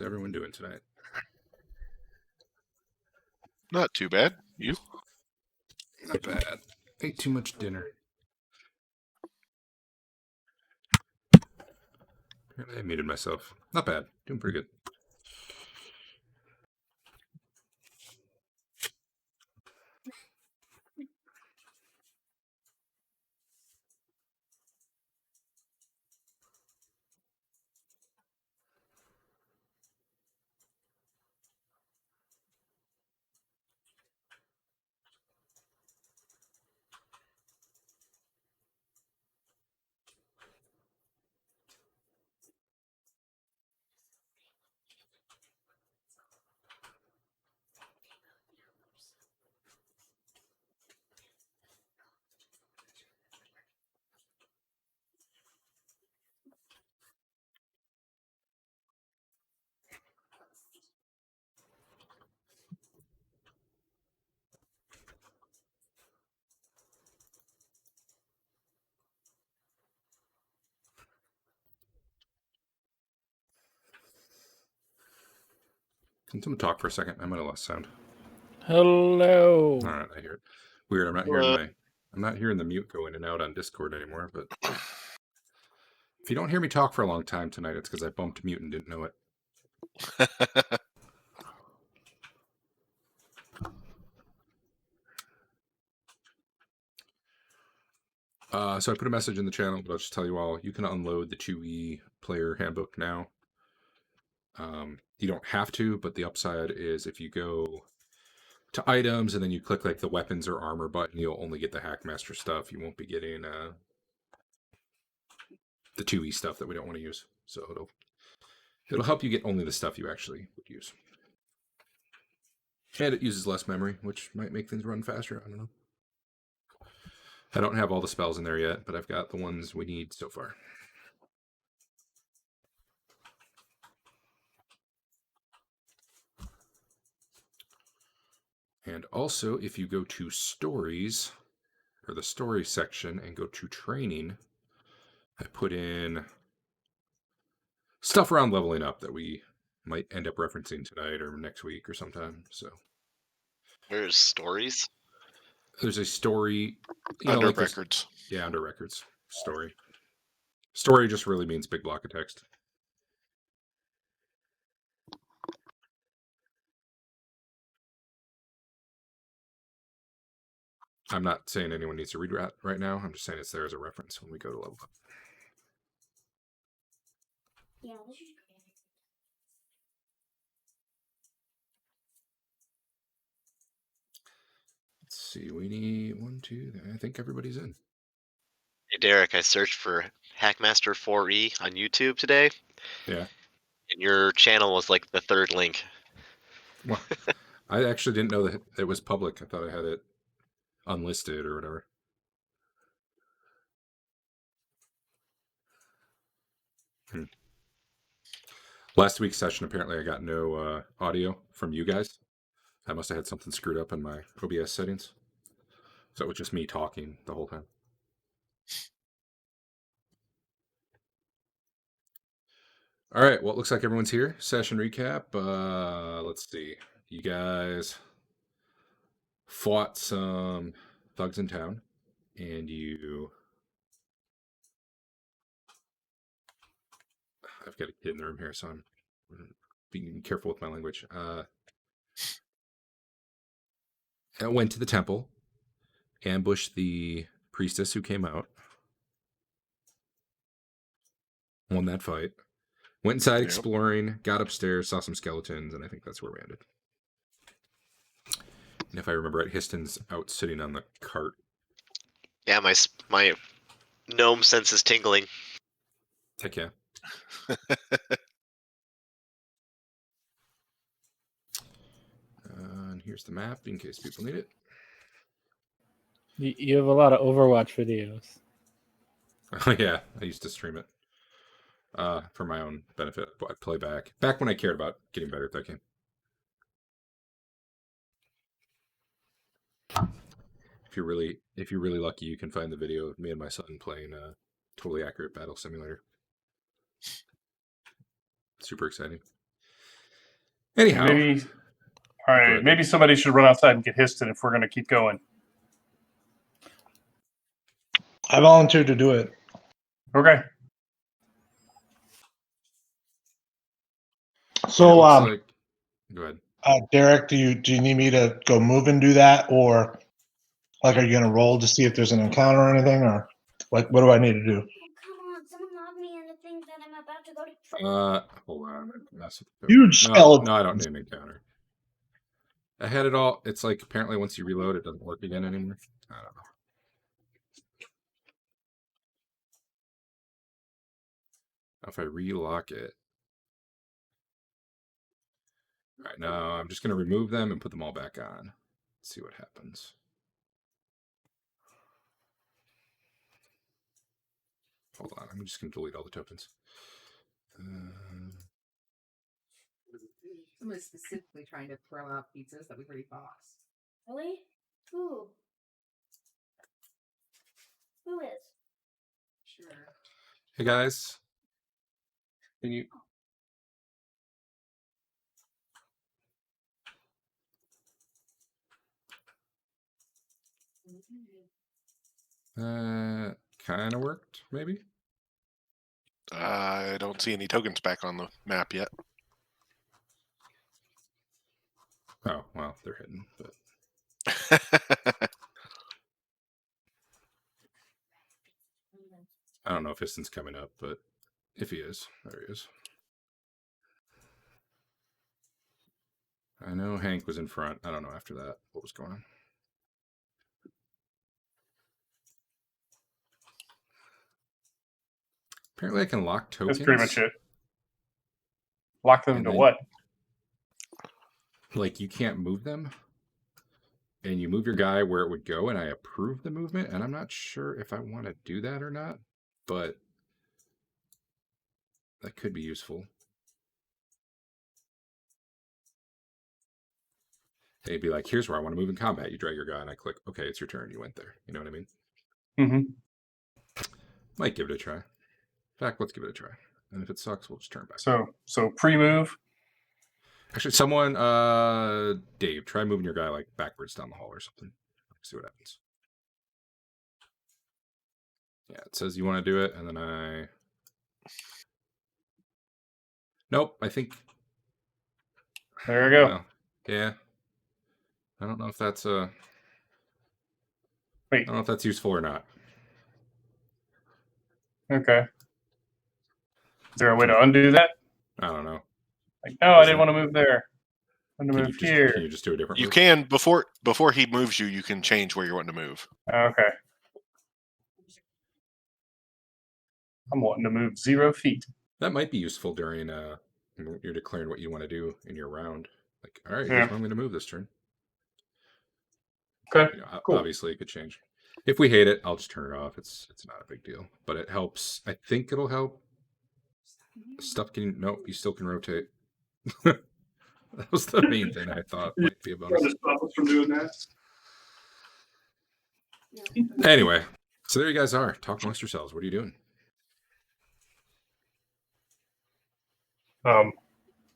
everyone doing tonight? Not too bad. You? Not bad. Ate too much dinner. I muted myself. Not bad. Doing pretty good. Can someone talk for a second? I might have lost sound. Hello. All right, I hear it. Weird. I'm not hearing the mute go in and out on Discord anymore. But if you don't hear me talk for a long time tonight, it's because I bumped mute and didn't know it. So I put a message in the channel, but I'll just tell you all, you can unload the 2E player handbook now. You don't have to, but the upside is if you go to items and then you click like the weapons or armor button, you'll only get the Hackmaster stuff. You won't be getting the 2E stuff that we don't want to use. So it'll help you get only the stuff you actually would use. And it uses less memory, which might make things run faster. I don't know. I don't have all the spells in there yet, but I've got the ones we need so far. And also, if you go to stories, or the story section, and go to training, I put in stuff around leveling up that we might end up referencing tonight or next week or sometime. So There's stories. There's a story, Under like records. Yeah, under records. Story. Story just really means big block of text. I'm not saying anyone needs to read that right now. I'm just saying it's there as a reference when we go to level up. Yeah, Let's see. We need 1, 2. I think everybody's in. Hey, Derek, I searched for Hackmaster 4E on YouTube today. Yeah. And your channel was like the third link. Well, I actually didn't know that it was public. I thought I had it unlisted or whatever. Last week's session, apparently I got no audio from you guys. I must have had something screwed up in my OBS settings. So it was just me talking the whole time. All right, well, it looks like everyone's here. Session recap. Let's see. You guys fought some thugs in town, and I've got a kid in the room here, so I'm being careful with my language. I went to the temple, ambushed the priestess who came out, won that fight, went inside exploring, got upstairs, saw some skeletons, and I think that's where we ended. And if I remember right, Histon's out sitting on the cart. Yeah, my gnome sense is tingling. Heck yeah. And here's the map in case people need it. You have a lot of Overwatch videos. Oh yeah, I used to stream it for my own benefit. I play back when I cared about getting better at that game. If you're really lucky, you can find the video of me and my son playing Totally Accurate Battle Simulator. Super exciting. Anyhow, Maybe. All right. Good. Maybe somebody should run outside and get Histon if we're going to keep going. I volunteered to do it. Okay. So, looks like, go ahead. Derek, do you need me to go move and do that, or like, are you going to roll to see if there's an encounter or anything, or like, what do I need to do? Come on, someone log me in the thing that I'm about to go to. Hold on. That's Huge no, skeleton. no, I don't need an encounter. I had it all. It's like apparently once you reload, it doesn't work again anymore. I don't know. If I relock it. All right, now I'm just going to remove them and put them all back on. Let's see what happens. Hold on, I'm just going to delete all the tokens. Someone's specifically trying to throw out pizzas that we've already bought. Really? Who? Who is? Sure. Hey guys, can you? Kind of worked, maybe. I don't see any tokens back on the map yet. Oh well, they're hidden, but I don't know if Histon's coming up, but if he is, there he is. I know Hank was in front. I don't know after that what was going on. Apparently I can lock tokens. That's pretty much it. Lock them And to then- what? Like you can't move them. And you move your guy where it would go, and I approve the movement, and I'm not sure if I want to do that or not, but that could be useful. They'd be like, here's where I want to move in combat. You drag your guy, and I click, okay, it's your turn. You went there. You know what I mean? Mm-hmm. Might give it a try. In fact, let's give it a try. And if it sucks, we'll just turn back. So pre-move. Actually, someone, Dave, try moving your guy like backwards down the hall or something. See what happens. Yeah, it says you want to do it, and then I... Nope, I think... There we go. Well, yeah. I don't know if that's Wait. I don't know if that's useful or not. Okay. Is there a way to undo that? I don't know. Like, no, I didn't want to move there. I want to move here. Can you just do a different You move? can before he moves you. You can change where you want to move. Okay. I'm wanting to move 0 feet. That might be useful during you're declaring what you want to do in your round. Like, all right, Yeah. here's where I'm going to move this turn. Okay. You know, cool. Obviously, it could change. If we hate it, I'll just turn it off. It's not a big deal, but it helps. I think it'll help. Stuff can nope. You still can rotate. That was the main thing I thought might be a bonus. Stop us from doing that. Anyway, so there you guys are. Talk amongst yourselves. What are you doing?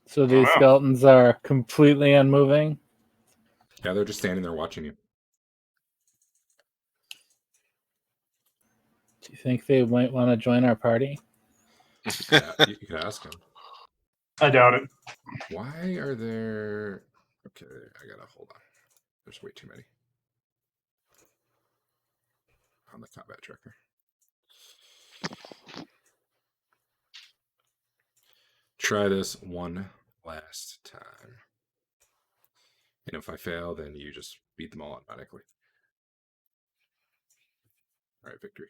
So these Wow. skeletons are completely unmoving. Yeah, they're just standing there watching you. Do you think they might want to join our party? Yeah, you could ask them. I doubt it. Why are there... Okay, I gotta hold on. There's way too many. On the combat tracker. Try this one last time. And if I fail, then you just beat them all automatically. All right, victory.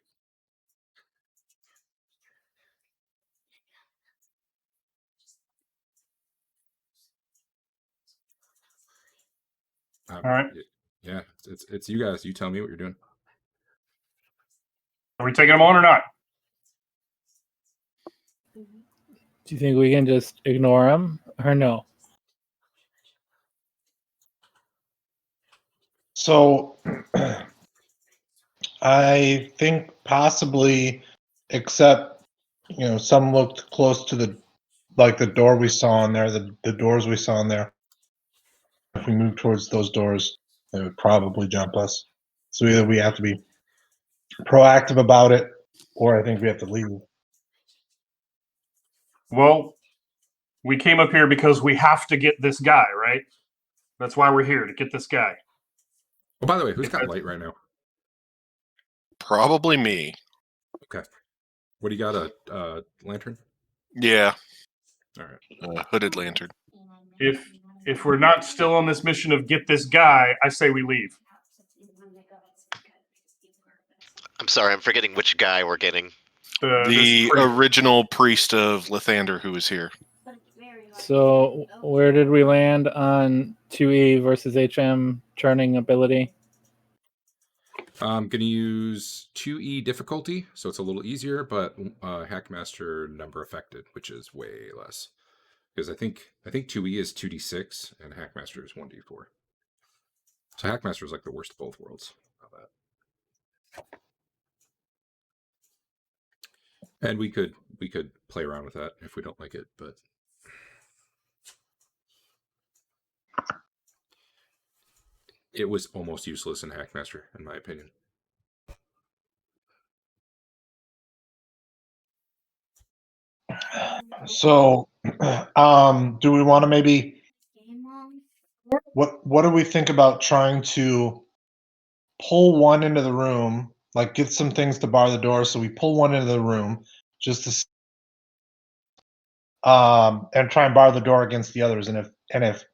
All right. Yeah, it's you guys. You tell me what you're doing. Are we taking them on or not? Do you think we can just ignore them or no? So, I think possibly, except some looked close to the like the door we saw in there, the doors we saw in there. If we move towards those doors, they would probably jump us. So either we have to be proactive about it, or I think we have to leave. Well, we came up here because we have to get this guy, right? That's why we're here, to get this guy. Oh, by the way, who's got light right now? Probably me. Okay. What do you got? A lantern? Yeah, All right. hooded lantern. If we're not still on this mission of get this guy, I say we leave. I'm sorry, I'm forgetting which guy we're getting. The original priest of Lathander who was here. So where did we land on 2E versus HM turning ability? I'm going to use 2E difficulty, so it's a little easier, but Hackmaster number affected, which is way less. Because I think 2E is 2d6 and Hackmaster is 1d4. So Hackmaster is like the worst of both worlds. How about that? And we could play around with that if we don't like it, but it was almost useless in Hackmaster, in my opinion. So, do we want to maybe? What do we think about trying to pull one into the room, like get some things to bar the door? So we pull one into the room just to, and try and bar the door against the others. And if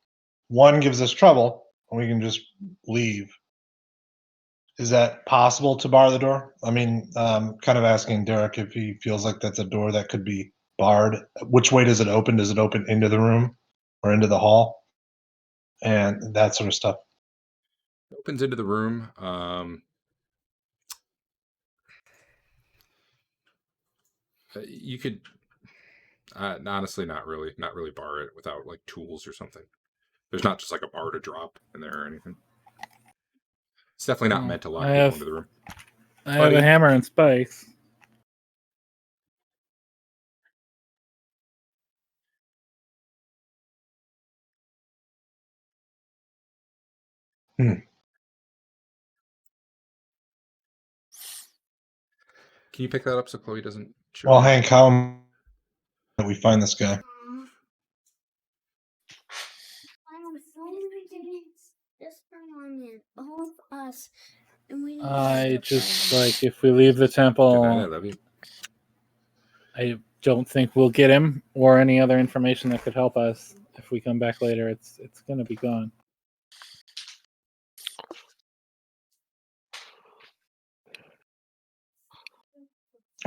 one gives us trouble, we can just leave. Is that possible to bar the door? I mean, kind of asking Derek if he feels like that's a door that could be barred. Which way does it open? Does it open into the room or into the hall? And that sort of stuff. It opens into the room. You could honestly not really bar it without like tools or something. There's not just like a bar to drop in there or anything. It's definitely not meant to lock people into the room. I have a hammer and spikes. Can you pick that up so Chloe doesn't show Well, you? Hank, how do we find this guy? I just like if we leave the Good night, I temple, love you. I don't think we'll get him or any other information that could help us. If we come back later, it's gonna be gone.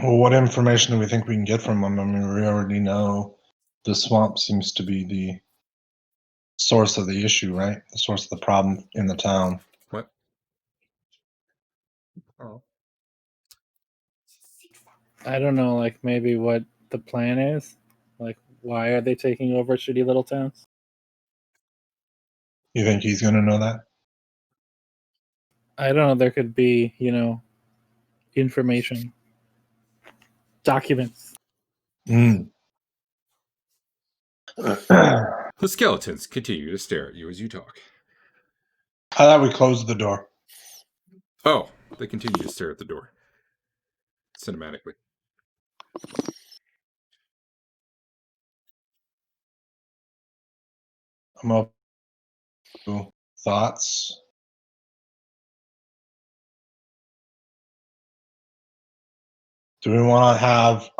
Well, what information do we think we can get from him? I mean, we already know the swamp seems to be the source of the issue, right? The source of the problem in the town. What? Oh. I don't know, like maybe what the plan is. Like, why are they taking over shitty little towns? You think he's going to know that? I don't know. There could be, information, documents. Mm. The skeletons continue to stare at you as you talk. I thought we closed the door. Oh, they continue to stare at the door. Cinematically. I'm up to thoughts. Do we want to have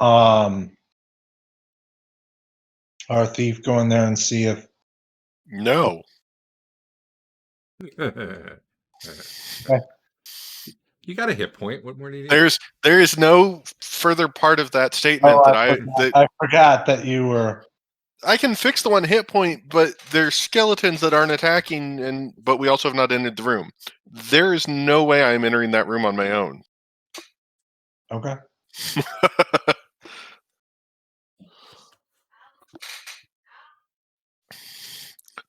our thief go in there and see if No. You got a hit point. What more do you need? There is no further part of that statement I forgot that you were. I can fix the 1 hit point, but there's skeletons that aren't attacking, but we also have not entered the room. There is no way I'm entering that room on my own. Okay.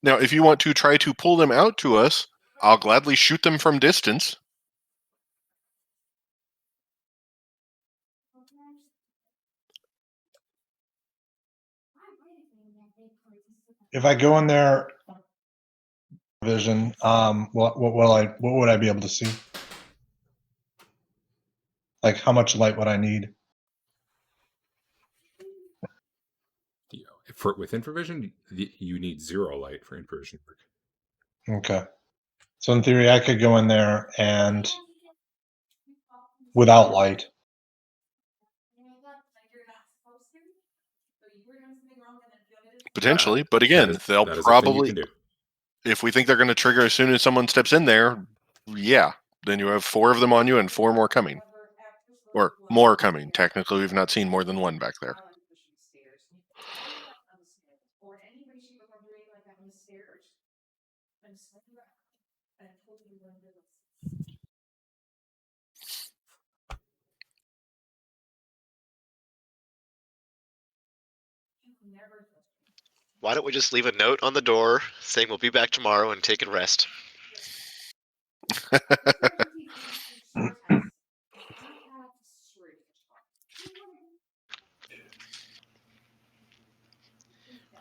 Now, if you want to try to pull them out to us, I'll gladly shoot them from distance. if I go in there, vision, what would I be able to see? Like, how much light would I need? With infravision, you need 0 light for infravision work. Okay. So in theory, I could go in there and without light. Potentially, but again, they'll that is a thing you probably, can do. if we think they're going to trigger as soon as someone steps in there, yeah, then you have 4 of them on you and 4 more coming. Or more coming. Technically, we've not seen more than 1 back there. Why don't we just leave a note on the door saying we'll be back tomorrow and take a rest?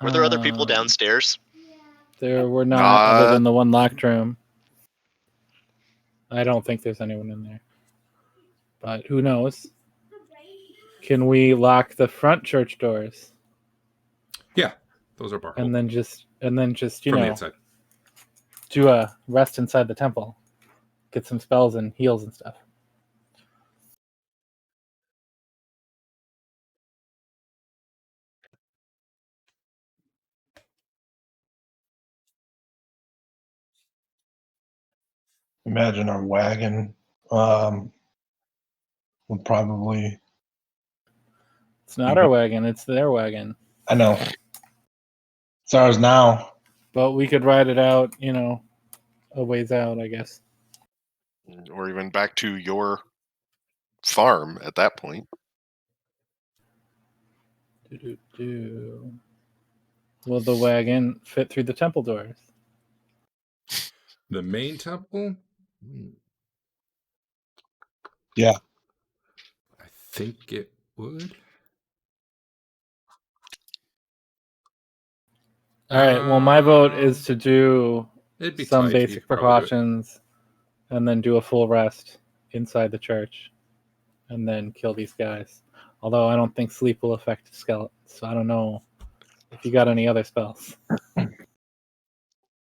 Were there other people downstairs? There were not, other than the one locked room. I don't think there's anyone in there. But who knows? Can we lock the front church doors? Yeah, those are barred. And then just you from the know, inside. do a rest inside the temple. Get some spells and heals and stuff. Imagine our wagon would probably. It's not our wagon, it's their wagon. I know. It's ours now. But we could ride it out, you know, a ways out, I guess. Or even back to your farm at that point. Will the wagon fit through the temple doors? The main temple? Yeah. I think it would. All right. Well, my vote is to do It'd be some tight. You basic could probably do it. precautions and then do a full rest inside the church and then kill these guys. Although I don't think sleep will affect the skeletons, so I don't know if you got any other spells.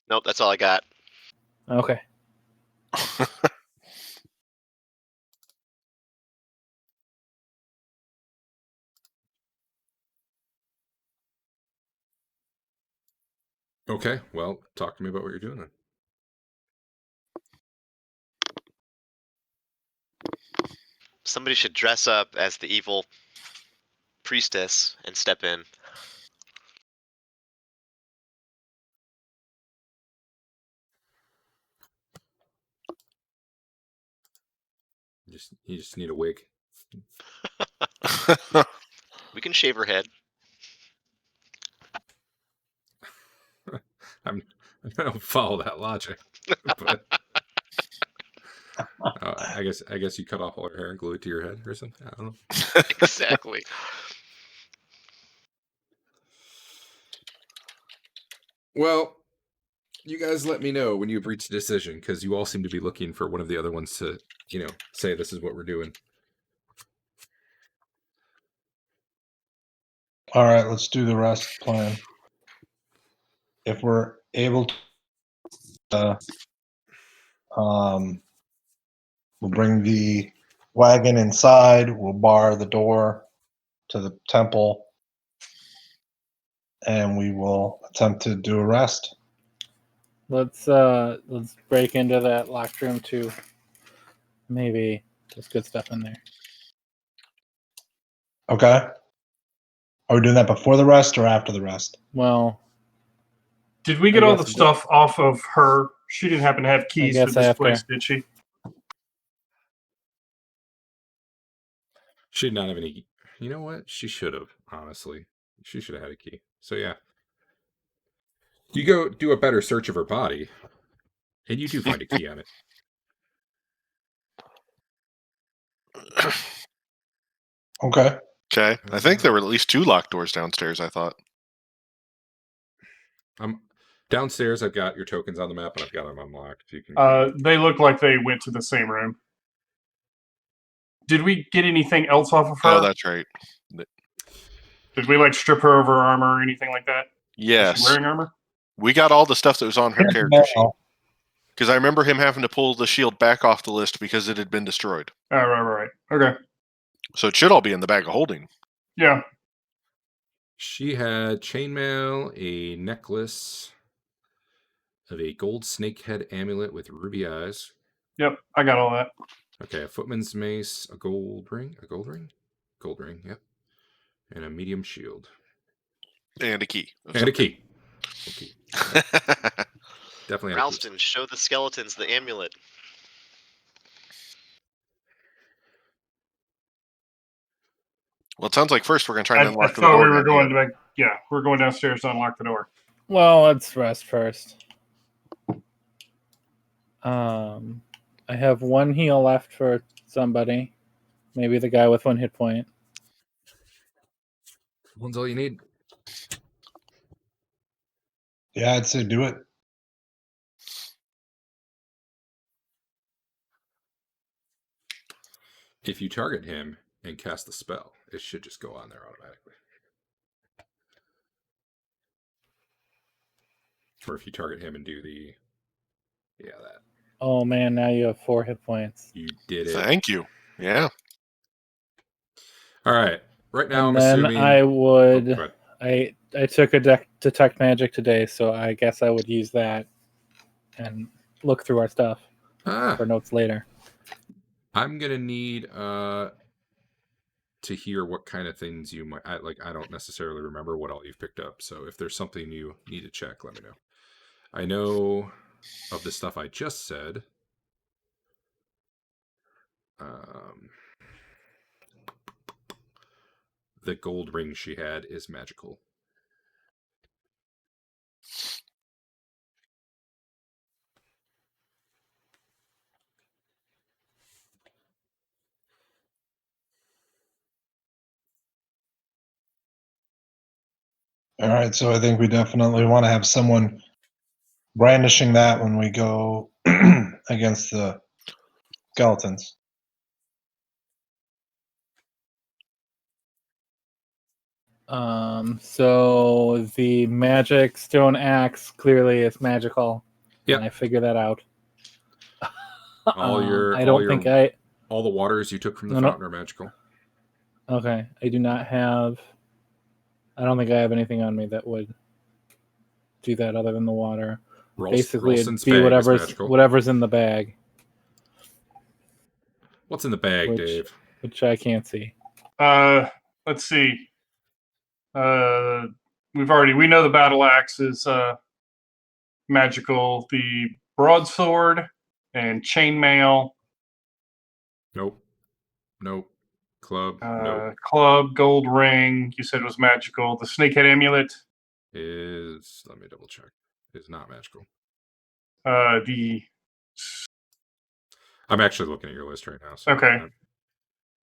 Nope, that's all I got. Okay. Okay, well, talk to me about what you're doing then. Somebody should dress up as the evil priestess and step in. You just need a wig. We can shave her head. I don't follow that logic, but I guess you cut off all her hair and glue it to your head or something. I don't know. Exactly. Well, you guys let me know when you've reached a decision, because you all seem to be looking for one of the other ones to, say this is what we're doing. All right, let's do the rest plan. If we're able to, we'll bring the wagon inside. We'll bar the door to the temple, and we will attempt to do a rest. Let's break into that locked room too. Maybe there's good stuff in there. Okay. Are we doing that before the rest or after the rest? Well, Did we get all the stuff off of her? She didn't happen to have keys for this place, did she? She did not have any. You know what? She should have, honestly. She should have had a key. So, yeah. You go do a better search of her body, and you do find a key on it. Okay. Okay. I think there were at least 2 locked doors downstairs, I thought. I'm downstairs. I've got your tokens on the map, and I've got them unlocked. If you can. They look like they went to the same room. Did we get anything else off of her? Oh, that's right. Did we like strip her of her armor or anything like that? Is she Yes. wearing armor? We got all the stuff that was on her Here's the character sheet. mail. Because I remember him having to pull the shield back off the list because it had been destroyed. Oh, right. Okay. So it should all be in the bag of holding. Yeah. She had chainmail, a necklace of a gold snake head amulet with ruby eyes. Yep. I got all that. Okay, a footman's mace, a gold ring, yep, and a medium shield, And a key. and a key. Okay. Definitely. Ralston, show the skeletons the amulet. Well, it sounds like first we're going to try and I unlock the thought door. we were down going here. to. Yeah, we're going downstairs to unlock the door. Well, let's rest first. I have one heal left for somebody. Maybe the guy with 1 hit point. One's all you need. Yeah, I'd say do it. If you target him and cast the spell, it should just go on there automatically. Or if you target him and do the, that. Oh man, now you have 4 hit points. You did it. Thank you. Yeah. All right. Right now, And I'm then assuming I Oh, would. go ahead. I took a detect magic today, so I guess I would use that and look through our stuff for notes later. I'm gonna need to hear what kind of things you might like. I don't necessarily remember what all you've picked up, so if there's something you need to check, let me know. I know of the stuff I just said. The gold ring she had is magical. All right, so I think we definitely want to have someone brandishing that when we go against the skeletons. So the magic stone axe clearly is magical. Yep. And I figured that out. All your I don't think I. all the waters you took from the No. fountain are magical. Okay, I do not have. I don't think I have anything on me that would do that other than the water. Basically, Ralston's it'd be bag is magical. whatever's in the bag, What's in the bag, Dave? which I can't see. Let's see. We know the battle axe is magical. The broadsword and chainmail. Nope. Club. Nope. Club, gold ring. You said was magical. The snakehead amulet Is, let me double check. Is not magical. the I'm actually looking at your list right now. So Okay.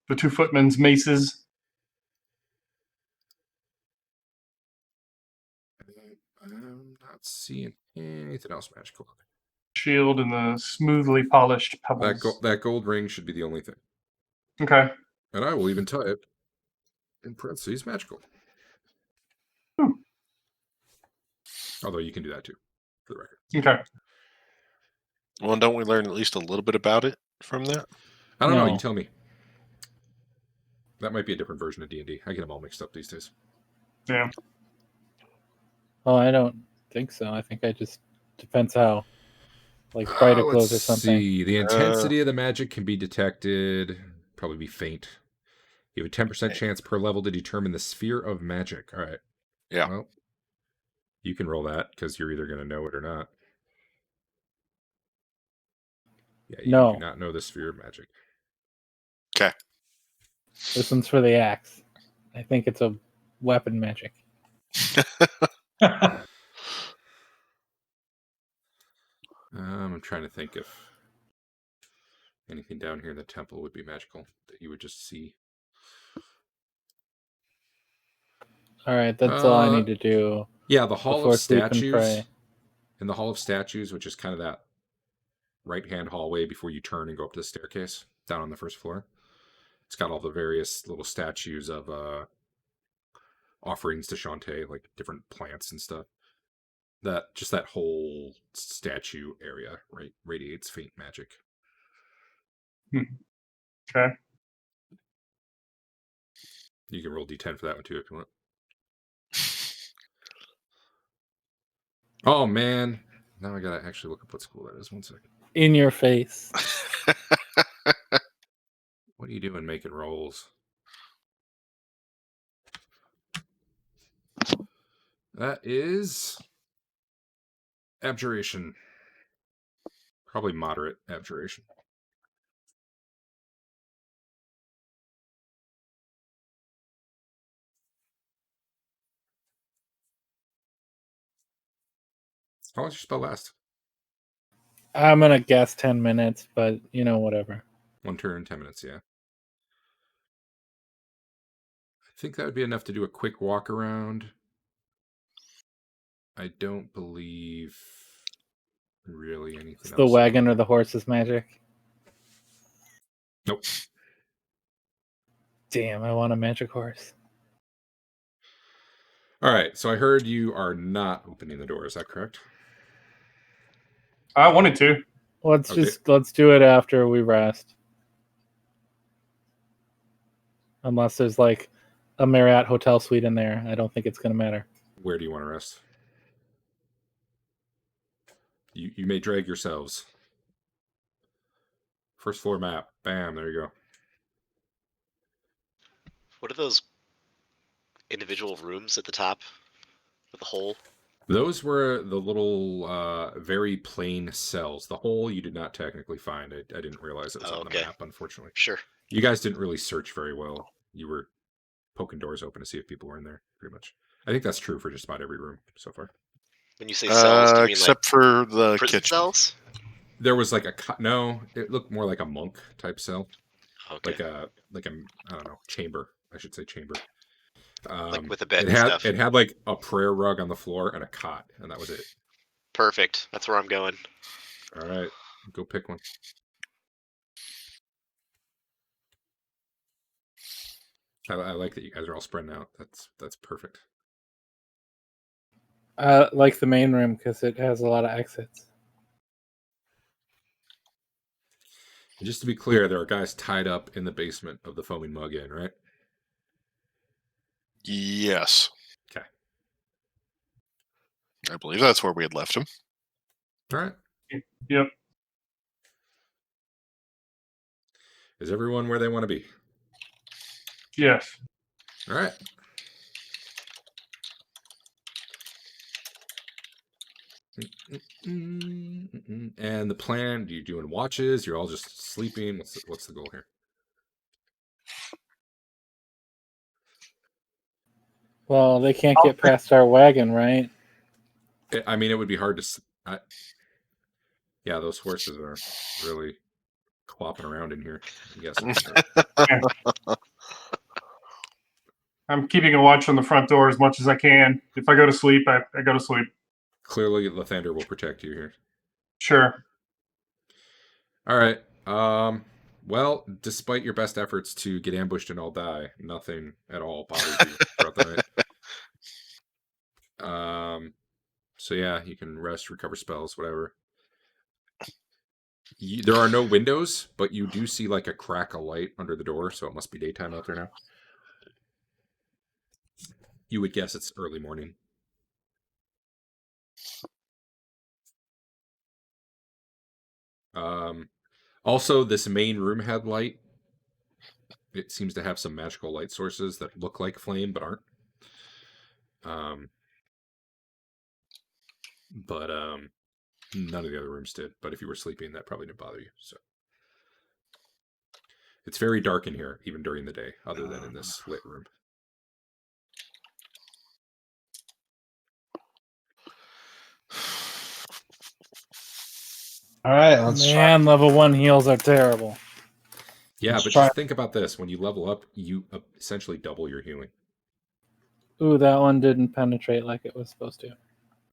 The 2 footmen's maces. I'm not seeing anything else magical. Shield and the smoothly polished pebbles. That gold ring should be the only thing. Okay. And I will even type in parentheses magical. Although you can do that too, for the record. Okay. Well, don't we learn at least a little bit about it from that? I don't know. No. You tell me. That might be a different version of D&D. I get them all mixed up these days. Yeah. Oh, I don't think so. I think I just depends how, like bright it glows or Let's something. see. The intensity of the magic can be detected. Probably be faint. You have a 10% chance per level to determine the sphere of magic. All right. Yeah. Well, you can roll that because you're either going to know it or not. Yeah, you No. do not know the sphere of magic. Okay. This one's for the axe. I think it's a weapon magic. I'm trying to think if anything down here in the temple would be magical that you would just see. All right, that's all I need to do. Yeah, the Hall before of sleep and Statues. pray. In the Hall of Statues, which is kind of that right-hand hallway before you turn and go up to the staircase down on the first floor. It's got all the various little statues of offerings to Shantae, like different plants and stuff. That whole statue area, right, radiates faint magic. Okay. You can roll d10 for that one too if you want. Oh man, now I gotta actually look up what school that is. 1 second. In your face. What are you doing making rolls? That is abjuration. Probably moderate abjuration. How long does your spell last? I'm gonna guess 10 minutes, but whatever. 1 turn, 10 minutes, yeah. I think that would be enough to do a quick walk around. I don't believe really anything It's else. the wagon or the horse's magic. Nope. Damn, I want a magic horse. All right, so I heard you are not opening the door. Is that correct? I wanted to. Let's Okay. let's do it after we rest. Unless there's like a Marriott hotel suite in there, I don't think it's gonna matter. Where do you want to rest? You may drag yourselves. First floor map. Bam, there you go. What are those individual rooms at the top with the hole? Those were the little, very plain cells. The hole you did not technically find. I didn't realize it was on the map, unfortunately. Sure. You guys didn't really search very well. You were poking doors open to see if people were in there, pretty much. I think that's true for just about every room so far. When you say cells, do you mean except like for the prison kitchen. cells? There was like no, it looked more like a monk type cell. Okay. Like a I don't know, chamber. I should say chamber. Like with a bed it and had stuff. It had like a prayer rug on the floor and a cot, and that was it. Perfect. That's where I'm going. All right, go pick one. I like that you guys are all spreading out. That's perfect. Like the main room because it has a lot of exits. And just to be clear, there are guys tied up in the basement of the Foaming Mug Inn, right? Yes. Okay. I believe that's where we had left him. All right. Yep. Is everyone where they want to be? Yes. All right. And the plan? Do you doing watches? You're all just sleeping. What's the goal here? Well, they can't get past our wagon, right? I mean, it would be hard to. Yeah, those horses are really clopping around in here. I'm guessing. I'm keeping a watch on the front door as much as I can. If I go to sleep, I go to sleep. Clearly, Lathander will protect you here. Sure. All right. Well, despite your best efforts to get ambushed and all die, nothing at all bothers you throughout the night. So yeah, you can rest, recover spells, whatever. There are no windows, but you do see like a crack of light under the door, so it must be daytime out there now. You would guess it's early morning. Also, this main room had light. It seems to have some magical light sources that look like flame but aren't. But none of the other rooms did. But if you were sleeping, that probably didn't bother you. So it's very dark in here, even during the day, other than in this lit room. All right, let's try. Man, level 1 heals are terrible. Yeah, Let's but try- just think about this. When you level up, you essentially double your healing. Ooh, that one didn't penetrate like it was supposed to.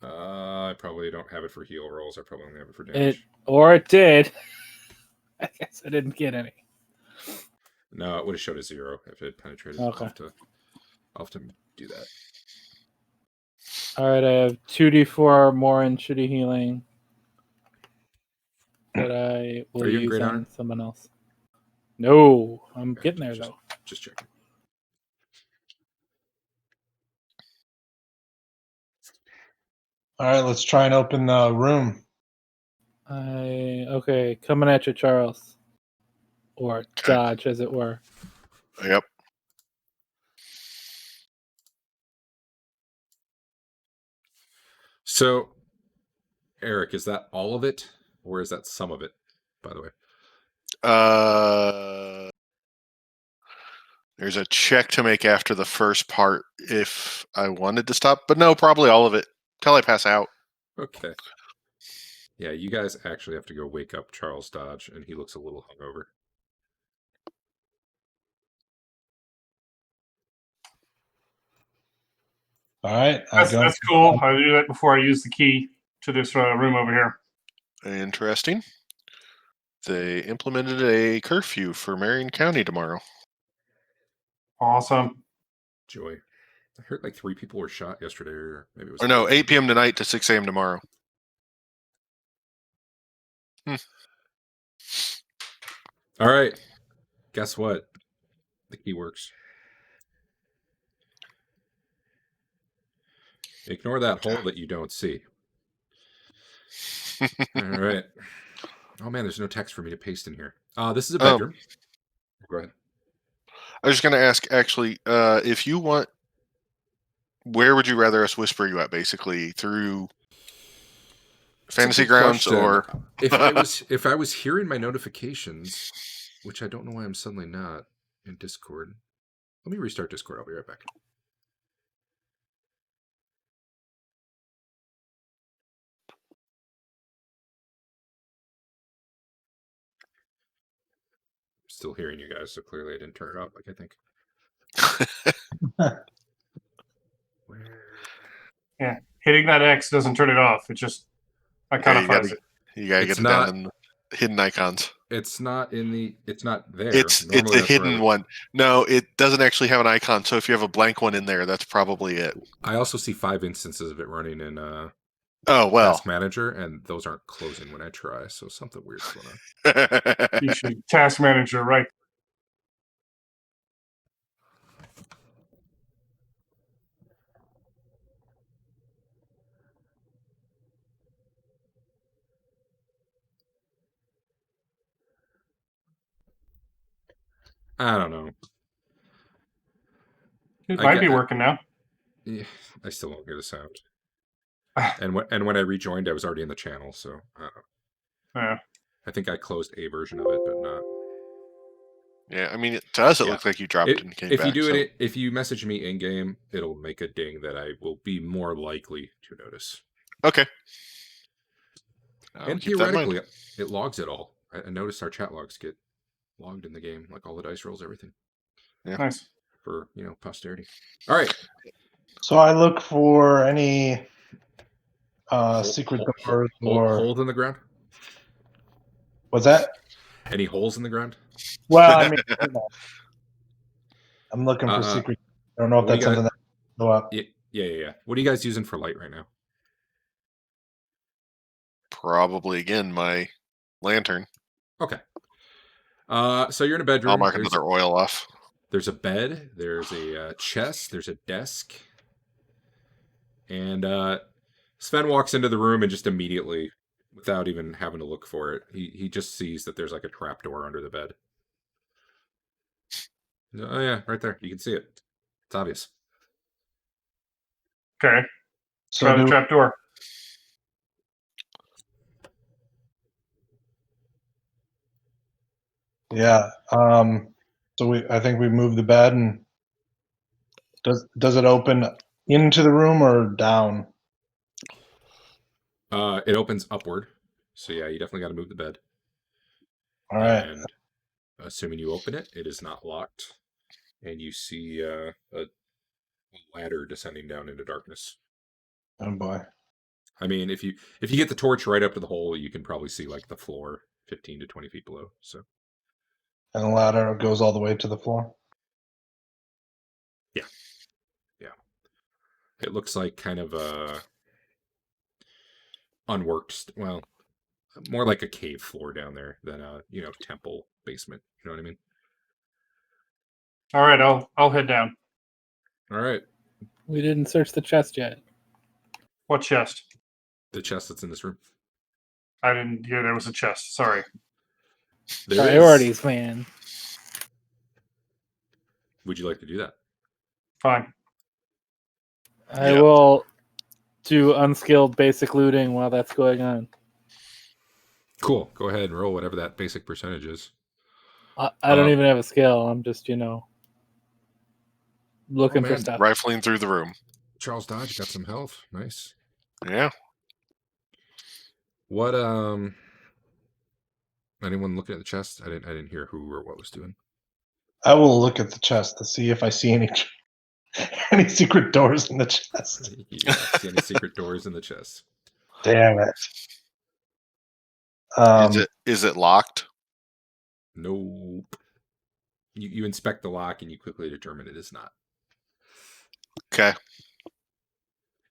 I probably don't have it for heal rolls. I probably only have it for It damage. it did. I guess I didn't get any. No, it would have showed a 0 if it penetrated. Okay. I'll have to do that. All right, I have 2d4 more in shitty healing that I will Are you in use Great on Honor? someone else. No, I'm Okay, getting there just, though. Just checking. All right, let's try and open the room. Okay, coming at you, Charles, or dodge, as it were. Yep. So, Eric, is that all of it, or is that some of it? By the way. There's a check to make after the first part if I wanted to stop, but no, probably all of it till I pass out. Okay. Yeah, you guys actually have to go wake up Charles Dodge, and he looks a little hungover. All right, That's cool. I do that before I use the key to this room over here. Interesting. They implemented a curfew for Marion County tomorrow. Awesome. Joy. I heard like 3 people were shot yesterday, or maybe it was. Or no, 8 p.m. tonight to 6 a.m. tomorrow. All right. Guess what? The key works. Ignore that hole that you don't see. All right. Oh man, there's no text for me to paste in here. This is a bedroom. Go ahead. I was just going to ask, actually, if you want, where would you rather us whisper you at? Basically, through Fantasy Grounds, or if I was hearing my notifications, which I don't know why I'm suddenly not in Discord. Let me restart Discord. I'll be right back. Still hearing you guys, so clearly I didn't turn it up like I think. Yeah, hitting that X doesn't turn it off. It just iconifies it. You gotta get it down in the hidden icons. It's not in the. It's not there. It's a hidden one. No, it doesn't actually have an icon. So if you have a blank one in there, that's probably it. I also see 5 instances of it running in Task Manager, and those aren't closing when I try. So something weird's going on. You should Task Manager, right? I don't know. It might be working now. Yeah, I still don't get a sound. And when I rejoined, I was already in the channel, so I don't know. Yeah. I think I closed a version of it, but not. Yeah, I mean, to us it looks like you dropped it and came back. If you do it, if you message me in game, it'll make a ding that I will be more likely to notice. Okay. And theoretically, it logs it all. I noticed our chat logs get logged in the game, like all the dice rolls, everything. Yeah. Nice. For posterity. All right. So I look for any secret doors or holes in the ground. What's that? Any holes in the ground? Well, I mean, I'm looking for secret. I don't know if that's something that go up. Yeah. What are you guys using for light right now? Probably again my lantern. Okay. So you're in a bedroom. I'll mark another oil off. There's a bed. There's a chest. There's a desk. And Sven walks into the room and just immediately, without even having to look for it, he just sees that there's like a trap door under the bed. Oh yeah, right there. You can see it. It's obvious. Okay. So try the trap door. Yeah. So I think we moved the bed, and does it open into the room or down? It opens upward. So yeah, you definitely got to move the bed. All right. And assuming you open it, it is not locked, and you see a ladder descending down into darkness. Oh boy. I mean, if you get the torch right up to the hole, you can probably see like the floor 15 to 20 feet below. So And the ladder goes all the way to the floor. it looks like kind of a unworked, well, more like a cave floor down there than a temple basement. You know what I mean? All right, I'll head down. All right, We didn't search the chest yet. What chest? the chest that's in this room. I didn't hear there was a chest. Sorry. There is. Priorities, man. Would you like to do that? Fine. I Yeah. will do unskilled basic looting while that's going on. Cool. Go ahead and roll whatever that basic percentage is. I don't even have a skill. I'm just, looking for man. stuff. Rifling through the room. Charles Dodge got some health. Nice. Yeah. What anyone looking at the chest? I didn't hear who or what was doing. I will look at the chest to see if I see any any secret doors in the chest. You don't see any secret doors in the chest. Damn it. Is it locked? Nope. You inspect the lock and you quickly determine it is not. Okay.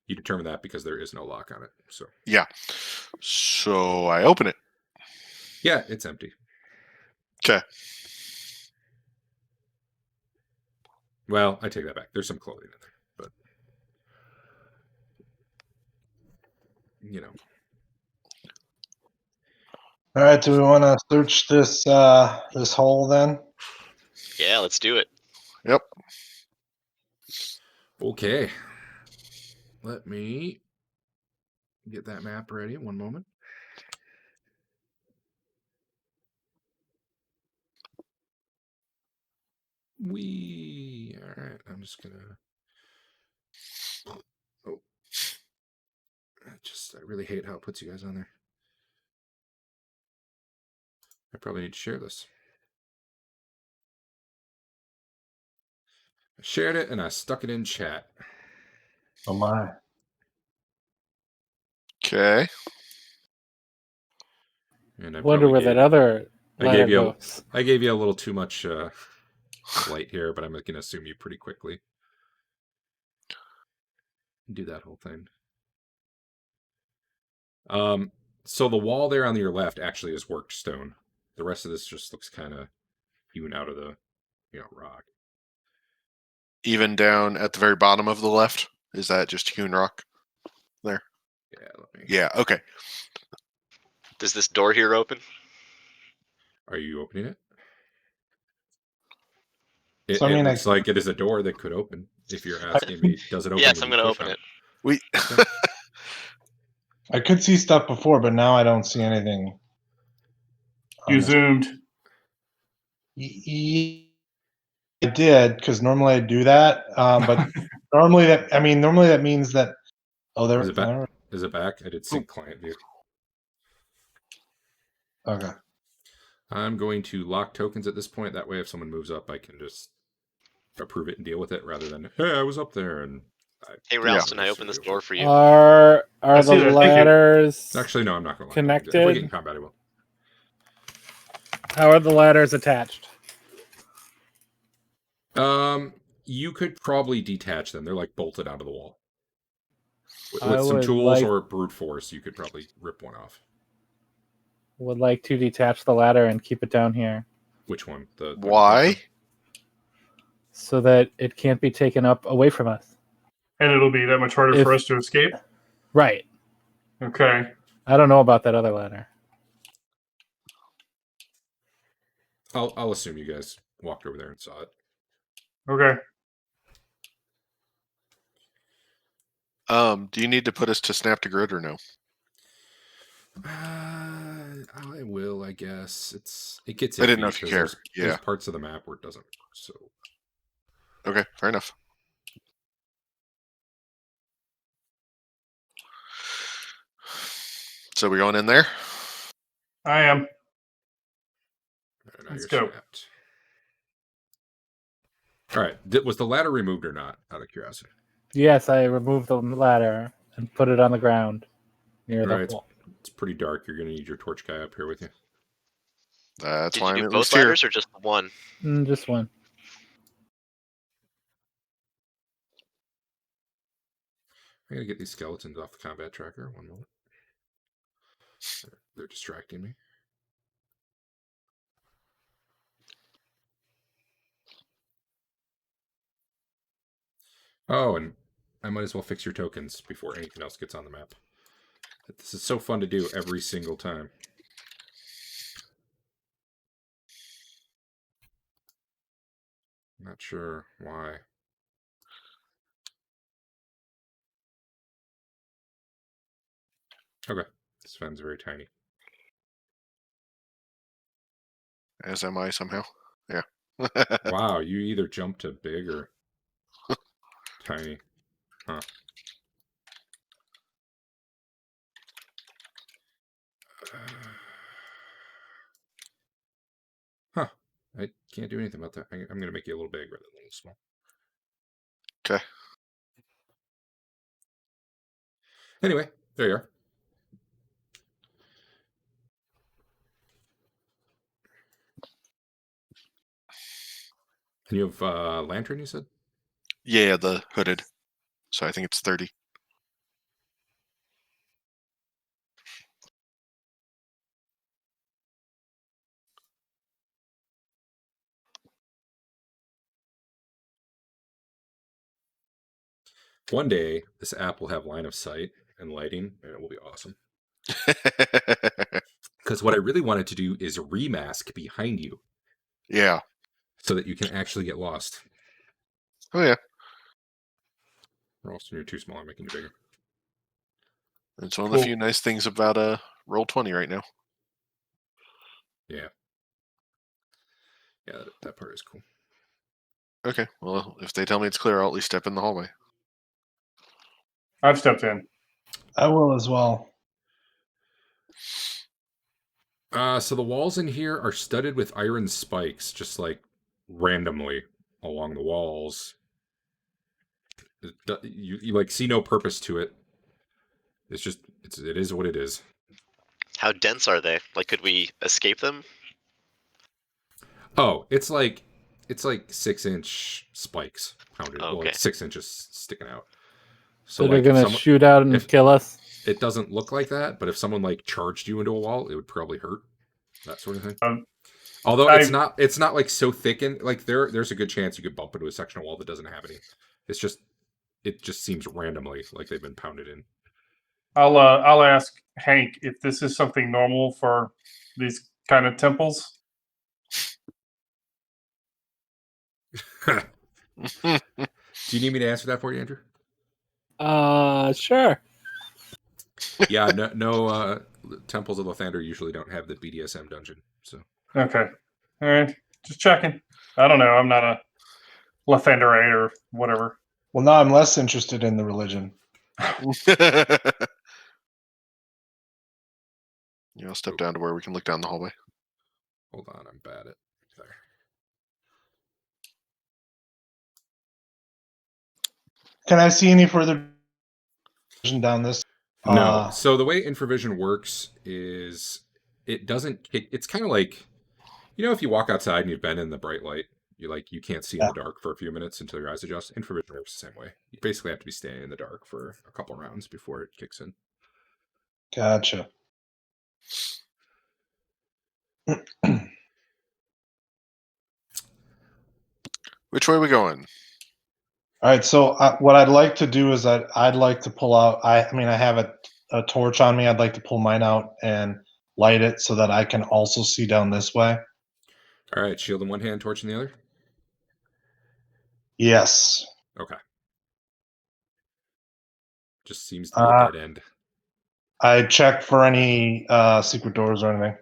You determine that because there is no lock on it. So Yeah. So I open it. yeah, it's empty. Okay. Well, I take that back. There's some clothing in there, but All right, do we want to search this this hole then? Yeah, let's do it. Yep. Okay. Let me get that map ready. One moment. All right. I'm just gonna. Oh, I really hate how it puts you guys on there. I probably need to share this. I shared it and I stuck it in chat. Oh my. Okay. And I Wonder where that other ladder goes. I gave you a little too much light here, but I'm going to assume you pretty quickly. Do that whole thing. So the wall there on your left actually is worked stone. The rest of this just looks kind of hewn out of the rock. Even down at the very bottom of the left? Is that just hewn rock? There. Yeah. Yeah, okay. Does this door here open? Are you opening it? So, I mean, it looks like it is a door that could open. If you're asking me, does it open? Yes, when I'm you going to push open on it. We I could see stuff before, but now I don't see anything. You zoomed. I did because normally I do that, but normally that means that. Oh, there Is it back? Is it back? I did sync client view. Okay. I'm going to lock tokens at this point. That way, if someone moves up, I can just approve it and deal with it rather than, hey, I was up there and. Hey, Ralston, I opened this door for you. Are I see the that. Thank you. ladders Actually, no, I'm not going to. connected? If we get in combat, I will. How are the ladders attached? You could probably detach them. They're like bolted out of the wall. I With some would tools like- or brute force, you could probably rip one off. Would like to detach the ladder and keep it down here Which one? The why? so that it can't be taken up away from us. And it'll be that much harder If- for us to escape. Right. Okay. I don't know about that other ladder. I'll assume you guys walked over there and saw it. Okay. Do you need to put us to snap to grid or no? I will, I guess. It gets. I didn't iffy know if you because care. There's parts of the map where it doesn't work. So Okay, fair enough. So we going in there? I am. now Let's you're go. snapped. All right. Was the ladder removed or not? Out of curiosity. Yes, I removed the ladder and put it on the ground near the Right. hole. It's pretty dark. You're gonna need your torch guy up here with you. That's Did why you I'm do at both least here. ladders or just the one? Just one. I'm gonna get these skeletons off the combat tracker. One moment. They're distracting me. Oh, and I might as well fix your tokens before anything else gets on the map. This is so fun to do every single time. Not sure why. Okay. This fan's very tiny. As am I somehow. Yeah. Wow, you either jump to big or tiny. Huh. Huh. I can't do anything about that. I'm going to make you a little big rather than a little small. Okay. Anyway, there you are. And you have lantern, you said? Yeah, the hooded. So I think it's 30. One day, this app will have line of sight and lighting, and it will be awesome. Because what I really wanted to do is remask behind you Yeah. so that you can actually get lost. Oh yeah. Or else you're too small, I'm making you bigger. It's one of Cool. the few nice things about Roll20 right now. Yeah. Yeah, that part is cool. Okay. Well, if they tell me it's clear, I'll at least step in the hallway. I've stepped in. I will as well. So the walls in here are studded with iron spikes, just like randomly along the walls. You like see no purpose to it. It's just it is what it is. How dense are they? Like, could we escape them? Oh, it's like 6-inch spikes pounded. Oh, Well, okay. it's 6 inches sticking out. So like they're if gonna someone, shoot out and if- kill us. it doesn't look like that, but if someone like charged you into a wall, it would probably hurt. That sort of thing. Although it's not like so thick and like there's a good chance you could bump into a section of wall that doesn't have any. It just seems randomly like they've been pounded in. I'll ask Hank if this is something normal for these kind of temples. Do you need me to answer that for you, Andrew? Sure. Yeah, no temples of Lathander usually don't have the BDSM dungeon. So Okay. All right. Just checking. I don't know. I'm not a Lathanderite or whatever. Well, now I'm less interested in the religion. Yeah, I'll step down to where we can look down the hallway. hold on, I'm bad at there. Can I see any further vision down this? No. So the way infravision works is it doesn't kick. It's kind of like, if you walk outside and you've been in the bright light, you can't see in the dark for a few minutes until your eyes adjust. Infravision works the same way. You basically have to be staying in the dark for a couple rounds before it kicks in. Gotcha. Which way are we going? All right. So what I'd like to do is I'd like to pull out. I mean, I have a torch on me. I'd like to pull mine out and light it so that I can also see down this way. All right, shield in one hand, torch in the other. Yes. Okay. Just seems to be a dead end. I check for any secret doors or anything.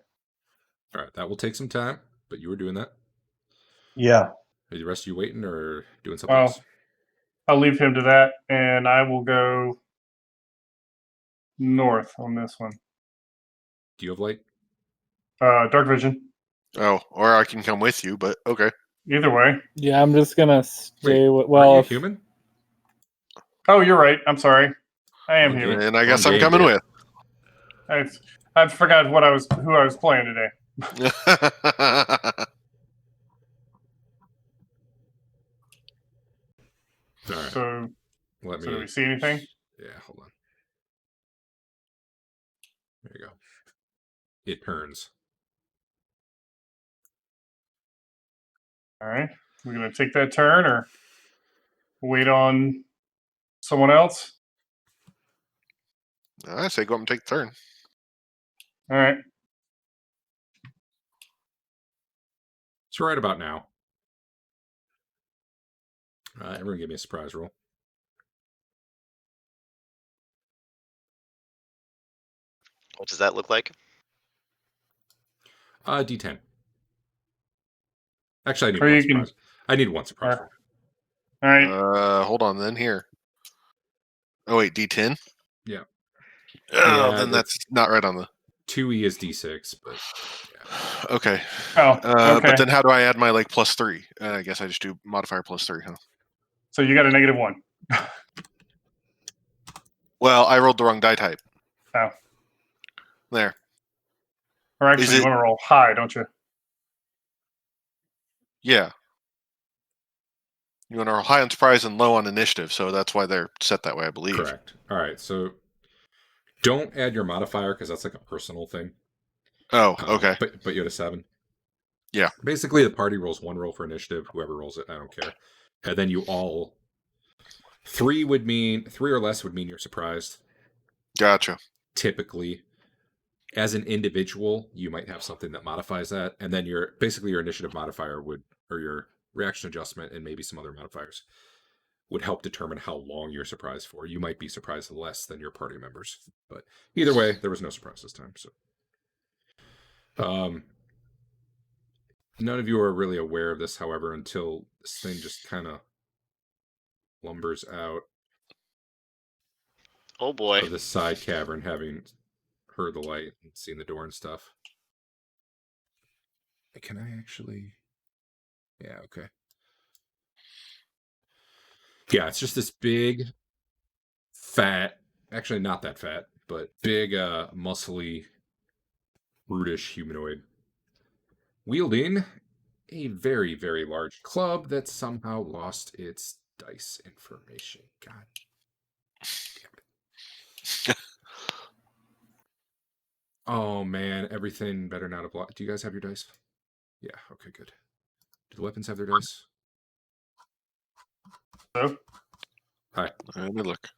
All right, that will take some time, but you were doing that. Yeah. Are the rest of you waiting or doing something Well, else? I'll leave him to that, and I will go north on this one. Do you have light? Dark vision. Oh, or I can come with you, but okay. Either way. Yeah, I'm just gonna stay with. Aren't Well, you if, human? Oh, you're right. I'm sorry. I am Wrong human. game. And I guess Wrong I'm game, coming dude. with. I forgot who I was playing today. All right. So Let do we me. see anything? Yeah, hold on. There you go. It turns. All right. We're gonna take that turn or wait on someone else. I say go up and take the turn. All right. It's right about now. Everyone give me a surprise roll. What does that look like? D10. Actually, I need Or one you can. surprise. I need one surprise roll. All right. Hold on then here. Oh wait, D10? Yeah. Oh, Yeah, then that's not right on the 2E is D6, but Okay. Oh, okay. But then how do I add my like +3? I guess I just do modifier +3, huh? So you got a -1. Well, I rolled the wrong die type. Oh. There. Or actually, Is you it- want to roll high, don't you? Yeah. You want to roll high on surprise and low on initiative, so that's why they're set that way, I believe. correct. All right, so don't add your modifier because that's like a personal thing. Oh, okay. But you had a 7. Yeah. Basically, the party rolls one roll for initiative. Whoever rolls it, I don't care. And then you all 3 or less would mean you're surprised. Gotcha. Typically, as an individual, you might have something that modifies that, and then your initiative modifier or your reaction adjustment, and maybe some other modifiers would help determine how long you're surprised for. You might be surprised less than your party members, but either way, there was no surprise this time. So, none of you are really aware of this, however, until this thing just kind of lumbers out Oh boy. of this side cavern, having heard the light and seen the door and stuff. Can I actually? Yeah, okay. Yeah, it's just this big, fat, actually not that fat, but big, muscly, brutish humanoid wielding a very, very large club that somehow lost its dice information. God damn it. Oh man, everything better not have lost. Do you guys have your dice? Yeah, okay, good. Do the weapons have their dice? So Hi. Let me look.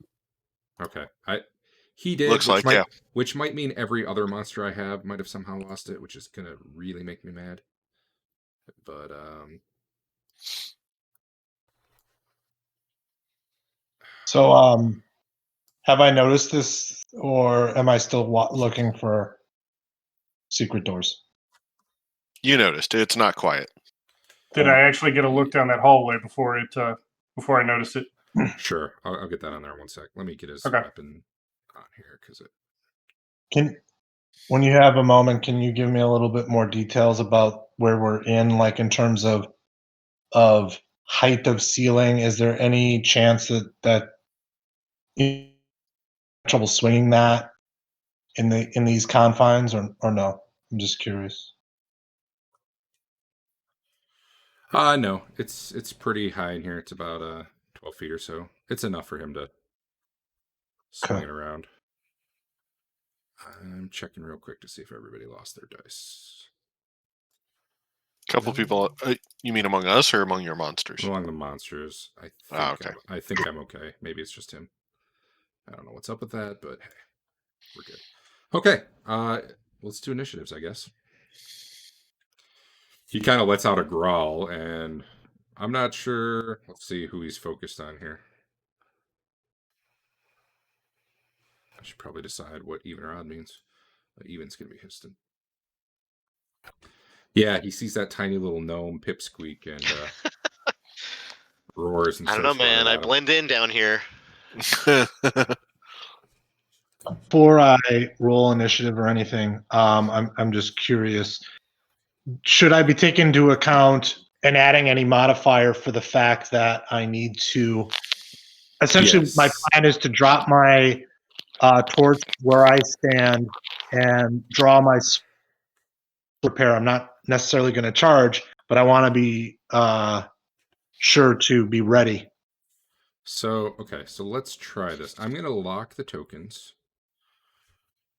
Okay. He did, Looks like, yeah. which might mean every other monster I have might have somehow lost it, which is gonna really make me mad. But So, have I noticed this, or am I still looking for secret doors? You noticed. It's not quiet. did I actually get a look down that hallway before I noticed it? sure, I'll get that on there in 1 sec. Let me get his Okay. weapon on here because When you have a moment, can you give me a little bit more details about where we're in, like in terms of height of ceiling? Is there any chance that you have trouble swinging that in these confines, or no? I'm just curious. no, it's pretty high in here. It's about 12 feet or so. It's enough for him to swing Okay. it around. I'm checking real quick to see if everybody lost their dice. A couple No. people. You mean among us or among your monsters? Among the monsters, I think okay. I think I'm okay. Maybe it's just him. I don't know what's up with that, but hey, we're good. Okay, let's do initiatives, I guess. He kind of lets out a growl, and I'm not sure. Let's see who he's focused on here. I should probably decide what even or odd means. Even's gonna be Histon. Yeah, he sees that tiny little gnome pipsqueak and roars and I don't know, starts running man. I at him. blend in down here. Before I roll initiative or anything, I'm just curious. Should I be taking into account and adding any modifier for the fact that I need to. Essentially, my Yes. plan is to drop my torch where I stand and draw my repair. I'm not necessarily going to charge, but I want to be sure to be ready. So, okay, so let's try this. I'm going to lock the tokens.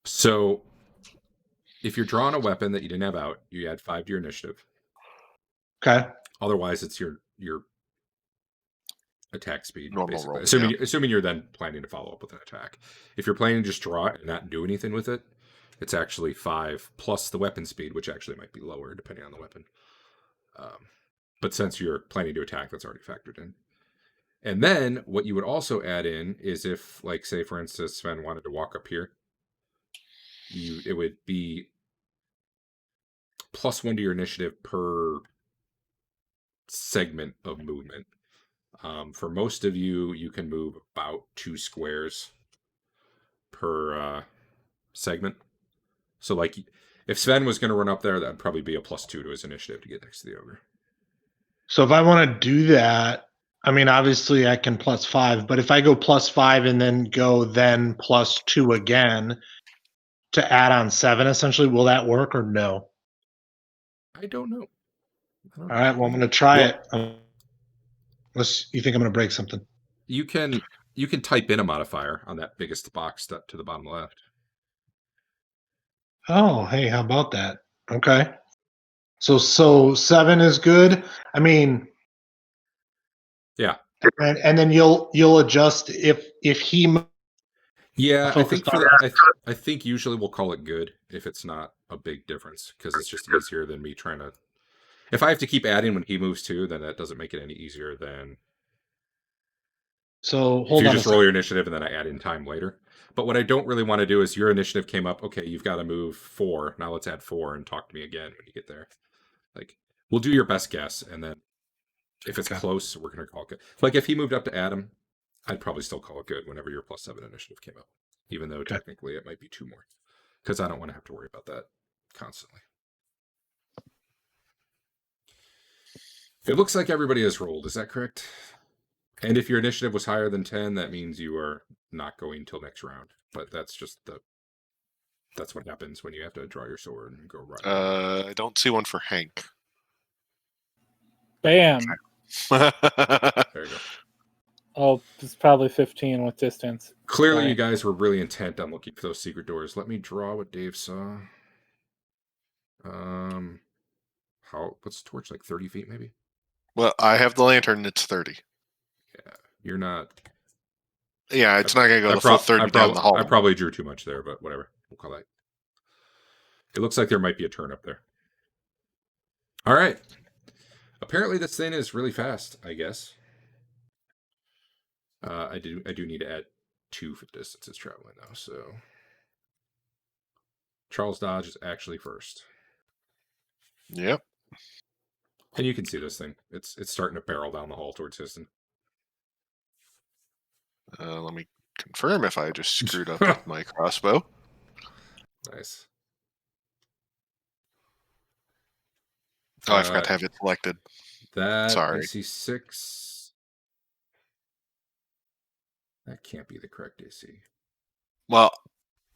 So, if you're drawing a weapon that you didn't have out, you add 5 to your initiative. Okay. Otherwise, it's your attack speed, Normal basically. roll, Assuming you're then planning to follow up with an attack. If you're planning to just draw it and not do anything with it, it's actually 5 plus the weapon speed, which actually might be lower depending on the weapon. But since you're planning to attack, that's already factored in. And then what you would also add in is if, like, say for instance, Sven wanted to walk up here, it would be +1 to your initiative per segment of movement. For most of you, you can move about 2 squares per segment. So, like, if Sven was going to run up there, that'd probably be a +2 to his initiative to get next to the ogre. So if I want to do that, I mean, obviously I can +5, but if I go +5 and then go then +2 again to add on 7, essentially, will that work or no? I don't know. All right, well, I'm going to try Well, it. Unless you think I'm going to break something. You can type in a modifier on that biggest box to the bottom left. Oh, hey, how about that? Okay. So 7 is good. I mean, Yeah. and then you'll adjust if he Yeah, I think focused for on the that. I think usually we'll call it good if it's not a big difference, because it's just easier than me trying to. If I have to keep adding when he moves too, then that doesn't make it any easier than So if hold you on a just roll second. your initiative and then I add in time later. But what I don't really want to do is your initiative came up. Okay, you've got to move 4. Now let's add 4 and talk to me again when you get there. Like, we'll do your best guess, and then if it's Okay. close, we're gonna call it good. Like if he moved up to Adam, I'd probably still call it good whenever your +7 initiative came up, even though technically it might be 2 more, because I don't want to have to worry about that constantly. It looks like everybody has rolled. Is that correct? And if your initiative was higher than 10, that means you are not going till next round. But that's just that's what happens when you have to draw your sword and go run. I don't see one for Hank. Bam. There you go. Oh, it's probably 15 with distance. Clearly, Sorry. you guys were really intent on looking for those secret doors. Let me draw what Dave saw. What's the torch, like 30 feet maybe? Well, I have the lantern. It's 30. Yeah, you're not. Yeah, it's not going to go the full 30 down the hall. I probably drew too much there, but whatever. We'll call that. It looks like there might be a turn up there. All right. Apparently, this thing is really fast, I guess. I do need to add 2 for distance it's traveling though. So Charles Dodge is actually first. Yep. And you can see this thing. It's starting to barrel down the hall towards Histon. Let me confirm if I just screwed up with my crossbow. Nice. Oh, I forgot to have it selected. Sorry. AC 6. That can't be the correct AC. Well,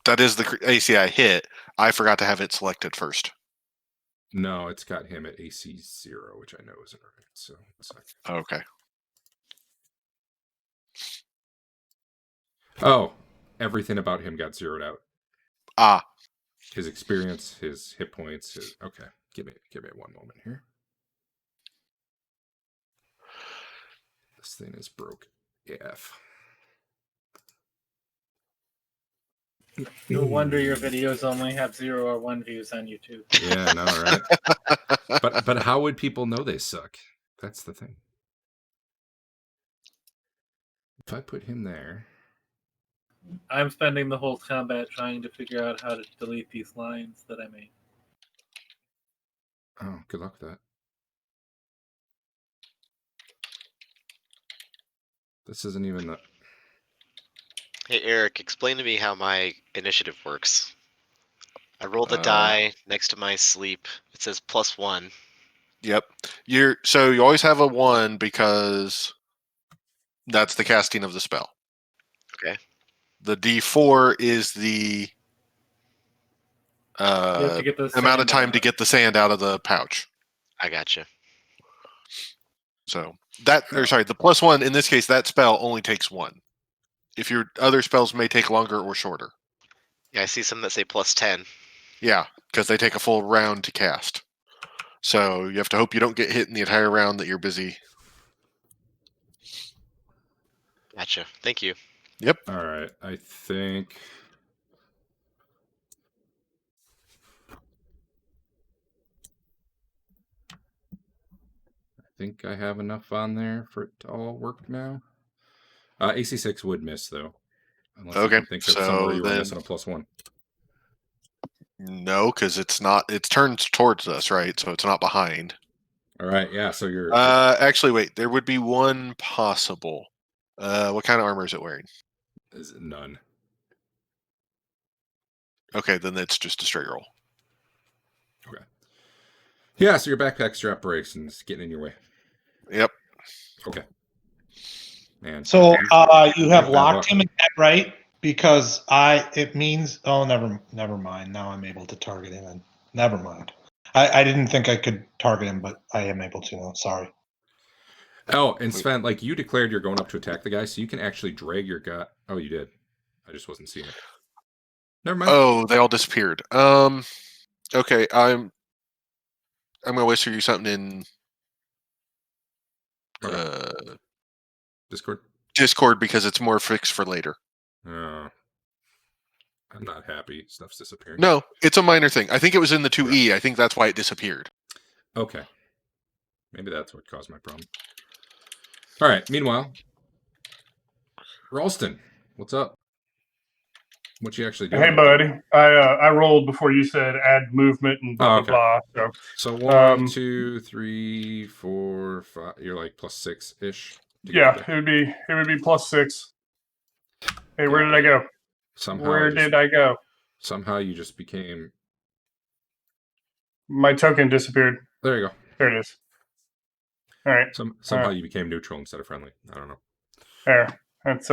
that is the AC I hit. I forgot to have it selected first. No, it's got him at AC 0, which I know isn't right. So it's like, okay. Oh, everything about him got zeroed out. Ah. His experience, his hit points. Okay, give me 1 moment here. This thing is broke. AF. No wonder your videos only have 0 or 1 views on YouTube. Yeah, I know, right? but how would people know they suck? That's the thing. If I put him there, I'm spending the whole combat trying to figure out how to delete these lines that I made. oh, good luck with that. This isn't even the. Hey, Eric, explain to me how my initiative works. I roll the die next to my sleep. It says +1. Yep. You always have a 1 because that's the casting of the spell. Okay. The D4 is the You have to get the amount of sand out time of to it. get the sand out of the pouch. I gotcha. So the +1 in this case, that spell only takes 1. If your other spells may take longer or shorter. Yeah, I see some that say +10. Yeah, because they take a full round to cast. So you have to hope you don't get hit in the entire round that you're busy. Gotcha. Thank you. Yep. All right. I think. I have enough on there for it to all work now. AC 6 would miss though, unless you Okay, can think of somewhere so you were then missing a +1. no, because it's not. It's turned towards us, right? So it's not behind. All right. Yeah. So you're. Actually, wait. There would be one possible. What kind of armor is it wearing? Is it none? Okay, then it's just a straight roll. Okay. Yeah. So your backpack strap breaks and it's getting in your way. Yep. Okay. Man. So you have bad locked luck. him in that, right? Because it means never mind. Now I'm able to target him and never mind. I didn't think I could target him, but I am able to now. Sorry. Oh, and Sven, like you declared you're going up to attack the guy, so you can actually drag your guy. Oh, you did. I just wasn't seeing it. Never mind. Oh, they all disappeared. Okay, I'm gonna whisper you something in Okay. Discord. Discord because it's more fixed for later. I'm not happy. Stuff's disappearing. No, it's a minor thing. I think it was in the 2E. I think that's why it disappeared. Okay. Maybe that's what caused my problem. All right. Meanwhile, Ralston, what's up? What you actually doing? Hey, buddy. I rolled before you said add movement and blah, Oh, okay. blah, blah. So 1, 2, 3, 4, 5. You're like +6 ish. Yeah, it would be +6. Hey, where did I go? Somehow did I go? Somehow you just became. My token disappeared. There you go. There it is. All right. Somehow you became neutral instead of friendly. I don't know. There. That's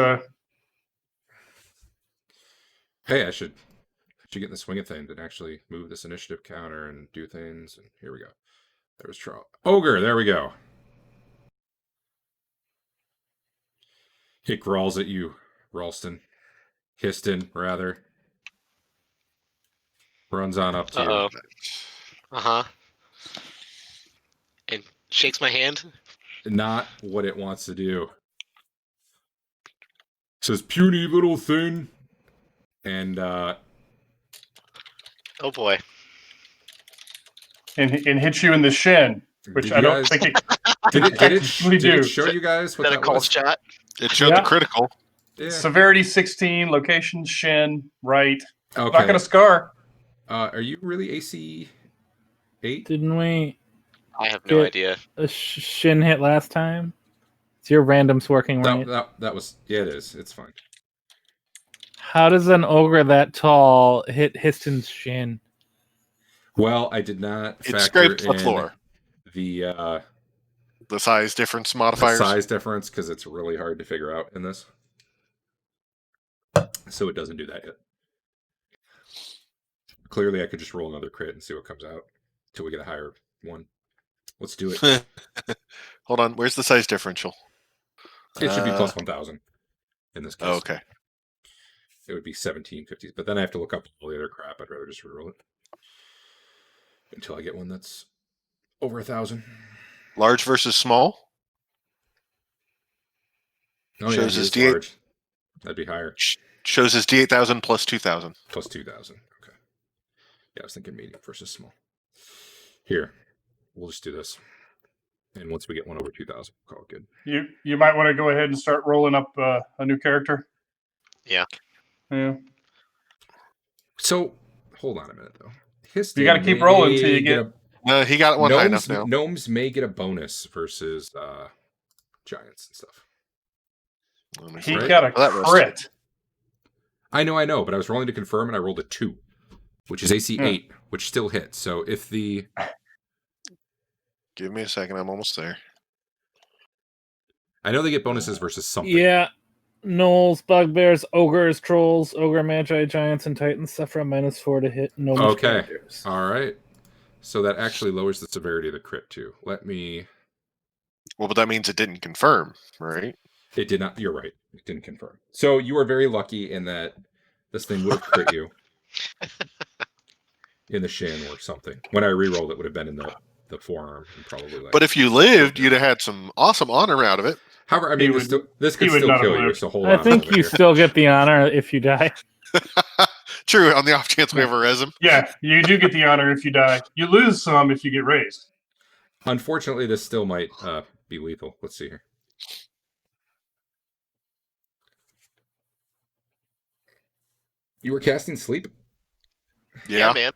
Hey, I should get in the swing of things and actually move this initiative counter and do things. And here we go. There was Charles. Ogre, there we go. He growls at you, Ralston. Histon, rather. Runs on up to Uh-oh. you. Uh-huh. And shakes my hand. Not what it wants to do. Says, puny little thing. And, Oh boy. and hit you in the shin, which I don't think it did it show do. you guys what Is that a cold was? shot? It showed the critical. Yeah. Severity 16, location shin, right. Okay. Not gonna scar. Are you really AC 8? Didn't we I have no get idea. a shin hit last time? Is your randoms working right? That was, yeah, it is. It's fine. How does an ogre that tall hit Histon's shin? Well, I did not factor It scraped the in floor. The size difference modifiers. The size difference, because it's really hard to figure out in this. So it doesn't do that yet. Clearly, I could just roll another crit and see what comes out until we get a higher one. Let's do it. Hold on. Where's the size differential? It should be plus 1,000 in this case. Oh, okay. It would be 1750, but then I have to look up all the other crap. I'd rather just reroll it until I get one that's over 1,000. Large versus small? Oh, shows yeah, his D8. Large. That'd be higher. Shows his D8,000 plus 2,000. Plus 2,000. Okay. Yeah, I was thinking medium versus small. Here, we'll just do this. And once we get one over 2,000, we'll call it good. You might want to go ahead and start rolling up a new character. Yeah. Yeah. So, hold on a minute, though. You got to keep rolling until you get... he got one high enough now. Gnomes may get a bonus versus giants and stuff. He got a crit. I know, but I was rolling to confirm, and I rolled a 2, which is AC 8, which still hits. So if the Give me a second. I'm almost there. I know they get bonuses versus something. Yeah. Gnolls, bugbears, ogres, trolls, ogre, magi, giants, and titans suffer a -4 to hit gnomish Okay. characters. All right. So that actually lowers the severity of the crit too. Let me. Well, but that means it didn't confirm, right? It did not. You're right. It didn't confirm. So you are very lucky in that this thing would have crit you in the shin or something. When I re-rolled, it would have been in the forearm and probably like. But if you lived, you'd have had some awesome honor out of it. However, I mean, this could would still not have kill you. lived. So hold I on. think you still get the honor if you die. True, on the off chance we ever res him. Yeah, you do get the honor if you die. You lose some if you get raised. Unfortunately, this still might be lethal. Let's see here. You were casting sleep? Yeah. man.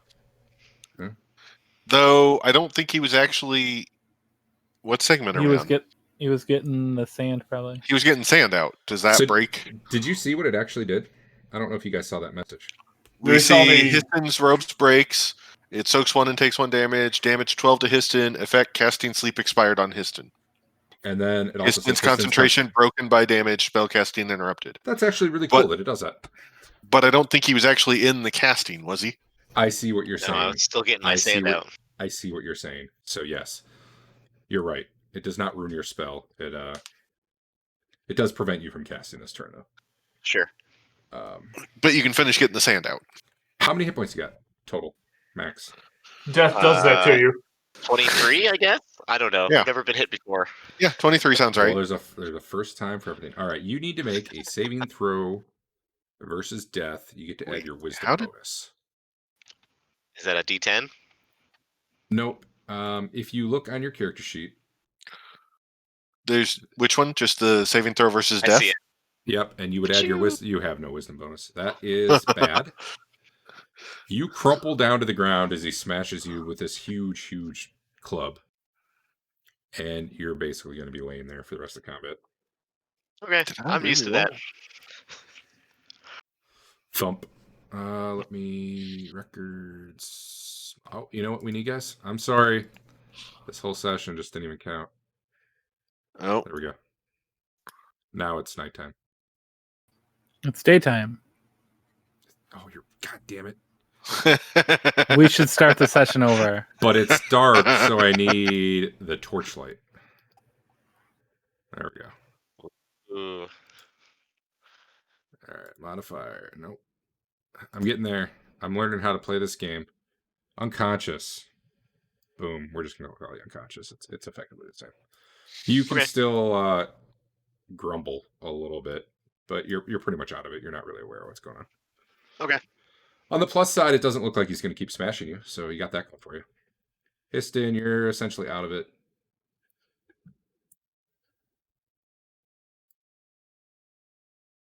Though I don't think he was actually. What segment are He we was on? he was getting the sand probably. He was getting sand out. Does that So- break? Did you see what it actually did? I don't know if you guys saw that message. We We saw see the- Histon's robes breaks. It soaks 1 and takes 1 damage. Damage 12 to Histon. Effect casting sleep expired on Histon. And then it also says Histon's concentration broken by damage. Spell casting interrupted. That's actually really But- cool that it does that. But I don't think he was actually in the casting, was he? I see what you're No, I saying. was still getting my I see sand what- out. I see what you're saying. So yes, you're right. It does not ruin your spell. It does prevent you from casting this turn though. Sure. But you can finish getting the sand out. How many hit points you got total, max? Death does that to you. 23, I guess? I don't know. Yeah. I've never been hit before. Yeah, 23 sounds right. Well, there's a first time for everything. All right, you need to make a saving throw versus death. You get to add Wait, your wisdom how did- bonus. Is that a D10? Nope. If you look on your character sheet, There's which one? Just the saving throw versus I death? see it. yep, and you would add your wisdom. You have no wisdom bonus. That is bad. You crumple down to the ground as he smashes you with this huge, huge club. And you're basically going to be laying there for the rest of combat. Okay, Did I I'm used to really that. roll? Thump. Let me records. Oh, you know what we need, guys? I'm sorry. This whole session just didn't even count. Oh, There we go. Now it's nighttime. It's daytime. Oh, you're god damn it. We should start the session over. But it's dark, so I need the torchlight. There we go. Ooh. All right, modifier. Nope. I'm getting there. I'm learning how to play this game. Unconscious. Boom. We're just gonna call you unconscious. It's effectively the same. You can Okay. still grumble a little bit, but you're pretty much out of it. You're not really aware of what's going on. Okay. On the plus side, it doesn't look like he's going to keep smashing you, so you got that going for you. Histon, you're essentially out of it.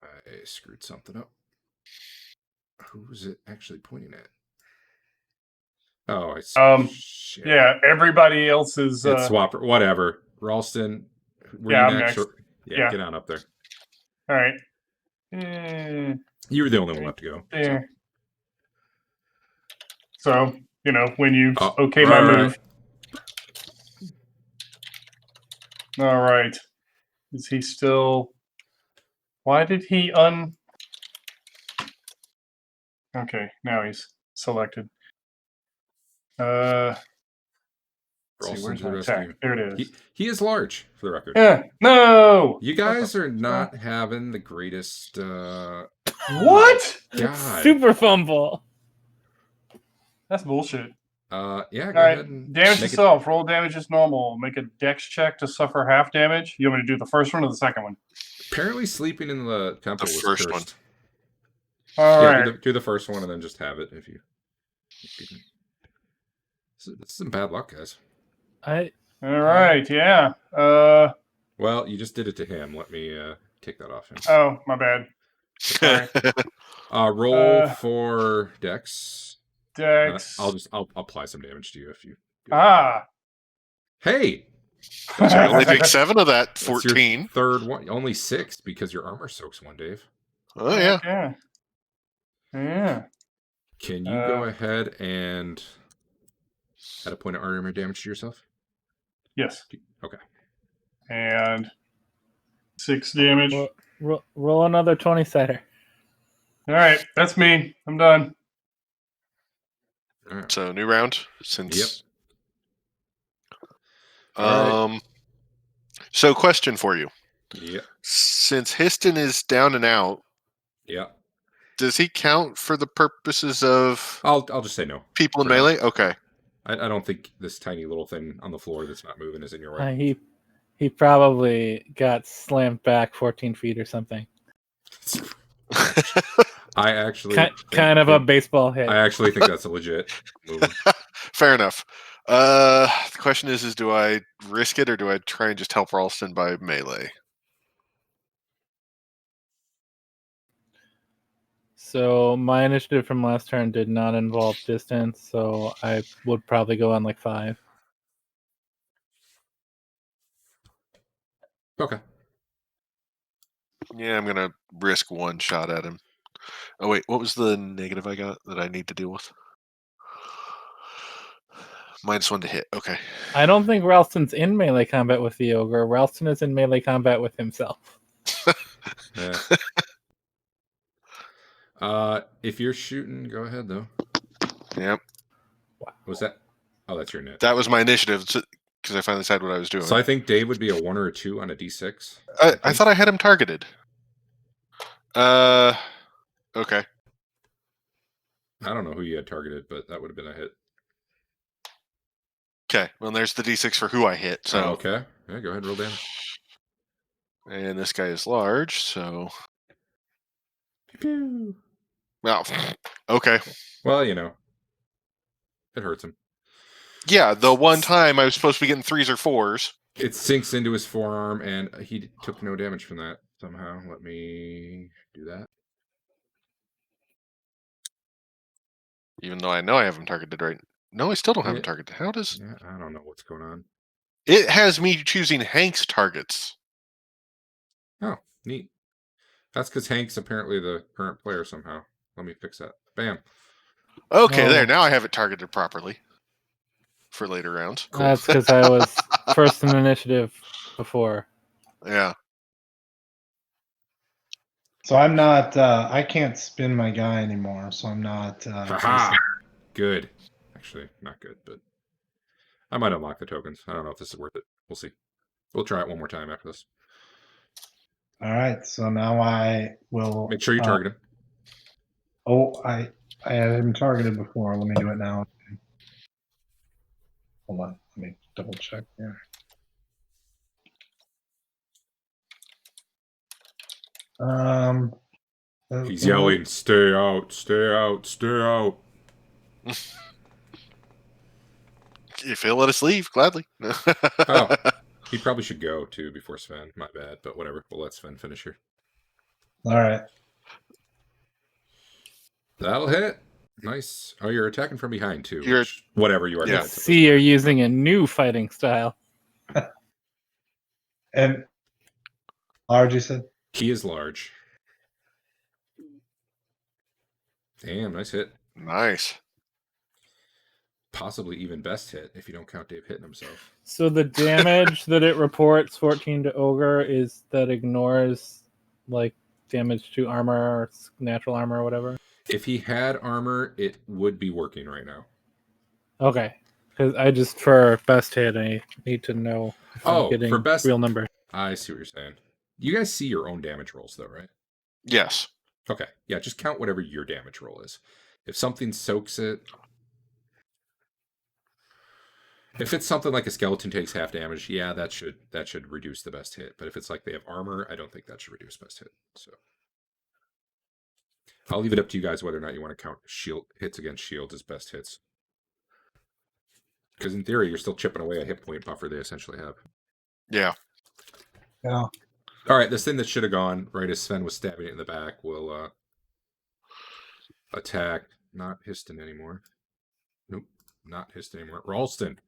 I screwed something up. Who's it actually pointing at? Oh, shit. Yeah, everybody else is. It's Swapper. Whatever. Ralston, were Yeah, you I'm next? next. Yeah, Yeah. get on up there. All right. You were the only one left to go. so. There. So, when you Oh, okay my right. move. All right. Is he still. Why did he Okay, now he's selected. Let's see, Ralston's where's the my rescue. attack? There it is. He is large, for the record. Yeah. No! You guys are not having the greatest. What? God. Super fumble. That's bullshit. Yeah, All go right. ahead and Damage make it- yourself. Roll damage as normal. Make a dex check to suffer half damage. You want me to do the first one or the second one? Apparently, sleeping in the temple The was first one. cursed. All Yeah, right. do the first one and then just have it if you. This is some bad luck, guys. I All right. Yeah. Well, you just did it to him. Let me take that off him. Oh, my bad. Sorry. Roll for Dex. Dex. I'll apply some damage to you if you. Ah. Hey, I only take 7 of that that's your 14. third one. Only 6 because your armor soaks one, Dave. Oh, yeah. Yeah. Yeah. Can you go ahead and add a point of armor damage to yourself? Yes. Okay. And 6 damage. Roll another 20-sider. All right, that's me. I'm done. All right. So new round since. All right. So question for you: Yep. since Histon is down and out, Yep. does he count for the purposes of I'll just say no. people in for now. melee? Okay. I don't think this tiny little thing on the floor that's not moving is in your way. He probably got slammed back 14 feet or something. I actually Kind of a baseball hit. I actually think that's a legit move. Fair enough. The question is do I risk it or do I try and just help Ralston by melee? So my initiative from last turn did not involve distance, so I would probably go on like 5. Okay. Yeah, I'm gonna risk one shot at him. Oh wait, what was the negative I got that I need to deal with? -1 to hit. Okay. I don't think Ralston's in melee combat with the ogre. Ralston is in melee combat with himself. Yeah. If you're shooting, go ahead though. Yep. Was that? Oh, that's your net. That was my initiative because I finally decided what I was doing. So I think Dave would be a 1 or a 2 on a d6. I thought I had him targeted. Okay. I don't know who you had targeted, but that would have been a hit. Okay. Well, there's the d6 for who I hit. So Oh, okay. Yeah, go ahead and roll damage. And this guy is large, so Pew. well, okay. Well, you know, it hurts him. Yeah, the one time I was supposed to be getting 3s or 4s. It sinks into his forearm, and he took no damage from that somehow. Let me do that. Even though I know I have him targeted right. No, I still don't have him targeted. How does Yeah, I don't know what's going on. it has me choosing Hank's targets? Oh, neat. That's because Hank's apparently the current player somehow. Let me fix that. Bam. Okay, Oh. there. Now I have it targeted properly for later rounds. Cool. That's because I was first in initiative before. Yeah. So I'm not. I can't spin my guy anymore, so I'm not. Haha. Good. Actually, not good, but I might unlock the tokens. I don't know if this is worth it. We'll see. We'll try it one more time after this. All right. So now I will Make sure you target him. Oh, I had him targeted before. Let me do it now. Hold on. Let me double check here. He's yelling, "Stay out! Stay out! Stay out!" If he'll let us leave, gladly. Oh, he probably should go too before Sven. My bad, but whatever. We'll let Sven finish here. All right. That'll hit. Nice. Oh, you're attacking from behind too. You're- Whatever you are. Yeah. See, you're using a new fighting style. And large, you said? He is large. Damn, nice hit. Nice. Possibly even best hit if you don't count Dave hitting himself. So the damage that it reports 14 to ogre is that ignores like damage to armor or natural armor or whatever. If he had armor, it would be working right now. Okay, because I just for best hit I need to know if I'm getting for best real number. I see what you're saying. You guys see your own damage rolls though, right? Yes. Okay. Yeah, just count whatever your damage roll is. If something soaks it, if it's something like a skeleton takes half damage, yeah, that should reduce the best hit. But if it's like they have armor, I don't think that should reduce best hit. So I'll leave it up to you guys whether or not you want to count shield hits against shields as best hits. Because in theory, you're still chipping away a hit point buffer they essentially have. Yeah. Yeah. All right, this thing that should have gone right as Sven was stabbing it in the back will attack. Not Histon anymore. Nope, not Histon anymore. Ralston.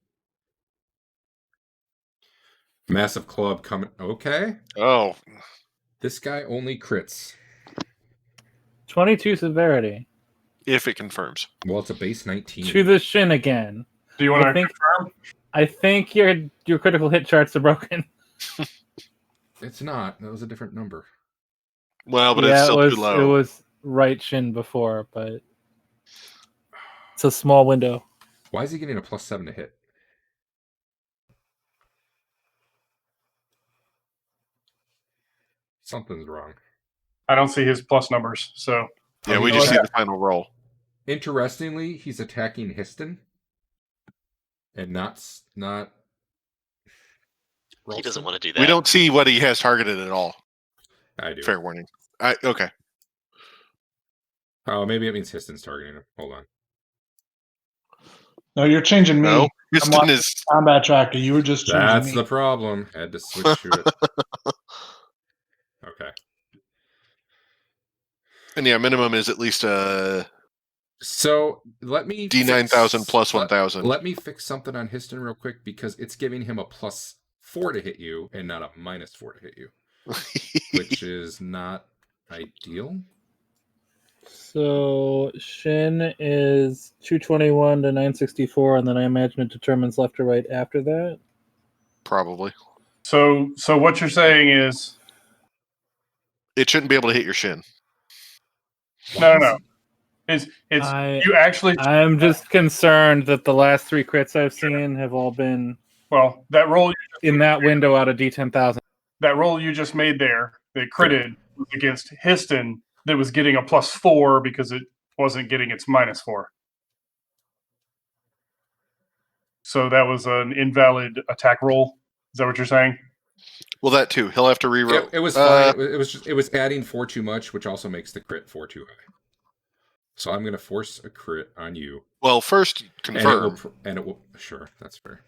Massive club coming. Okay. Oh. This guy only crits. 22 severity If it confirms. Well, it's a base 19. to the shin again. Do you want I to think- confirm? I think your critical hit charts are broken. It's not. That was a different number. Well, but it's Yeah, still too it low. was right shin before, but it's a small window. Why is he getting a +7 to hit? Something's wrong. I don't see his plus numbers, so Yeah, I we mean, just see yeah. the final roll. Interestingly, he's attacking Histon, and not He doesn't Ralston. want to do that. We don't see what he has targeted at all. I do. Fair warning. Okay. Oh, maybe it means Histon's targeting him. Hold on. No, you're changing me. No, I'm Houston watching is. combat tracker. You were just changing That's me. the problem. Had to switch to it. Okay. And yeah, minimum is at least So let me D9,000 plus let- 1,000. Let me fix something on Histon real quick because it's giving him a +4 to hit you and not a -4 to hit you, which is not ideal. So Shin is 221 to 964, and then I imagine it determines left or right after that. Probably. So what you're saying is It shouldn't be able to hit your shin. no. It's I- you actually I'm just concerned that the last 3 crits I've seen have all been well that roll in that window out of D10,000. that roll you just made there that critted was against Histon that was getting a +4 because it wasn't getting its -4. So that was an invalid attack roll. Is that what you're saying? Well, that too. He'll have to reroll. It was fine. It was adding 4 too much, which also makes the crit 4 too high. So I'm going to force a crit on you. Well, first confirm. And it will sure, that's fair.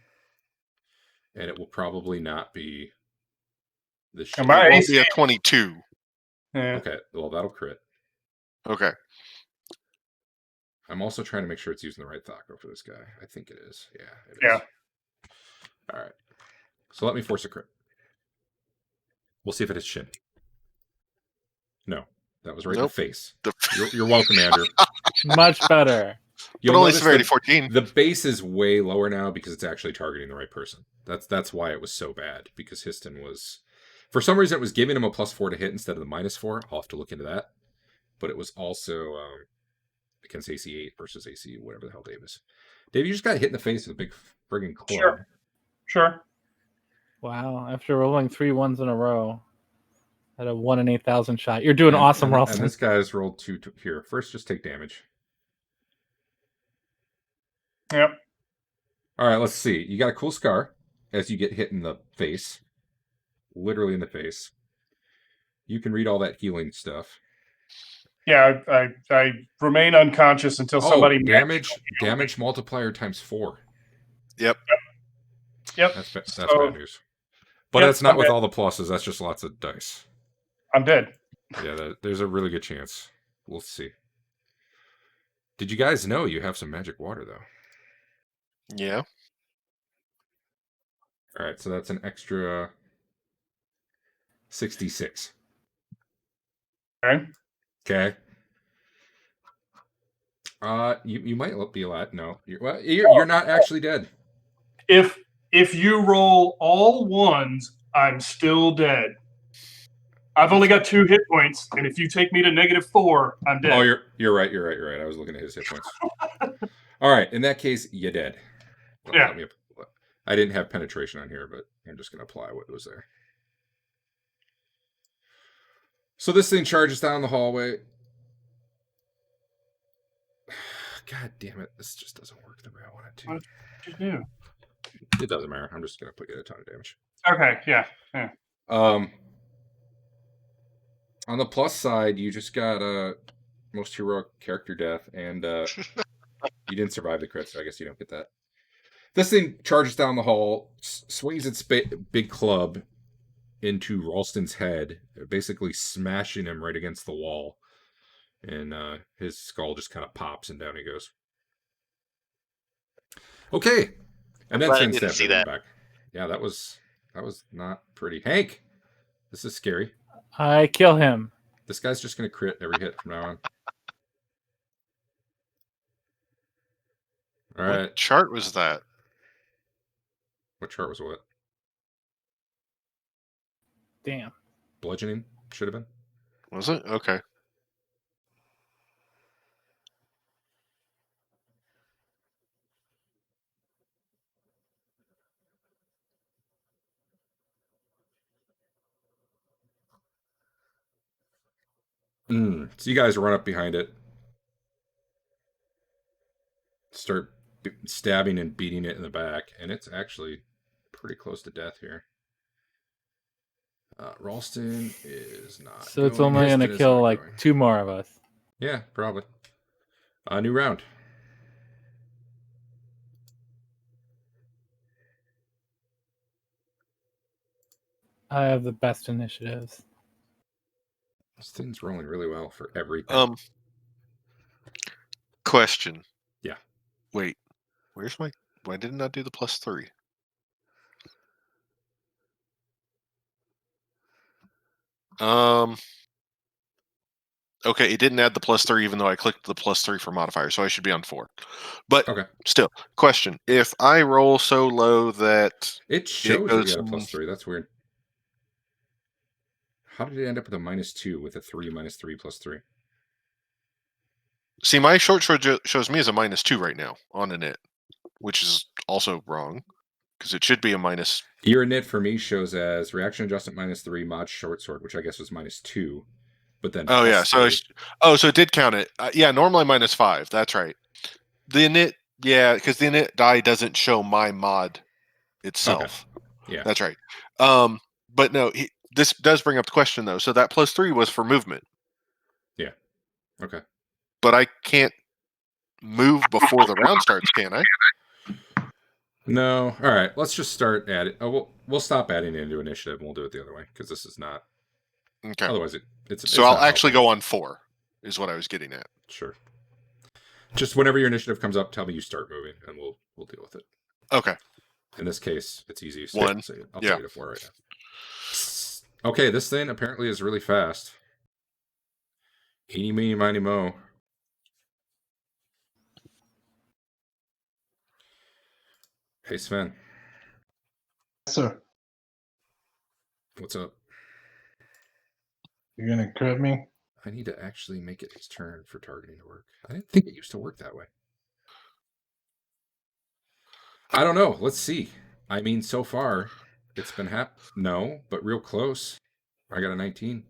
And it will probably not be the shit. My It won't AC be a 22. Yeah. Okay, well that'll crit. Okay. I'm also trying to make sure it's using the right Thaco for this guy. I think it is. Yeah, it is. Yeah. All right. So let me force a crit. We'll see if it is Shin. No, that was right in the Nope. face. You're welcome, Andrew. Much better. You'll But only notice severity that 14. The base is way lower now because it's actually targeting the right person. That's why it was so bad, because Histon was, for some reason, it was giving him a +4 to hit instead of the -4. I'll have to look into that. But it was also against AC 8 versus AC whatever the hell Dave is. Dave, you just got hit in the face with a big friggin' club. Sure. Wow, after rolling 3 ones in a row at a 1 in 8,000 shot. You're doing awesome, Ralston. And this guy's rolled 2 here. First, just take damage. Yep. All right, let's see. You got a cool scar as you get hit in the face. Literally in the face. You can read all that healing stuff. Yeah, I remain unconscious until somebody damage multiplier ×4. Yep. Yep. That's So, bad news. But that's not with all the pluses. That's just lots of dice. I'm dead. Yeah, there's a really good chance. We'll see. Did you guys know you have some magic water, though? Yeah. All right, so that's an extra 66. Okay. Okay. You might be alive. No, you're not actually dead. If you roll all ones, I'm still dead. I've only got 2 hit points, and if you take me to -4, I'm dead. Oh, you're right. I was looking at his hit points. All right, in that case, you're dead. Yeah. I didn't have penetration on here, but I'm just going to apply what was there. So this thing charges down the hallway. God damn it. This just doesn't work the way I want it to. What did you do? It doesn't matter. I'm just going to get a ton of damage. Okay, yeah. On the plus side, you just got a most heroic character death, and you didn't survive the crit, so I guess you don't get that. This thing charges down the hall, swings its big club into Ralston's head, basically smashing him right against the wall. And his skull just kind of pops, and down he goes. Okay. And then Finn stabs him back. Yeah, that was not pretty. Hank, this is scary. I kill him. This guy's just going to crit every hit from now on. All right. What chart was that? What chart was what? Damn. Bludgeoning should have been. Was it? Okay. So you guys run up behind it, start stabbing and beating it in the back, and it's actually pretty close to death here. Ralston is not. So it's going. only Histon gonna is kill not like going. 2 more of us. Yeah, probably. New round. I have the best initiatives. This thing's rolling really well for everything. Question. Yeah. Wait, where's my? Why didn't I do the +3? Okay, it didn't add the +3 even though I clicked the +3 for modifier, so I should be on 4. But Okay. still, question: if I roll so low that It shows that you goes got a from- +3. That's weird. How did it end up with a -2 with a 3 -3 +3? see, my short shows me as a -2 right now on a knit, which is also wrong because it should be a minus. Your knit for me shows as reaction adjustment -3 mod short sword, which I guess was -2, but then Oh yeah, so +3. so it did count it. Yeah, normally -5. That's right. The init, yeah, because the init die doesn't show my mod itself. Yeah. That's right. But no, this does bring up the question though. So that +3 was for movement. Yeah. Okay. But I can't move before the round starts, can I? No. All right. Let's just start adding. Oh, we'll stop adding it into initiative, and we'll do it the other way because this is not. Okay. Otherwise, it's. So it's I'll not actually helpful. go on 4. Is what I was getting at. Sure. Just whenever your initiative comes up, tell me you start moving, and we'll deal with it. Okay. In this case, it's easy. So 1. I'll Yeah. tell you to 4 right now. Okay, this thing apparently is really fast. Eeny, meeny, miny, mo. Hey, Sven. Yes, sir. What's up? You're gonna crit me? I need to actually make it his turn for targeting to work. I didn't think it used to work that way. I don't know. Let's see. I mean, so far, it's been no, but real close. I got a 19.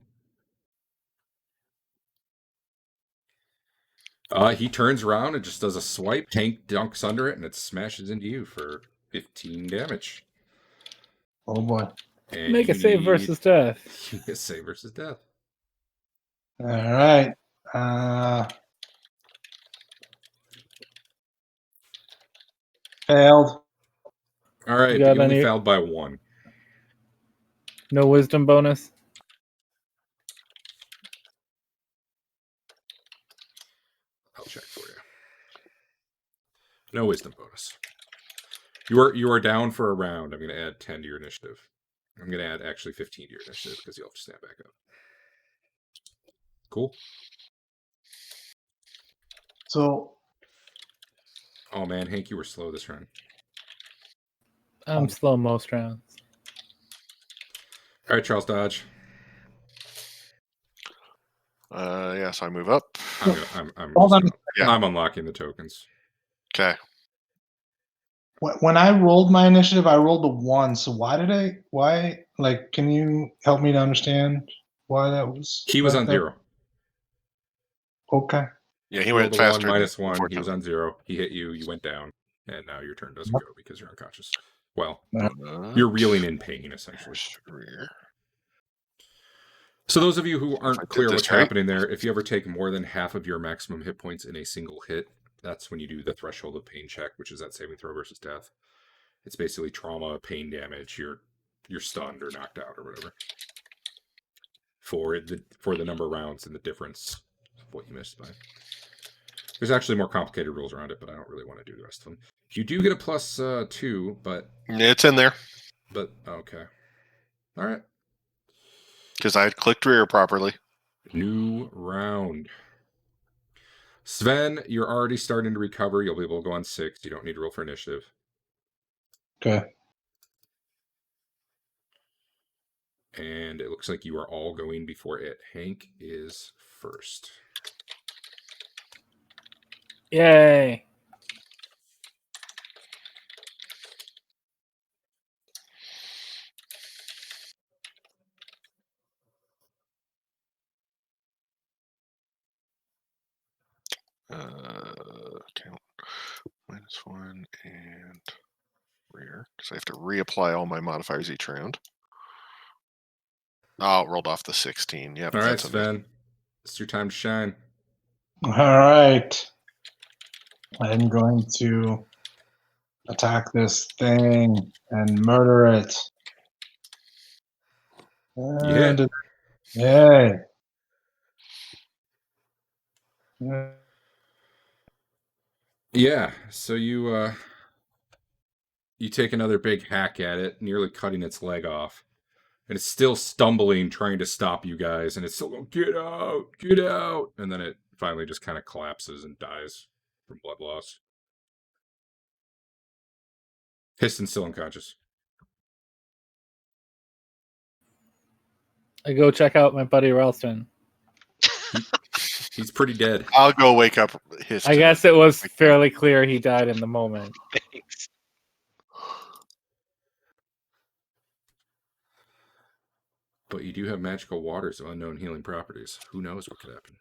He turns around and just does a swipe. Tank dunks under it, and it smashes into you for 15 damage. Oh boy. And Make a you save need- versus death. A save versus death. All right. Failed. All right, You but got you only any- failed by 1. No wisdom bonus. I'll check for you. No wisdom bonus. You are down for a round. I'm going to add 10 to your initiative. I'm going to add actually 15 to your initiative because you'll have to stand back up. Cool. So Oh man, Hank, you were slow this round. I'm slow most rounds. All right, Charles Dodge. Yeah, so I move up. I'm Hold on. Yeah. I'm unlocking the tokens. Okay. when I rolled my initiative, I rolled a 1. So why? Like, can you help me to understand why that was? He was like on that? 0. Okay. Yeah, he Rolled went a faster. 1 minus 1. He was unfortunately. on 0. He hit you. You went down, and now your turn doesn't go because you're unconscious. Well, you're reeling in pain essentially. So those of you who I aren't did clear this what's right. happening there, if you ever take more than half of your maximum hit points in a single hit, that's when you do the threshold of pain check, which is that saving throw versus death. It's basically trauma, pain damage. You're stunned or knocked out or whatever. For the number of rounds and the difference of what you missed by. There's actually more complicated rules around it, but I don't really want to do the rest of them. You do get a +2, but It's in there okay. All right. because I had clicked rear properly. New round. Sven, you're already starting to recover. You'll be able to go on 6. You don't need to roll for initiative. Okay. And it looks like you are all going before it. Hank is first. Yay! Count -1 and rear, because I have to reapply all my modifiers each round. Oh, it rolled off the 16. Yep, All right, that's a miss. Sven. It's your time to shine. All right. I'm going to attack this thing and murder it. You hit. And yay. Yeah, so you take another big hack at it, nearly cutting its leg off. And it's still stumbling, trying to stop you guys, and it's still going, get out, and then it finally just kind of collapses and dies from blood loss. Histon's still unconscious. I go check out my buddy Ralston. He's pretty dead. I'll go wake up his. I guess it was fairly clear he died in the moment. Thanks. But you do have magical waters of unknown healing properties. Who knows what could happen?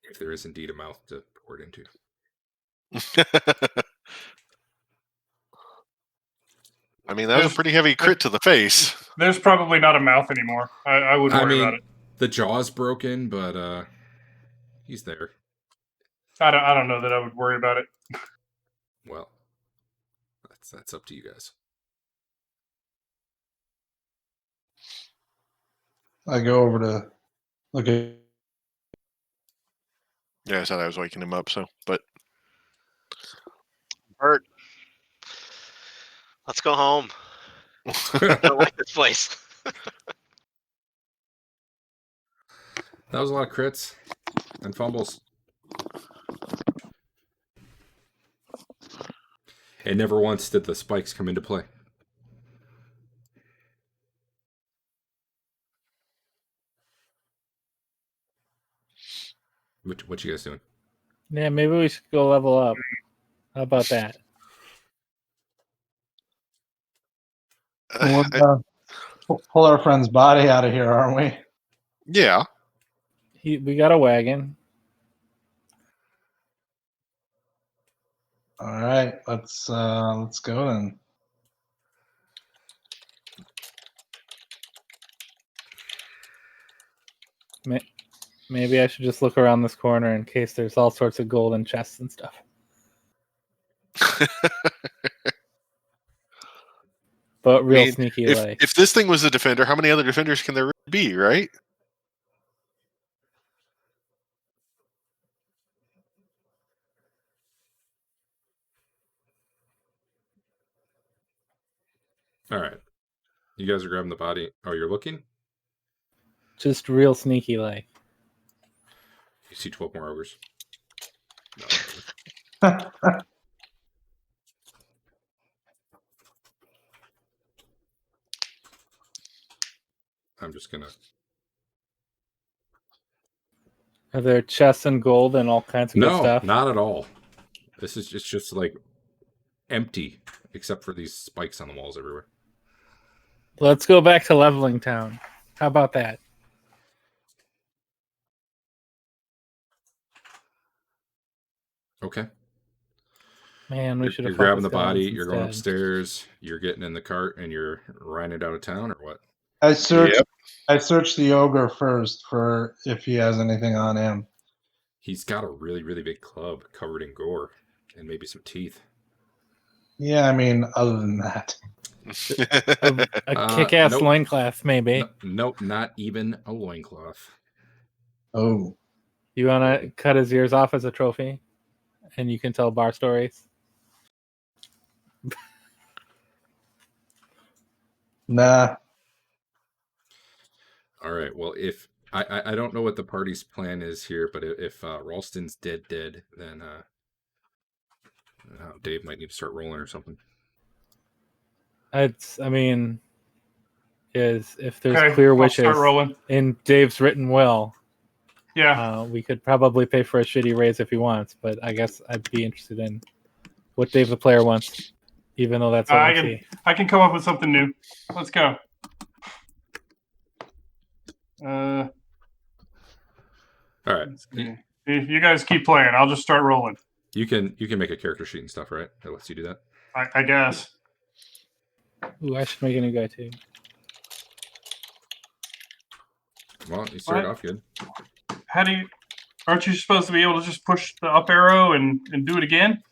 If there is indeed a mouth to pour it into. I mean, that was a pretty heavy crit to the face. There's probably not a mouth anymore. I wouldn't worry about it. The jaw's broken, but he's there. I don't know that I would worry about it. Well, that's up to you guys. I go over to look at. Yeah, I said I was waking him up, so, but. Bert, let's go home. I don't like this place. That was a lot of crits and fumbles. And never once did the spikes come into play. What you guys doing? Yeah, maybe we should go level up. How about that? We're gonna pull our friend's body out of here, aren't we? Yeah. We got a wagon. All right, let's go then. Maybe I should just look around this corner in case there's all sorts of golden chests and stuff. But real sneaky like. If this thing was a defender, how many other defenders can there be, right? All right. You guys are grabbing the body. Oh, you're looking? Just real sneaky like. You see 12 more ogres. No. I'm just gonna. Are there chests and gold and all kinds of good stuff? No, not at all. This is just like empty, except for these spikes on the walls everywhere. Let's go back to Leveling Town. How about that? Okay. Man, we should have. You're grabbing the body. You're going upstairs. You're getting in the cart, and you're riding it out of town, or what? I searched the ogre first for if he has anything on him. He's got a really, really big club covered in gore and maybe some teeth. Yeah, I mean, other than that. a kick-ass nope. loincloth, maybe. Nope, not even a loincloth. Oh. You want to cut his ears off as a trophy? And you can tell bar stories? Nah. All right. Well, if I don't know what the party's plan is here, but if Ralston's dead, then Dave might need to start rolling or something. I mean, if there's Okay, clear I'll wishes start rolling. in Dave's written will, Yeah. we could probably pay for a shitty raise if he wants. But I guess I'd be interested in what Dave the player wants, even though that's OMC. I can come up with something new. Let's go. All right. Let's see. If you guys keep playing, I'll just start rolling. You can make a character sheet and stuff, right? It lets you do that. I guess. Ooh, I should make a new guy too. Well, you started What? off good. How do you? Aren't you supposed to be able to just push the up arrow and do it again?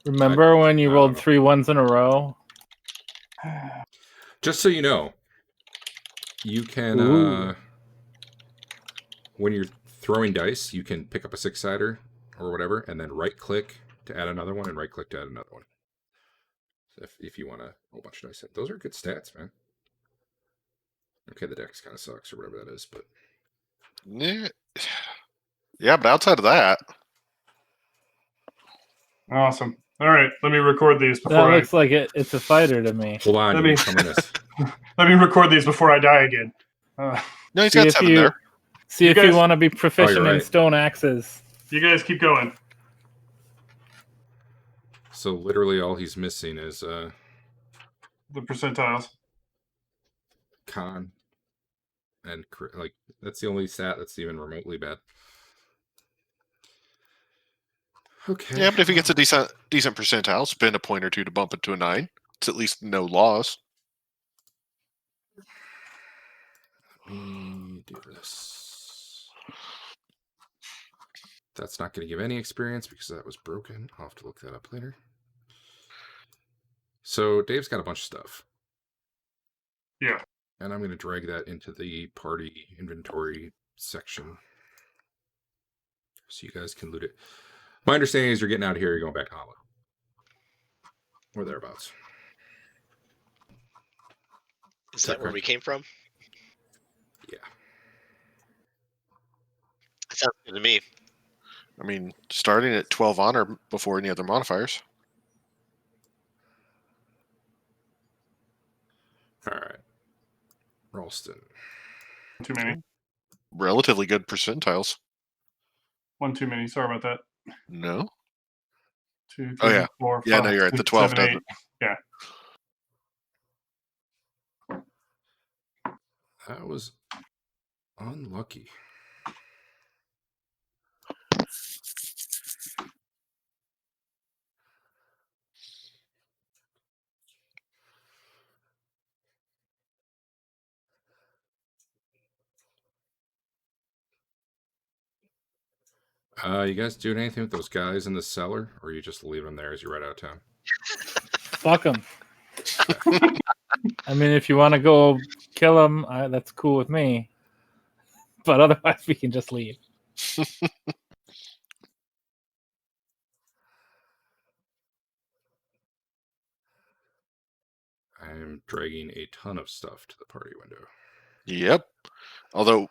Remember when you I rolled don't know. 3 ones in a row? Just so you know, you can Ooh. when you're throwing dice, you can pick up a 6-sider or whatever, and then right-click to add another one, and right-click to add another one. If you want to roll a bunch of dice, those are good stats, man. Okay, the dex kind of sucks or whatever that is, but Yeah, but outside of that, Awesome. All right, let me record these That before looks like it's a fighter to me. hold on, Let you me- can come in this. let me record these before I die again. no, he's See got if 7 you there. see You if you guys- want to be proficient in right. stone axes. You guys keep going. So literally all he's missing is The percentiles. con and like that's the only stat that's even remotely bad. Okay. Yeah, but if he gets a decent percentile, spend a point or two to bump it to a 9. It's at least no loss. Let me do this. That's not going to give any experience because that was broken. I'll have to look that up later. So Dave's got a bunch of stuff. Yeah. And I'm going to drag that into the party inventory section so you guys can loot it. My understanding is you're getting out of here, you're going back to Hollow. Or thereabouts. Is that where we came from? Yeah. That sounds good to me. I mean, starting at 12 honor before any other modifiers. All right. Ralston. Too many. Relatively good percentiles. One too many. Sorry about that. No? 2, 3, Oh, yeah. 4, 5, Yeah, no, you're right. The 6, 12 7, 8. doesn't. Yeah. That was unlucky. You guys doing anything with those guys in the cellar, or you just leave them there as you ride out of town? Fuck them. I mean, if you want to go kill them, that's cool with me. But otherwise, we can just leave. I'm dragging a ton of stuff to the party window. Yep. Although,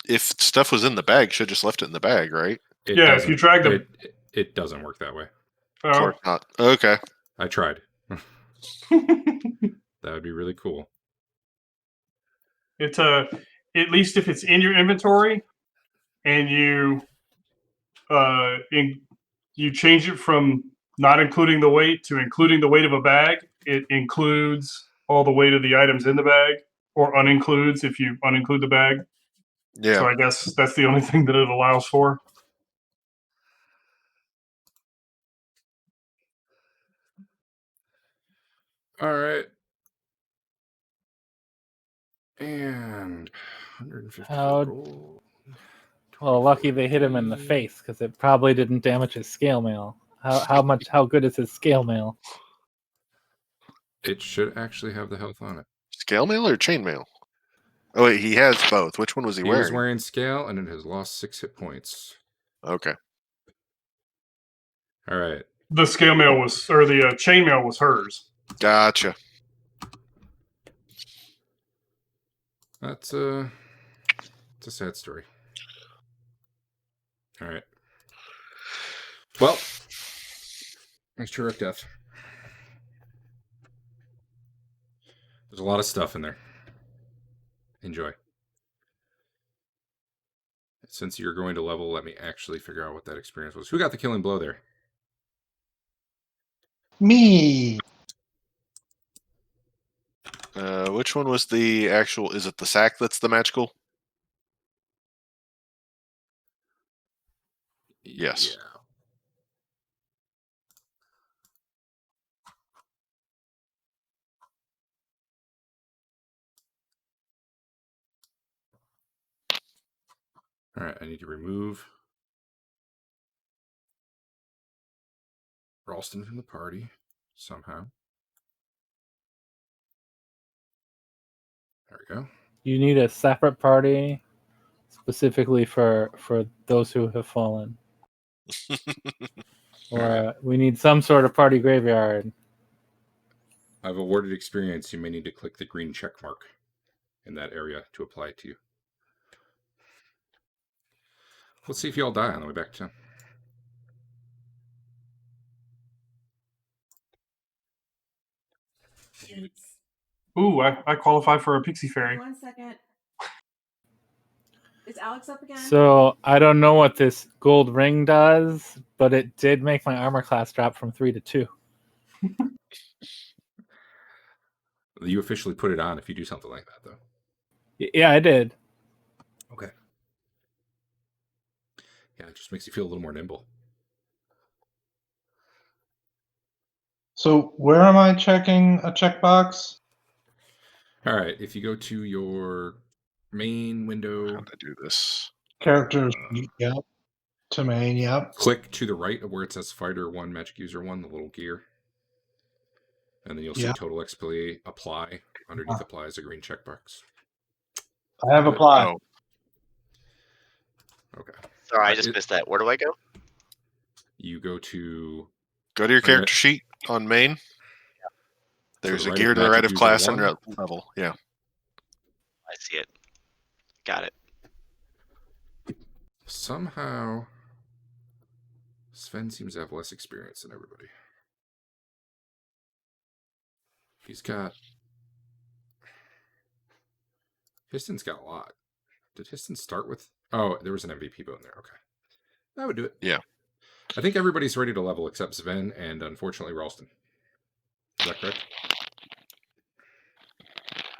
if stuff was in the bag, should have just left it in the bag, right? Yeah, if you drag them. It doesn't work that way. Of course not. Okay. I tried. That would be really cool. It's at least if it's in your inventory, and you you change it from not including the weight to including the weight of a bag, it includes all the weight of the items in the bag, or unincludes if you uninclude the bag. Yeah. So I guess that's the only thing that it allows for. All right. And 150 How- gold. Well, lucky they hit him in the face because it probably didn't damage his scale mail. How good is his scale mail? It should actually have the health on it. Scale mail or chain mail? Oh, wait, he has both. Which one was he He wearing? was wearing scale, and it has lost 6 hit points. Okay. All right. The scale mail was, or the chain mail was hers. Gotcha. That's it's a sad story. All right. Well, Thanks, Turek Death. There's a lot of stuff in there. Enjoy. Since you're going to level, let me actually figure out what that experience was. Who got the killing blow there? Me. Which one was the actual? Is it the sack that's the magical? Yes. Yeah. All right, I need to remove Ralston from the party somehow. There we go. You need a separate party specifically for those who have fallen. Or Alright. we need some sort of party graveyard. I've awarded experience. You may need to click the green check mark in that area to apply it to you. Let's see if you all die on the way back to town. Ooh, I qualify for a pixie fairy. 1 second. Is Alex up again? So I don't know what this gold ring does, but it did make my armor class drop from 3 to 2. You officially put it on if you do something like that, though. Yeah, I did. Okay. Yeah, it just makes you feel a little more nimble. So where am I checking a checkbox? All right, if you go to your main window, How to do this? Characters. Yep. To main. Yep. click to the right of where it says Fighter 1, Magic User 1, the little gear. And then you'll see Yeah. Total XP apply. Underneath apply is a green checkbox. I have applied. Oh, Okay. Sorry, I just missed that. Where do I go? You go to go to your Right. character sheet on main. There's the a right gear of to the right Magic of User class 1. and level. Yeah. I see it. Got it. Somehow, Sven seems to have less experience than everybody. He's got... Histon's got a lot. Did Histon start with... Oh, there was an MVP bone there. Okay. That would do it. Yeah. I think everybody's ready to level except Sven and, unfortunately, Ralston. Is that correct?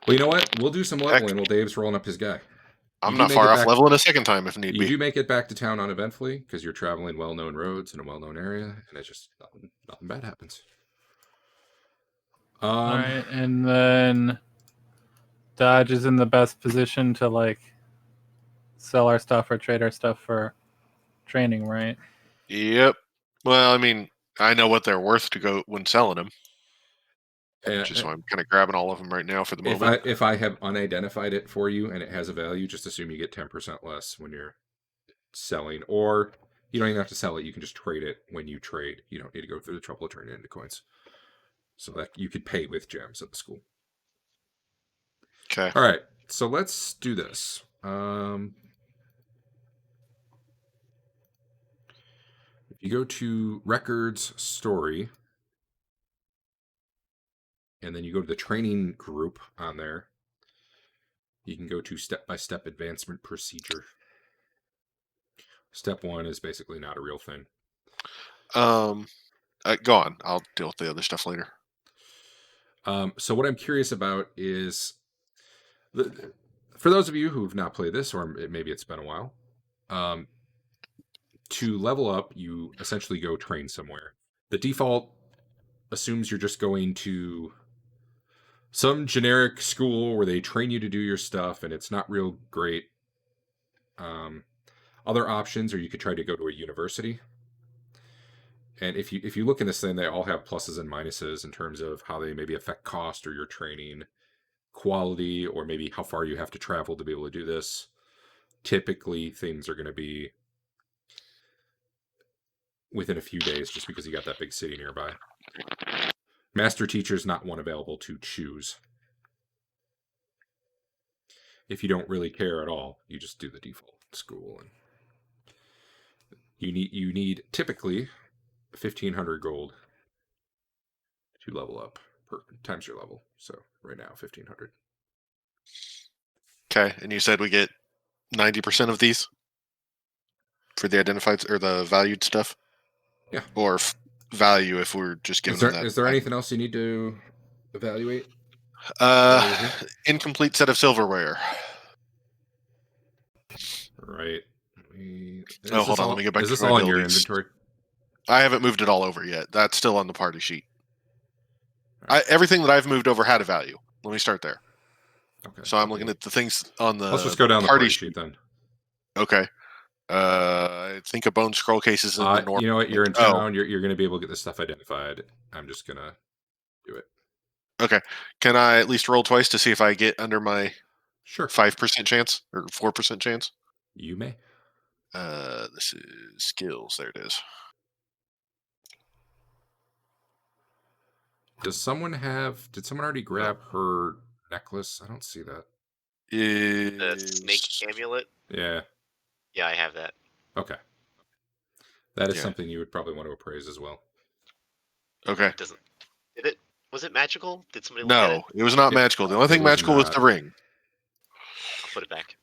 Well, you know what? We'll do some leveling while Dave's rolling up his guy. I'm do not make far it off back- leveling a second time if need You be. do make it back to town uneventfully because you're traveling well-known roads in a well-known area, and it's just nothing bad happens. All right, and then Dodge is in the best position to like sell our stuff or trade our stuff for training, right? Yep. Well, I mean, I know what they're worth to go when selling them, which is why I'm kind of grabbing all of them right now for the moment. If I have unidentified it for you and it has a value, just assume you get 10% less when you're selling, or you don't even have to sell it. You can just trade it when you trade. You don't need to go through the trouble of turning it into coins. So that you could pay with gems at the school. Okay. All right, so let's do this. If you go to Records Story, and then you go to the training group on there, you can go to step-by-step advancement procedure. Step 1 is basically not a real thing. Go on. I'll deal with the other stuff later. So what I'm curious about is, for those of you who've not played this, or maybe it's been a while, to level up, you essentially go train somewhere. The default assumes you're just going to some generic school where they train you to do your stuff, and it's not real great. Other options are you could try to go to a university. And if you look in this thing, they all have pluses and minuses in terms of how they maybe affect cost or your training quality, or maybe how far you have to travel to be able to do this. Typically, things are going to be within a few days just because you got that big city nearby. Master teacher's not one available to choose. If you don't really care at all, you just do the default school. And you need typically 1,500 gold to level up per times your level. So right now 1,500. Okay, and you said we get 90% of these for the identified or the valued stuff. Yeah. Or value if we're just giving them that. Is there anything else you need to evaluate? Incomplete set of silverware. Right. Hold on. Let me get back Is to this my all in your abilities. inventory? I haven't moved it all over yet. That's still on the party sheet. Right. Everything that I've moved over had a value. Let me start there. Okay. So I'm looking at the things on the. Let's just go down the party sheet then. Okay. I think a bone scroll case is in the north. You know what? You're in town. You're going to be able to get this stuff identified. I'm just going to do it. Okay. Can I at least roll twice to see if I get under my Sure. 5% chance or 4% chance? You may. This is skills. There it is. Did someone already grab her necklace? I don't see that. The snake amulet. Yeah. Yeah, I have that. Okay. That is something you would probably want to appraise as well. Okay. Was it magical? Did somebody look at it? No, it was not magical. The only thing magical was the ring. I'll put it back.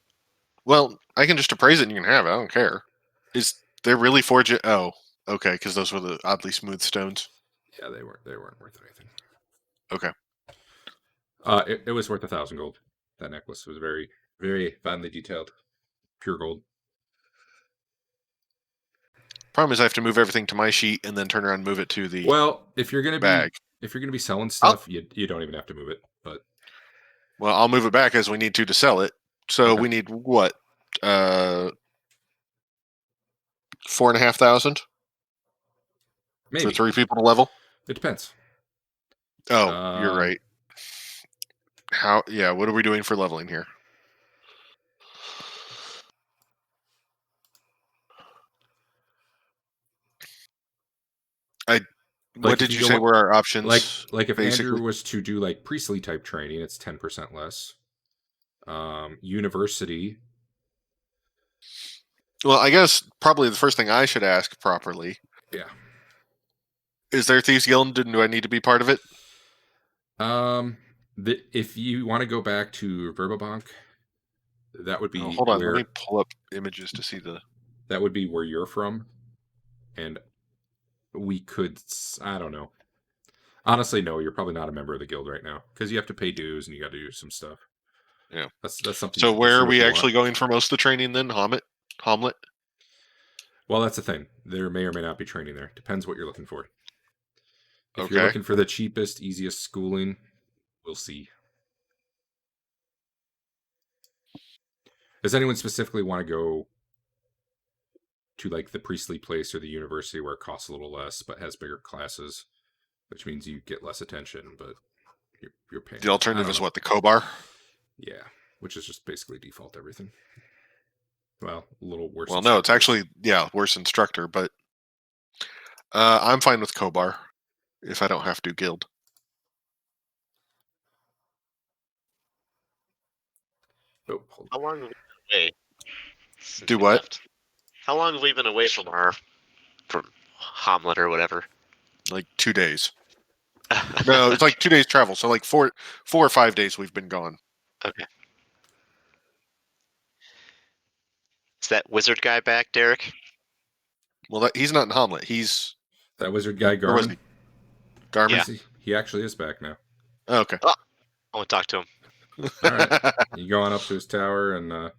Well, I can just appraise it and you can have it. I don't care. Is there really 4 Oh, okay, because those were the oddly smooth stones. Yeah, they weren't worth anything. Okay. It was worth 1,000 gold. That necklace was very, very finely detailed. Pure gold. Problem is I have to move everything to my sheet and then turn around and move it to the if you're gonna bag. be selling stuff, you don't even have to move it. But I'll move it back as we need to sell it. So we need what? 4,500 maybe for 3 people to level. It depends. Oh, you're right. How? Yeah. What are we doing for leveling here? What did you say were our options? Like if Andrew was to do like priestly type training, it's 10% less. University. Well, I guess probably the first thing I should ask properly. Yeah. Is there Thieves Guild? Do I need to be part of it? If you want to go back to Verbobank, that would be. Hold on, let me pull up images to see the. That would be where you're from, and we could. I don't know. Honestly, no. You're probably not a member of the guild right now because you have to pay dues and you got to do some stuff. Yeah, that's something. So where are we actually going for most of the training then? Hamlet. Well, that's the thing. There may or may not be training there. Depends what you're looking for. If you're looking for the cheapest, easiest schooling, we'll see. Does anyone specifically want to go to like the priestly place or the university where it costs a little less but has bigger classes, which means you get less attention, but you're paying. The alternative is what, the Kobar? Yeah, which is just basically default everything. Well, a little worse. Well, no, it's actually worse instructor, but I'm fine with Kobar if I don't have to guild. Oh, how long have we been away? Do what? Left? How long have we been away from Hamlet or whatever? Like 2 days. No, it's like 2 days travel. So like 4 or 5 days we've been gone. Okay. Is that wizard guy back, Derek? Well, he's not in Hamlet. He's that wizard guy, Garmin. Garmin. Yeah. He actually is back now. Oh, okay. Oh, I want to talk to him. All right. You go on up to his tower, and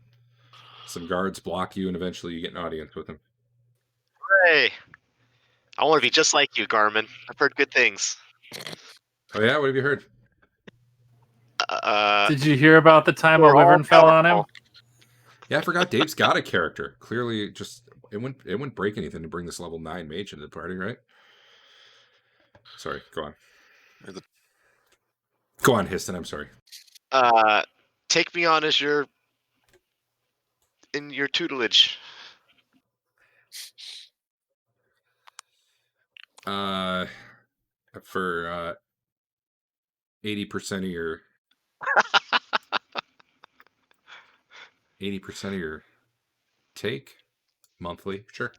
some guards block you, and eventually you get an audience with him. Hey, I want to be just like you, Garmin. I've heard good things. Oh yeah, what have you heard? Did you hear about the time a wyvern fell on him? Yeah, I forgot Dave's got a character. Clearly, just it wouldn't break anything to bring this level 9 mage into the party, right? Sorry, go on. Go on, Histon. I'm sorry. Take me on as in your tutelage. For 80% of your 80% of your take monthly, sure.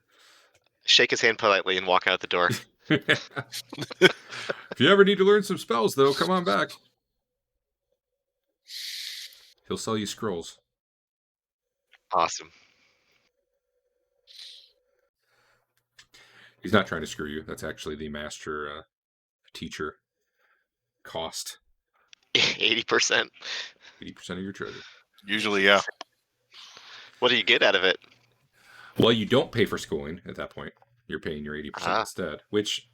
Shake his hand politely and walk out the door. If you ever need to learn some spells, though, come on back. He'll sell you scrolls. Awesome. He's not trying to screw you. That's actually the master teacher cost. 80%. 80% of your treasure. Usually, yeah. What do you get out of it? Well, you don't pay for schooling at that point. You're paying your 80% Ah. instead, which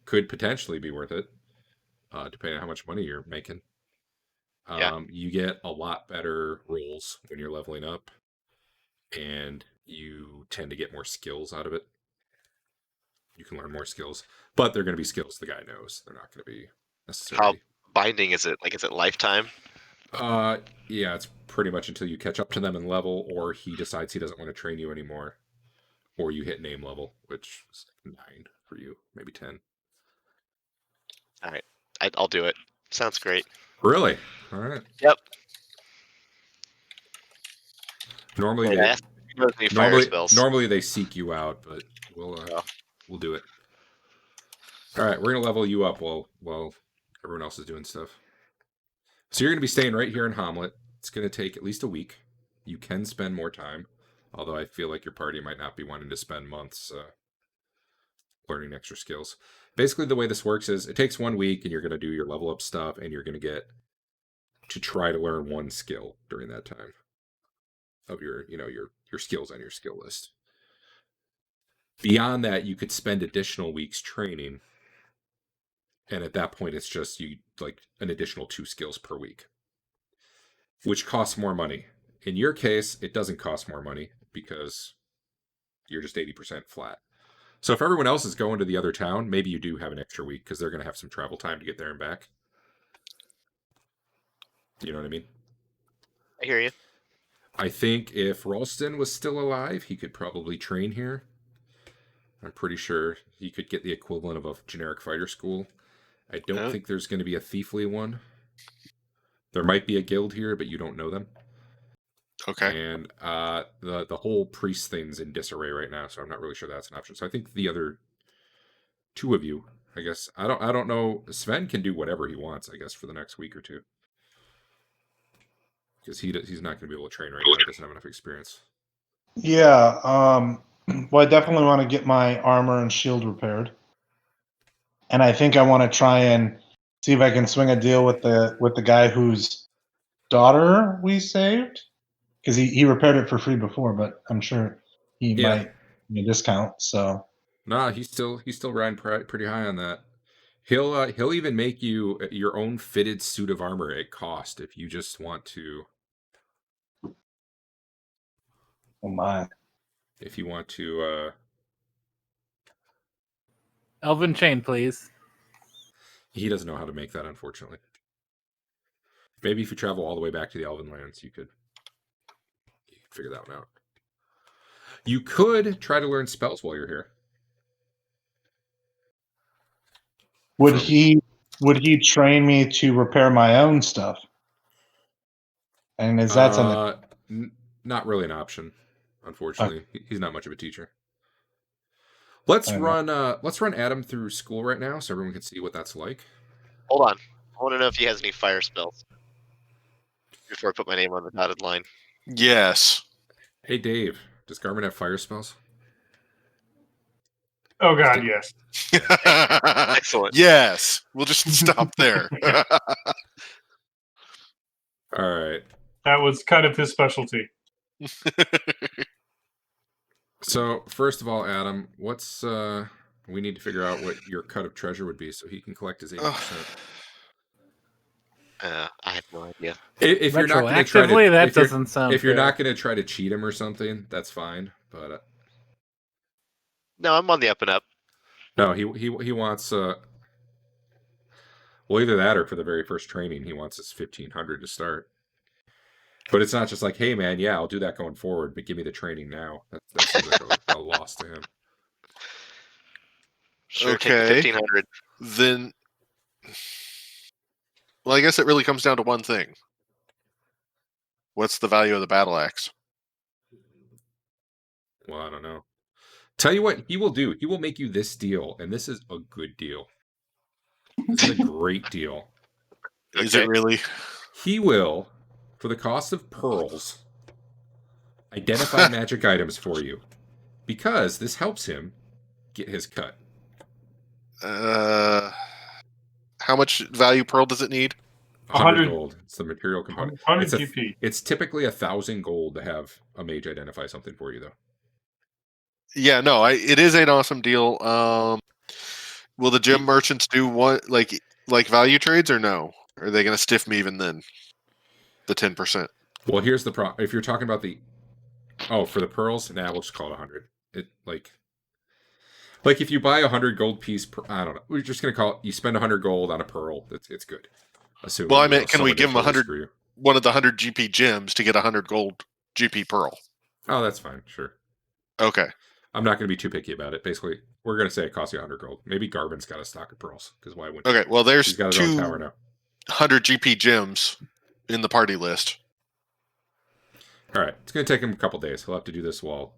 could potentially be worth it, depending on how much money you're making. Yeah. You get a lot better rolls when you're leveling up, and you tend to get more skills out of it. You can learn more skills, but they're going to be skills the guy knows. They're not going to be necessarily. How binding is it? Like, is it lifetime? Yeah, it's pretty much until you catch up to them in level, or he decides he doesn't want to train you anymore, or you hit name level, which is 9 for you, maybe 10. All right. I'll do it. Sounds great. Really? All right. Yep. Normally Wait, I they asked if he knows any fire spells. normally they seek you out, but Oh. we'll do it. All right, we're gonna level you up while everyone else is doing stuff. So you're gonna be staying right here in Hamlet. It's gonna take at least a week. You can spend more time, although I feel like your party might not be wanting to spend months learning extra skills. Basically, the way this works is it takes 1 week, and you're gonna do your level up stuff, and you're gonna get to try to learn one skill during that time of your skills on your skill list. Beyond that, you could spend additional weeks training, and at that point it's just you like an additional 2 skills per week, which costs more money. In your case, it doesn't cost more money because you're just 80% flat. So if everyone else is going to the other town, maybe you do have an extra week because they're going to have some travel time to get there and back. You know what I mean? I hear you. I think if Ralston was still alive, he could probably train here. I'm pretty sure he could get the equivalent of a generic fighter school. I don't think there's going to be a thiefly one. There might be a guild here, but you don't know them. Okay. And the whole priest thing's in disarray right now, so I'm not really sure that's an option. So I think the other 2 of you, I guess, I don't know. Sven can do whatever he wants, I guess, for the next week or 2, because he's not going to be able to train right now. He doesn't have enough experience. Yeah. Well, I definitely want to get my armor and shield repaired, and I think I want to try and see if I can swing a deal with the guy whose daughter we saved, because he repaired it for free before, but I'm sure he might give me a discount. So Nah, he's still riding pretty high on that. He'll even make you your own fitted suit of armor at cost if you just want to. oh my. If you want to, Elven chain, please. he doesn't know how to make that, unfortunately. Maybe if you travel all the way back to the Elven lands, you could figure that one out. You could try to learn spells while you're here. Would he train me to repair my own stuff? And is that something? Not really an option, unfortunately. He's not much of a teacher. Let's run Adam through school right now so everyone can see what that's like. Hold on. I want to know if he has any fire spells before I put my name on the dotted line. Yes. Hey, Dave, does Garmin have fire spells? Oh God, yes. Excellent. Yes. We'll just stop there. All right. That was kind of his specialty. So, first of all, Adam, what's we need to figure out what your cut of treasure would be so he can collect his 80%. I have no idea. If you're not going to try to, Retroactively, that doesn't sound if you're fair. not going to try to cheat him or something, that's fine. But No, I'm on the up and up. no, he wants well, either that or for the very first training, he wants his 1,500 to start. But it's not just like, hey man, yeah, I'll do that going forward, but give me the training now. That seems like a loss to him. Sure, Okay. take the 1,500. Then, well, I guess it really comes down to one thing. What's the value of the battle axe? Well, I don't know. Tell you what he will do. He will make you this deal, and this is a good deal. This is a great deal. Is it Okay. really? He will, for the cost of pearls, identify magic items for you, because this helps him get his cut. How much value pearl does it need? 100 100 gold. It's the material component. 100 It's GP. It's typically 1,000 gold to have a mage identify something for you, though. Yeah, no, it is an awesome deal. Will the gym merchants do what like value trades or no? Are they going to stiff me even then? The 10%. Well, here's the problem. If you're talking about for the pearls, we'll just call it 100. It like if you buy 100 gold piece, I don't know. We're just gonna call it. You spend 100 gold on a pearl. It's good. Assuming. Well, I meant, can we someone give didn't them totally screw you. one of the 100 GP gems to get 100 gold GP pearl? Oh, that's fine. Sure. Okay. I'm not going to be too picky about it. Basically, we're going to say it costs you 100 gold. Maybe Garvin's got a stock of pearls, because why wouldn't he? Okay, well, there's He's got his own tower 200 now. GP gems in the party list. All right, it's going to take him a couple days. He'll have to do this while.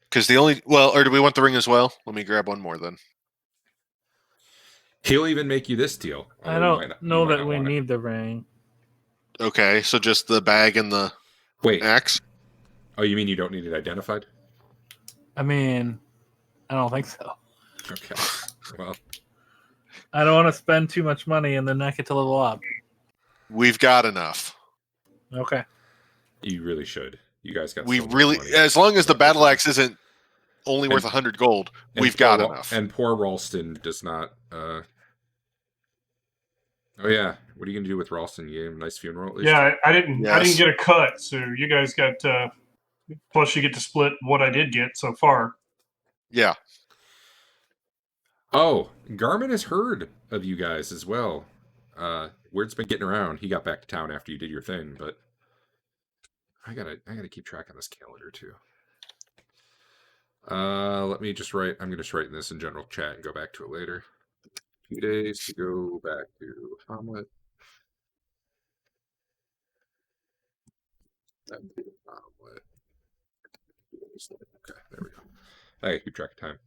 Because or do we want the ring as well? Let me grab one more then. He'll even make you this deal. I don't know that we need the ring. Okay, so just the bag and the axe? Oh, you mean you don't need it identified? I mean, I don't think so. Okay. Well, I don't want to spend too much money and then not get to level up. We've got enough. Okay. You really should. You guys got. We so much really, money. as long as the battle axe isn't only worth 100 gold, we've got enough. And poor Ralston does not. Oh yeah, what are you gonna do with Ralston? You gave him a nice funeral at least. Yeah, I didn't get a cut, so you guys got. Plus, you get to split what I did get so far. Yeah. Oh, Garmin has heard of you guys as well. Word's been getting around. He got back to town after you did your thing, but I gotta keep track on this calendar too. Let me just write. I'm gonna just write this in general chat and go back to it later. A few days to go back to Hamlet. Hamlet. Okay, there we go. I gotta keep track of time.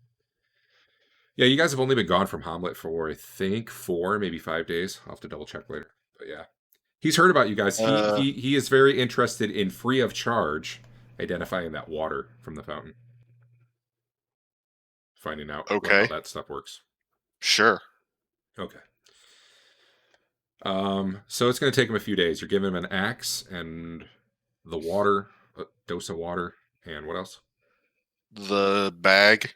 Yeah, you guys have only been gone from Hamlet for, I think, 4, maybe 5 days. I'll have to double check later. But yeah. He's heard about you guys. He is very interested in free of charge identifying that water from the fountain. Finding out how that stuff works. Sure. Okay. So it's going to take him a few days. You're giving him an axe and the water, a dose of water, and what else? The bag.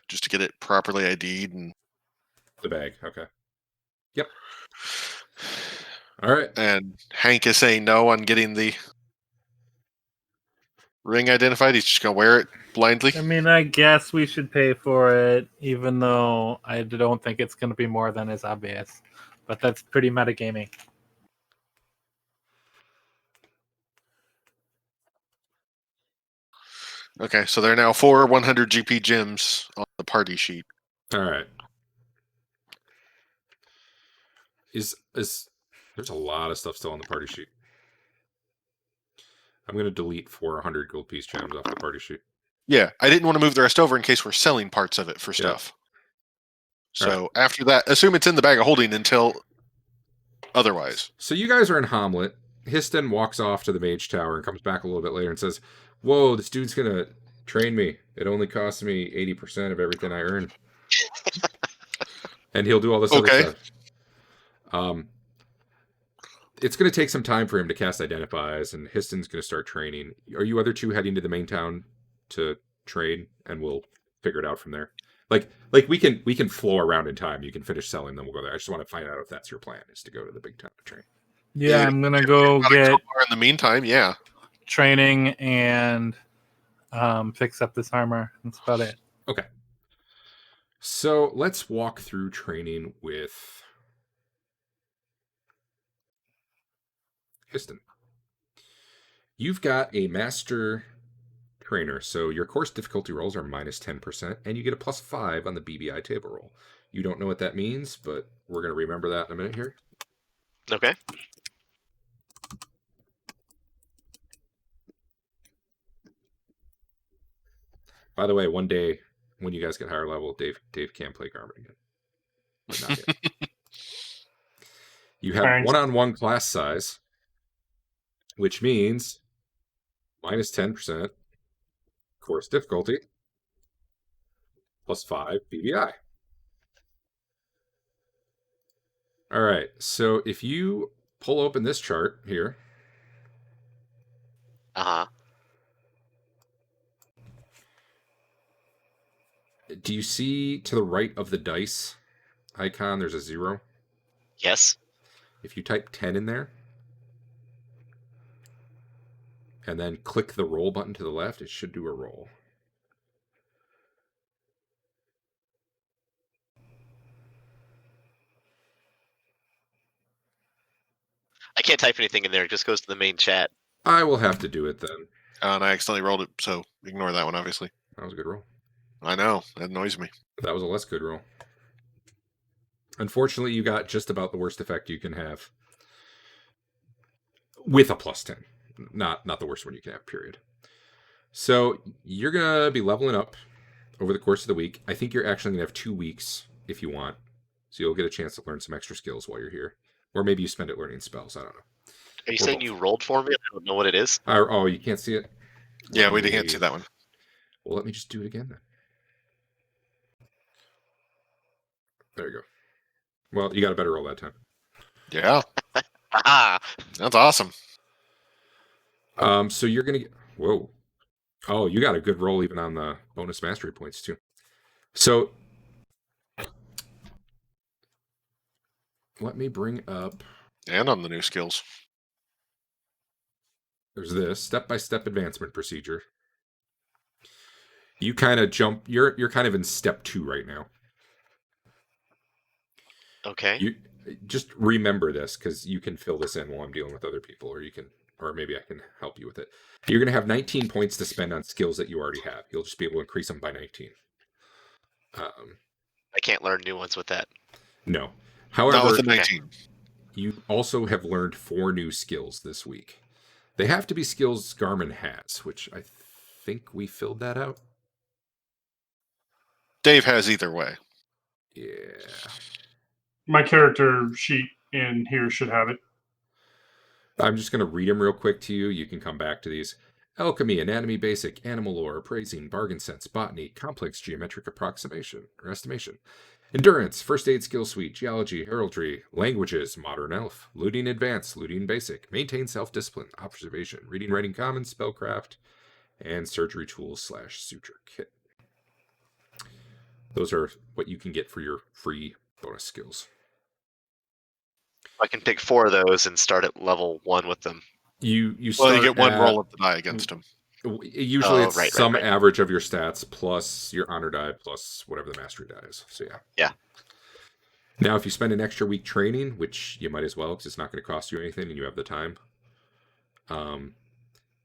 Just to get it properly ID'd. And the bag, okay. Yep. All right. And Hank is saying no on getting the ring identified. He's just going to wear it blindly. I mean, I guess we should pay for it, even though I don't think it's going to be more than is obvious. But that's pretty metagaming. Okay, so there are now 4 100 GP gems on the party sheet. All right. There's a lot of stuff still on the party sheet. I'm going to delete 400 gold piece gems off the party sheet. Yeah, I didn't want to move the rest over in case we're selling parts of it for stuff. Yeah. So after that, assume it's in the bag of holding until otherwise. So you guys are in Hamlet. Histon walks off to the mage tower and comes back a little bit later and says, "Whoa, this dude's going to train me. It only costs me 80% of everything I earn." And he'll do all this other stuff. It's going to take some time for him to cast Identifies, and Histon's going to start training. Are you other two heading to the main town to train, and we'll figure it out from there? Like we can flow around in time. You can finish selling, then we'll go there. I just want to find out if that's your plan, is to go to the big town to train. Yeah, I'm gonna go get. In the meantime, yeah, training and fix up this armor. That's about it. Okay. So let's walk through training with Histon. You've got a master trainer, so your course difficulty rolls are minus 10%, and you get a plus 5 on the BBI table roll. You don't know what that means, but we're going to remember that in a minute here. Okay. By the way, one day when you guys get higher level, Dave can play Garmin again, but not yet. You have Thanks. one-on-one class size, which means minus 10% course difficulty plus 5 BBI. All right, so if you pull open this chart here, Uh-huh. do you see to the right of the dice icon, there's a 0? Yes. If you type 10 in there, and then click the roll button to the left, it should do a roll. I can't type anything in there. It just goes to the main chat. I will have to do it then. And I accidentally rolled it, so ignore that one, obviously. That was a good roll. I know. That annoys me. That was a less good roll. Unfortunately, you got just about the worst effect you can have with a plus 10. Not the worst one you can have, period. So you're going to be leveling up over the course of the week. I think you're actually going to have 2 weeks if you want. So you'll get a chance to learn some extra skills while you're here. Or maybe you spend it learning spells. I don't know. Are you Or saying both. you rolled for me? I don't know what it is. Oh, you can't see it? Yeah, we Let can't me- see that one. Well, let me just do it again then. There you go. Well, you got a better roll that time. Yeah, Ah, that's awesome. So you're going to get... Whoa. Oh, you got a good roll even on the bonus mastery points too. So let me bring up... And on the new skills. There's this step-by-step advancement procedure. You kind of jump... You're kind of in step 2 right now. okay. You just remember this because you can fill this in while I'm dealing with other people, or maybe I can help you with it. You're going to have 19 points to spend on skills that you already have. You'll just be able to increase them by 19. I can't learn new ones with that. No. Not However, with the 19. you also have learned 4 new skills this week. They have to be skills Garmin has, which I think we filled that out. Dave has either way. Yeah. My character sheet in here should have it. I'm just going to read them real quick to you. You can come back to these. Alchemy, anatomy basic, animal lore, appraising, bargain sense, botany, complex geometric approximation or estimation. Endurance, first aid skill suite, geology, heraldry, languages, modern elf, looting advanced, looting basic, maintain self-discipline, observation, reading, writing common, spellcraft, and surgery tools / suture kit. Those are what you can get for your free bonus skills. I can pick 4 of those and start at level 1 with them. You Well, start you get one at- roll of the die against him. Usually Oh, it's right, some right. average of your stats plus your honor die plus whatever the mastery die is. So yeah. Yeah. Now, if you spend an extra week training, which you might as well because it's not going to cost you anything and you have the time,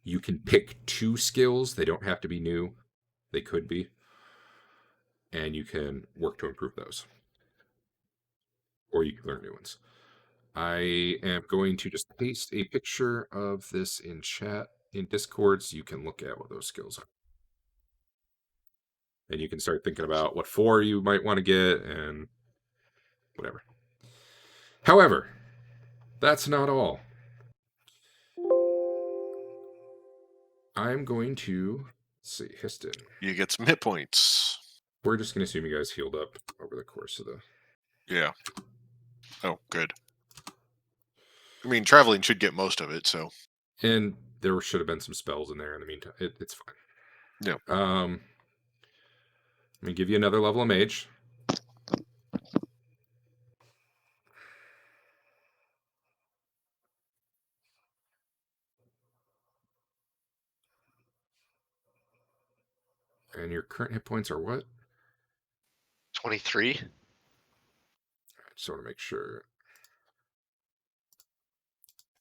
you can pick 2 skills. They don't have to be new. They could be. And you can work to improve those. Or you can learn new ones. I am going to just paste a picture of this in chat in Discord so you can look at what those skills are. And you can start thinking about what 4 you might want to get and whatever. However, that's not all. I'm going to, let's see, Histon. You get some hit points. We're just going to assume you guys healed up over the course of the... Yeah. Oh, good. I mean, traveling should get most of it, so. And there should have been some spells in there in the meantime. It's fine. Yeah. Let me give you another level of mage. And your current hit points are what? 23? I just want to make sure it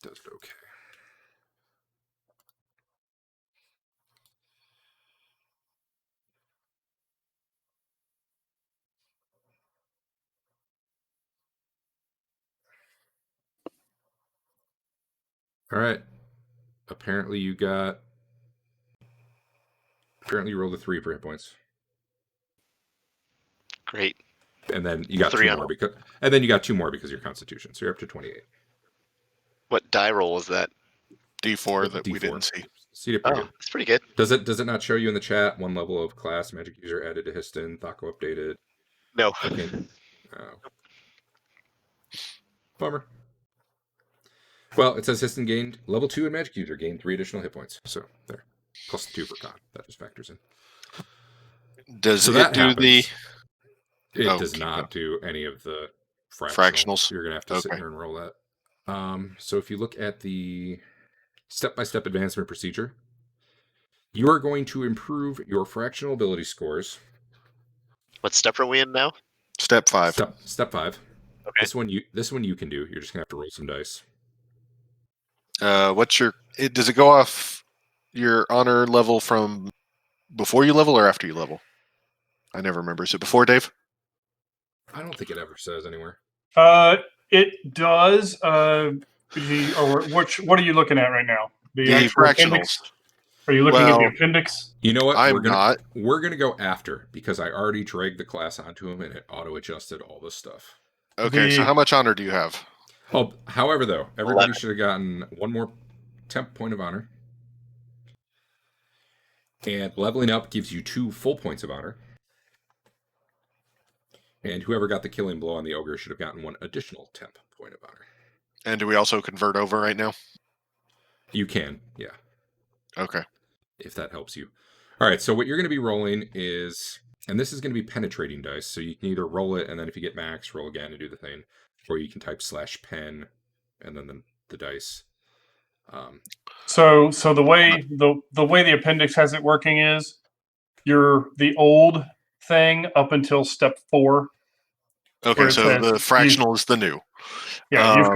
does it okay. All right. Apparently you got Currently, you rolled a 3 for hit points, Great. and then you got 3 2 on more because of your Constitution. So you're up to 28. What die roll was that? D4 that we D4. didn't see. So you did pretty Oh, good. it's pretty good. Does it not show you in the chat 1 level of class magic user added to Histon, Thaco updated? No. Okay. Oh. Bummer. Well, it says Histon gained level 2 in magic user, gained 3 additional hit points. So there. Plus 2 for con. That just factors in. Does So it that do the happens. It Oh, does keep not do any of the Fractionals? You're gonna have to sit Okay. here and roll that. So if you look at the step-by-step advancement procedure, you are going to improve your fractional ability scores. What step are we in now? Step 5? Step 5. Okay. This one you can do. You're just gonna have to roll some dice. What's your? Does it go off your honor level from before you level or after you level? I never remember. Is it before, Dave? I don't think it ever says anywhere. It does. What are you looking at right now? The The actual appendix? Are you looking at the Well, appendix? You know what? I'm not. We're gonna go after because I already dragged the class onto him and it auto adjusted all this stuff. Okay, so The- how much honor do you have? Oh, however, though, everybody 11. should have gotten 1 more temp point of honor. And leveling up gives you 2 full points of honor. And whoever got the killing blow on the ogre should have gotten 1 additional temp point of honor. And do we also convert over right now? You can, yeah, Okay. if that helps you. All right, so what you're going to be rolling is, and this is going to be penetrating dice, so you can either roll it, and then if you get max, roll again and do the thing, or you can type /pen, and then the dice. So the way the appendix has it working is you're the old thing up until step 4. Okay, Where it so says the fractional is the new. Yeah, Um, you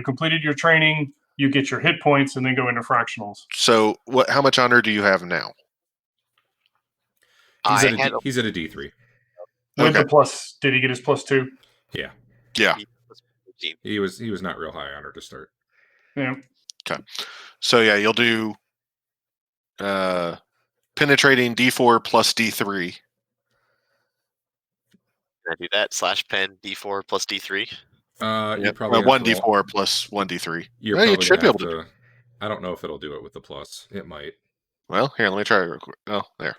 completed your training. You get your hit points and then go into fractionals. So what? How much honor do you have now? He's I at had he's at a D3. With Okay. the plus, did he get his +2? Yeah, Yeah. he was not real high honor to start. Yeah. So yeah, you'll do penetrating D4 plus D3. Can I do that? /pen D4 plus D3. You Yep. probably have to roll- 1D4 plus 1D3. You're Well, you probably should gonna be have able to. I don't know if it'll do it with the plus. It might. Well, here, let me try it real quick. Oh, there.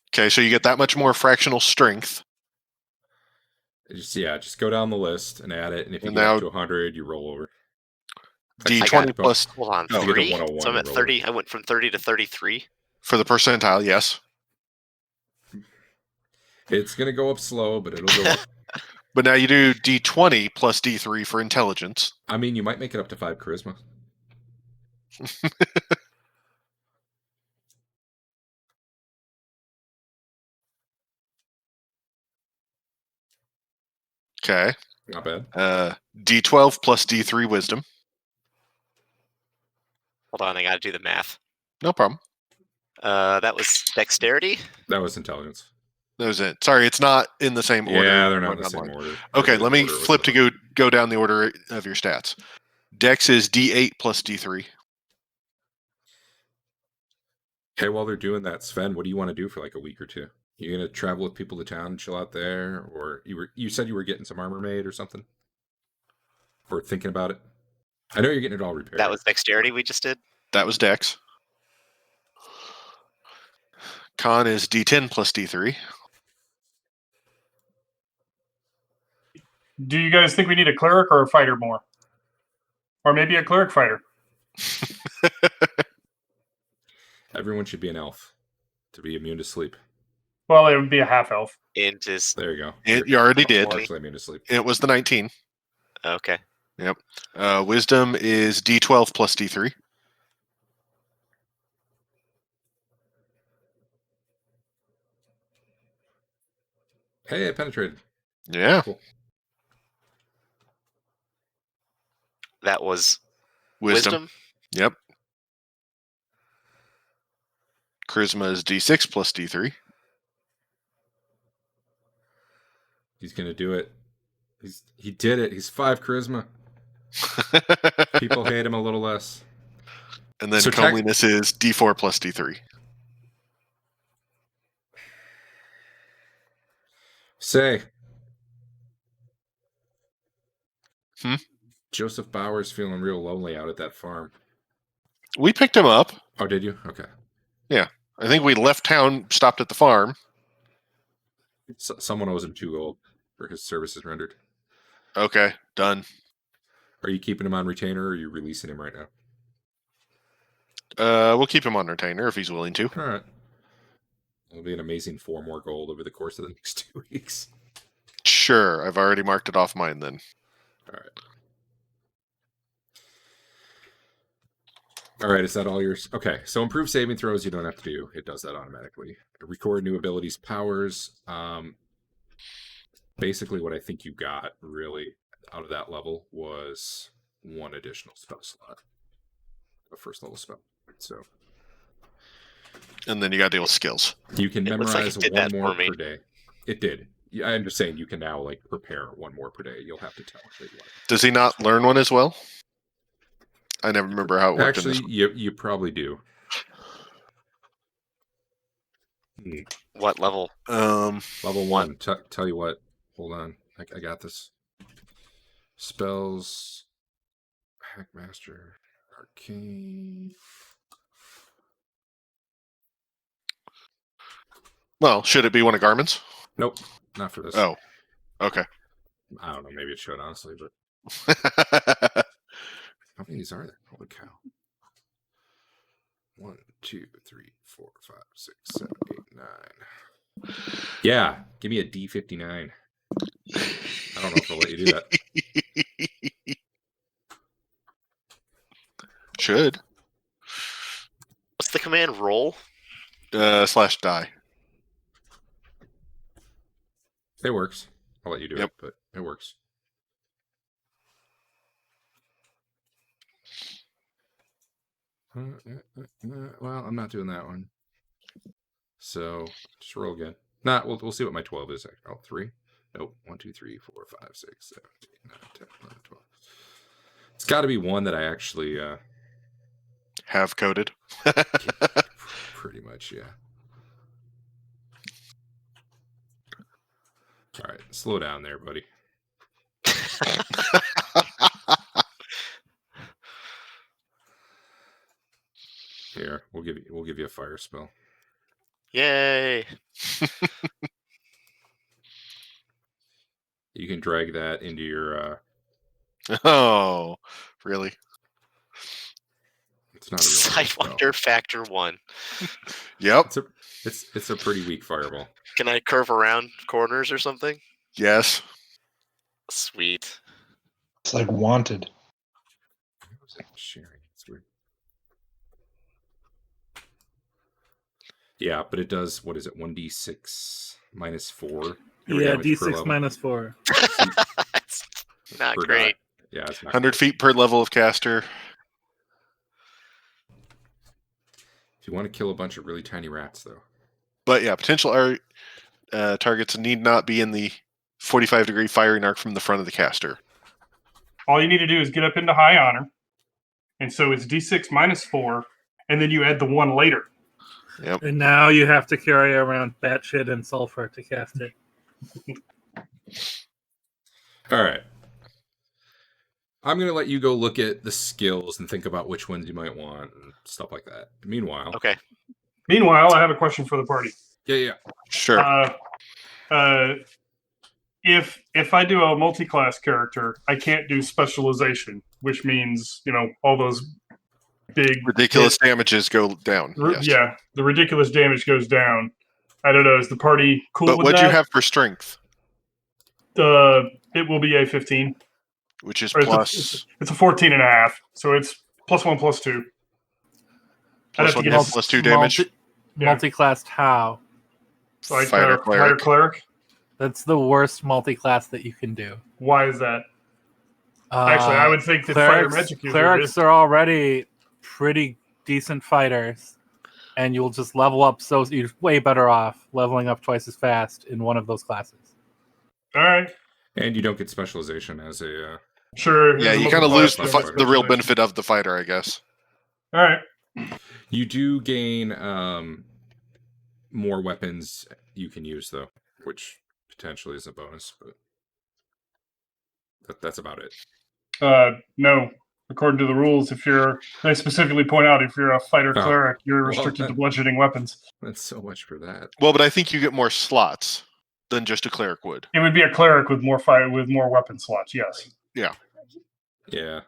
Okay, so you get that much more fractional strength. Just go down the list and add it, and if you And get up now- to 100, you roll over. D20 plus Hold on, Oh. If you get to 3? 101, So I'm you at roll 30. I went from 30 to 33. for the percentile, yes. It's gonna go up slow, but it'll go up. But now you do D20 plus D3 for intelligence. I mean, you might make it up to 5 charisma. Okay. Not bad. D12 plus D3 wisdom. Hold on, I gotta do the math. No problem. That was dexterity. That was intelligence. That was it. Sorry, it's not in the same order. Yeah, they're not in the Went same online. order. Okay, Maybe let the me order was flip the- to go down the order of your stats. Dex is D8 plus D3. Okay, while they're doing that, Sven, what do you want to do for like a week or two? You gonna travel with people to town and chill out there, or you said you were getting some armor made or something, or thinking about it? I know you're getting it all repaired. That was dexterity we just did. That was Dex. Con is D10 plus D3. Do you guys think we need a cleric or a fighter more? Or maybe a cleric fighter? Everyone should be an elf to be immune to sleep. Well, it would be a half elf. Int is There you go. You already did. Partially immune to sleep. It was the 19. okay. Wisdom is D12 plus D3. Hey, I penetrated. Yeah. Cool. That was Wisdom. wisdom. Yep. Charisma is D6 plus D3. He's gonna do it. He did it. He's 5 charisma. People hate him a little less. And then So comeliness is D4 plus D3. Say. Hmm? Joseph Bauer's feeling real lonely out at that farm. We picked him up. Oh, did you? Okay. I think we left town, stopped at the farm. Someone owes him 2 gold for his services rendered. Okay, done. Are you keeping him on retainer, or are you releasing him right now? We'll keep him on retainer if he's willing to. All right. It'll be an amazing 4 more gold over the course of the next 2 weeks. Sure, I've already marked it off mine then. All right. All right, is that all yours? Okay, so improve saving throws you don't have to do. It does that automatically. Record new abilities, powers. Basically what I think you got, really, out of that level was 1 additional spell slot. A first level spell. So And then you got to deal with skills. you can It looks like memorize it did 1 that more for me. per day. It did. Yeah, I'm just saying you can now like prepare 1 more per day. You'll have to tell it that you want it. Does he not learn one as well? I never remember how it worked Actually, in this one. you probably do. What level? Level 1. Tell you what. Hold on. I got this. Spells. Hackmaster. Arcane. Well, should it be one of Garmin's? Nope. Not for this. Oh, okay. I don't know. Maybe it should, honestly. But how many of these are there? Holy cow. 1, 2, 3, 4, 5, 6, 7, 8, 9. Yeah. Give me a D59. I don't know if I'll let you do that. Should. What's the command? Roll? Slash die. It works. I'll let you do Yep. it, but it works. Well, I'm not doing that one. So just roll again. Nah, we'll see what my 12 is. Oh, 3. Nope. 1, 2, 3, 4, 5, 6, 7, 8, 9, 10, 11, 12. It's got to be one that I actually Have coded. pretty much, yeah. All right, slow down there, buddy. Here, we'll give you a fire spell. Yay! You can drag that into your. Oh, really? It's not a real spell. Sidewinder Factor 1. Yep. It's a pretty weak fireball. Can I curve around corners or something? Yes. Sweet. It's like wanted. What was that sharing? It's weird. Yeah, but it does. What is it? 1d6 minus 4. Here we Yeah, go, it's per D6 level. minus 4. It's not Per great. die. Yeah, it's not 100 great. feet per level of caster. If you want to kill a bunch of really tiny rats, though. But yeah, potential targets need not be in the 45-degree firing arc from the front of the caster. All you need to do is get up into high honor, and so it's D6 minus 4, and then you add the 1 later. Yep. And now you have to carry around batshit and sulfur to cast it. All right. I'm going to let you go look at the skills and think about which ones you might want and stuff like that. Meanwhile. Okay. Meanwhile, I have a question for the party. Sure. If I do a multi-class character, I can't do specialization, which means all those big Ridiculous damages go down. Yes. Yeah, the ridiculous damage goes down. I don't know. Is the party cool But with what that? do you have for strength? It will be a 15. Which is Or plus It's a 14 and a half, so it's +1, +2. I'd have to get plus 2 damage. Yeah. Multi-classed how? Like Fighter Fighter Cleric. That's the worst multi-class that you can do. Why is that? Actually, I would think that Fire Magic user clerics are already pretty decent fighters, and you'll just level up. So you're way better off leveling up twice as fast in one of those classes. All right. And you don't get specialization as a. Sure. Yeah, as a you kind of multi-class lose fighter. the real benefit of the fighter, I guess. All right. You do gain more weapons you can use, though, which potentially is a bonus, but that's about it. No. According to the rules, they specifically point out if you're a fighter Oh, cleric, you're well, restricted to bludgeoning weapons. That's so much for that. Well, but I think you get more slots than just a cleric would. It would be a cleric with more weapon slots. Yes. Yeah. Yeah.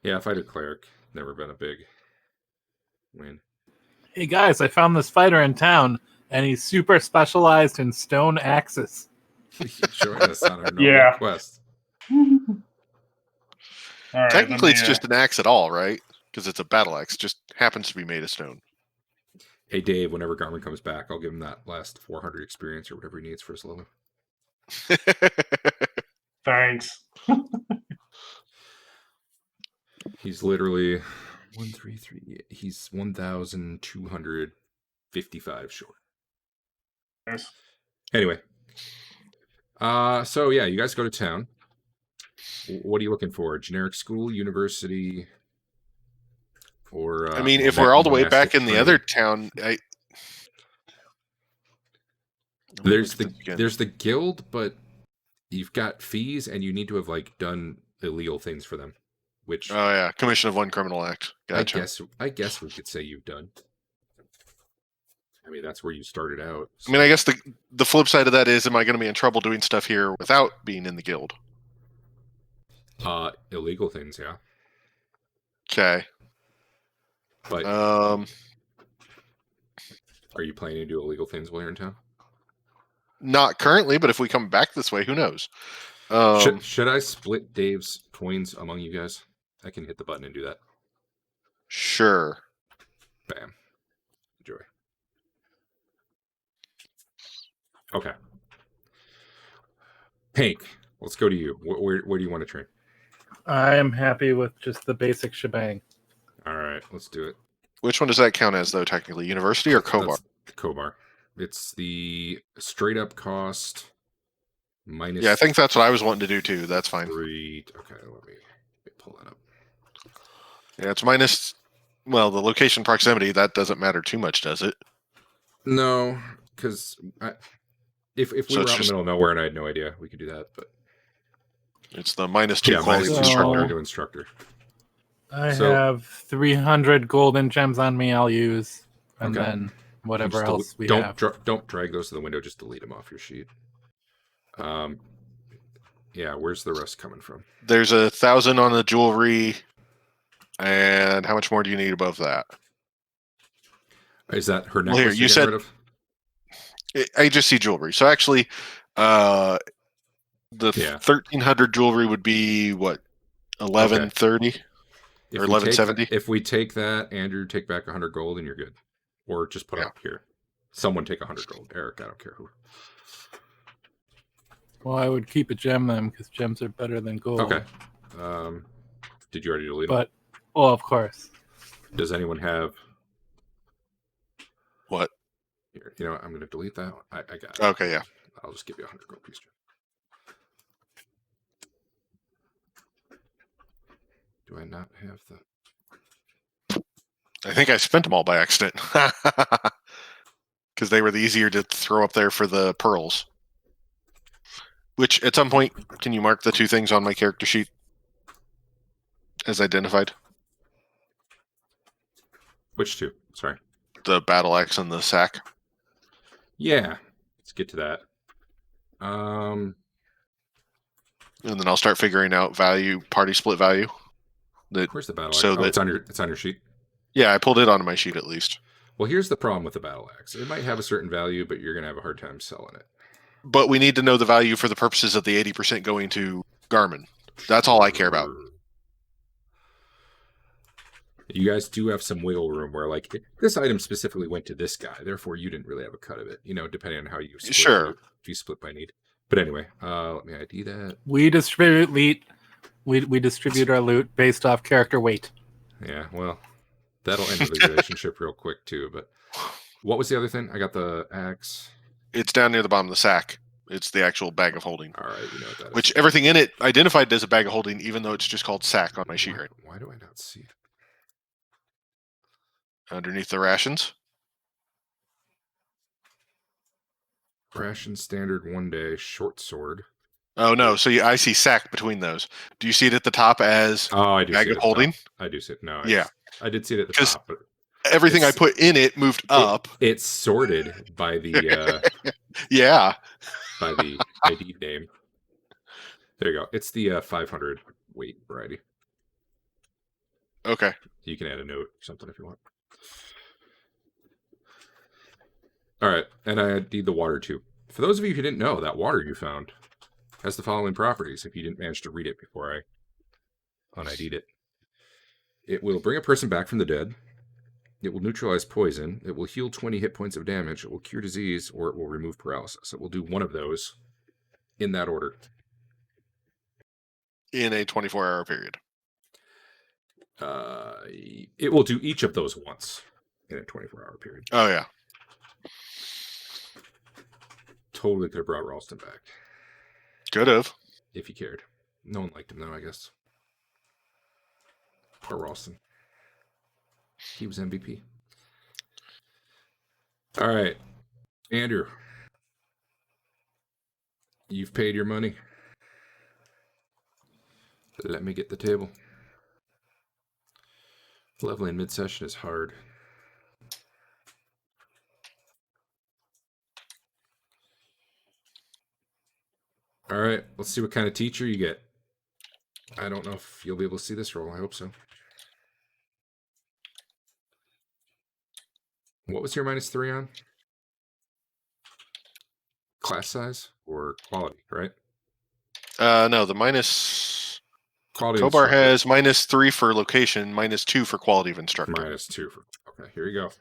Yeah, fighter cleric. Never been a big win. Hey guys, I found this fighter in town, and he's super specialized in stone axes. Join us on our normal Yeah. quest. All right, Technically, it's just an axe at all, right? Because it's a battle axe. Just happens to be made of stone. Hey, Dave, whenever Garmin comes back, I'll give him that last 400 experience or whatever he needs for his level. Thanks. He's literally 133. He's 1,255 short. Yes. Anyway, so yeah, you guys go to town. What are you looking for? Generic school, university, or I mean, if we're all the way back in the other town, there's the guild, but you've got fees, and you need to have like done illegal things for them. Which oh yeah, commission of one criminal act. Gotcha. I guess we could say you've done. I mean, that's where you started out. So. I mean, I guess the flip side of that is, am I going to be in trouble doing stuff here without being in the guild? Illegal things, yeah. Okay. But are you planning to do illegal things while you're in town? Not currently, but if we come back this way, who knows? Should I split Dave's coins among you guys? I can hit the button and do that. Sure. Bam. Enjoy. Okay. Hank, let's go to you. Where do you want to train? I am happy with just the basic shebang. All right, let's do it. Which one does that count as, though, technically? University or Kobar? Kobar. It's the straight up cost minus. Yeah, I think that's what I was wanting to do, too. That's fine. 3. Okay, let me pull that up. Yeah, it's minus. Well, the location proximity, that doesn't matter too much, does it? No, because if we So were it's out in the just- middle of nowhere and I had no idea, we could do that. But It's the -2 yeah, quality minus So- instructor. to instructor. I So- have 300 golden gems on me. I'll use, and Okay. then whatever Just else we don't have. don't drag those to the window. Just delete them off your sheet. Yeah. Where's the rest coming from? There's 1,000 on the jewelry. And how much more do you need above that? Is that her Well, necklace? here, you're you getting said- rid of? I just see jewelry. So actually, the Yeah. 1,300 jewelry would be what, 1130 If or we take 1170? If we take that, Andrew, take back 100 gold, and you're good. Or just put it Yeah. up here. Someone take 100 gold. Eric, I don't care who. Well, I would keep a gem then, because gems are better than gold. Okay. Did you already delete them? But, well, of course. Does anyone have? What? Here, you know what? I'm going to delete that. I got it. Okay, yeah. I'll just give you 100 gold piece. Do I not have the? I think I spent them all by accident. Because they were the easier to throw up there for the pearls. Which, at some point, can you mark the two things on my character sheet as identified? Which two? Sorry. The battle axe and the sack. Yeah. Let's get to that. And then I'll start figuring out value, party split value. Where's the battle axe? So Oh, that- it's on your sheet. Yeah, I pulled it onto my sheet at least. Well, here's the problem with the battle axe. It might have a certain value, but you're gonna have a hard time selling it. But we need to know the value for the purposes of the 80% going to Garmin. That's all I care about. You guys do have some wiggle room where, like, this item specifically went to this guy, therefore you didn't really have a cut of it. You know, depending on how you split Sure. it, if you split by need. But anyway, let me ID that. We distribute loot. We distribute our loot based off character weight. Yeah, well, that'll end the relationship real quick too. But what was the other thing? I got the axe. It's down near the bottom of the sack. It's the actual bag of holding. All right, you know what that is. Which everything in it identified as a bag of holding, even though it's just called sack on my sheet right. Why do I not see it? Underneath the rations. Ration standard 1 day short sword. Oh no! So I see sack between those. Do you see it at the top as Oh, I do bag see it of at the holding? top. I do see it. No, Yeah. I did see it at the 'Cause top, but Everything I It's- put in it moved up. it's sorted by the Yeah. ID name. There you go. It's the 500 weight variety. Okay. You can add a note or something if you want. All right, and I need the water too. For those of you who didn't know, that water you found has the following properties. If you didn't manage to read it before I un-ID'd it, it will bring a person back from the dead. It will neutralize poison. It will heal 20 hit points of damage. It will cure disease, or it will remove paralysis. It will do one of those in that order. In a 24-hour period. It will do each of those once in a 24-hour period. Oh yeah. Totally could have brought Ralston back Could have. if he cared. No one liked him though, I guess. Poor Ralston. He was MVP. All right, Andrew. You've paid your money. Let me get the table. Leveling mid-session is hard. All right, let's see what kind of teacher you get. I don't know if you'll be able to see this roll. I hope so. What was your -3 on? Class size or quality, right? No, the minus. Quality. Kobar has -3 for location, -2 for quality of instructor. -2 for. Okay, here you go.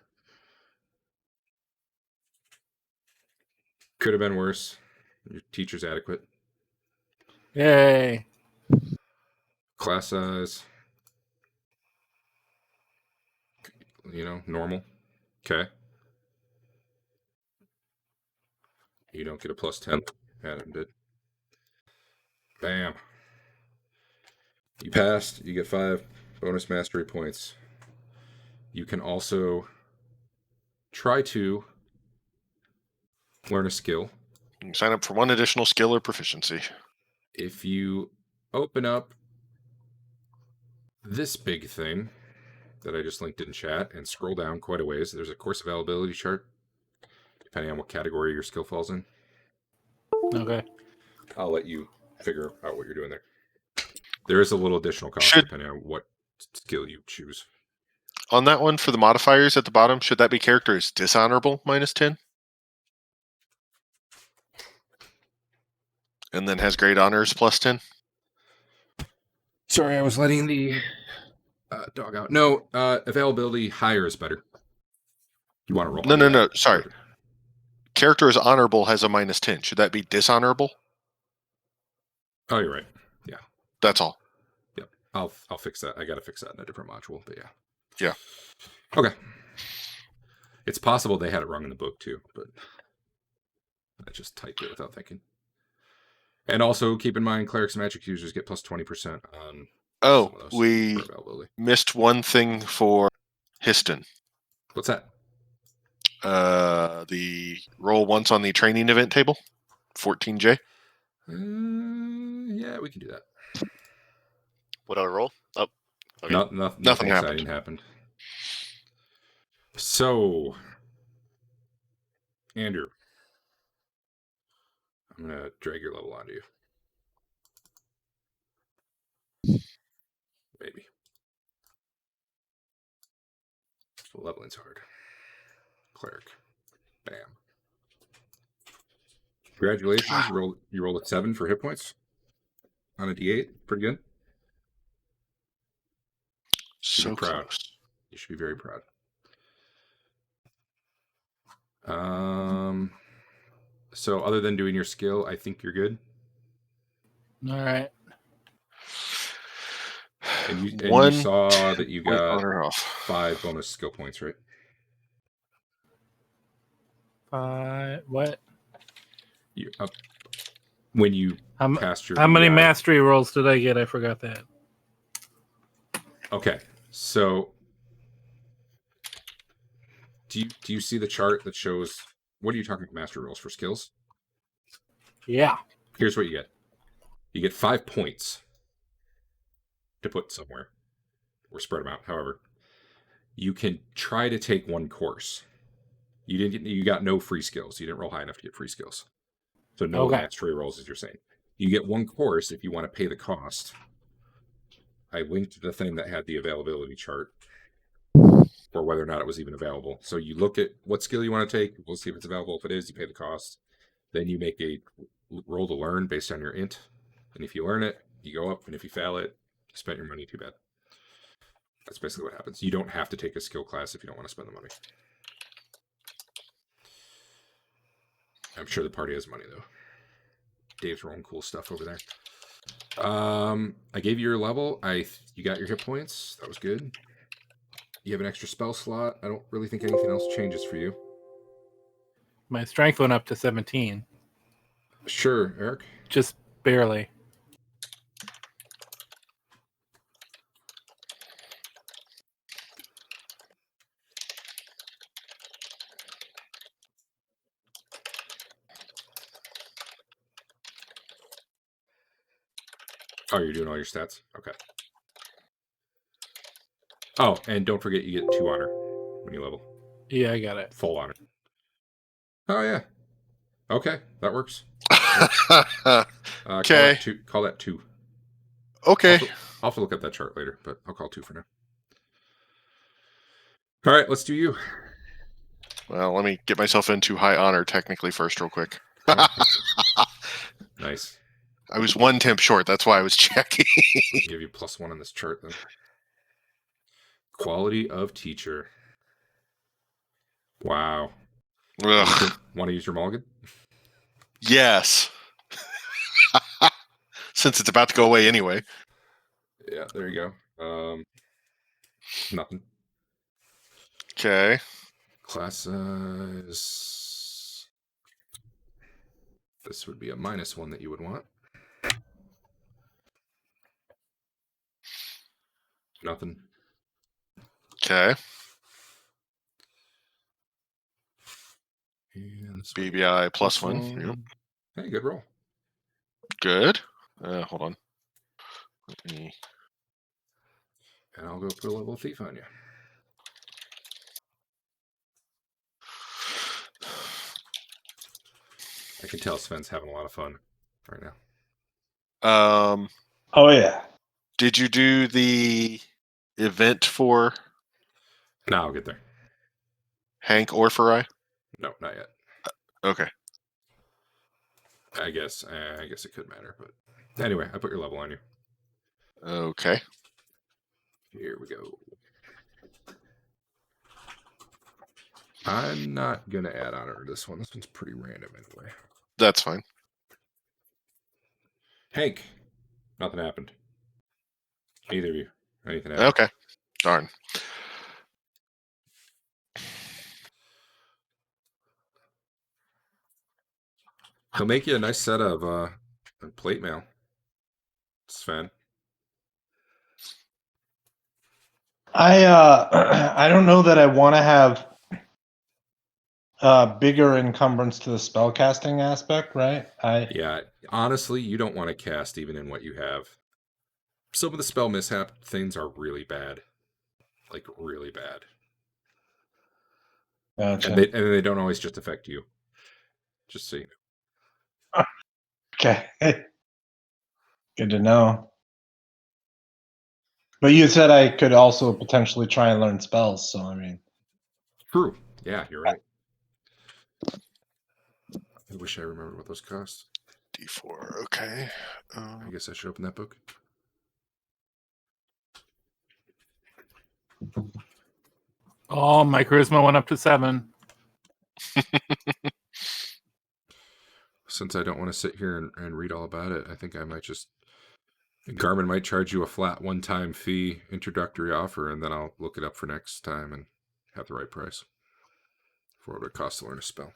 Could have been worse. Your teacher's adequate. Yay. Class size. Normal. Okay. You don't get a +10. Adam did. Bam. You passed. You get 5 bonus mastery points. You can also try to learn a skill. You can sign up for 1 additional skill or proficiency. If you open up this big thing that I just linked in chat and scroll down quite a ways, there's a course availability chart, depending on what category your skill falls in. Okay. I'll let you figure out what you're doing there. There is a little additional cost depending on what skill you choose. On that one, for the modifiers at the bottom, should that be characters dishonorable -10? And then has great honors +10? Sorry, I was letting the dog out. No, availability higher is better. You want to roll? No. Sorry. Perfect. Character is honorable has a -10. Should that be dishonorable? Oh, you're right. Yeah. That's all. Yep. I'll fix that. I got to fix that in a different module, but yeah. Yeah. Okay. It's possible they had it wrong in the book too, but I just typed it without thinking. And also keep in mind, clerics and magic users get +20% on. Oh, some of those we for availability. missed one thing for Histon. What's that? The roll once on the training event table, 14J. Yeah, we can do that. What do I roll? Oh, okay. Nothing exciting happened. So, Andrew, I'm gonna drag your level onto you. Maybe. Leveling's hard. Cleric. Bam. Congratulations. You rolled a 7 for hit points on a D8. Pretty good. So be proud. close. You should be very proud. So other than doing your skill, I think you're good. All right. And you One saw that you point got on or off. 5 bonus skill points, right? 5. What? When you How, passed your how many VI. mastery rolls did I get? I forgot that. Okay, so Do you see the chart that shows what are you talking mastery rolls for skills? Yeah. Here's what you get. You get 5 points to put somewhere or spread them out. However, you can try to take one course. You got no free skills. You didn't roll high enough to get free skills. So no Okay. mastery rolls, as you're saying. You get one course if you want to pay the cost. I linked the thing that had the availability chart for whether or not it was even available. So you look at what skill you want to take. We'll see if it's available. If it is, you pay the cost. Then you make a roll to learn based on your int. And if you learn it, you go up. And if you fail it, you spent your money, too bad. That's basically what happens. You don't have to take a skill class if you don't want to spend the money. I'm sure the party has money, though. Dave's rolling cool stuff over there. I gave you your level. You got your hit points. That was good. You have an extra spell slot. I don't really think anything else changes for you. My strength went up to 17. Sure, Eric. Just barely. Oh, you're doing all your stats? Okay. Oh, and don't forget you get 2 honor when you level. Yeah, I got it. Full honor. Oh, yeah. Okay, that works. Okay. Call that 2. Okay. I'll have to look at that chart later, but I'll call 2 for now. All right, let's do you. Well, let me get myself into high honor technically first, real quick. Nice. I was 1 temp short. That's why I was checking. I'll give you +1 on this chart, then. Quality of teacher. Wow. Ugh. Want to use your mulligan? Yes. Since it's about to go away anyway. Yeah, there you go. Nothing. Okay. Class size. This would be a -1 that you would want. Nothing. Okay. And this BBI +1. Yep. Hey, good roll. Good. Hold on. Let me... And I'll go put a level of thief on you. I can tell Sven's having a lot of fun right now. Oh yeah. Did you do the event for Now I'll get there. Hank or Farai? No, not yet. Okay. I guess it could matter, but anyway, I put your level on you. Okay. Here we go. I'm not gonna add honor to this one. This one's pretty random anyway. That's fine. Hank, nothing happened. Neither of you. Anything happened. Okay. Darn. He'll make you a nice set of plate mail, Sven. I don't know that I want to have bigger encumbrance to the spellcasting aspect, right? Yeah, honestly, you don't want to cast even in what you have. Some of the spell mishap things are really bad. Like, really bad. Gotcha. And they don't always just affect you. Just so you know. Okay. Good to know. But you said I could also potentially try and learn spells, so I mean. True. Yeah, you're right. I wish I remembered what those cost. D4. Okay. I guess I should open that book. Oh, my charisma went up to 7. Since I don't want to sit here and read all about it, I think I might just... Garmin might charge you a flat one-time fee introductory offer, and then I'll look it up for next time and have the right price for what it costs to learn a spell.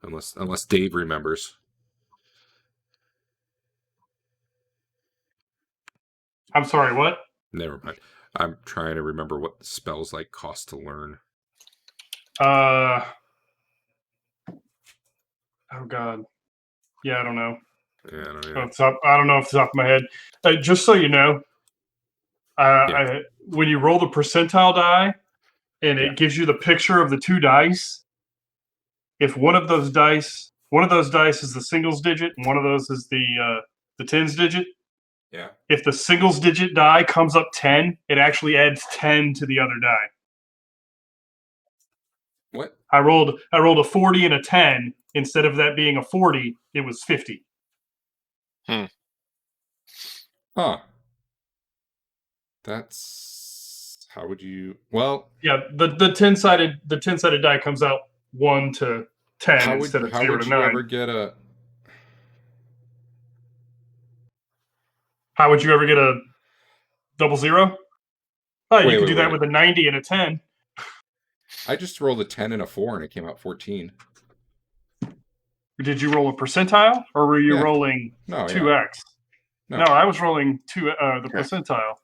Unless Dave remembers. I'm sorry, what? Never mind. I'm trying to remember what spells like cost to learn. Oh god. Yeah, I don't know. Yeah, I don't know. I don't know off the top of my head. Just so you know, when you roll the percentile die, and it gives you the picture of the two dice, if one of those dice is the singles digit, and one of those is the tens digit. Yeah. If the singles digit die comes up 10, it actually adds 10 to the other die. What? I rolled a 40 and a 10. Instead of that being a 40, it was 50. Huh. That's how would you? Well, Yeah, the 10-sided die comes out 1 to 10 instead of 0 to 9. Ever get a? How would you ever get a 00? Oh, you could do that wait. with a 90 and a 10. I just rolled a 10 and a 4, and it came out 14. Did you roll a percentile, or were you Yeah. rolling No, 2x? No. No, I was rolling the percentile.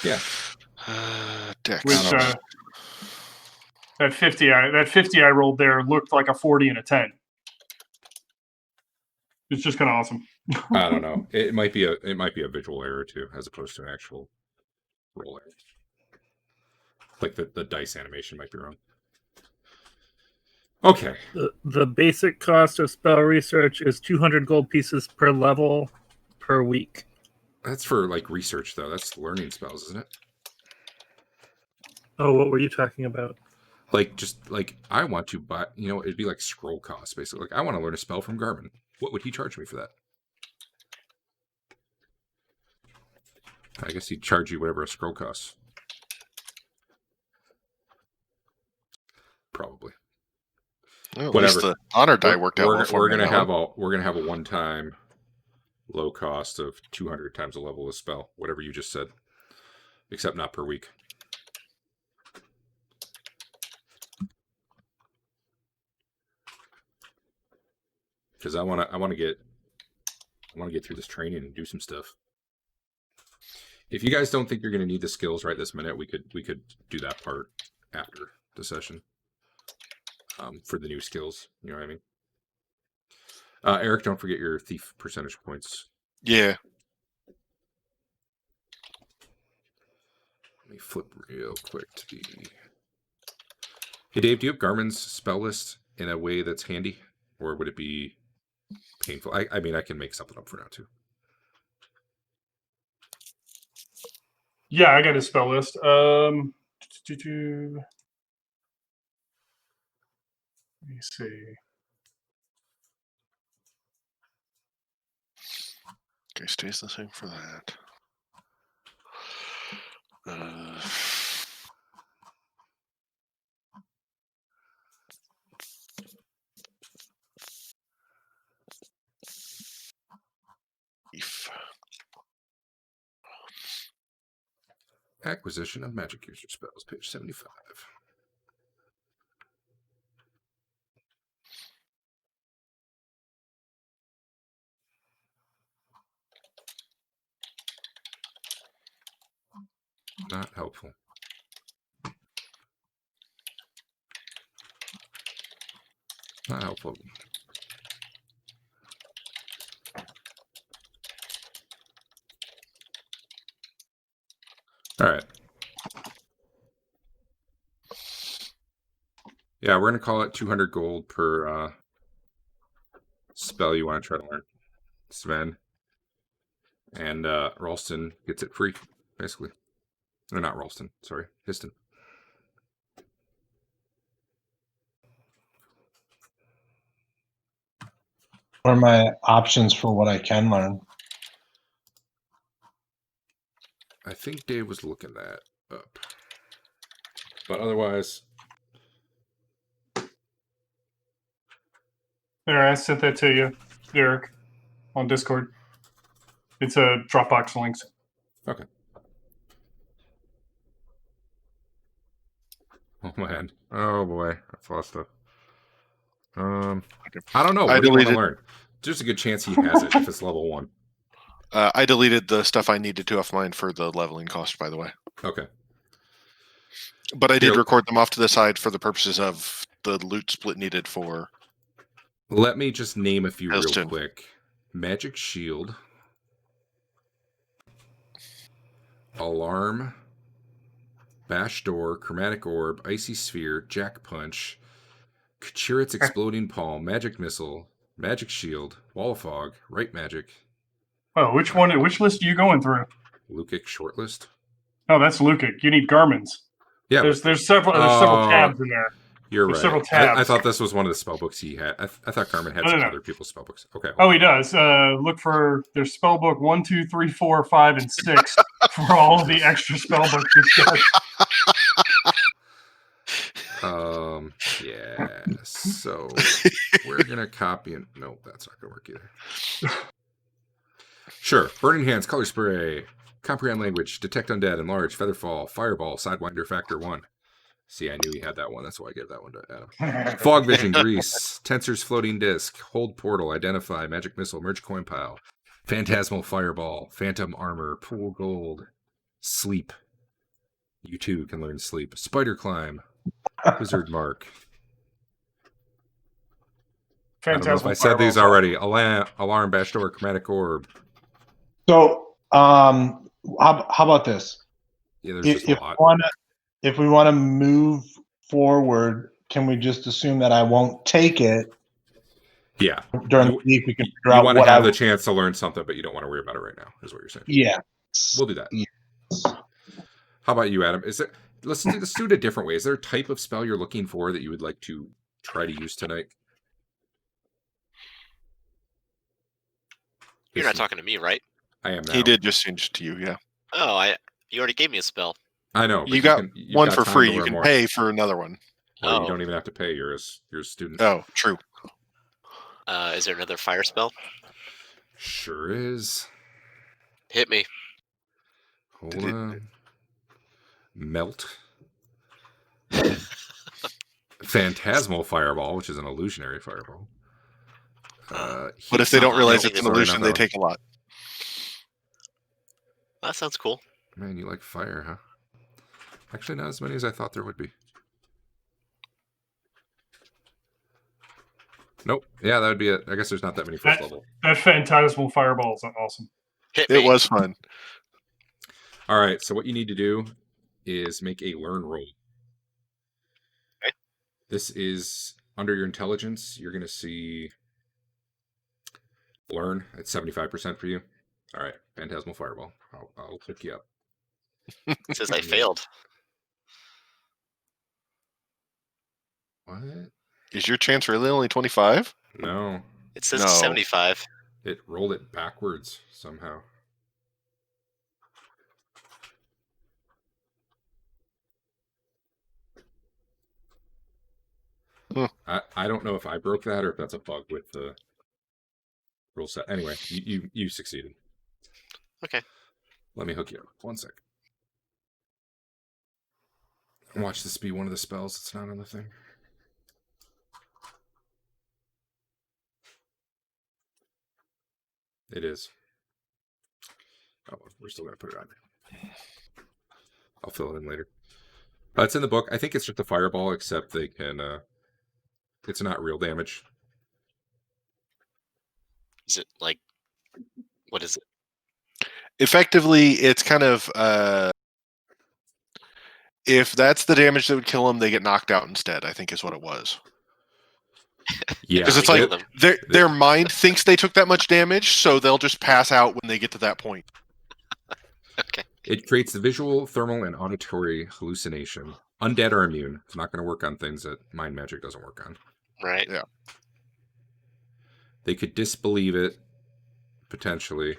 Yeah. Dex. Which that 50 I rolled there looked like a 40 and a 10. It's just kind of awesome. I don't know. It might be a visual error too, as opposed to an actual roll error. Like the dice animation might be wrong. Okay. The basic cost of spell research is 200 gold pieces per level per week. That's for like research though. That's learning spells, isn't it? Oh, what were you talking about? Like just like I want to buy, it'd be like scroll costs basically. Like I want to learn a spell from Garmin. What would he charge me for that? I guess he'd charge you whatever a scroll costs. Well, Probably. at Whatever. least the honor die worked out well for we're me. gonna have a one-time low cost of 200 times the level of spell, whatever you just said, except not per week. Because I want to get through this training and do some stuff. If you guys don't think you're going to need the skills right this minute, we could do that part after the session. For the new skills, you know what I mean? Eric, don't forget your thief percentage points. Yeah. Let me flip real quick to the... Hey, Dave, do you have Garmin's spell list in a way that's handy? Or would it be painful? I mean, I can make something up for now, too. Yeah, I got his spell list. Let me see. Okay, stays the same for that. Acquisition of magic user spells, page 75. Not helpful. Not helpful. All right. Yeah, we're going to call it 200 gold per spell you want to try to learn. Sven. And Ralston gets it free, basically. Or not Ralston, sorry. Histon. What are my options for what I can learn? I think Dave was looking that up. But otherwise... There, I sent that to you, Eric, on Discord. It's a Dropbox links. Okay. Oh, man. Oh, boy. That's a lot of stuff. I don't know. What do you want to learn? There's a good chance he has it if it's level 1. I deleted the stuff I needed to off mine for the leveling cost, by the way. Okay. But I did Here- record them off to the side for the purposes of the loot split needed for. Let me just name a few real Houston. quick. Magic Shield. Alarm. Bash Door. Chromatic Orb. Icy Sphere. Jack Punch. Kachurit's Exploding Palm. Magic Missile. Magic Shield. Wall of Fog. Right Magic. Oh, which one? Which list are you going through? Lukic Shortlist. Oh, that's Lukic. You need Garmin's. Yeah, There's several tabs in there. you're there's right. several tabs. I thought this was one of the spell books he had. I thought Carmen had No, some no. other people's spell books. Okay. hold Oh, on. he does. Look for there's spell book 1, 2, 3, 4, 5, and 6 for all of the extra spell books he's got. Yeah. So we're gonna copy and nope, that's not gonna work either. Sure. Burning Hands, Color Spray, Comprehend Language, Detect Undead, Enlarge, Featherfall, Fireball, Sidewinder Factor 1. See, I knew he had that one. That's why I gave that one to Adam. Fog Vision, Grease, Tensor's Floating Disc, Hold Portal, Identify, Magic Missile, Merge Coin Pile, Phantasmal Fireball, Phantom Armor, Pool Gold, Sleep. You too can learn Sleep. Spider Climb, Wizard Mark. I don't know if I said these already. Alarm, Bash Door, Chromatic Orb. So, how about this? Yeah, there's just a lot. If we want to move forward, can we just assume that I won't take it Yeah. during the week? We can figure You out want to what have the chance to learn something, but you don't want to worry about it right now, is what you're saying. Yeah. We'll do that. Yes. How about you, Adam? Let's do it a different way. Is there a type of spell you're looking for that you would like to try to use tonight? You're not talking to me, right? I am now. He did just change it to you, yeah. Oh, you already gave me a spell. I know. But You got you've one got for time free. to You learn can more. pay for another one. Well, Oh. you don't even have to pay. You're a student. Oh, true. Is there another fire spell? Sure is. Hit me. Hold on. Melt. Phantasmal Fireball, which is an illusionary fireball. But if they don't realize Sorry, it's an not illusion, that they one. take a lot. That sounds cool. Man, you like fire, huh? Actually, not as many as I thought there would be. Nope. Yeah, that would be it. I guess there's not that many first level. That Phantasmal Fireball is awesome. Hit me. It was fun. All right, so what you need to do is make a learn roll. Okay. This is under your intelligence. You're going to see learn at 75% for you. All right, Phantasmal Fireball. I'll hook you up. It says I failed. What? Is your chance really only 25? No, It says No. 75. it rolled it backwards somehow. I don't know if I broke that or if that's a bug with the rule set. Anyway, you succeeded. Okay. Let me hook you up. 1 sec. Watch this be one of the spells that's not on the thing. It is. Oh, we're still going to put it on there. I'll fill it in later. It's in the book. I think it's just a fireball, except they can... it's not real damage. Is it like, what is it? Effectively, it's kind of if that's the damage that would kill them, they get knocked out instead. I think is what it was. Yeah. Because it's kill like them. their mind thinks they took that much damage, so they'll just pass out when they get to that point. Okay. It creates the visual, thermal, and auditory hallucination. Undead are immune. It's not going to work on things that mind magic doesn't work on. Right. Yeah. They could disbelieve it, potentially.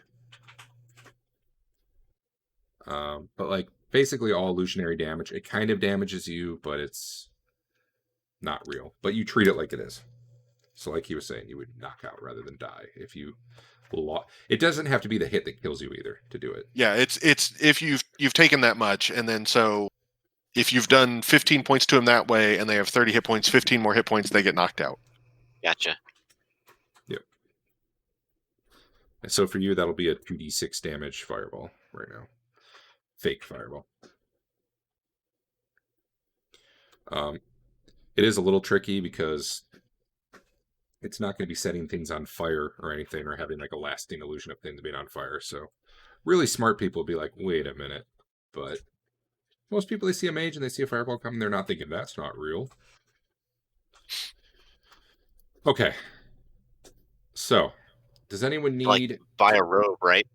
But like basically all illusionary damage, it kind of damages you, but it's not real. But you treat it like it is. So like he was saying, you would knock out rather than die if you it doesn't have to be the hit that kills you either to do it. Yeah, it's if you've taken that much, and then so if you've done 15 points to them that way, and they have 30 hit points, 15 more hit points, they get knocked out. Gotcha. Yep. So for you, that'll be a 2d6 damage fireball right now. Fake fireball. It is a little tricky because it's not going to be setting things on fire or anything or having like a lasting illusion of things being on fire. So really smart people will be like, wait a minute. But most people, they see a mage and they see a fireball coming, they're not thinking that's not real. Okay. So, does anyone Like- need... Buy a robe, right?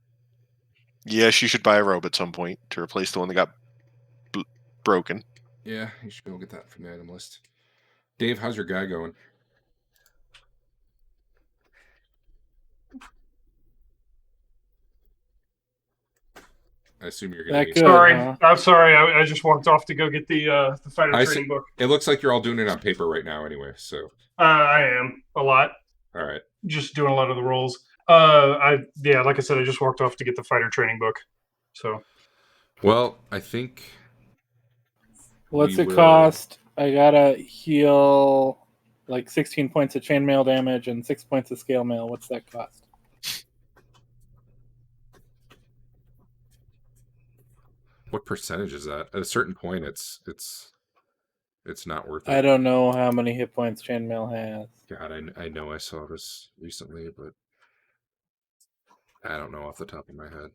Yes, you should buy a robe at some point to replace the one that got broken. Yeah, you should be able to get that from the item list. Dave, how's your guy going? I assume you're going to That need... good. Sorry, huh? I'm sorry. I just walked off to go get the fighter I training see. book. It looks like you're all doing it on paper right now anyway, so... I am a lot. All right. Just doing a lot of the rolls. Like I said, I just walked off to get the fighter training book. So Well, I think... What's we it will- cost? I gotta heal like 16 points of chainmail damage and 6 points of scale mail. What's that cost? What percentage is that? At a certain point, it's not worth it. I don't know how many hit points chainmail has. God, I know I saw this recently, but I don't know off the top of my head.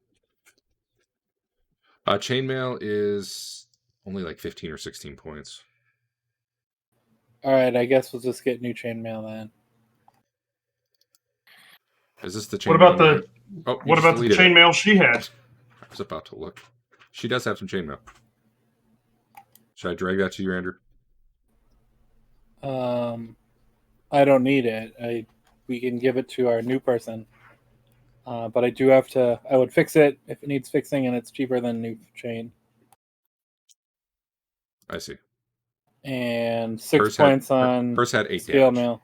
Chainmail is only like 15 or 16 points. All right, I guess we'll just get new chainmail then. Is this the chainmail? what about the Oh, you what just about the deleted it. chainmail she had? I was about to look. She does have some chainmail. Should I drag that to you, Andrew? I don't need it. We can give it to our new person. But I do have to. I would fix it if it needs fixing, and it's cheaper than new chain. I see. And 6 Hers had- points on Hers had 8 scale damage. mail.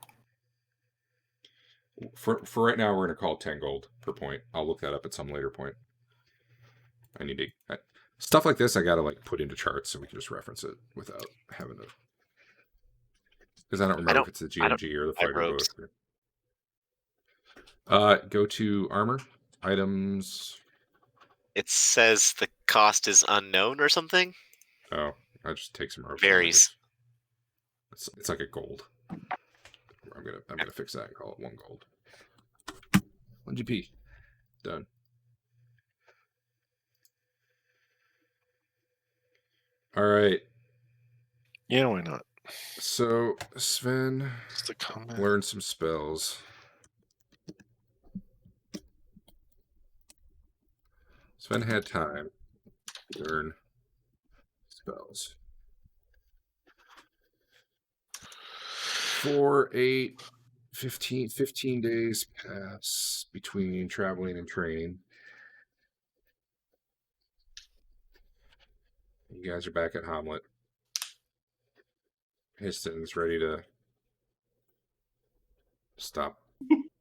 For right now, we're going to call it 10 gold per point. I'll look that up at some later point. I need to... stuff like this, I got to like put into charts so we can just reference it without having to... Because I don't remember if it's the GMG or the buy fighter robes. book. Go to armor, items... It says the cost is unknown or something. Oh, I just take some robes. Varies. It's like a gold. I'm gonna fix that and call it 1 gold. 1 GP. Done. All right. Yeah, why not? So Sven It's the combat. learned some spells. Sven had time to learn spells. 4, 8, 15 days pass between traveling and training. You guys are back at Hamlet. Histon's ready to stop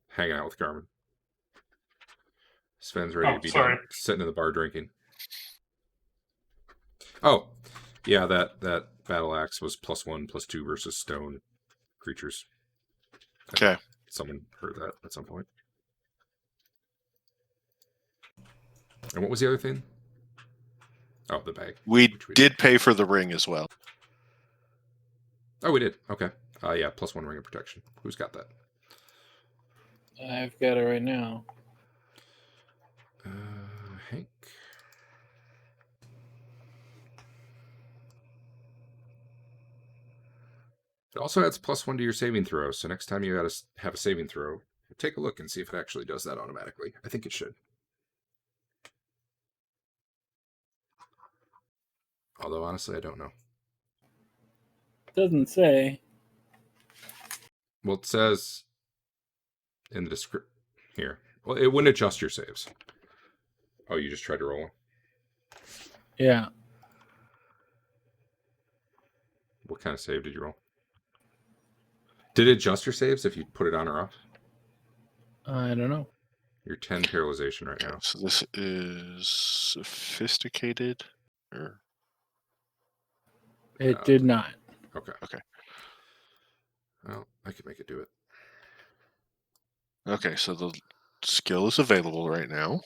hanging out with Carmen. Sven's ready to be done sitting in the bar drinking. Oh, yeah, that battle axe was +1/+2 versus stone creatures. Okay. Someone heard that at some point. And what was the other thing? Oh, the bag. We which did pay for the ring as well. Oh, we did. Okay. Yeah, +1 ring of protection. Who's got that? I've got it right now. Hank. It also adds +1 to your saving throw, so next time you gotta have a saving throw, take a look and see if it actually does that automatically. I think it should. Although, honestly, I don't know. Doesn't say. Well, it says in the description here. Well, it wouldn't adjust your saves. Oh, you just tried to roll? Yeah. What kind of save did you roll? Did it adjust your saves if you put it on or off? I don't know. You're 10 paralyzation right now. So this is sophisticated. Or... It did not. Okay. Okay. Well, I could make it do it. Okay, so skill is available right now.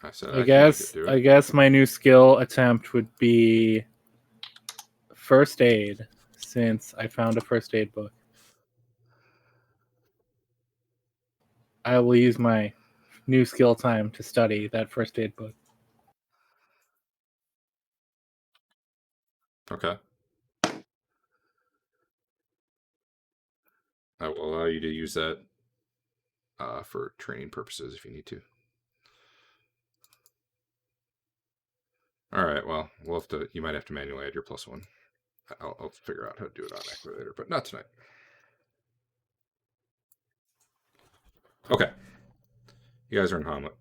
I said I I can make it guess do I it. guess my new skill attempt would be first aid, since I found a first aid book. I will use my new skill time to study that first aid book. Okay. I will allow you to use that for training purposes if you need to. All right. Well, we'll have to. You might have to manually add your +1. I'll figure out how to do it automatically later, but not tonight. Okay. You guys are in Hamlet.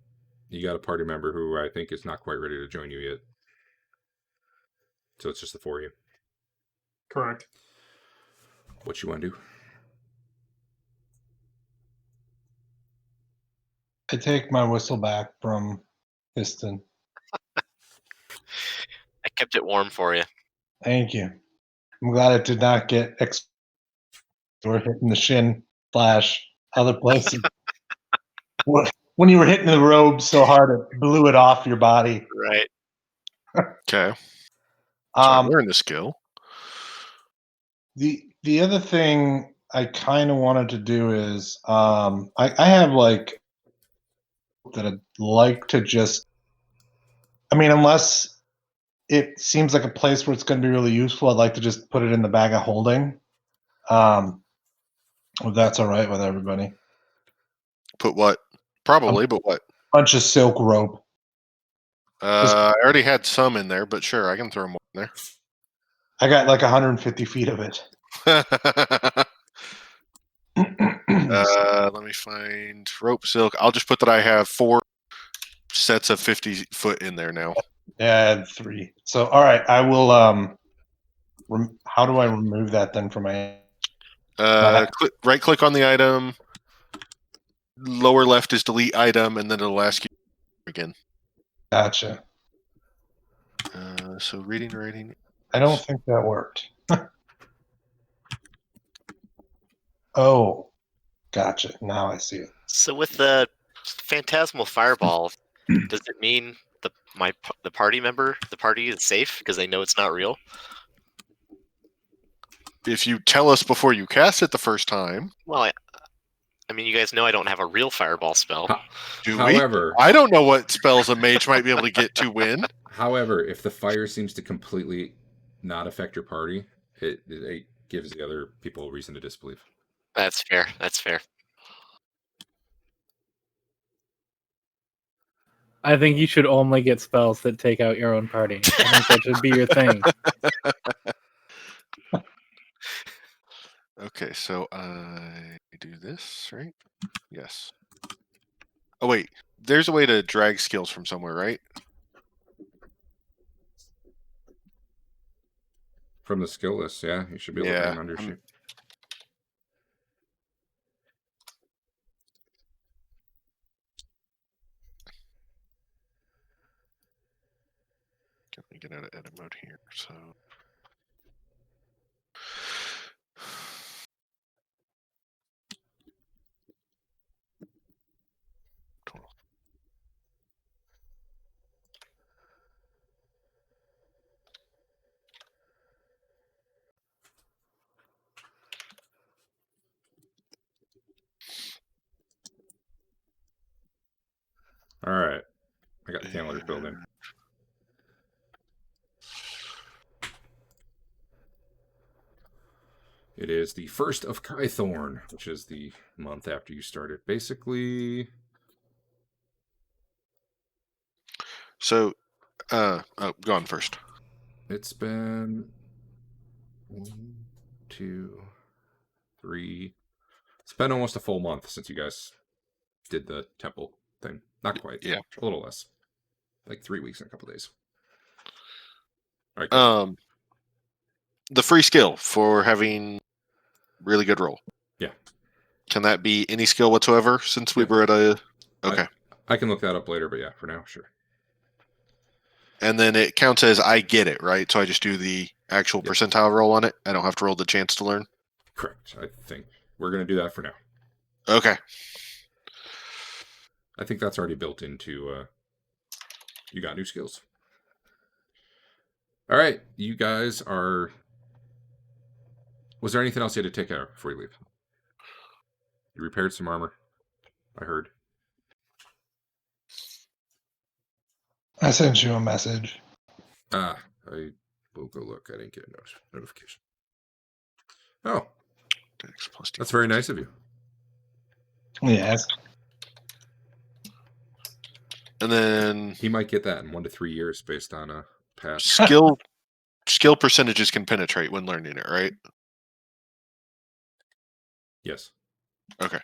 You got a party member who I think is not quite ready to join you yet. So it's just the 4 of you. Correct. What you want to do? I take my whistle back from Piston. I kept it warm for you. Thank you. I'm glad it did not get or hitting the shin / other places. When you were hitting the robe so hard it blew it off your body. Right. Okay. So I Um, learned the skill. the other thing I kind of wanted to do is I have like that I'd like to just. I mean, unless it seems like a place where it's going to be really useful, I'd like to just put it in the bag of holding. If that's all right with everybody. Put what? Probably, but what? Bunch of silk rope. I already had some in there, but sure, I can throw more in there. I got like 150 feet of it. Let me find rope silk. I'll just put that I have 4 sets of 50 foot in there now. Yeah, 3. So, all right, I will. How do I remove that then from my? Right click on the item. Lower left is delete item, and then it'll ask you again. Gotcha. So reading, writing. I don't think that worked. Oh, gotcha. Now I see it. So with the phantasmal fireball, does it mean the party is safe because they know it's not real? If you tell us before you cast it the first time. Well, I mean, you guys know I don't have a real fireball spell. However, I don't know what spells a mage might be able to get to win. However, if the fire seems to completely not affect your party, it gives the other people a reason to disbelieve. That's fair. That's fair. I think you should only get spells that take out your own party. I think that should be your thing. Okay, so I do this, right? Yes. Oh, wait. There's a way to drag skills from somewhere, right? From the skill list, yeah. You should be able to drag them under your sheet. Let me get out of edit mode here. So. All right. I got the calendar filled in. It is the 1st of Kythorn, which is the month after you started. Basically. So, go on first. It's been 1, 2, 3. It's been almost a full month since you guys did the temple thing. Not quite. Yeah. A little less. Like 3 weeks and a couple days. All right. The free skill for having really good roll. Yeah. Can that be any skill whatsoever since we were at a... Okay. I can look that up later, but yeah, for now, sure. And then it counts as I get it, right? So I just do the actual Yep. percentile roll on it. I don't have to roll the chance to learn. Correct. I think we're going to do that for now. Okay. I think that's already built into you got new skills. All right, you guys are. Was there anything else you had to take care of before you leave? You repaired some armor, I heard. I sent you a message. I will go look. I didn't get a notification. Oh, Dex plus that's very nice of you. Yes. And then He might get that in 1 to 3 years based on a pass. skill percentages can penetrate when learning it, right? Yes. Okay.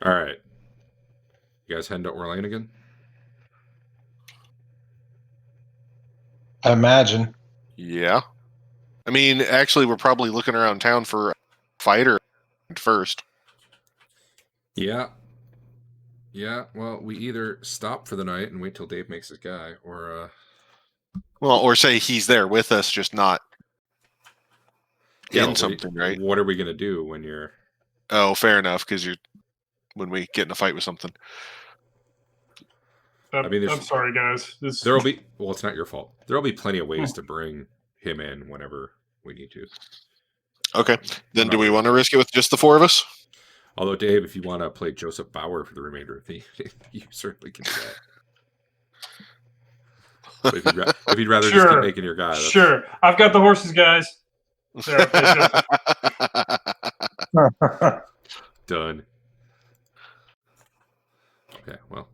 All right. You guys heading to Orlane again? I imagine. Yeah. I mean, actually, we're probably looking around town for a fighter first. Yeah. Yeah. Well, we either stop for the night and wait till Dave makes his guy, or Well, or say he's there with us, just not yeah. in But something, right? What are we gonna do when you're? Oh, fair enough, because when we get in a fight with something. I mean, I'm sorry, guys. There'll be. Well, it's not your fault. There'll be plenty of ways to bring him in whenever we need to. Okay. Then I'm do not we worried want to about risk it with just the four of us? Although, Dave, if you want to play Joseph Bauer for the remainder of the, you certainly can do that. But if you'd rather just keep making your guy, that's... Sure. I've got the horses, guys. There, okay, Done. Okay, well.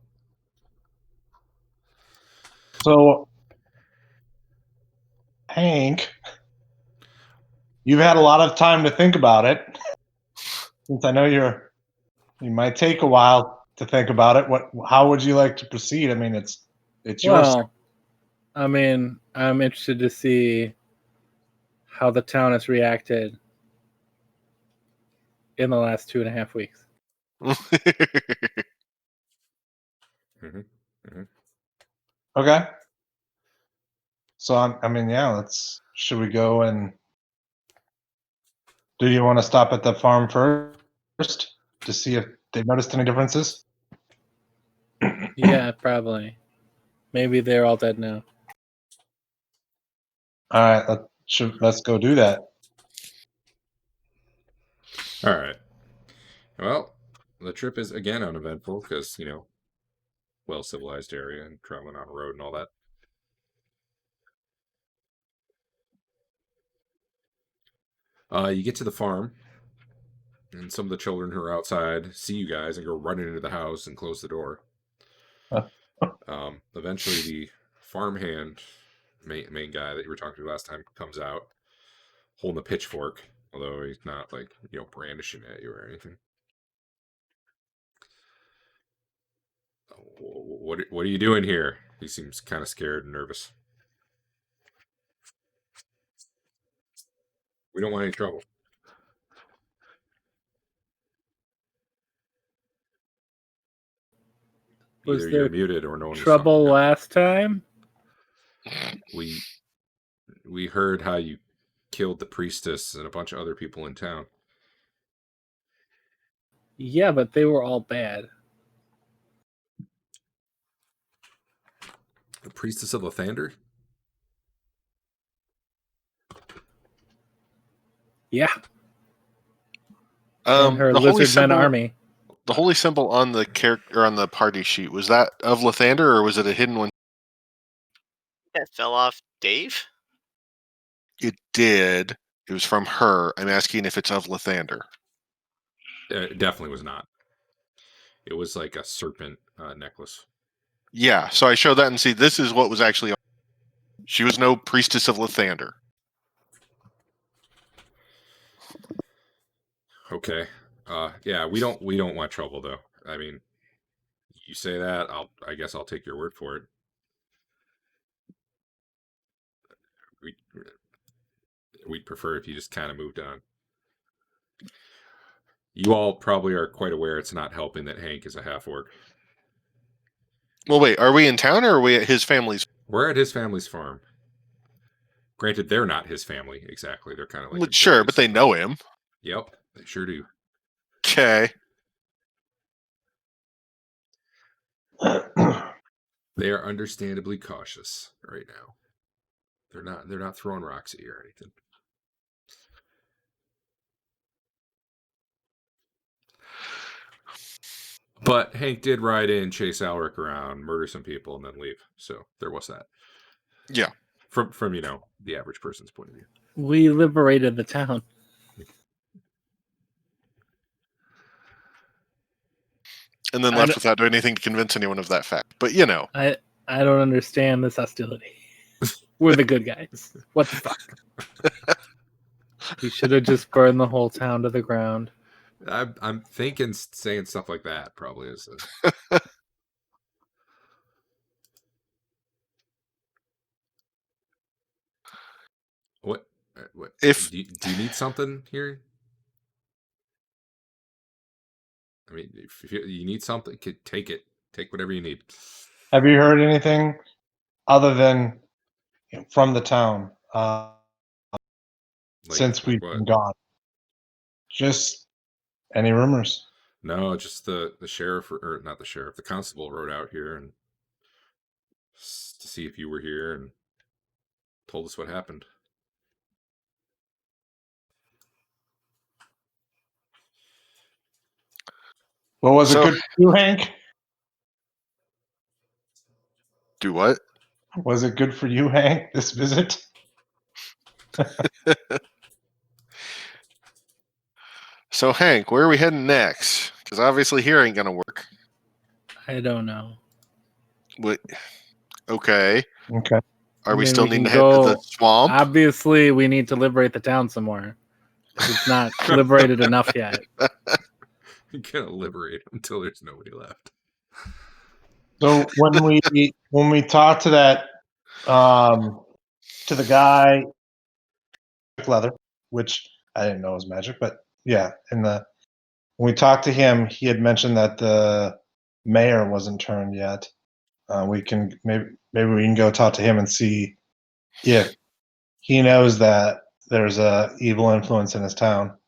So, Hank, you've had a lot of time to think about it. Since I know you might take a while to think about it. How would you like to proceed? I mean, it's your. Well, I mean, I'm interested to see how the town has reacted in the last 2.5 weeks. Okay. So I mean, yeah. Should we go and? Do you want to stop at the farm first to see if they've noticed any differences? Yeah, probably. Maybe they're all dead now. All right, let's go do that. All right. Well, the trip is again uneventful because, well-civilized area and traveling on a road and all that. You get to the farm, and some of the children who are outside see you guys and go running into the house and close the door. Eventually, the farmhand, main guy that you were talking to last time, comes out holding a pitchfork, although he's not brandishing at you or anything. What are you doing here? He seems kind of scared and nervous. We don't want any trouble. Was Either there you're muted or no one trouble was talking. last time? We heard how you killed the priestess and a bunch of other people in town. Yeah, but they were all bad. The priestess of Lathander? Yeah. And her The holy lizard men symbol, army. the holy symbol on the character on the party sheet, was that of Lathander or was it a hidden one? That fell off Dave? It did. It was from her. I'm asking if it's of Lathander. It definitely was not. It was like a serpent necklace. Yeah, so I showed that and see this is what was actually on. She was no priestess of Lathander. Okay. Yeah, we don't want trouble though. I mean, you say that, I guess I'll take your word for it. We'd prefer if you just kind of moved on. You all probably are quite aware it's not helping that Hank is a half-orc. Well, wait, are we in town or are we at his family's? We're at his family's farm. Granted, they're not his family exactly. They're kind of like Well, sure, but they employees, know him. Yep, they sure do. Okay. They are understandably cautious right now. They're not throwing rocks at you or anything. But Hank did ride in, chase Alric around, murder some people, and then leave. So there was that. Yeah. From the average person's point of view. We liberated the town. And then left without doing anything to convince anyone of that fact. But I don't understand this hostility. We're the good guys. What the fuck? We should have just burned the whole town to the ground. I'm thinking saying stuff like that probably is. What? If do you need something here? I mean, if you need something, take it. Take whatever you need. Have you heard anything other than from the town since we've been gone? Just any rumors? No, just the sheriff, or not the sheriff, the constable rode out here and to see if you were here and told us what happened. Well, was it good for you, Hank? Do what? Was it good for you, Hank, this visit? So, Hank, where are we heading next? Because obviously here ain't going to work. I don't know. What? Okay. Okay. Are we still needing to head to the swamp? Obviously, we need to liberate the town some more. It's not liberated enough yet. You can't liberate until there's nobody left. So when we talked to that to the guy leather, which I didn't know was magic, but yeah, when we talked to him, he had mentioned that the mayor wasn't turned yet. We can maybe we can go talk to him and see if he knows that there's a evil influence in his town.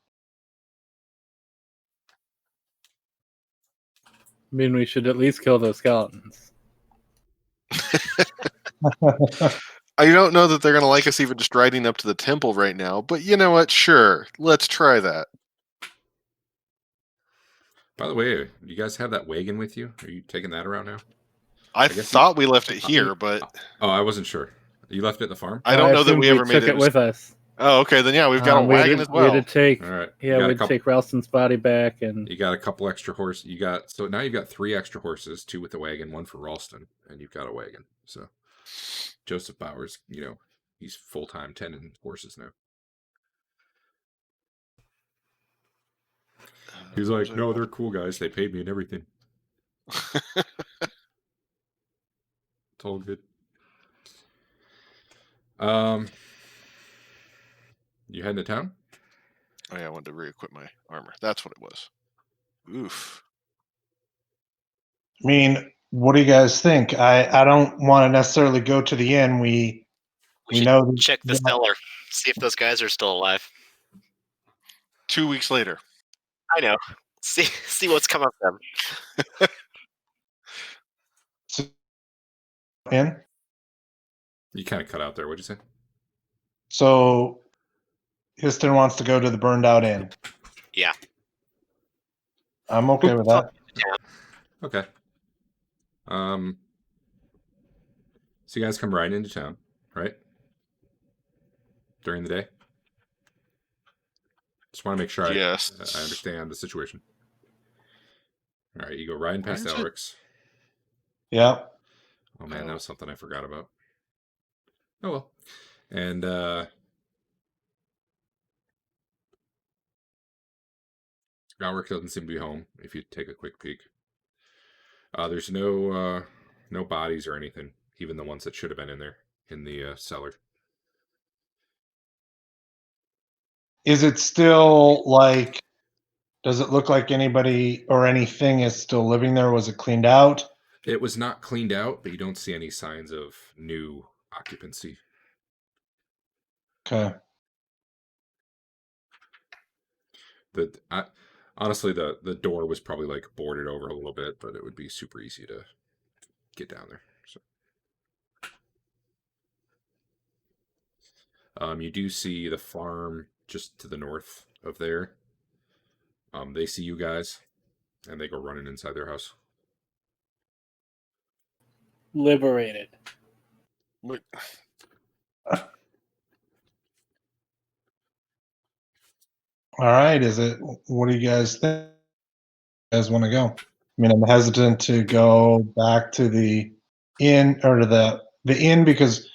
I mean, we should at least kill those skeletons. I don't know that they're going to like us even just riding up to the temple right now, but you know what? Sure, let's try that. By the way, you guys have that wagon with you? Are you taking that around now? I thought we left it here, but oh, I wasn't sure. You left it at the farm? I don't know that we ever took it with us. Oh, okay. Then yeah, we've got a wagon as well. We had to take. All right. Yeah, we'd take Ralston's body back, and you got a couple extra horses. So now you've got 3 extra horses, 2 with the wagon, 1 for Ralston, and you've got a wagon. So Joseph Bowers, he's full-time tending horses now. He's like, no, they're cool guys. They paid me and everything. It's all good. You heading to town? Oh yeah, I wanted to re-equip my armor. That's what it was. Oof. I mean, what do you guys think? I don't want to necessarily go to the inn. We know. Check the cellar. See if those guys are still alive. 2 weeks later. I know. See what's come of them. In? You kind of cut out there. What'd you say? So, Histon wants to go to the burned out inn. Yeah. I'm okay with that. Okay. So you guys come riding into town, right? During the day? Just want to make sure I understand the situation. All right, you go riding past Elric's. Yeah. Oh man, that was something I forgot about. Oh well. And Elric doesn't seem to be home if you take a quick peek. There's no bodies or anything, even the ones that should have been in there in the cellar. Is it still like Does it look like anybody or anything is still living there? Was it cleaned out? It was not cleaned out, but you don't see any signs of new occupancy. Okay. Honestly, the door was probably like boarded over a little bit, but it would be super easy to get down there. So, you do see the farm just to the north of there. They see you guys, and they go running inside their house. Liberated. Wait, All right. What do you guys think? You guys want to go? I mean, I'm hesitant to go back to the inn or to the inn because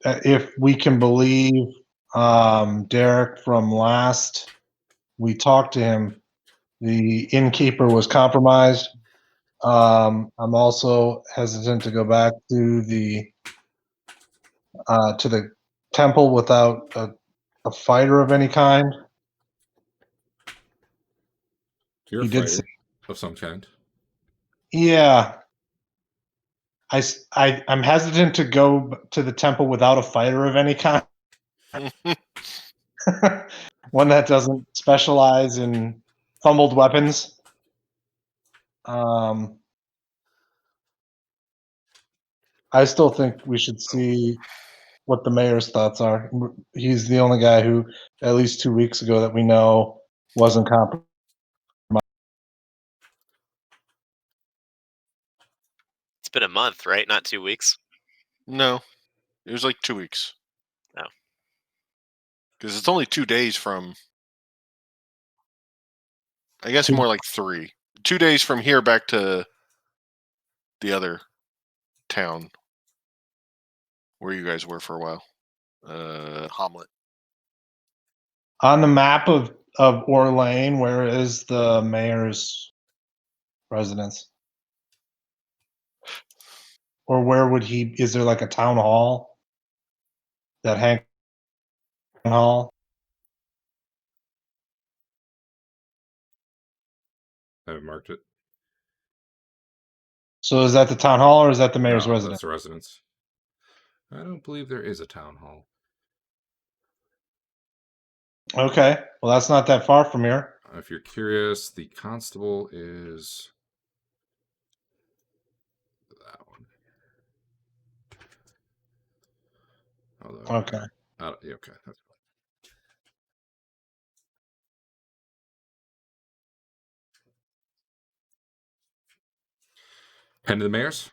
if we can believe Derek from last we talked to him, the innkeeper was compromised. I'm also hesitant to go back to the temple without a fighter of any kind. You're He a did fighter say, of some kind. yeah. I'm hesitant to go to the temple without a fighter of any kind. One that doesn't specialize in fumbled weapons. I still think we should see what the mayor's thoughts are. He's the only guy who, at least 2 weeks ago, that we know wasn't compromised. It's been a month, right? Not 2 weeks. no, it was like 2 weeks. Oh. Because it's only 2 days from. I guess more like 3. 2 days from here back to the other town where you guys were for a while. Hamlet. On the map of Orlane, where is the mayor's residence? Or where would he? Is there like a town hall? That Hank Hall? I haven't marked it. So is that the town hall or is that the mayor's No, residence? that's the residence. I don't believe there is a town hall. Okay, well that's not that far from here. If you're curious, the constable is that one. Although, Okay. yeah, okay. That's fine. Pen to the mayor's?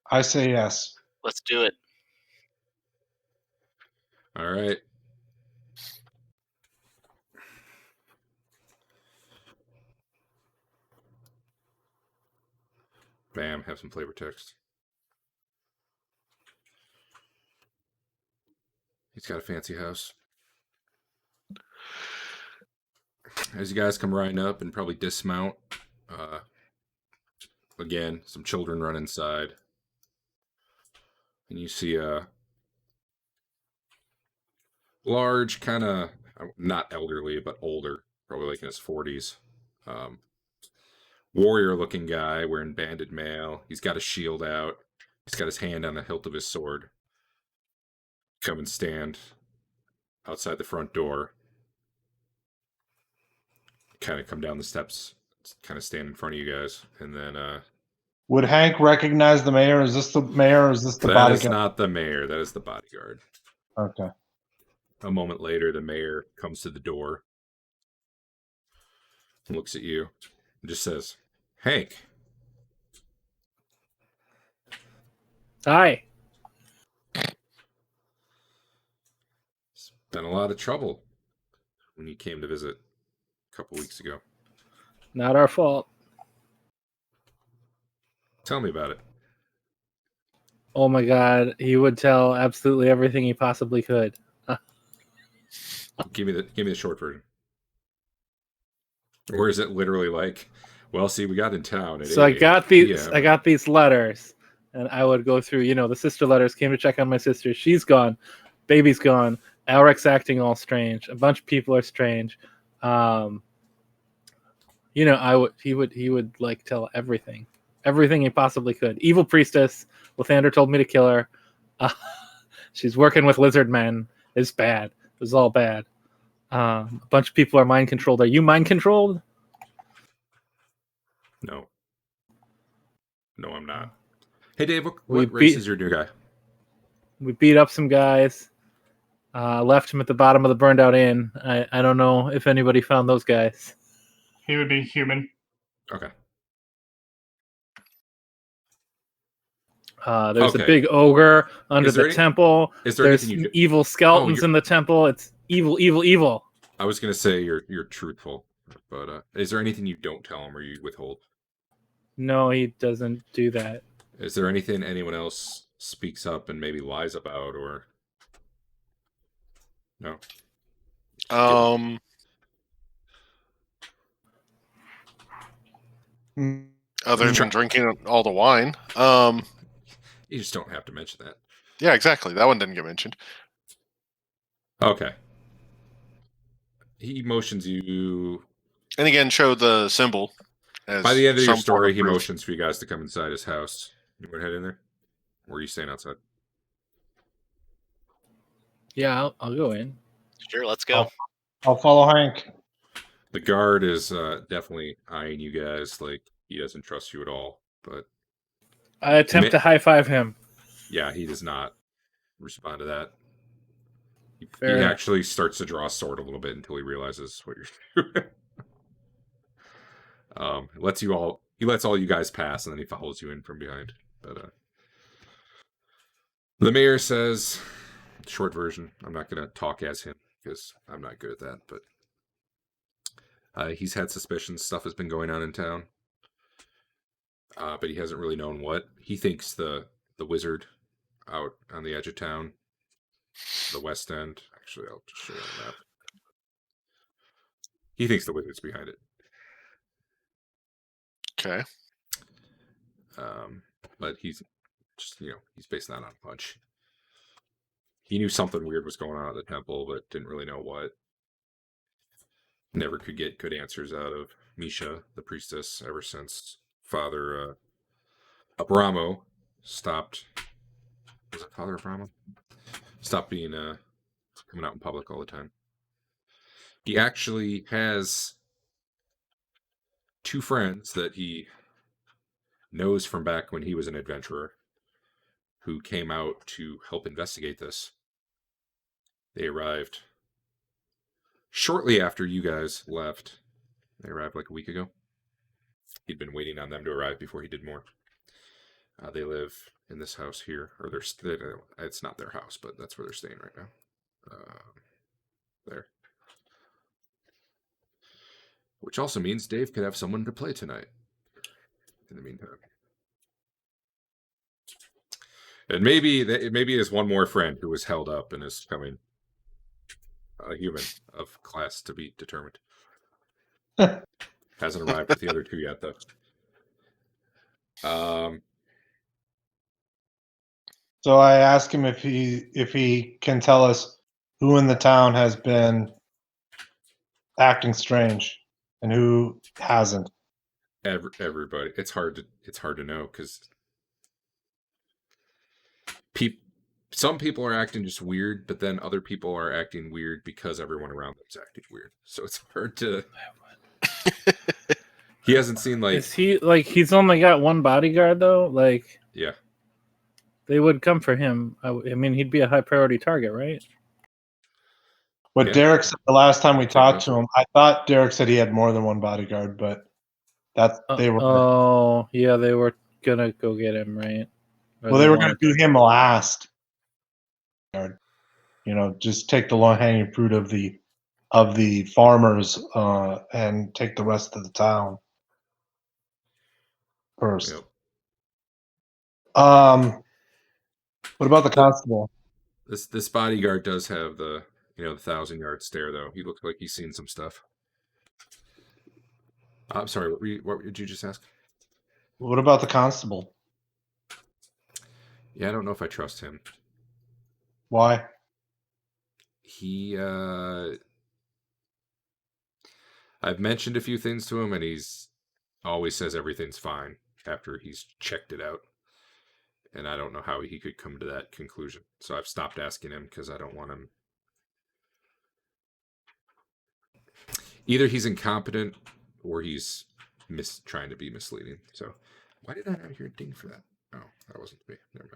I say yes. Let's do it. All right. Bam, have some flavor text. He's got a fancy house. As you guys come riding up and probably dismount, again, some children run inside. And you see a large, kind of, not elderly, but older, probably like in his 40s. Warrior-looking guy wearing banded mail. He's got a shield out. He's got his hand on the hilt of his sword. Come and stand outside the front door. Kind of come down the steps, kind of stand in front of you guys, and then Would Hank recognize the mayor? Is this the mayor or is this the that bodyguard? is not the mayor. That is the bodyguard. Okay. A moment later, the mayor comes to the door, looks at you, and just says, "Hank." Hi. It's been a lot of trouble when you came to visit a couple weeks ago. Not our fault. Tell me about it. Oh my god, he would tell absolutely everything he possibly could. Give me the short version. Or is it literally like, well, see, we got in town. So I got these letters, and I would go through. The sister letters came to check on my sister. She's gone, baby's gone, Elric's acting all strange. A bunch of people are strange. You know, he would like tell everything he possibly could. Evil priestess. Lathander told me to kill her. She's working with lizard men. It's bad. It's all bad. A bunch of people are mind controlled. Are you mind controlled? No. No, I'm not. Hey, Dave, what We race beat- is your new guy? We beat up some guys. Left him at the bottom of the burned out inn. I don't know if anybody found those guys. He would be human. Okay. There's Okay. a big ogre under Is there the any- temple. Is there There's anything you do? evil skeletons you're- in the temple. It's evil, evil, evil. I was gonna say you're truthful, but is there anything you don't tell him or you withhold? No, he doesn't do that. Is there anything anyone else speaks up and maybe lies about, or no? Other than drinking all the wine. You just don't have to mention that. Yeah, exactly. That one didn't get mentioned. Okay. He motions you. And again, show the symbol. As By the end of your some story, form of he proof. motions for you guys to come inside his house. You want to head in there? Or are you staying outside? Yeah, I'll go in. Sure, let's go. I'll follow Hank. The guard is definitely eyeing you guys like he doesn't trust you at all. But I attempt to high five him. yeah, he does not respond to that. He Fair enough. actually starts to draw a sword a little bit until he realizes what you're doing. He lets all you guys pass, and then he follows you in from behind. But the mayor says, short version, I'm not going to talk as him because I'm not good at that, but he's had suspicions. Stuff has been going on in town, but he hasn't really known what. He thinks the wizard out on the edge of town, the west end. Actually, I'll just show you on the map. He thinks the wizard's behind it. Okay. But he's just, he's basing that on a hunch. He knew something weird was going on at the temple, but didn't really know what. Never could get good answers out of Misha, the priestess, ever since Father Abramo stopped. Was it Father Abramo? Stopped being coming out in public all the time. He actually has two friends that he knows from back when he was an adventurer who came out to help investigate this. They arrived shortly after you guys left. They arrived like a week ago. He'd been waiting on them to arrive before he did more. They live in this house here, or it's not their house, but that's where they're staying right now. There. Which also means Dave could have someone to play tonight. In the meantime. And maybe there's one more friend who was held up and is coming. A human of class to be determined. Hasn't arrived with the other two yet, though. So I ask him if he can tell us who in the town has been acting strange and who hasn't. Everybody. It's hard to know because some people are acting just weird, but then other people are acting weird because everyone around them is acting weird. So it's hard to. He hasn't seen Is he he's only got one bodyguard though? Yeah. They would come for him. I mean, he'd be a high priority target, right? What Yeah. Derek said the last time we talked to him, I thought Derek said he had more than one bodyguard, but they were. Oh, yeah, they were gonna go get him, right? Or Well, they were going wanted to do him last. Just take the low hanging fruit of the farmers and take the rest of the town first. Yep. What about the constable? This bodyguard does have the 1,000-yard stare, though. He looks like he's seen some stuff. I'm sorry. What did you just ask? What about the constable? Yeah, I don't know if I trust him. Why? he I've mentioned a few things to him, and he's always says everything's fine after he's checked it out. And I don't know how he could come to that conclusion. So I've stopped asking him because I don't want him. Either he's incompetent or he's trying to be misleading. So why did I not hear a ding for that? Oh, that wasn't me. Never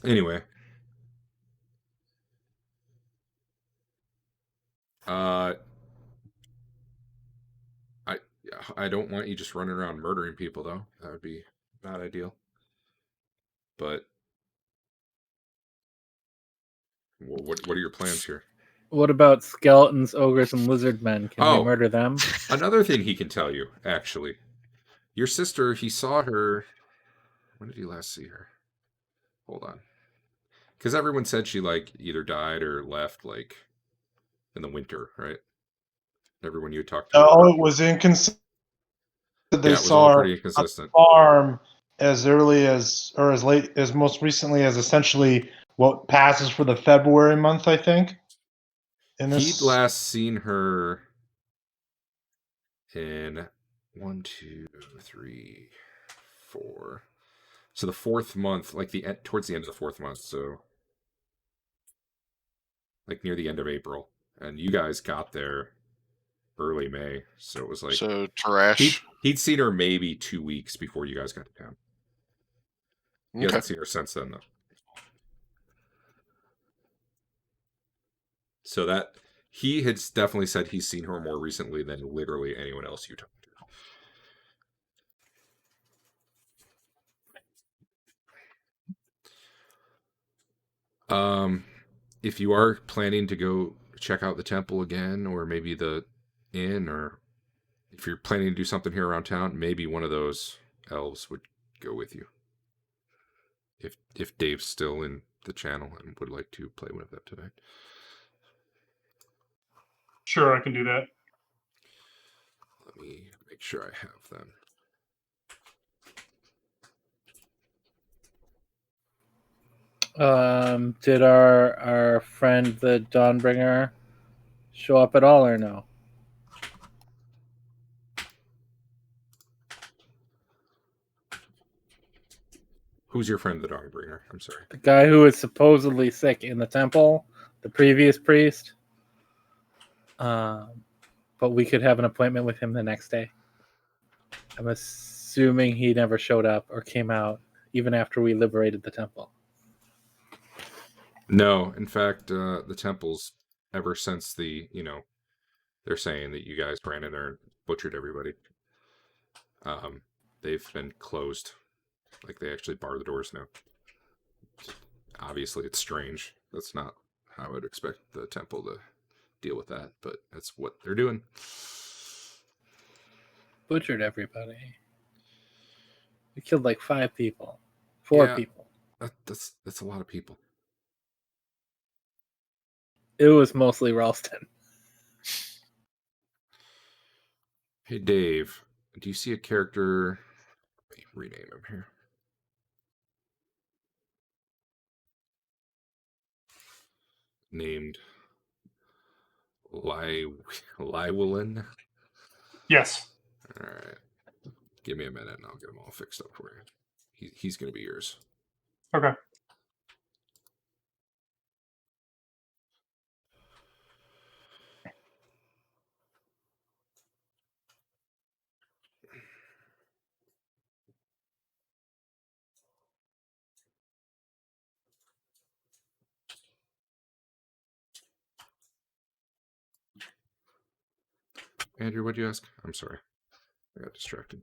mind. Anyway. I don't want you just running around murdering people, though. That would be not ideal. But what are your plans here? What about skeletons, ogres, and lizard men? Can we murder them? Another thing he can tell you, actually. Your sister, he saw her. When did he last see her? Hold on. Because everyone said she, like, either died or left, like, in the winter, right? Everyone you talked to. Oh, it was inconsistent. They saw her pretty inconsistent. on the farm as early as, or as late as most recently as essentially what passes for the February month, I think. He'd last seen her in 1, 2, 3, 4. So the 4th month, like towards the end of the 4th month, so like near the end of April, and you guys got there early May, so it was like trash. He'd seen her maybe 2 weeks before you guys got to town. He hasn't seen her since then, though. So that he had definitely said he's seen her more recently than literally anyone else you talked to. If you are planning to go check out the temple again, or maybe the inn, or if you're planning to do something here around town, maybe one of those elves would go with you. If Dave's still in the channel and would like to play with them tonight. Sure, I can do that. Let me make sure I have them. Did our friend the Dawnbringer show up at all or no? Who's your friend the Dawnbringer? I'm sorry. The guy who was supposedly sick in the temple, the previous priest. But we could have an appointment with him the next day. I'm assuming he never showed up or came out even after we liberated the temple. No, in fact, the temple's ever since they're saying that you guys ran in there and butchered everybody. They've been closed. Like, they actually bar the doors now. Obviously, it's strange. That's not how I would expect the temple to deal with that, but that's what they're doing. Butchered everybody. We killed like 5 people. 4 people. That's a lot of people. It was mostly Ralston. Hey, Dave, do you see a character? Let me rename him here. Named Lywilin? Yes. All right. Give me a minute and I'll get them all fixed up for you. He's going to be yours. Okay. Andrew, what'd you ask? I'm sorry. I got distracted.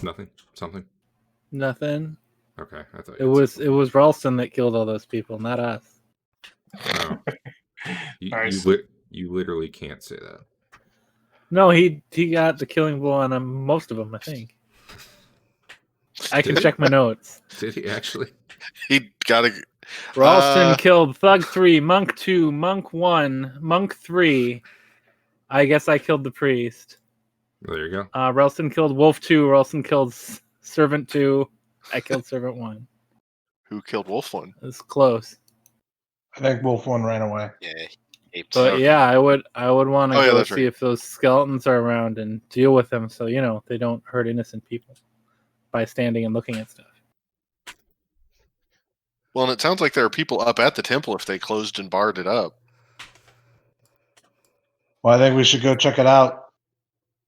Nothing? Something? Nothing. Okay, I thought it was Ralston that killed all those people, not us. Oh. Nice. You literally can't say that. No, he got the killing blow on most of them, I think. I can check my notes. Did he actually? He got a. Ralston killed Thug 3, Monk 2, Monk 1, Monk 3. I guess I killed the priest. There you go. Ralston killed Wolf 2. Ralston killed Servant 2. I killed Servant 1. Who killed Wolf One? It's close. I think Wolf 1 ran away. Yeah. Apes. But Okay. yeah, I would want to Oh, yeah, go that's see right. if those skeletons are around and deal with them, so they don't hurt innocent people by standing and looking at stuff. Well, and it sounds like there are people up at the temple if they closed and barred it up. Well, I think we should go check it out.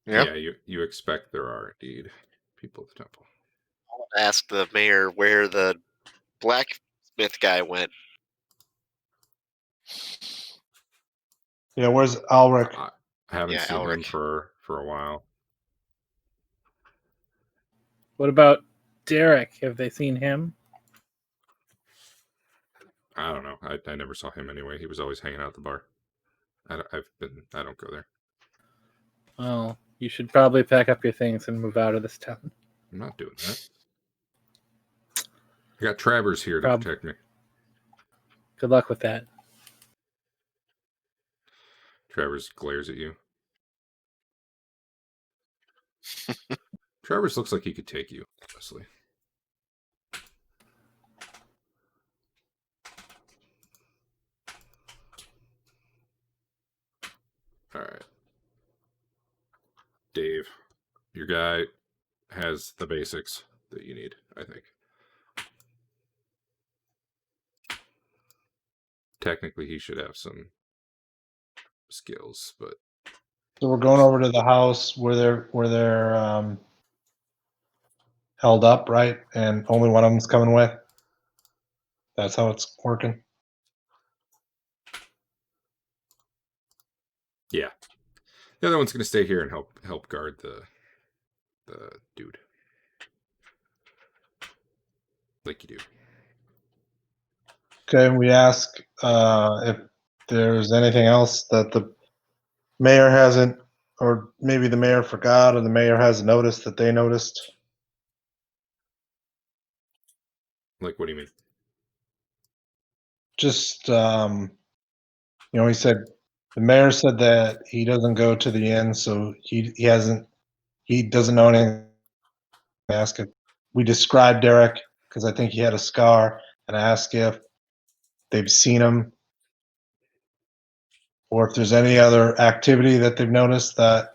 Yeah. You expect there are indeed people at the temple. I want to ask the mayor where the blacksmith guy went. Yeah, where's Alric? I haven't Yeah, seen him Elric. for a while. What about Derek? Have they seen him? I don't know. I never saw him anyway. He was always hanging out at the bar. I don't go there. Well, you should probably pack up your things and move out of this town. I'm not doing that. I got Travers here to protect me. Good luck with that. Travers glares at you. Travers looks like he could take you, honestly. All right. Dave, your guy has the basics that you need, I think. Technically, he should have some skills, but So we're going over to the house where they're held up, right? And only one of them's coming with. That's how it's working. yeah. The other one's going to stay here and help guard the dude. Like you do. Okay, we ask if there's anything else that the mayor hasn't, or maybe the mayor forgot, or the mayor hasn't noticed that they noticed. Like, what do you mean? Just, he said, the mayor said that he doesn't go to the inn, so he doesn't know anything. Ask if we described Derek, because I think he had a scar, and ask if they've seen him, or if there's any other activity that they've noticed that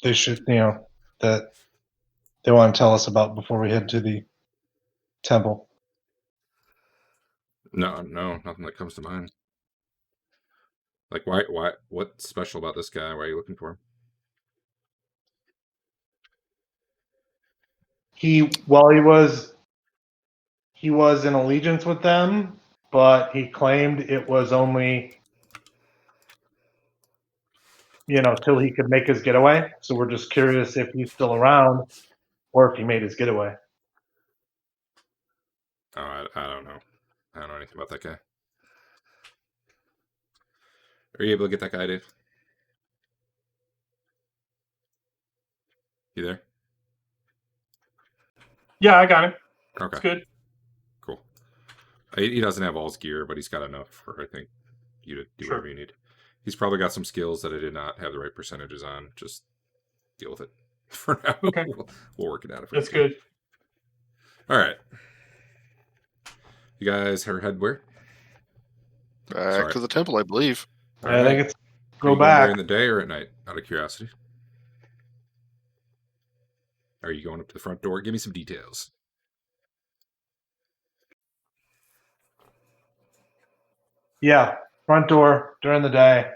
they should, that they want to tell us about before we head to the temple. No, nothing that comes to mind. Like, why, what's special about this guy? Why are you looking for him? He was in allegiance with them, but he claimed it was only, till he could make his getaway. So we're just curious if he's still around or if he made his getaway. Oh, I don't know. I don't know anything about that guy. Are you able to get that guy, Dave? You there? Yeah, I got him. Okay. It's good. Cool. He doesn't have all his gear, but he's got enough for, I think, you to do whatever you need. He's probably got some skills that I did not have the right percentages on. Just deal with it for now. Okay. We'll work it out. That's good. All right. You guys are head where? Back to the temple, I believe. All I right. think it's Are go you going back. during the day or at night, out of curiosity? Are you going up to the front door? Give me some details. Yeah, front door during the day.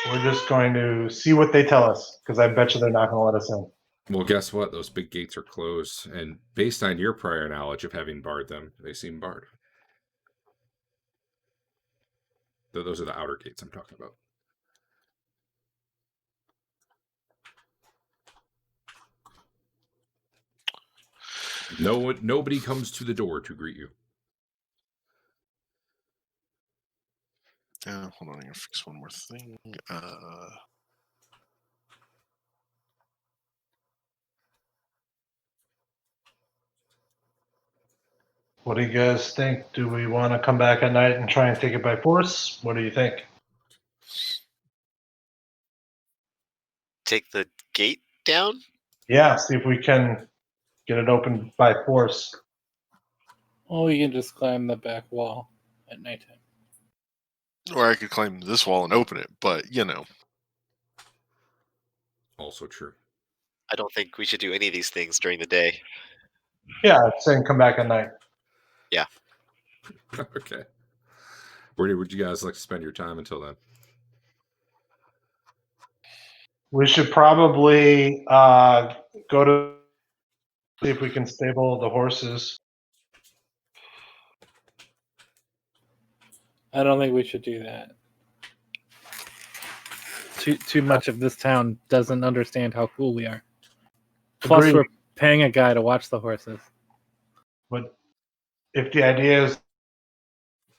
We're just going to see what they tell us, because I bet you they're not going to let us in. Well, guess what? Those big gates are closed, and based on your prior knowledge of having barred them, they seem barred. Those are the outer gates I'm talking about. Nobody comes to the door to greet you. Hold on, I'm gonna fix one more thing. What do you guys think? Do we want to come back at night and try and take it by force? What do you think? Take the gate down? Yeah, see if we can get it open by force. Oh, you can just climb the back wall at nighttime. Or I could climb this wall and open it, but you know. Also true. I don't think we should do any of these things during the day. Yeah, saying come back at night. Okay. Where would you guys like to spend your time until then? We should probably go to see if we can stable the horses. I don't think we should do that. Too much of this town doesn't understand how cool we are. Plus, Agreed. we're paying a guy to watch the horses. But if the idea is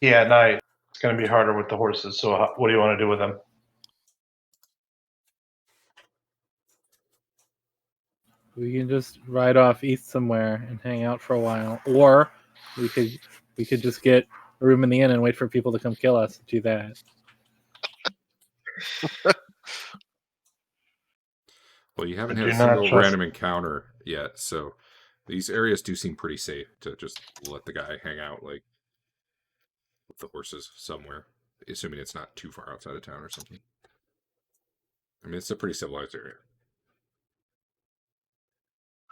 at night, it's going to be harder with the horses. So what do you want to do with them? We can just ride off east somewhere and hang out for a while, or we could just get a room in the inn and wait for people to come kill us. Do that. Well, you haven't I had do a not single trust- random encounter yet, so these areas do seem pretty safe to just let the guy hang out, like, with the horses somewhere, assuming it's not too far outside of town or something. I mean, it's a pretty civilized area.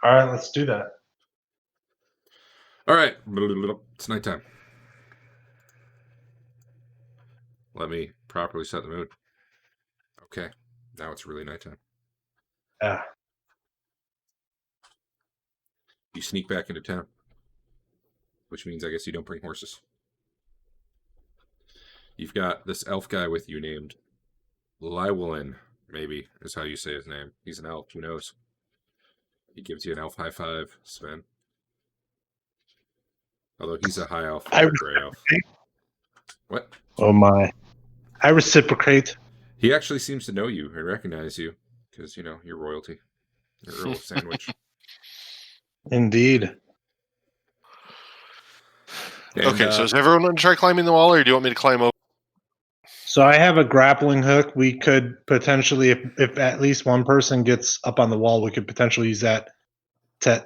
All right, let's do that. All right, it's nighttime. Let me properly set the mood. Okay, now it's really nighttime. Yeah. You sneak back into town, which means I guess you don't bring horses. You've got this elf guy with you named Lywelin, maybe is how you say his name. He's an elf, who knows? He gives you an elf high five, Sven. Although he's a high elf, I you're a gray elf. What? Oh my! I reciprocate. He actually seems to know you and recognize you, because, you know, you're royalty. You're Earl of Sandwich. Indeed. And, Okay, so is everyone going to try climbing the wall, or do you want me to climb over? So I have a grappling hook. We could potentially, if at least one person gets up on the wall, we could potentially use that to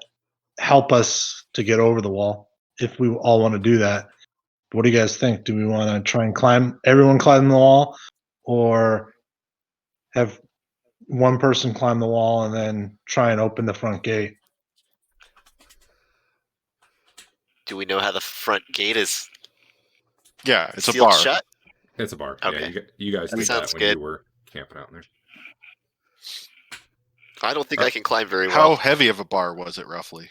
help us to get over the wall. If we all want to do that, what do you guys think? Do we want to try and everyone climb the wall, or have one person climb the wall and then try and open the front gate? Do we know how the front gate is Yeah, it's a sealed bar. shut? it's a bar. Okay. Yeah, you guys That did sounds that when good. you were camping out in there. I don't think I can climb very How well. heavy of a bar was it, roughly?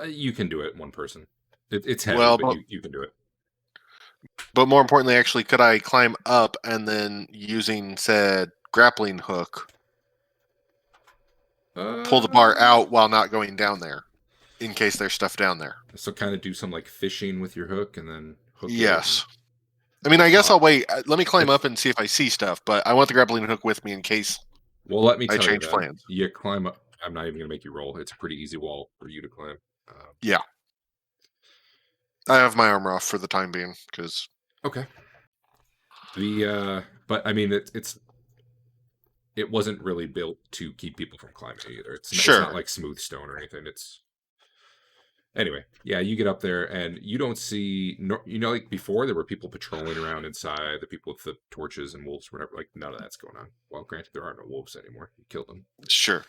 You can do it, one person. It's heavy, Well, but you can do it. But more importantly, actually, could I climb up and then using said grappling hook pull the bar out while not going down there, in case there's stuff down there? So kind of do some like fishing with your hook and then hook it Yes. I mean, I guess Uh, I'll wait. Let me climb if- up and see if I see stuff, but I want the grappling hook with me in case. Well, let me I tell you change then. plans. You climb up. I'm not even going to make you roll. It's a pretty easy wall for you to climb. I have my armor off for the time being, because Okay. But I mean, it wasn't really built to keep people from climbing either. It's Sure. not like smooth stone or anything. Anyway, yeah, you get up there and you don't see, you know, like before there were people patrolling around inside, the people with the torches and wolves, whatever. Like none of that's going on. Well, granted, there are no wolves anymore. You killed them. sure.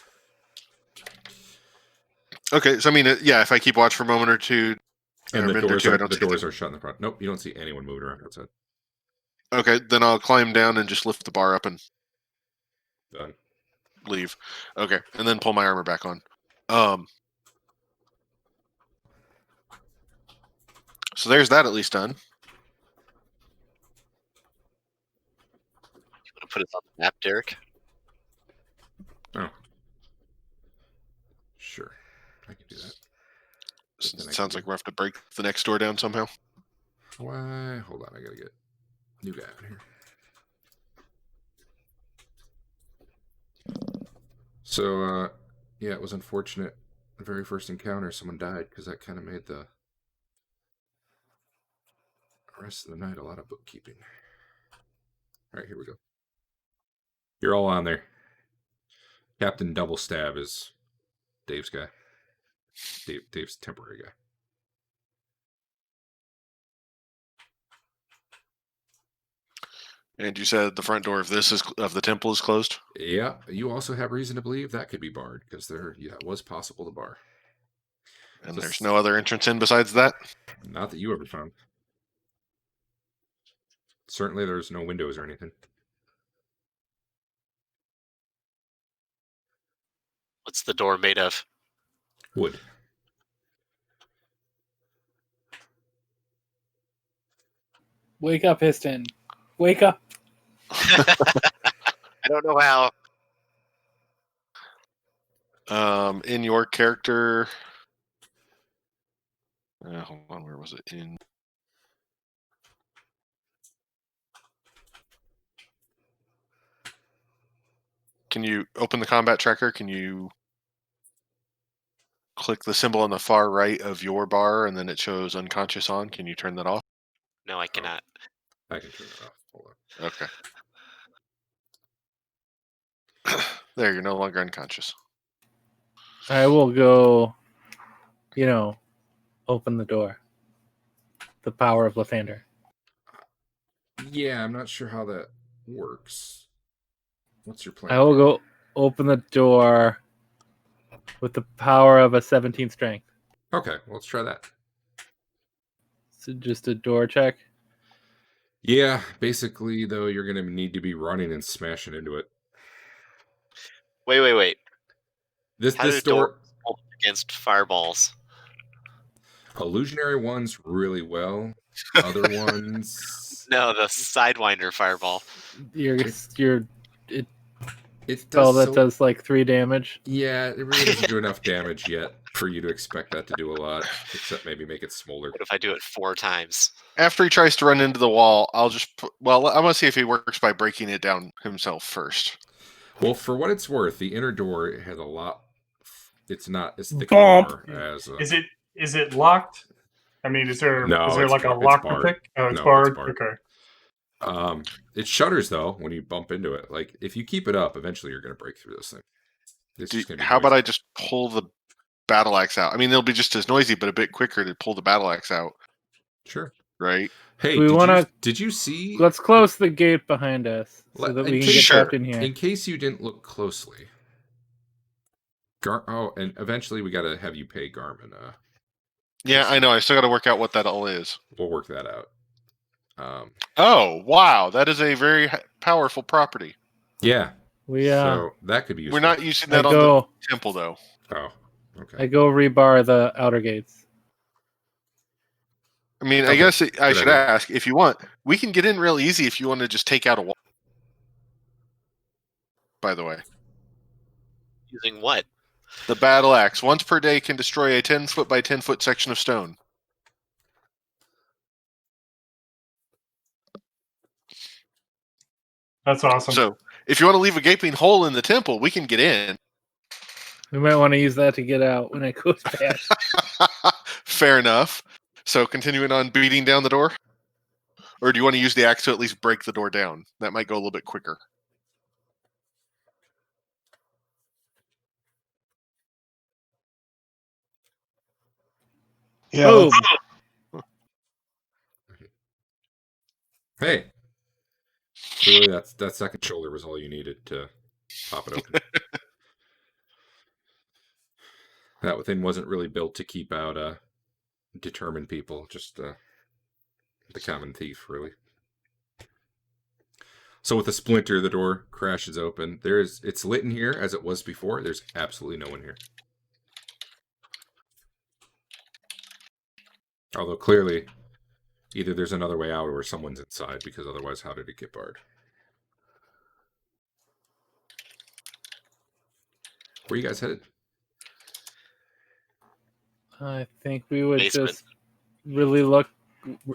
Okay, so I mean, yeah, if I keep watch for a moment or two, And or a the minute or doors two, I are don't the see doors anything. are shut in the front. Nope, you don't see anyone moving around outside. Okay, then I'll climb down and just lift the bar up and Done. leave. Okay, and then pull my armor back on. So there's that at least done. You want to put us on the map, Derek? Oh, sure, I can do that. But then I Sounds can like we'll have to break the next door down somehow. Why? Hold on, I gotta get new guy out here. So, yeah, it was unfortunate. The very first encounter, someone died because that kind of made the rest of the night a lot of bookkeeping. All right, here we go. You're all on there. Captain Double Stab is Dave's guy. Dave's temporary guy. And you said the front door of the temple is closed. Yeah, you also have reason to believe that could be barred because it was possible to bar. And So there's no other entrance in besides that? Not that you ever found. Certainly there's no windows or anything. What's the door made of? Wood. Wake up, Histon. Wake up. I don't know how. In your character... hold on, where was it? Can you open the combat tracker? Can you click the symbol on the far right of your bar and then it shows unconscious on? Can you turn that off? No, I cannot. I can turn it off. Hold on. Okay. There, you're no longer unconscious. I will go, open the door. The power of Lathander. Yeah, I'm not sure how that works. What's your plan? I will go open the door with the power of a 17 strength. Okay, well, let's try that. So just a door check. Yeah, basically, though, you're going to need to be running and smashing into it. Wait. This How do door doors hold against fireballs? illusionary ones really well. Other ones, No, the Sidewinder fireball. Your it spell does that does like 3 damage. Yeah, it really doesn't do enough damage yet for you to expect that to do a lot, except maybe make it smolder. What if I do it 4 times? After he tries to run into the wall, I'll just I want to see if he works by breaking it down himself first. Well, for what it's worth, the inner door has a lot. It's not as thick Bump. a bar as. Is it locked? I mean, is there No, like a lock to pick? Oh, it's barred. Okay. It shudders though when you bump into it. Like if you keep it up, eventually you're going to break through this thing. It's just gonna be How about noisy. I just pull the battle axe out? I mean, it'll be just as noisy, but a bit quicker to pull the battle axe out. Sure. Right. Hey, did you see? Let's close the gate behind us so that we can get trapped in here. In case you didn't look closely. And eventually we got to have you pay Garmin. Yeah, I know. I still got to work out what that all is. We'll work that out. Oh, wow. That is a very powerful property. Yeah. So that could be useful. We're not using that on the temple, though. Oh, okay. I go rebar the outer gates. I mean, I guess I should ask, if you want, we can get in real easy if you want to just take out a wall. By the way. Using what? The battle axe. Once per day can destroy a 10-foot by 10-foot section of stone. That's awesome. So, if you want to leave a gaping hole in the temple, we can get in. We might want to use that to get out when it goes bad. Fair enough. So, continuing on beating down the door? Or do you want to use the axe to at least break the door down? That might go a little bit quicker. Yeah. Boom. Hey. Clearly that second shoulder was all you needed to pop it open. That thing wasn't really built to keep out determined people, just the common thief, really. So with the splinter, the door crashes open. It's lit in here as it was before. There's absolutely no one here. Although clearly, either there's another way out or someone's inside, because otherwise, how did it get barred? Where are you guys headed? I think we would Basement. just really look.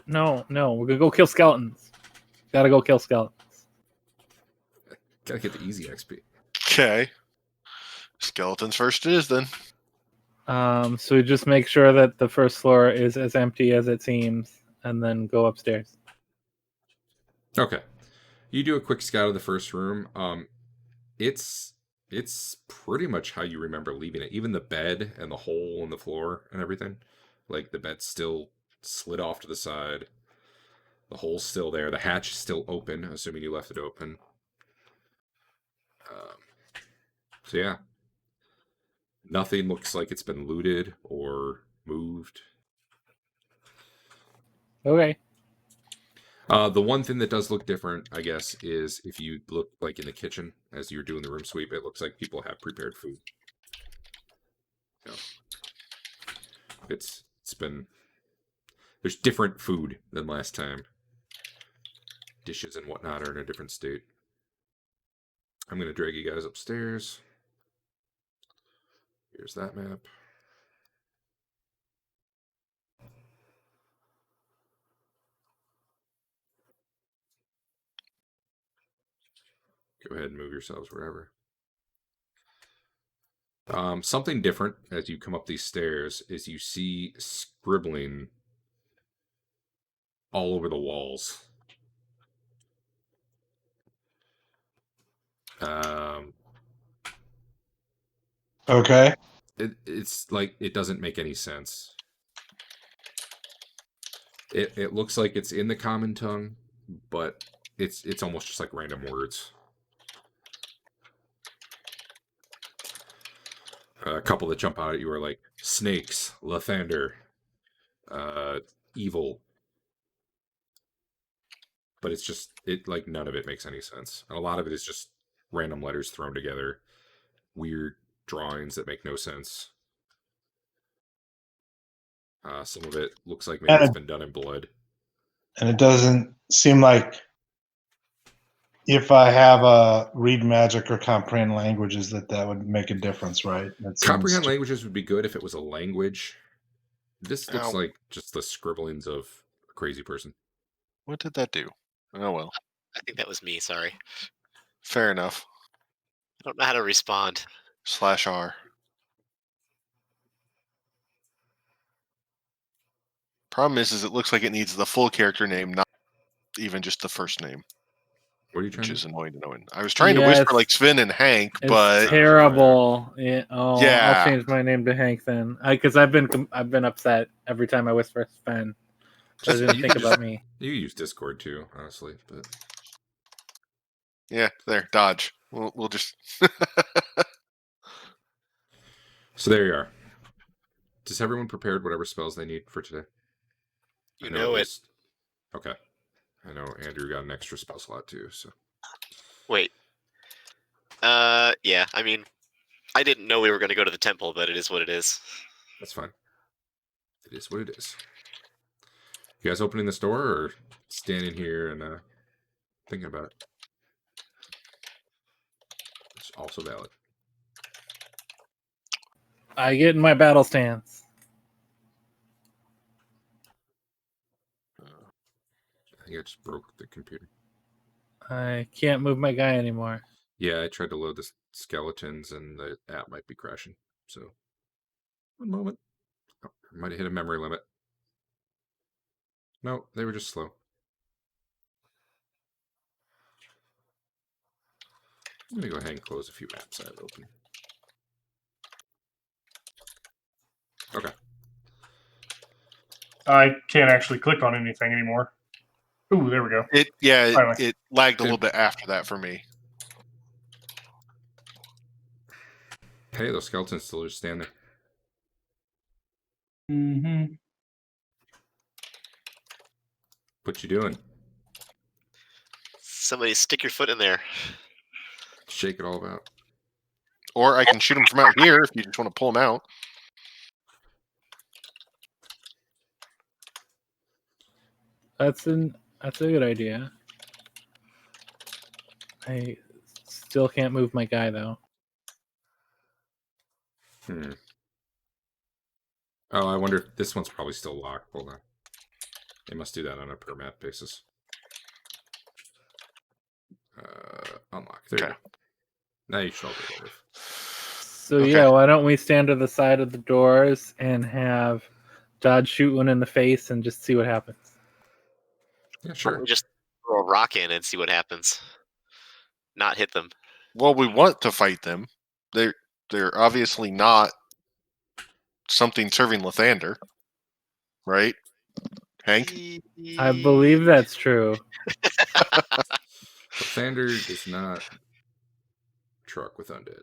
No, we're gonna go kill skeletons. Gotta go kill skeletons. Gotta get the easy XP. Okay. Skeletons first it is then. So we just make sure that the first floor is as empty as it seems, and then go upstairs. Okay. You do a quick scout of the first room. It's It's pretty much how you remember leaving it. Even the bed and the hole in the floor and everything. Like the bed's still slid off to the side. The hole's still there. The hatch is still open, assuming you left it open. So yeah, nothing looks like it's been looted or moved. Okay. The one thing that does look different, I guess, is if you look like in the kitchen as you're doing the room sweep, it looks like people have prepared food. So it's been, there's different food than last time. Dishes and whatnot are in a different state. I'm gonna drag you guys upstairs. Here's that map. Go ahead and move yourselves wherever. Something different as you come up these stairs is you see scribbling all over the walls. Okay. It's like it doesn't make any sense. It looks like it's in the common tongue, but it's almost just like random words. A couple that jump out at you are like snakes, lathander, evil. But it's just like none of it makes any sense. And a lot of it is just random letters thrown together, weird drawings that make no sense. Some of it looks like maybe it's been done in blood. And it doesn't seem like if I have a read magic or comprehend languages that would make a difference, right? Comprehend languages would be good if it was a language. This looks Ow. like just the scribblings of a crazy person. What did that do? Oh well. I think that was me. Sorry. Fair enough. I don't know how to respond. /R. Problem is it looks like it needs the full character name, not even just the first name. What are you trying Which to is annoying to no one. I was trying to whisper like Sven and Hank, It's but terrible. Yeah. Oh, Yeah. I'll change my name to Hank then, because I've been upset every time I whisper Sven. So I didn't you think can about just- me. You use Discord too, honestly, but yeah, there, dodge. We'll just so there you are. Does everyone prepared whatever spells they need for today? You I know at it. least- Okay. I know Andrew got an extra spell slot too, so Wait. Yeah. I mean, I didn't know we were going to go to the temple, but it is what it is. that's fine. It is what it is. You guys opening this door or standing here and thinking about it? It's also valid. I get in my battle stance. I think I just broke the computer. I can't move my guy anymore. Yeah, I tried to load the skeletons and the app might be crashing. So, one moment. Oh, I might have hit a memory limit. No, they were just slow. I'm going to go ahead and close a few apps I have open. Okay. I can't actually click on anything anymore. Ooh, there we go. Finally. it lagged a little bit after that for me. Hey, those skeletons still just stand there. Mm-hmm. What you doing? Somebody stick your foot in there. Shake it all about. Or I can shoot them from out here if you just want to pull them out. That's a good idea. I still can't move my guy though. Oh, I wonder if this one's probably still locked. Hold on. They must do that on a per map basis. Unlock. There you go. Now you should all be able to move. So yeah, why don't we stand to the side of the doors and have Dodge shoot one in the face and just see what happens? Yeah, Why sure. don't we just throw a rock in and see what happens? Not hit them. Well, we want to fight them. they're obviously not something serving Lathander, right? Hank? I believe that's true. Lathander does not truck with undead.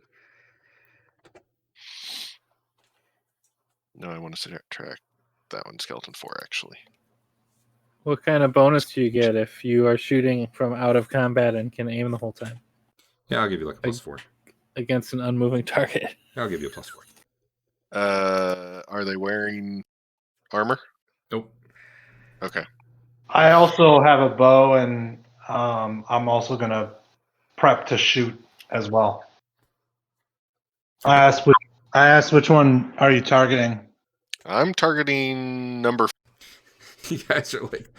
No, I want to track that one, Skeleton 4, actually. What kind of bonus do you get if you are shooting from out of combat and can aim the whole time Yeah, I'll give you like a +4. against an unmoving target? I'll give you a +4. Are they wearing armor? Nope. Okay. I also have a bow, and I'm also gonna prep to shoot as well. I asked which one are you targeting? I'm targeting number. You guys are like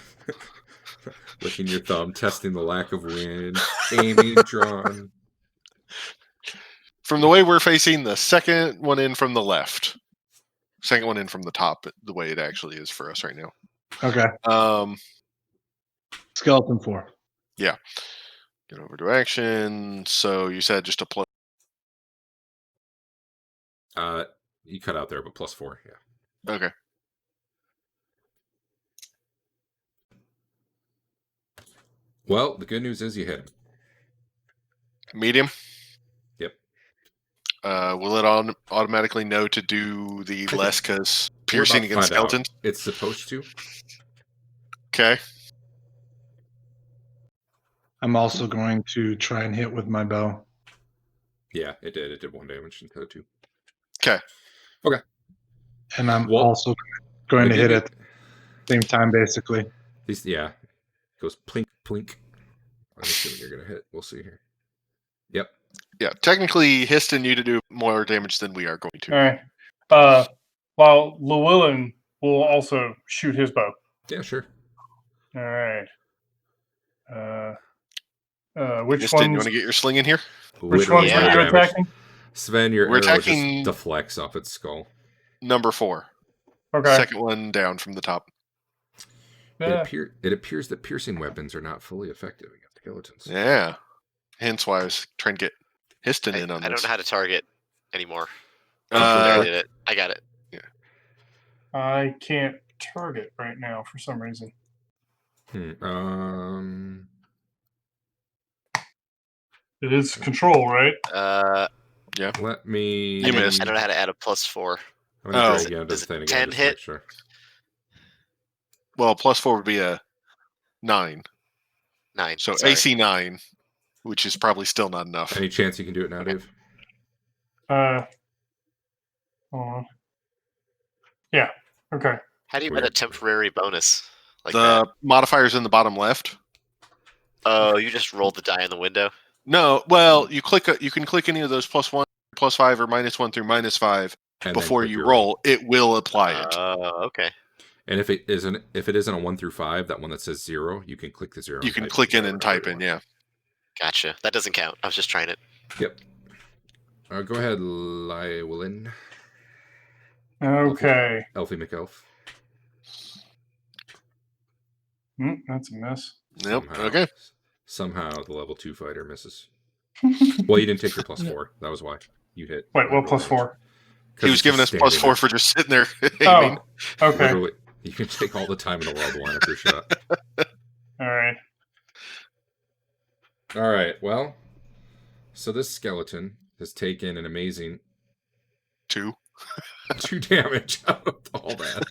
licking your thumb, testing the lack of wind, aiming, drawn. From the way we're facing, the second one in from the left. Second one in from the top, the way it actually is for us right now. Okay. Skeleton 4. Yeah. Get over to action. So you said just a plus. You cut out there, but +4. Yeah. Okay. Well, the good news is you hit him. Medium. Yep. Will it automatically know to do the less because piercing against skeletons? It's supposed to. Okay. I'm also going to try and hit with my bow. Yeah, it did. It did 1 damage instead of 2. Okay. Okay. And I'm also going to hit at the same time, basically. Yeah. It goes plink, plink. I'm assuming you're going to hit. We'll see here. Yep. Yeah, technically, Histon you to do more damage than we are going to. All right. While Llewellyn will also shoot his bow. Yeah, sure. All right. Which Histon, one? you want to get your sling in here? Which ones were you attacking? Sven, your We're arrow attacking just deflects off its skull. Number 4. Okay. Second one down from the top. It appears that piercing weapons are not fully effective against skeletons. Yeah. Hence why I was trying to get Histon in on this. I don't know how to target anymore. I did it. I got it. Yeah. I can't target right now for some reason. It is control, right? Yeah. Let me. You missed. I don't know how to add a +4. I'm going to drag you onto the Does thing 10 again. hit? Just make sure. Well, +4 would be a 9. 9. So sorry. AC 9, which is probably still not enough. Any chance you can do it now, Dave? Hold on. Yeah. Okay. How do you get a temporary bonus like the that? modifier's in the bottom left. Oh, you just rolled the die in the window? No, well, you can click any of those +1, +5, or -1 through -5 And before you roll. It will apply it. Oh, okay. And if it isn't a 1 through 5, that one that says 0, you can click the 0. You can click in and type in, yeah. Gotcha. That doesn't count. I was just trying it. Yep. Go ahead, Llewellyn. Okay. Elfie McElf. That's a miss. Yep. Okay. Somehow the level 2 fighter misses. Well, you didn't take your +4. That was why you hit. Wait, what +4? He was giving us +4 for just sitting there aiming. Oh, okay. Literally, you can take all the time in the world to line up your shot. All right. All right. Well, so this skeleton has taken an amazing 2 damage out of all that.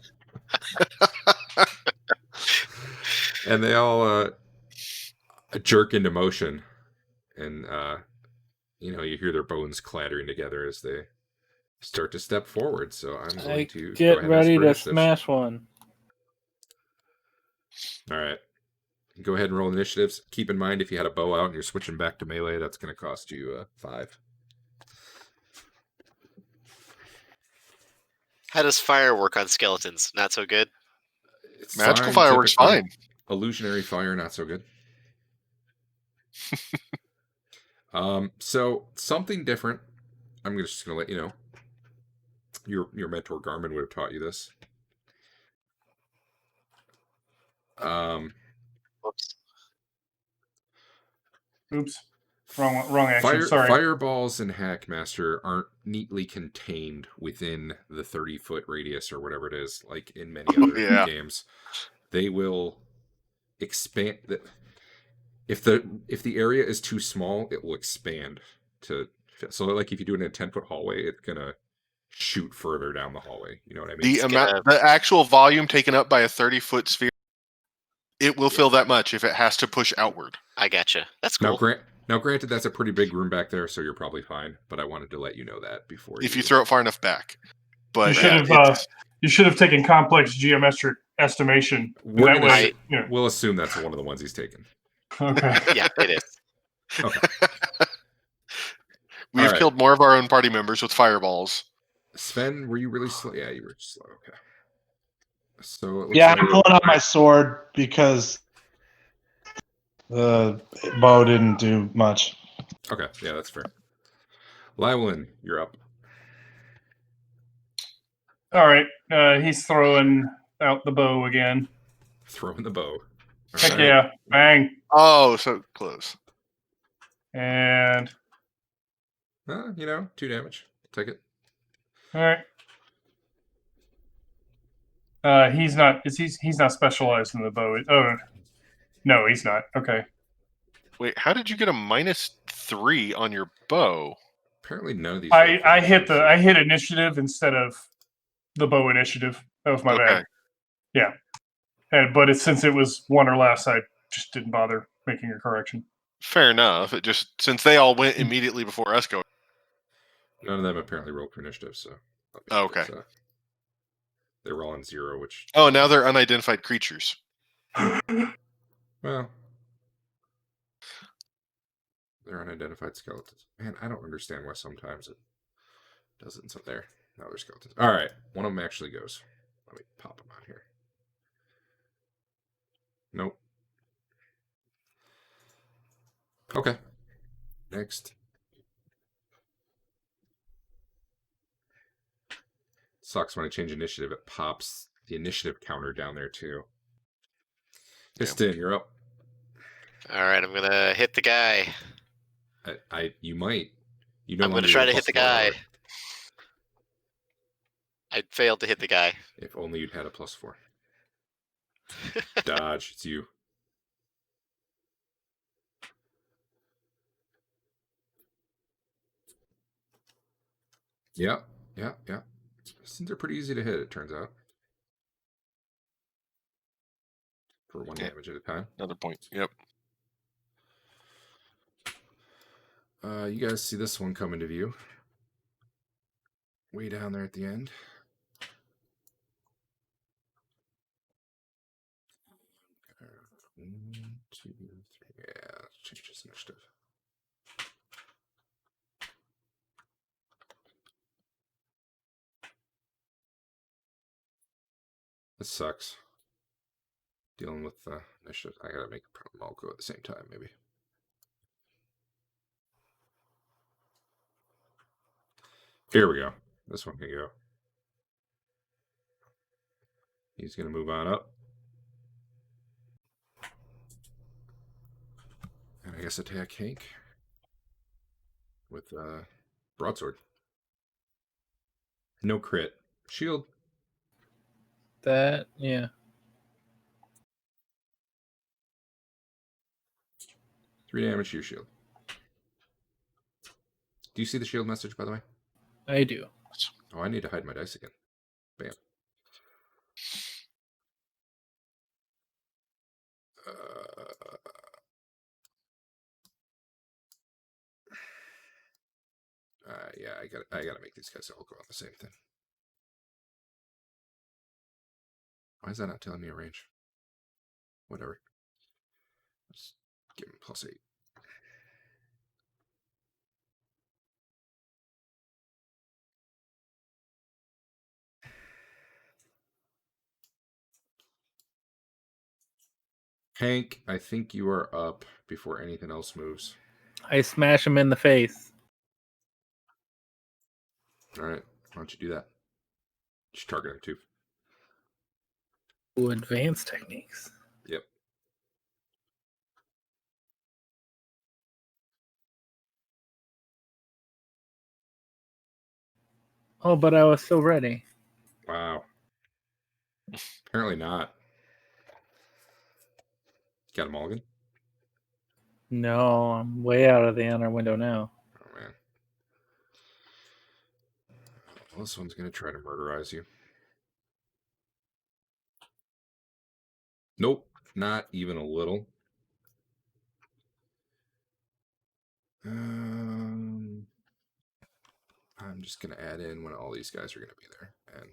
And they all jerk into motion. And, you hear their bones clattering together as they start to step forward. So I'm going to get ready to smash one. All right. Go ahead and roll initiatives. Keep in mind, if you had a bow out and you're switching back to melee, that's going to cost you 5. How does fire work on skeletons? Not so good? Magical fire works fine. Illusionary fire, not so good. So something different. I'm just going to let you know. Your mentor Garmin would have taught you this. Oops. Wrong action. Sorry. Fireballs and Hackmaster aren't neatly contained within the 30-foot radius or whatever it is, like in many other Yeah. games. They will expand. If the area is too small, it will expand to fit. So, like if you do it in a 10-foot hallway, it's gonna shoot further down the hallway. You know what I mean? The actual volume taken up by a 30-foot sphere, it will fill that much if it has to push outward. I gotcha. That's cool. Now, granted, that's a pretty big room back there, so you're probably fine. But I wanted to let you know that before. If you throw it far enough back. But you should have taken complex geometric estimation. We'll assume that's one of the ones he's taken. Okay. Yeah, it is. Okay. We've killed more of our own party members with fireballs. Sven, were you really slow? Yeah, you were slow. Okay. So I'm pulling out my sword because the bow didn't do much. Okay, yeah, that's fair. Lywin, you're up. All right. He's throwing out the bow again. Throwing the bow. Heck yeah. Bang. Oh, so close. And 2 damage. Take it. all right. He's not specialized in the bow. Oh no, he's not. Okay. Wait, how did you get a -3 on your bow? Apparently none of these. I hit initiative instead of the bow initiative. That was my bad. Yeah. But since it was 1 or less, I just didn't bother making a correction. Fair enough. It just since they all went immediately before us going. None of them apparently rolled for initiative, so. Okay. They were all on 0, which. Oh, now they're unidentified creatures. Well. They're unidentified skeletons. Man, I don't understand why sometimes it doesn't. So there. Now they're skeletons. All right. One of them actually goes. Let me pop them on here. Nope. Okay. Next. Sucks when I change initiative, it pops the initiative counter down there too. Piston, you're up. All right, I'm gonna hit the guy. You might. I'm gonna try to hit the guy. I failed to hit the guy. If only you'd had a +4. Dodge, it's you. Yeah. Since they're pretty easy to hit, it turns out. For 1 damage at a time. Another point. Yep. You guys see this one coming to view. Way down there at the end. One, two, three. Yeah, let's change this initiative. This sucks. Dealing with initiative. I gotta make them all go at the same time, maybe. Here we go. This one can go. He's gonna move on up. And I guess attack Hank with broadsword. No crit. Shield. Yeah. 3 damage to your shield. Do you see the shield message, by the way? I do. Oh, I need to hide my dice again. Bam. Yeah, I gotta make these guys all go on the same thing. Why is that not telling me a range? Whatever. Let's give him +8. Hank, I think you are up before anything else moves. I smash him in the face. All right, why don't you do that? Just target him too. Ooh, advanced techniques. Yep. Oh, but I was so ready. Wow. Apparently not. Got a mulligan? No, I'm way out of the honor window now. Oh, man. Well, this one's going to try to murderize you. Nope. Not even a little. I'm just going to add in when all these guys are going to be there and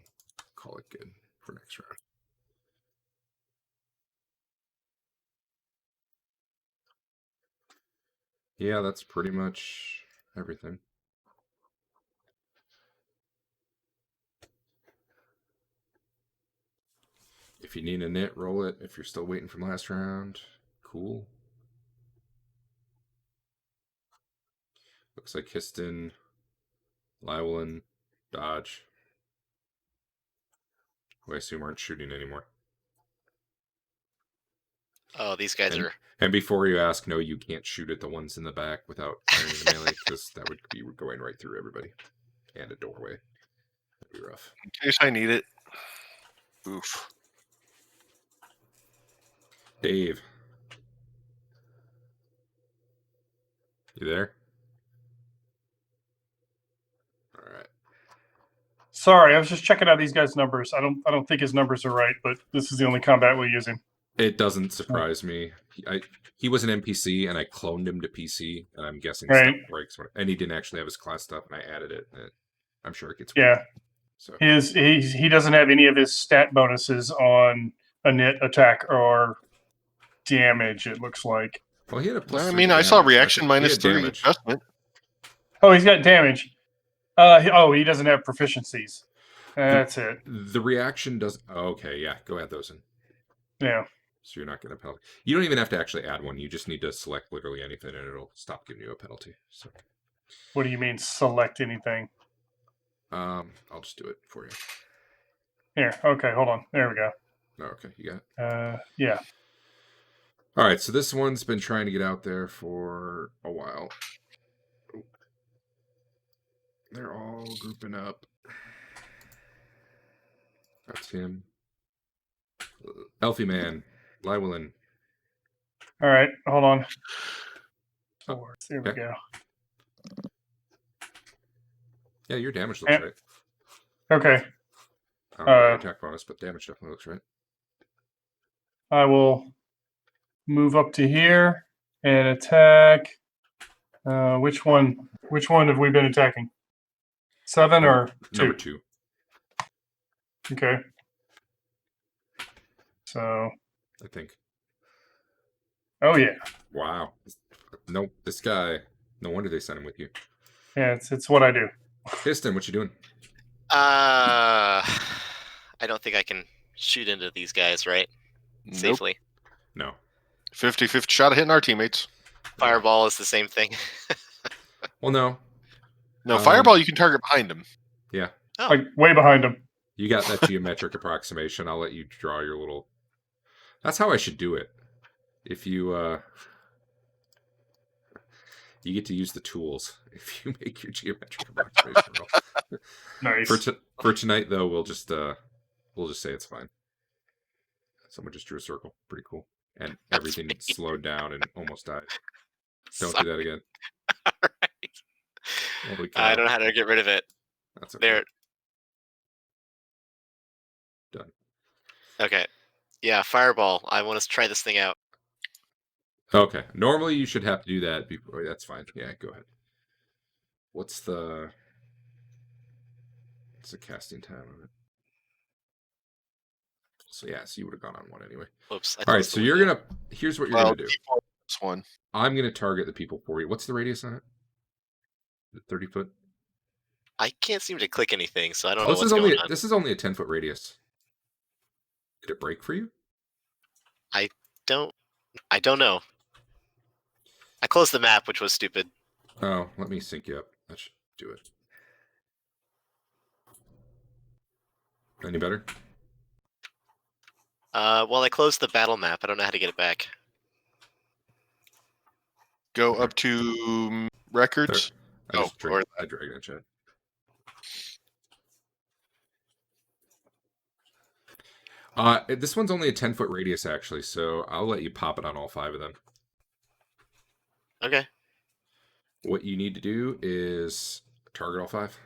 call it good for next round. Yeah, that's pretty much everything. If you need a knit, roll it. If you're still waiting from last round, cool. Looks like Histon, Lywelyn, Dodge, who I assume aren't shooting anymore. Oh, these guys are. And before you ask, no, you can't shoot at the ones in the back without firing the melee, because that would be going right through everybody. And a doorway. That'd be rough. In case I need it. Oof. Dave. You there? All right. Sorry, I was just checking out these guys' numbers. I don't think his numbers are right, but this is the only combat we're using. It doesn't surprise me. He was an NPC, and I cloned him to PC, and I'm guessing Right. stuff breaks. And he didn't actually have his class stuff, and I added it. And I'm sure it gets Yeah. weird. So He doesn't have any of his stat bonuses on a knit, attack, or damage. It looks like. well, he had a plus. I 3 mean, to I saw damage. reaction He had -3 damage. adjustment. Oh, he's got damage. He doesn't have proficiencies. That's it. The reaction does. Oh, okay, yeah. Go add those in. Yeah. So you're not getting a penalty. You don't even have to actually add one. You just need to select literally anything, and it'll stop giving you a penalty. So. What do you mean select anything? I'll just do it for you. Here. Okay. Hold on. There we go. Oh, okay, you got it. Yeah. All right, so this one's been trying to get out there for a while. They're all grouping up. That's him. Elfie Man, Lywelyn. All right. Hold on. Oh, There we okay. go. Yeah, your damage looks right. Okay. I don't know about your attack bonus, but damage definitely looks right. I will move up to here and attack. Which one? Which one have we been attacking? 7 or 2? Number 2. Okay. So. I think. Oh yeah. Wow. No, this guy. No wonder they sent him with you. Yeah, it's what I do. Histon, what you doing? I don't think I can shoot into these guys, right? Nope. Safely. No. 50-50 shot of hitting our teammates. Fireball is the same thing. Well, no. No, fireball you can target behind him. Yeah. Oh. Like way behind him. You got that geometric approximation. I'll let you draw your little. That's how I should do it. If you you get to use the tools if you make your geometric approximation roll. Nice. For tonight, though, we'll just say it's fine. Someone just drew a circle. Pretty cool. And everything slowed down and almost died. Don't do that again. All right. Holy cow. I don't know how to get rid of it. That's okay. There. Done. Okay. Yeah, fireball. I want to try this thing out. Okay. Normally, you should have to do that before. That's fine. Yeah, go ahead. What's the casting time of it? So yeah, so you would have gone on one anyway. Oops. All right, so you're gonna. Here's what you're gonna do. This one. I'm gonna target the people for you. What's the radius on it? 30 foot. I can't seem to click anything, so I don't Oh, know this what's is only going on. this is only a 10-foot radius. Did it break for you? I don't know. I closed the map, which was stupid. Oh, let me sync you up. That should do it. Any better? Well, I closed the battle map. I don't know how to get it back. Go up to records. I or dragged it in chat. This one's only a 10-foot radius, actually, so I'll let you pop it on all 5 of them. Okay. What you need to do is target all 5.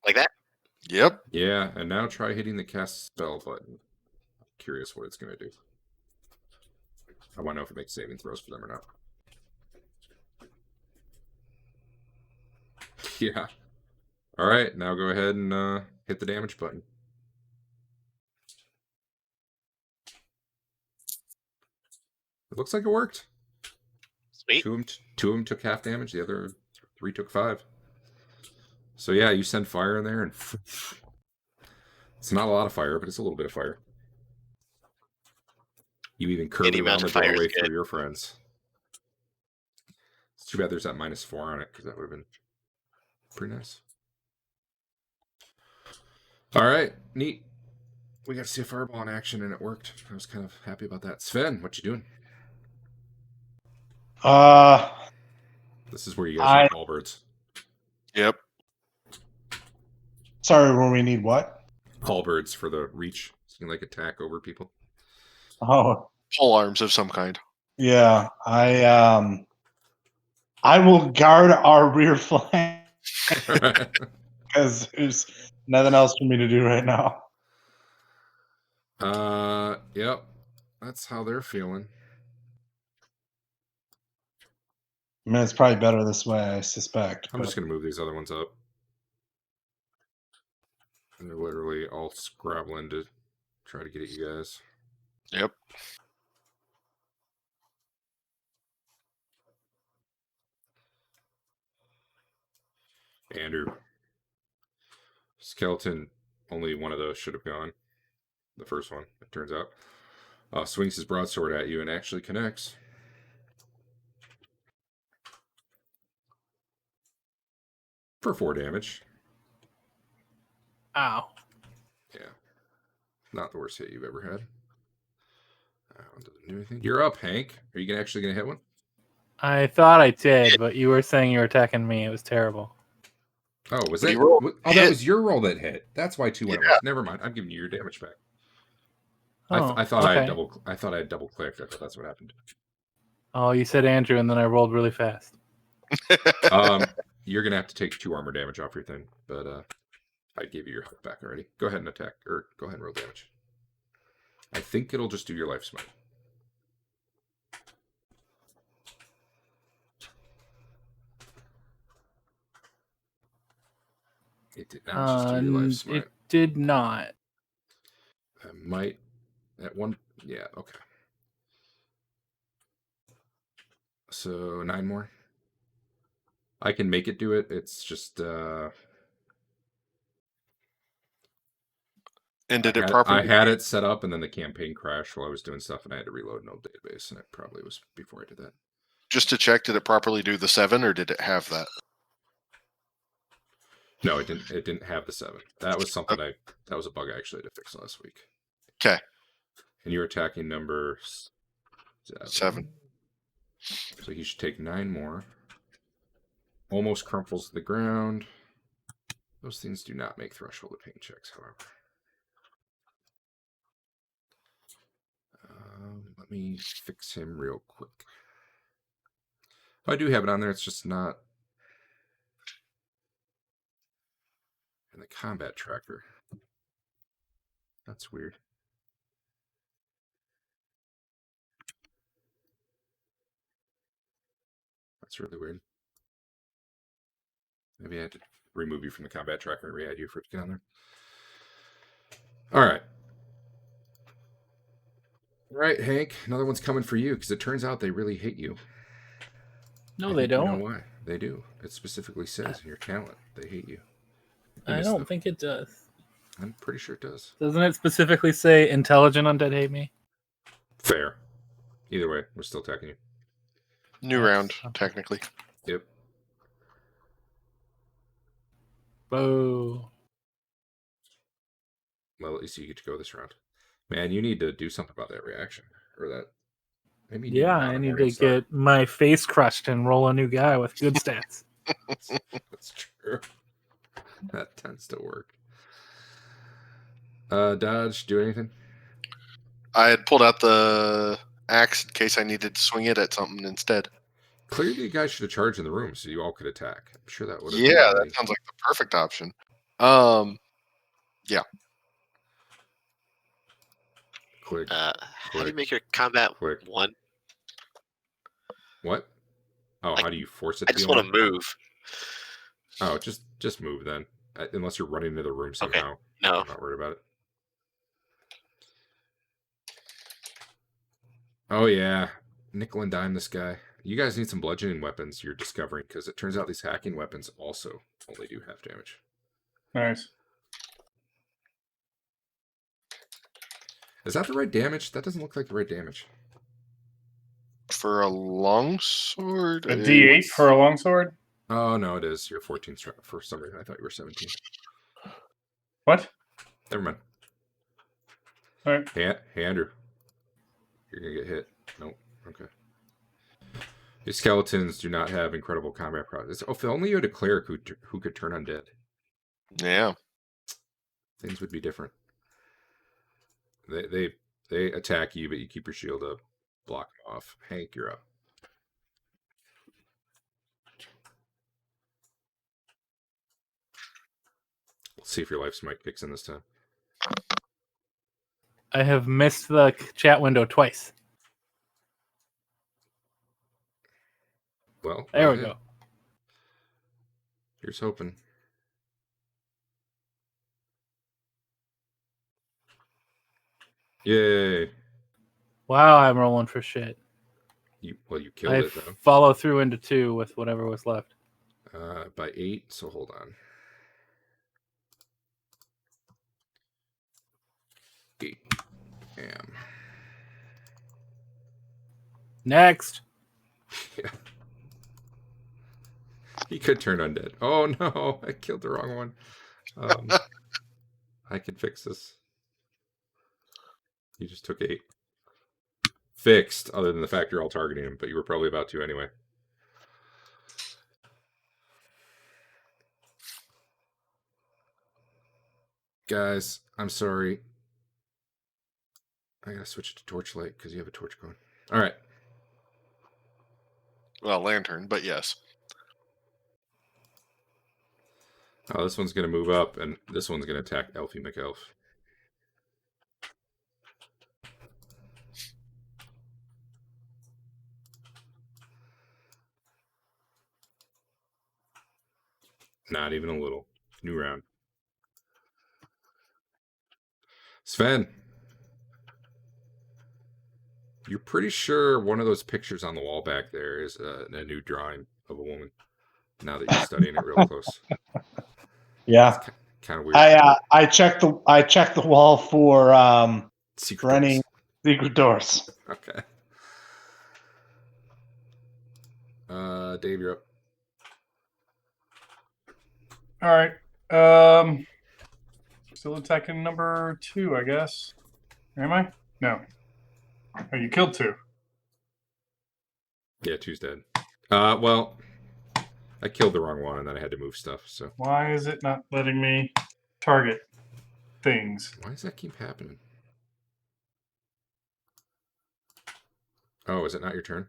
Like that? Yep. Yeah, and now try hitting the cast spell button. I'm curious what it's going to do. I want to know if it makes saving throws for them or not. Yeah. All right, now go ahead and hit the damage button. It looks like it worked. Sweet. Two of them took half damage. The other 3 took 5. So yeah, you send fire in there, and it's not a lot of fire, but it's a little bit of fire. You even curve Any it around amount the of fire is doorway good. for your friends. It's too bad there's that -4 on it, because that would have been pretty nice. All right, neat. We got to see a fireball in action, and it worked. I was kind of happy about that. Sven, what you doing? This is where you guys need halberds. Yep. Sorry, when we need what? Halberds for the reach, so you can like attack over people. Oh, Pole arms of some kind. yeah. I will guard our rear flank because there's nothing else for me to do right now. Yep. That's how they're feeling. I mean, it's probably better this way, I suspect. I'm just gonna move these other ones up. And they're literally all scrabbling to try to get at you guys. Yep. Andrew. Skeleton, only one of those should have gone. The first one, it turns out. Swings his broadsword at you and actually connects. For 4 damage. Ow. Yeah. Not the worst hit you've ever had. Doesn't do anything. You're up, Hank. Are you actually going to hit one? I thought I did, but you were saying you were attacking me. It was terrible. Oh, was But he that? rolled Oh, that hit. was your roll that hit. That's why 2 went Yeah. once. Never mind. I'm giving you your damage back. Oh, I thought I had okay. double. I thought I had double clicked. I thought that's what happened. Oh, you said Andrew, and then I rolled really fast. You're gonna have to take 2 armor damage off your thing, but I gave you your health back already. Go ahead and attack, or go ahead and roll damage. I think it'll just do your life smite. It did not just do your life smite. It did not. I might at one. Yeah. Okay. So 9 more. I can make it do it. It's just. And did it properly? I had it set up, and then the campaign crashed while I was doing stuff, and I had to reload an old database, and it probably was before I did that. Just to check, did it properly do the 7, or did it have that? No, it didn't. It didn't have the 7. That was something that was a bug I actually had to fix last week. Okay. And you're attacking number 7. So he should take 9 more. Almost crumples to the ground. Those things do not make threshold of pain checks, however. Let me fix him real quick. I do have it on there. It's just not in the combat tracker. That's weird. That's really weird. Maybe I had to remove you from the combat tracker and re-add you for it to get on there. All right. All right, Hank. Another one's coming for you because it turns out they really hate you. No, they don't. You know why? They do. It specifically says in your talent they hate you. I don't think it does. I'm pretty sure it does. Doesn't it specifically say intelligent undead hate me? Fair. Either way, we're still attacking you. New round, technically. Yep. Boo. Well, at least you get to go this round. Man, you need to do something about that reaction. Or that. Maybe Yeah, I need to get my face crushed and roll a new guy with good stats. That's true. That tends to work. Dodge, do anything? I had pulled out the axe in case I needed to swing it at something instead. Clearly, you guys should have charged in the room so you all could attack. I'm sure that would have Yeah, been that sounds like the perfect option. quick. How do you Quick. make your combat Quick. 1? What? Oh, Like, how do you force it I to be just want on? to move. Oh, just move then. Unless you're running into the room Okay. somehow. No. I'm not worried about it. Oh yeah, nickel and dime this guy. You guys need some bludgeoning weapons. You're discovering because it turns out these hacking weapons also only do half damage. Nice. Is that the right damage? That doesn't look like the right damage. For a longsword? A D8 for a longsword? Oh no, it is. You're 14 strength. For some reason, I thought you were 17. What? Never mind. All right. Hey Andrew. You're gonna get hit. Nope. Okay. These skeletons do not have incredible combat prowess. Oh, if only you had a cleric who could turn undead. Yeah. Things would be different. They attack you, but you keep your shield up. Block them off. Hank, you're up. Let's see if your life smite kicks in this time. I have missed the chat window twice. Well, There go we ahead. go. Here's hoping. Yay! Wow, I'm rolling for shit. You killed I it though. follow through into 2 with whatever was left. By 8. So hold on. 8. Damn. Next. Yeah. He could turn undead. Oh no! I killed the wrong one. I can fix this. You just took 8. Fixed, other than the fact you're all targeting him, but you were probably about to anyway. Guys, I'm sorry. I gotta switch to torchlight because you have a torch going. All right. Well, lantern, but yes. Oh, this one's gonna move up, and this one's gonna attack Elfie McElf. Not even a little. New round. Sven. You're pretty sure one of those pictures on the wall back there is a new drawing of a woman. Now that you're studying it real close. Yeah. It's kind of weird. I checked the wall for Secret for any doors. secret doors. Okay. Dave, you're up. All right. Still attacking number 2, I guess. Am I? No. Oh, you killed 2. Yeah, 2's dead. Well, I killed the wrong one, and then I had to move stuff. So Why is it not letting me target things? why does that keep happening? Oh, is it not your turn?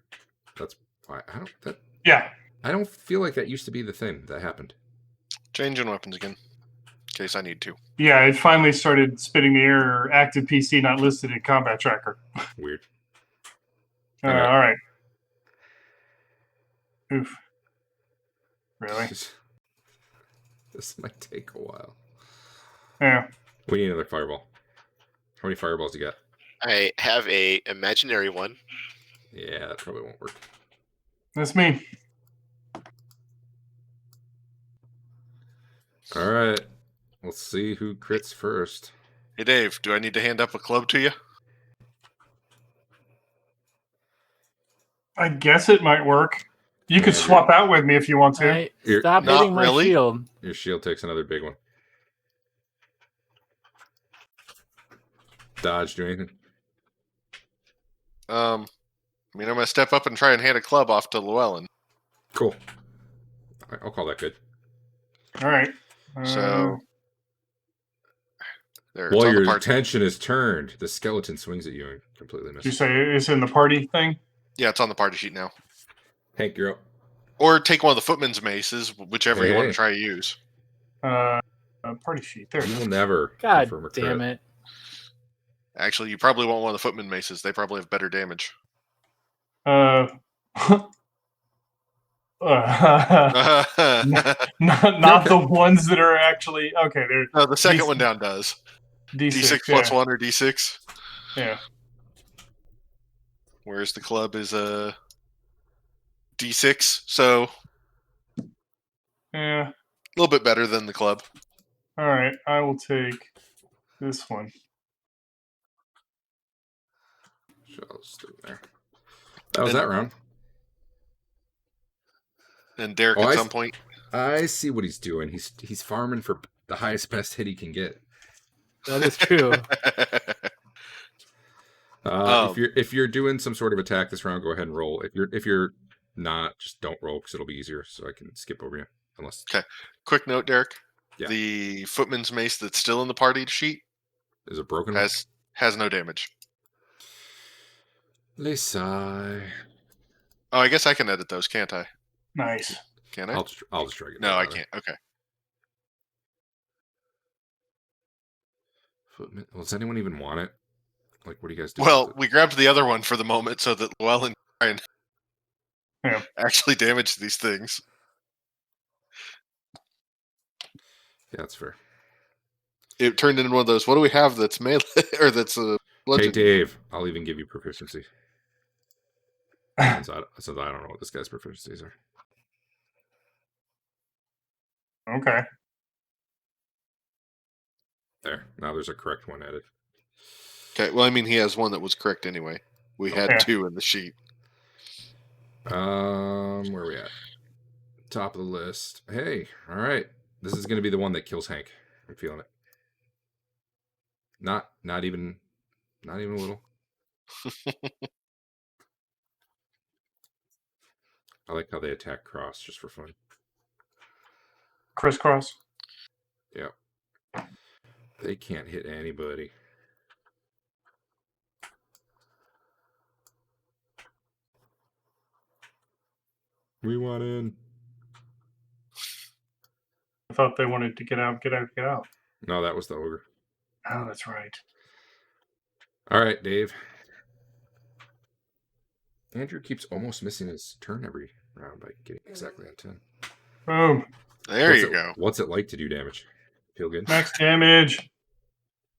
That's why I don't. That Yeah. I don't feel like that used to be the thing that happened. Changing weapons again. In case I need to. Yeah, it finally started spitting the error active PC not listed in combat tracker. Weird. All right. Oof. Really? This might take a while. Yeah. We need another fireball. How many fireballs you got? I have a imaginary one. Yeah, that probably won't work. That's me. All right. Let's see who crits first. Hey, Dave, do I need to hand up a club to you? I guess it might work. You could Yeah, swap out with me if you want to. Stop Not hitting my really. shield. Your shield takes another big one. Dodge, do anything? I mean, I'm going to step up and try and hand a club off to Llewellyn. Cool. I'll call that good. All right. So there, it's While on the your party. attention is turned, the skeleton swings at you and completely Did you misses. say it's in the party thing? Yeah, it's on the party sheet now. Hank, you're up. Or take one of the footman's maces, whichever you want Hey. to try to use. Party sheet. There. You will never God confirm a damn crit. it. Actually, you probably want one of the footman maces. They probably have better damage. Uh, No, not the ones that are actually okay. They're the second D6 one down does. D6, D6 plus 1 or D6. Yeah. Whereas the club is a D6, so Yeah. a little bit better than the club. All right. I will take this one. So I'll just do it there. That was that round. And Derek Oh, at some point. I see what he's doing. He's farming for the highest best hit he can get. That is true. If you're doing some sort of attack this round, go ahead and roll. If you're not, just don't roll because it'll be easier. So I can skip over you. Unless. Okay. Quick note, Derek. Yeah. The footman's mace that's still in the party sheet Is it broken? has no damage. Lesai. Oh, I guess I can edit those, can't I? Nice. Can I? I'll just drag it. No, down I there. can't. Okay. Footman. Well, does anyone even want it? Like, what do you guys do? Well, we grabbed the other one for the moment so that Llewellyn can actually damage these things. Yeah, that's fair. It turned into one of those. What do we have that's melee or that's a Hey, bludgeon? Dave, I'll even give you proficiency. since I don't know what this guy's proficiencies are. Okay. There. Now there's a correct one added. Okay. Well, I mean, he has one that was correct anyway. We had Okay. 2 in the sheet. Where are we at? Top of the list. Hey, all right. This is going to be the one that kills Hank. I'm feeling it. Not even a little. I like how they attack cross just for fun. Crisscross. Yeah. They can't hit anybody. We want in. I thought they wanted to get out. No, that was the ogre. Oh, that's right. All right, Dave. Andrew keeps almost missing his turn every round by getting exactly on 10. Boom. There you go. What's it like to do damage? Feel good? Max damage.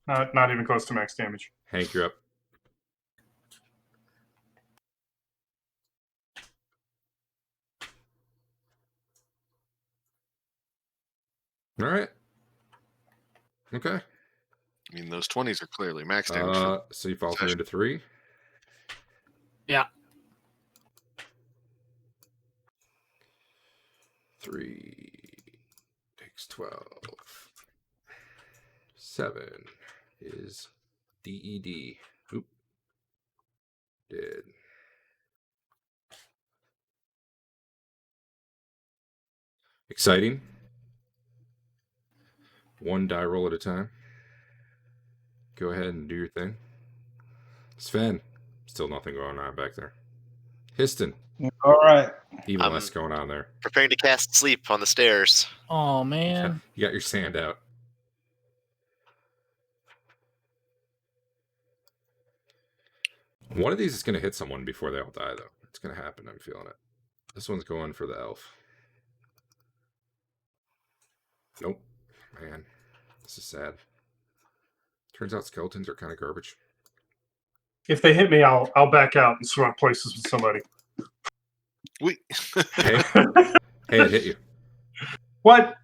Not even close to max damage. Hank, you're up. All right. Okay. I mean, those 20s are clearly max damage. So you fall through into 3. Yeah. 3 takes 12. 7 is DED. Oop. Dead. Exciting. 1 die roll at a time. Go ahead and do your thing. Sven. Still nothing going on back there. Histon. All right. Even less going on there. Preparing to cast sleep on the stairs. Oh, man. You got your sand out. One of these is going to hit someone before they all die, though. It's going to happen. I'm feeling it. This one's going for the elf. Nope. Man, this is sad. Turns out skeletons are kind of garbage. If they hit me, I'll back out and swap places with somebody. Hey, it hit you. What?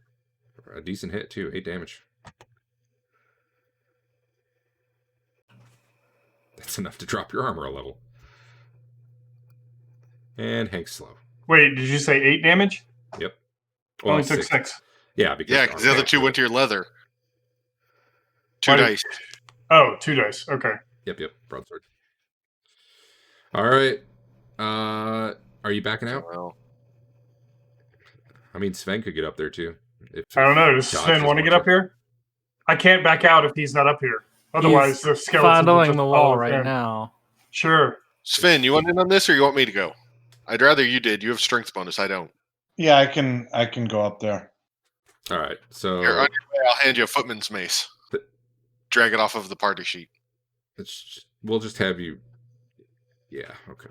A decent hit, too. 8 damage. That's enough to drop your armor a level. And Hank's slow. Wait, did you say 8 damage? Yep. Only took 6. Yeah, because the other 2 went to your leather. 2 Why did- dice. Oh, 2 dice. Okay. Yep. Broadsword. All right. Are you backing out? Well, I mean, Sven could get up there, too. If I don't know. Does Dodge Sven doesn't want to get up to. here? I can't back out if he's not up here. Otherwise, He's the skeletons will fondling just the follow wall with right him. now. Sure. Sven, you want in on this, or you want me to go? I'd rather you did. You have strength bonus. I don't. Yeah, I can go up there. All right, so Here, on your way, I'll hand you a footman's mace. Drag it off of the party sheet. we'll just have you. Yeah. Okay.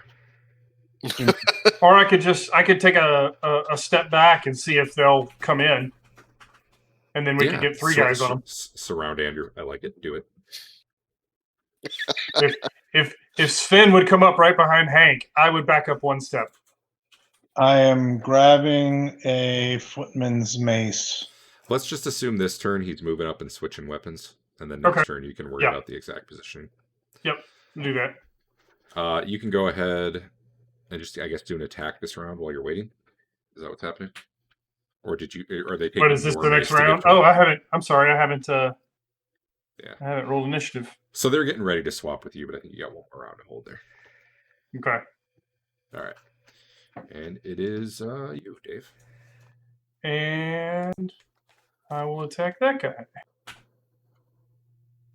Or I could take a step back and see if they'll come in, and then we could get three guys on them. Surround Andrew. I like it. Do it. If Sven would come up right behind Hank, I would back up one step. I am grabbing a footman's mace. Let's just assume this turn he's moving up and switching weapons, and then next Okay. turn you can worry Yeah. about the exact position. Yep, do that. You can go ahead and just, I guess, do an attack this round while you're waiting. Is that what's happening? Or did you? Are they taking? What is this? your The mace next to give round? to them? Oh, I haven't. I'm sorry, I haven't. Yeah. I haven't rolled initiative. So they're getting ready to swap with you, but I think you got one more round to hold there. Okay. All right. And it is you, Dave. And I will attack that guy.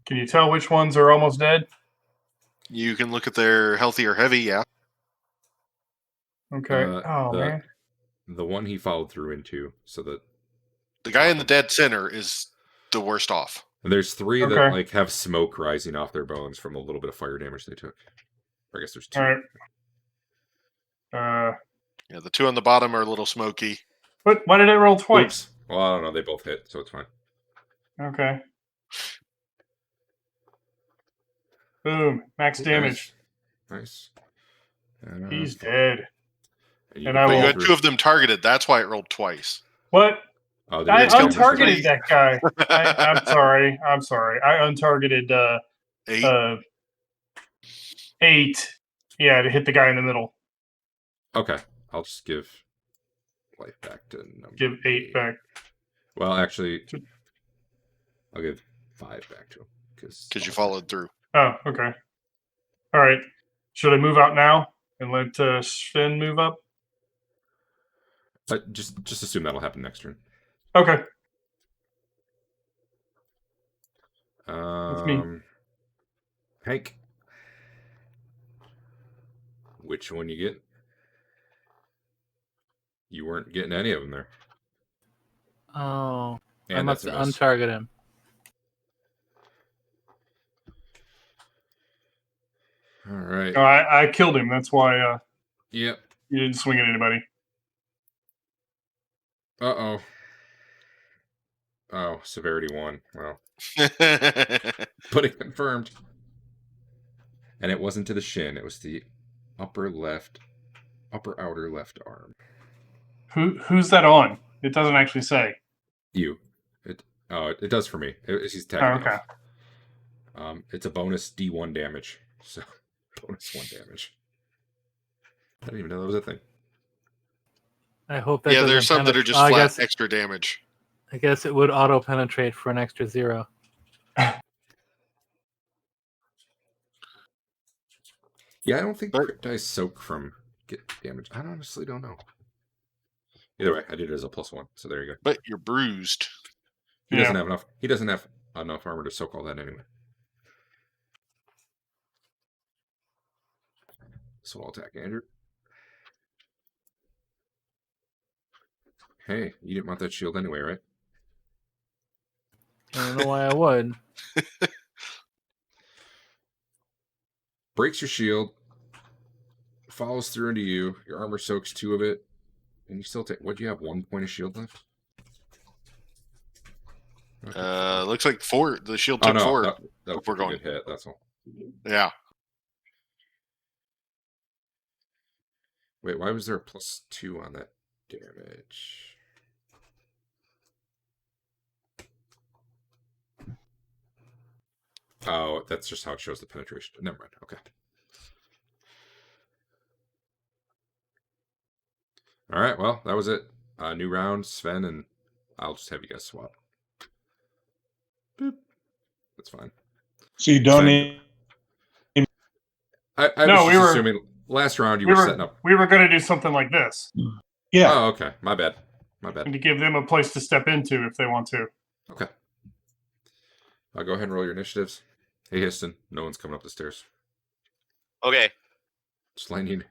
Can you tell which ones are almost dead? You can look at their healthy or heavy, yeah. Okay. Man. The one he followed through into, so that The guy in the dead center is the worst off. there's three Okay. that like have smoke rising off their bones from a little bit of fire damage they took. Or I guess there's two. All right. Yeah, the two on the bottom are a little smoky. Why did it roll twice? Oops. Well, I don't know. They both hit, so it's fine. Okay. Boom. Max damage. Nice. He's dead. And And I But will- you had two of them targeted. That's why it rolled twice. What? Oh, they I didn't count untargeted for that guy. I'm sorry. I'm sorry. I untargeted 8. 8. Yeah, to hit the guy in the middle. Okay. I'll just give life back to number. Give 8 back. Well, actually, I'll give 5 back to him Because you followed through. Oh, okay. All right. Should I move out now and let Sven move up? But just assume that'll happen next turn. Okay. me. Hank, which one you get? You weren't getting any of them there. Oh, And I must that's a miss. untarget him. All right. No, I killed him. That's why Yep. you didn't swing at anybody. Uh-oh. Oh, severity 1. Well, but it confirmed. And it wasn't to the shin. It was the upper outer left arm. Who's that on? It doesn't actually say. You. It does for me. He's tagging me Okay. off. It's a bonus D1 damage. So, bonus 1 damage. I didn't even know that was a thing. I hope that. Yeah, there's doesn't some that are just I flat guess, extra damage. I guess it would auto penetrate for an extra 0. Yeah, I don't think But- crit dice soak from get damage. I honestly don't know. Either way, I did it as a +1, so there you go. But you're bruised. He doesn't have enough. He doesn't have enough armor to soak all that anyway. So I'll attack Andrew. Hey, you didn't want that shield anyway, right? I don't know why I would. Breaks your shield. Follows through into you. Your armor soaks 2 of it. And you still take... What, do you have 1 point of shield left? Okay. Looks like 4. The shield took 4. That was We're a going. good hit, that's all. Yeah. Wait, why was there a +2 on that damage? Oh, that's just how it shows the penetration. Never mind. Okay. All right. Well, that was it. New round, Sven, and I'll just have you guys swap. Boop. That's fine. So you don't Sven. need. I No, was we just were- assuming last round you we were were setting up. We were going to do something like this. Yeah. Oh, okay. My bad. My bad. and to give them a place to step into if they want to. Okay. I'll go ahead and roll your initiatives. Hey, Histon, no one's coming up the stairs. Okay. Just letting you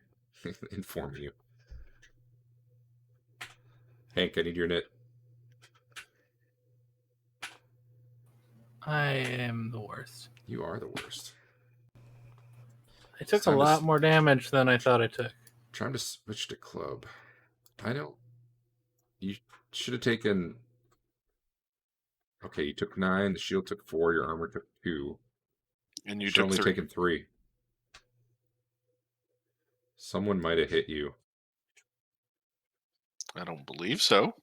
inform you. Hank, I need your knit. I am the worst. You are the worst. I took a Time to lot more damage than I thought I took. Trying to switch to club. I don't. You should have taken. Okay, you took 9. The shield took 4. Your armor took 2. And you should took only 3. taken 3. Someone might have hit you. I don't believe so.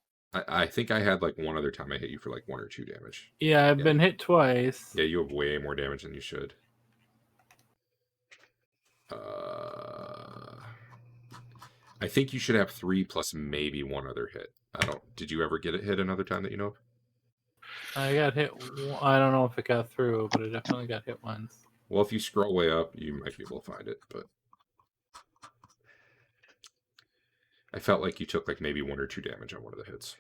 I think I had like one other time I hit you for like 1 or 2 damage. Yeah, I've been hit twice. Yeah, you have way more damage than you should. I think you should have 3 plus maybe 1 other hit. I don't. Did you ever get it hit another time that you know of? I got hit. I don't know if it got through, but it definitely got hit once. Well, if you scroll way up, you might be able to find it. But I felt like you took like maybe 1 or 2 damage on one of the hits.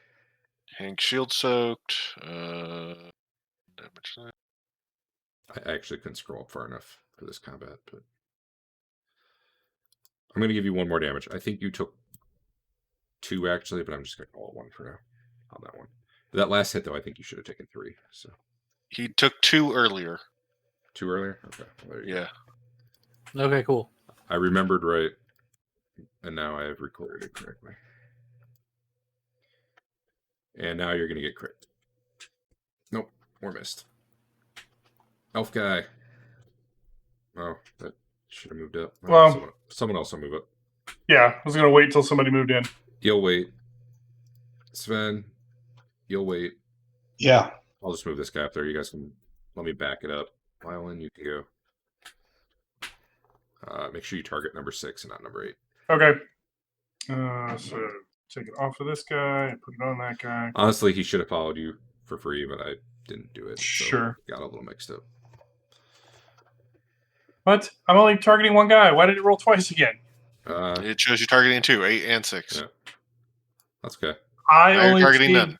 Hank shield soaked. Damage. I actually couldn't scroll up far enough for this combat, but I'm going to give you 1 more damage. I think you took 2 actually, but I'm just going to call it 1 for now on that one. That last hit, though, I think you should have taken 3. So He took 2 earlier. 2 earlier? Okay. Well, there you Yeah. go. Okay, cool. I remembered right, and now I have recorded it correctly. And now you're going to get crit. Nope, or missed. Elf guy. Oh, that should have moved up. Oh, Well, someone else will move up. Yeah, I was going to wait till somebody moved in. You'll wait. Sven, you'll wait. Yeah. I'll just move this guy up there. You guys can let me back it up. Violin, you can go. Make sure you target number 6 and not number 8. Okay. So take it off of this guy and put it on that guy. Honestly, he should have followed you for free, but I didn't do it. So Sure. got a little mixed up. What? I'm only targeting one guy. Why did it roll twice again? It shows you targeting 2, 8 and 6. Yeah. That's okay. I Now you're only targeting see- none.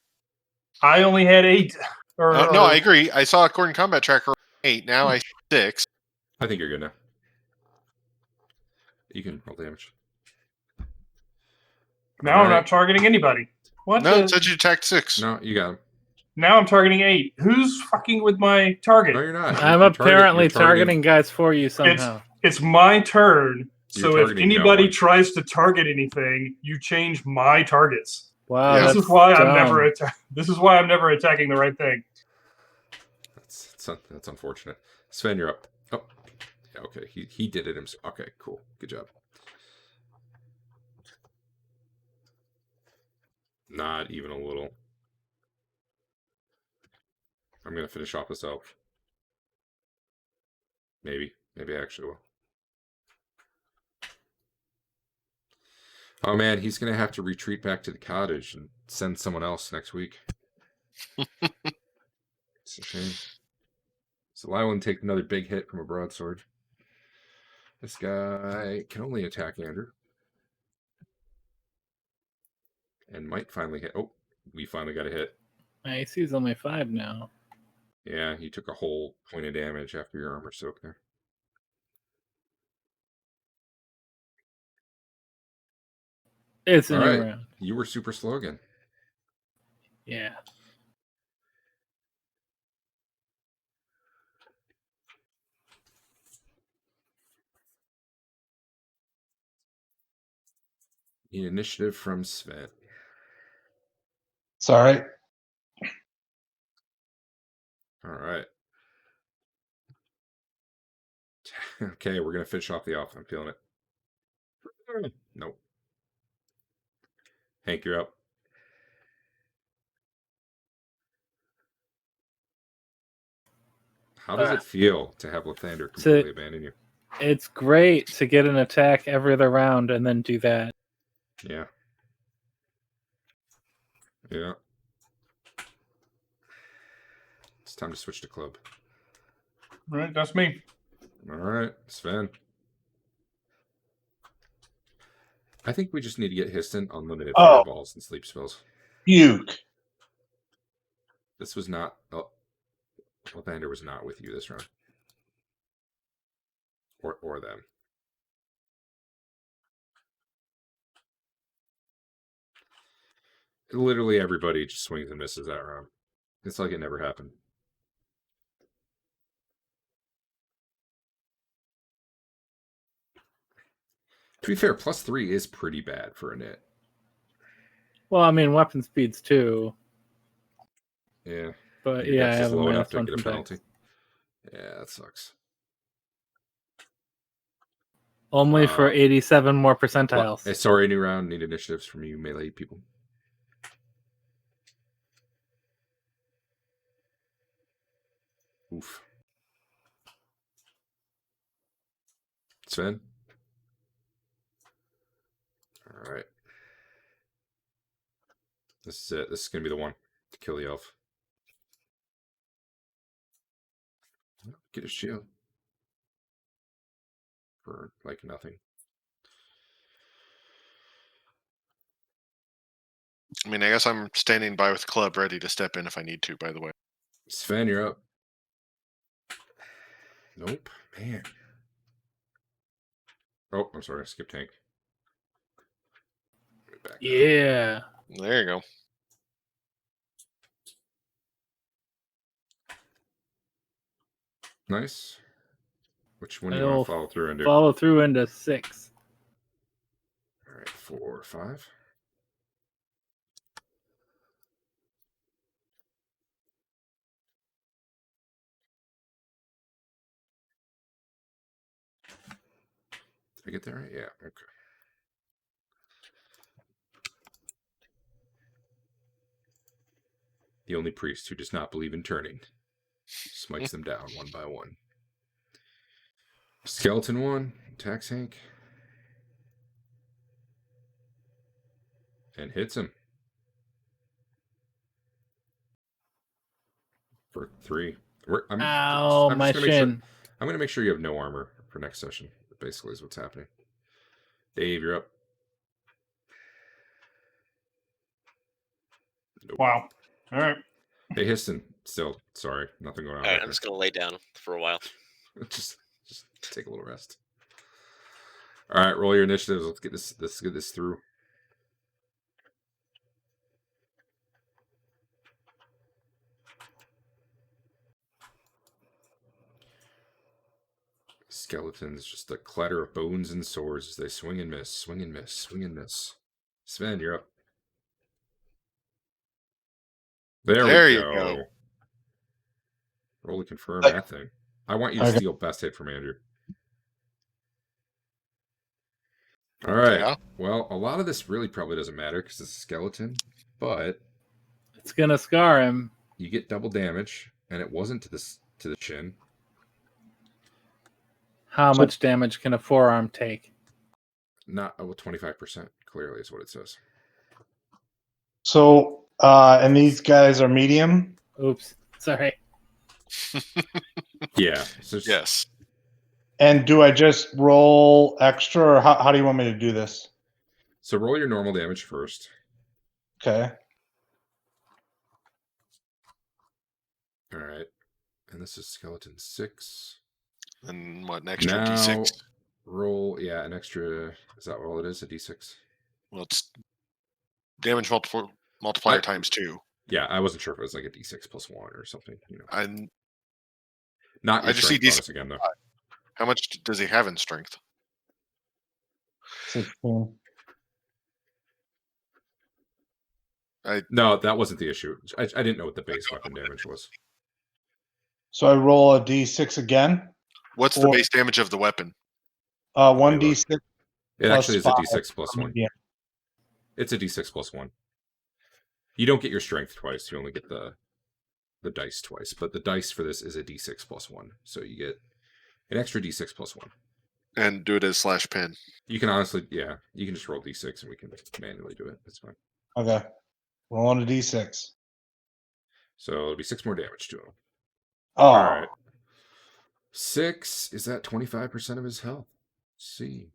I only had 8. No, I agree. I saw according combat tracker 8. Now I see 6. I think you're good now. You can roll damage. Now I'm not targeting anybody. What? No, the- it said you attacked 6. No, you got him. Now I'm targeting 8. Who's fucking with my target? No, you're not. I'm You're apparently you're targeting guys for you somehow. It's my turn. You're So if targeting no anybody one. tries to target anything, you change my targets. Wow, Yeah. This that's is why dumb. I'm never. This is why I'm never attacking the right thing. That's unfortunate. Sven, you're up. Oh, yeah, okay. He did it himself. Okay, cool. Good job. Not even a little. I'm gonna finish off this elf. Maybe I actually will. Oh man, he's gonna have to retreat back to the cottage and send someone else next week. It's a shame. So Lylon take another big hit from a broadsword. This guy can only attack Andrew. And might finally hit. Oh, we finally got a hit. My AC is only 5 now. Yeah, you took a whole point of damage after your armor soak there. It's a All new right. round. You were super slow again. Yeah. Need initiative from Sven. It's all right. All right. Okay, we're going to finish off the elf. I'm feeling it. Nope. Hank, you're up. How does it feel to have Lathander completely abandon you? It's great to get an attack every other round and then do that. Yeah. Yeah. It's time to switch to club. All right, that's me. All right, Sven. I think we just need to get Histon unlimited Oh. fireballs and sleep spells. Puke. This was not. Oh, Lathander was not with you this round. Or them. Literally everybody just swings and misses that round. It's like it never happened. To be fair, +3 is pretty bad for a nit. Well, I mean, weapon speeds too. Yeah. But Your yeah, I dex is have a low enough minus to one get a from penalty. dex. Yeah, that sucks. Only for 87 more percentiles. Well, sorry, new round. Need initiatives from you melee people. Oof. Sven? All right. This is it. This is going to be the one to kill the elf. Get a shield. For like nothing. I mean, I guess I'm standing by with club, ready to step in if I need to. By the way, Sven, you're up. Nope. Man. Oh, I'm sorry. I skipped tank. Back Yeah. there you go. Nice. Which one do you I'll want to follow through into? Follow through into 6. All right, 4 or 5. Did I get that right? Yeah, okay. The only priest who does not believe in turning smites them down one by one. Skeleton 1, attacks Hank. And hits him. For 3. Ow, I'm my just gonna make sure. shin. I'm gonna make sure you have no armor for next session. Basically, is what's happening. Dave, you're up. Nope. Wow. All right. Hey, Histon. Still, sorry, nothing going on. All right, back I'm just gonna lay down for a while. there. just take a little rest. All right, roll your initiatives. Let's get this. Let's get this through. Skeletons, just a clatter of bones and swords as they swing and miss, swing and miss, swing and miss. Sven, you're up. There There we you go. go. Roll to confirm Like- that thing. I want you to Okay. steal best hit from Andrew. All right. Yeah. Well, a lot of this really probably doesn't matter because it's a skeleton, but It's going to scar him. you get double damage, and it wasn't to the chin. How So- much damage can a forearm take? Not 25%. Clearly, is what it says. So, and these guys are medium. Oops. Sorry. Yeah. So Yes. And do I just roll extra, or how do you want me to do this? So roll your normal damage first. Okay. All right. And this is skeleton 6. And what, an extra Now D6? roll, yeah, an extra. Is that all it is? A D6? Well, it's damage multiplier times 2. Yeah, I wasn't sure if it was like a D6 plus 1 or something. You know, And not I your just see strength bonus D6. again though. How much does he have in strength? 16. No, that wasn't the issue. I didn't know what the base weapon damage was. So I roll a d6 again. What's the Or- base damage of the weapon? 1d6. It Plus actually is a 5 D6 plus 1. medium. It's a D6 plus 1. You don't get your strength twice. You only get the dice twice. But the dice for this is a D6 plus 1. So you get an extra D6 plus 1. And do it as /pin. You can honestly, yeah, you can just roll D6 and we can manually do it. That's fine. Okay. Rolling a d6. So it'll be 6 more damage to him. Oh. All right. 6, is that 25% of his health? Let's see.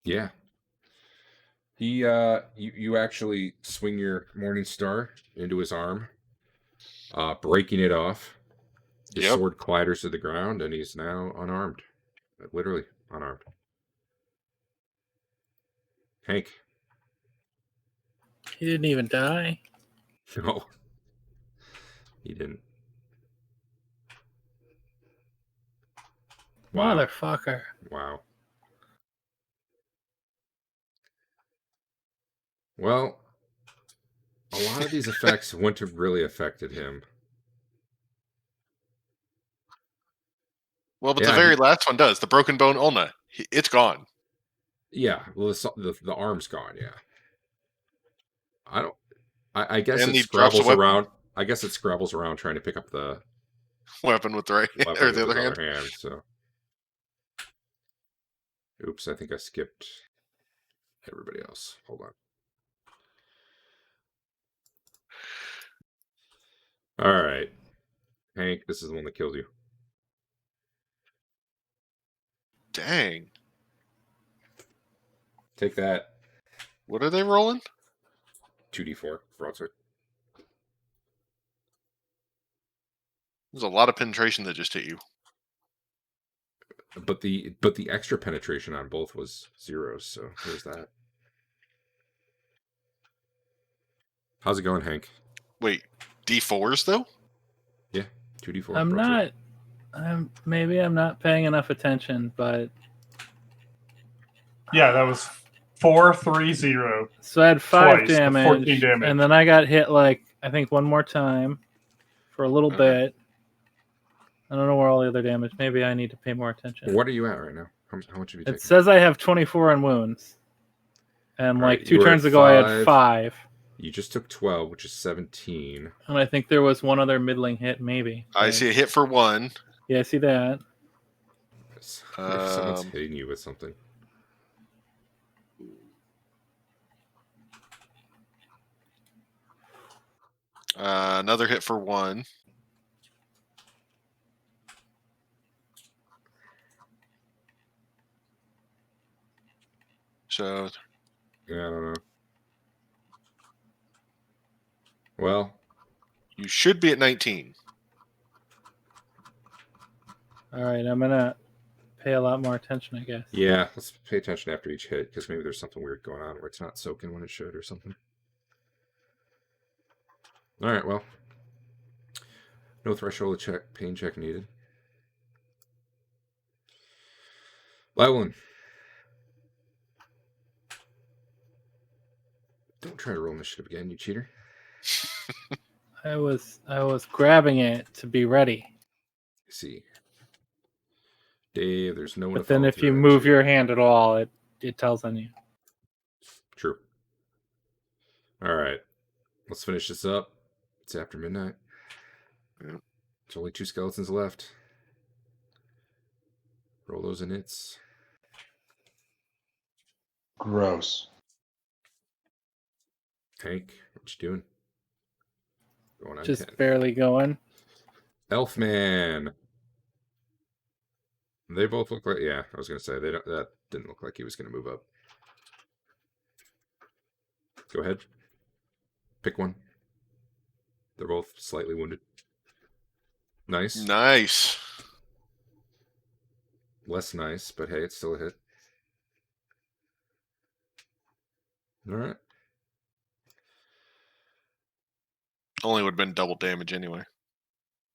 Yeah. He you actually swing your Morning Star into his arm, breaking it off. His Yep. sword clatters to the ground, and he's now unarmed. Literally unarmed. Hank. He didn't even die. No. He didn't. Wow. Motherfucker. Wow. Well, a lot of these effects wouldn't have really affected him. Well, but Yeah, the very last one does. The broken bone ulna. It's gone. Yeah, well, the arm's gone. Yeah, I don't. I guess And it he drops a scrabbles weapon. around. I guess it scrabbles around trying to pick up the Weapon with the right hand, weapon or with the his other hand. other hand. So, oops, I think I skipped everybody else. Hold on. All right, Hank, this is the one that kills you. Dang. Take that. What are they rolling? 2d4 broadsword. There's a lot of penetration that just hit you. But the extra penetration on both was 0. So there's that. How's it going, Hank? Wait, D4s though? Yeah, 2d4. I'm broadsword. not. Maybe I'm not paying enough attention, but Yeah, that was 4-3-0. so I had 5 Twice, with damage, 14 damage. and then I got hit like I think one more time for a little bit. I don't know where all the other damage. Maybe I need to pay more attention. What are you at right now? How much have you taken? It says I have 24 on wounds, and All like right, 2 you were turns at ago I had 5. 5, You just took 12, which is 17. and I think there was one other middling hit, maybe. I see a hit for 1. Yeah, I see that. If someone's hitting you with something. Another hit for 1. So Yeah, I don't know. Well, you should be at 19. All right, I'm gonna pay a lot more attention, I guess. yeah, let's pay attention after each hit, because maybe there's something weird going on where it's not soaking when it should or something. All right, well. No threshold check, pain check needed. Lylin. Don't try to roll initiative again, you cheater. I was grabbing it to be ready. Let's see. Dave, there's no one But to then follow if you through that move cheat. your hand at all, it tells on you. True. All right. Let's finish this up. It's after midnight. Yeah. There's only 2 skeletons left. Roll those in hits. Gross. Hank, what you doing? Going on Just 10. barely going. Elfman. They both look like, yeah, I was gonna say that didn't look like he was gonna move up. Go ahead. Pick one. They're both slightly wounded. Nice. Nice. Less nice, but hey, it's still a hit. All right. Only would have been double damage anyway.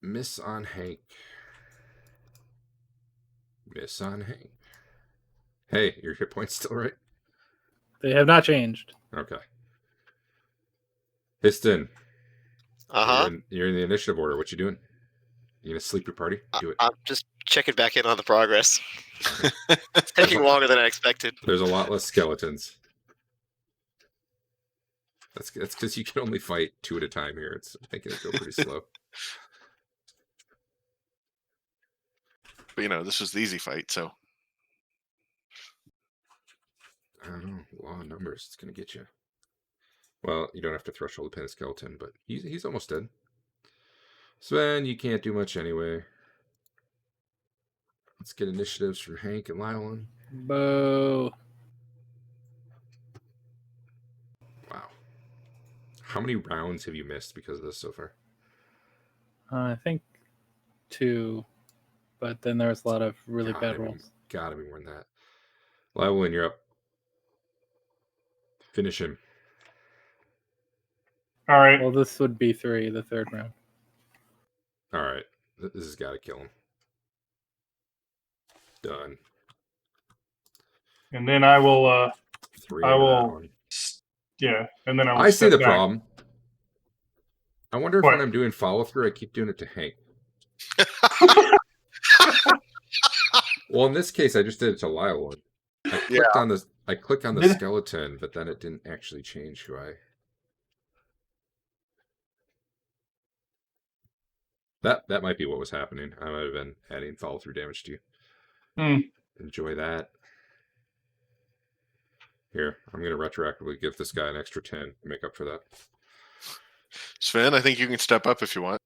Miss on Hank. Miss on Hank. Hey, your hit points still right? They have not changed. Okay. Histon. Uh-huh. You're in the initiative order. What you doing? You gonna sleep your party? Do it. I'm just checking back in on the progress. It's taking longer than I expected. There's a lot less skeletons. That's because you can only fight 2 at a time here. It's making it go pretty slow. But this is the easy fight, so. I don't know. Law of numbers. It's gonna get you. Well, you don't have to threshold to pin a skeleton, but he's almost dead. Sven, you can't do much anyway. Let's get initiatives from Hank and Lylin. Boo. How many rounds have you missed because of this so far? I think 2, but then there's a lot of really bad rolls. Gotta be more than that. Lywin, you're up. Finish him. All right. Well, this would be 3, the third round. All right. This has got to kill him. Done. And then I will. 3 I into that will. one. Yeah, and then I will. I see step the back. problem. I wonder if What? when I'm doing follow through, I keep doing it to Hank. Well, in this case, I just did it to Lyle. I clicked on the Did- skeleton, but then it didn't actually change who I. That might be what was happening. I might have been adding follow through damage to you. Enjoy that. Here, I'm gonna retroactively give this guy an extra 10 to make up for that. Sven, I think you can step up if you want.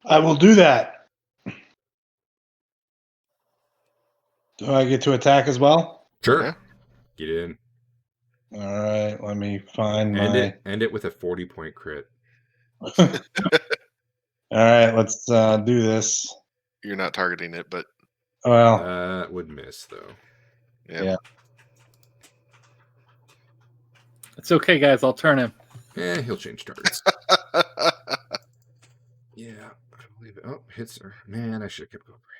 I will do that. Do I get to attack as well? Sure. Yeah. Get in. All right, let me find End it with a 40-point crit. All right, let's do this. You're not targeting it, but Well, That would miss though. yeah. It's okay, guys. I'll turn him. He'll change targets. Yeah, I believe it. Oh, hits her. Man, I should have kept going for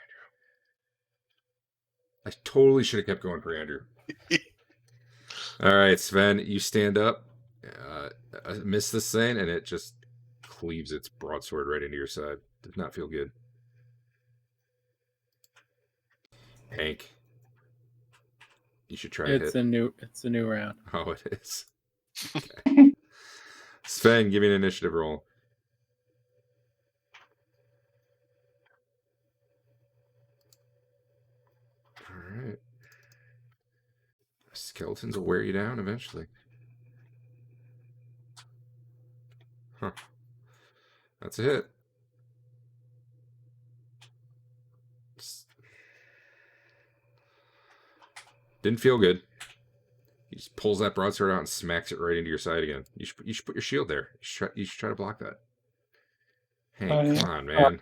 Andrew. I totally should have kept going for Andrew. All right, Sven, you stand up. Miss this thing, and it just cleaves its broadsword right into your side. Does not feel good. Hank, you should try to hit. It's a new round. Oh, it is. Okay. Sven, give me an initiative roll. All right. Skeletons will wear you down eventually. Huh. That's a hit. Didn't feel good. He just pulls that broadsword out and smacks it right into your side again. You should put your shield there. You should try to block that. Hank, come on, man.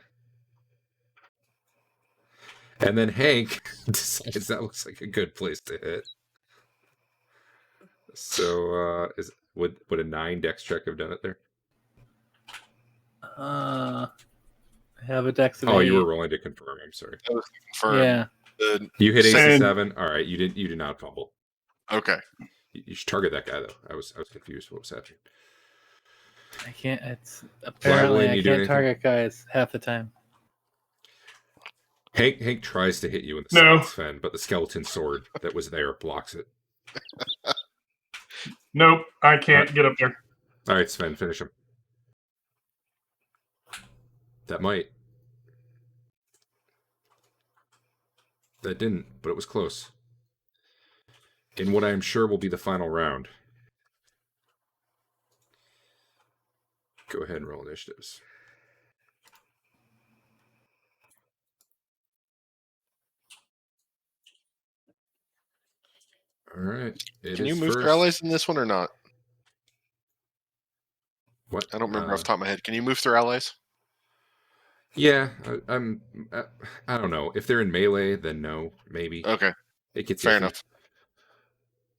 And then Hank decides that looks like a good place to hit. So, would a 9 dex check have done it there? I have a dex of 8. Oh, you were rolling to confirm. I'm sorry. Confirm. Yeah. You hit AC Send. 7. All right, you did not fumble. Okay. You should target that guy though. I was confused what was happening. I can't. It's apparently I you do can't anything? target guys half the time. Hank tries to hit you in the No. side, Sven, but the skeleton sword that was there blocks it. Nope, I can't get up there. All right, Sven, finish him. That might. That didn't, but it was close. In what I am sure will be the final round. Go ahead and roll initiatives. All right. Can you move your allies in this one or not? What? I don't remember off the top of my head. Can you move through allies? Yeah, I don't know. If they're in melee, then no, maybe. Okay. It gets Fair iffy. enough.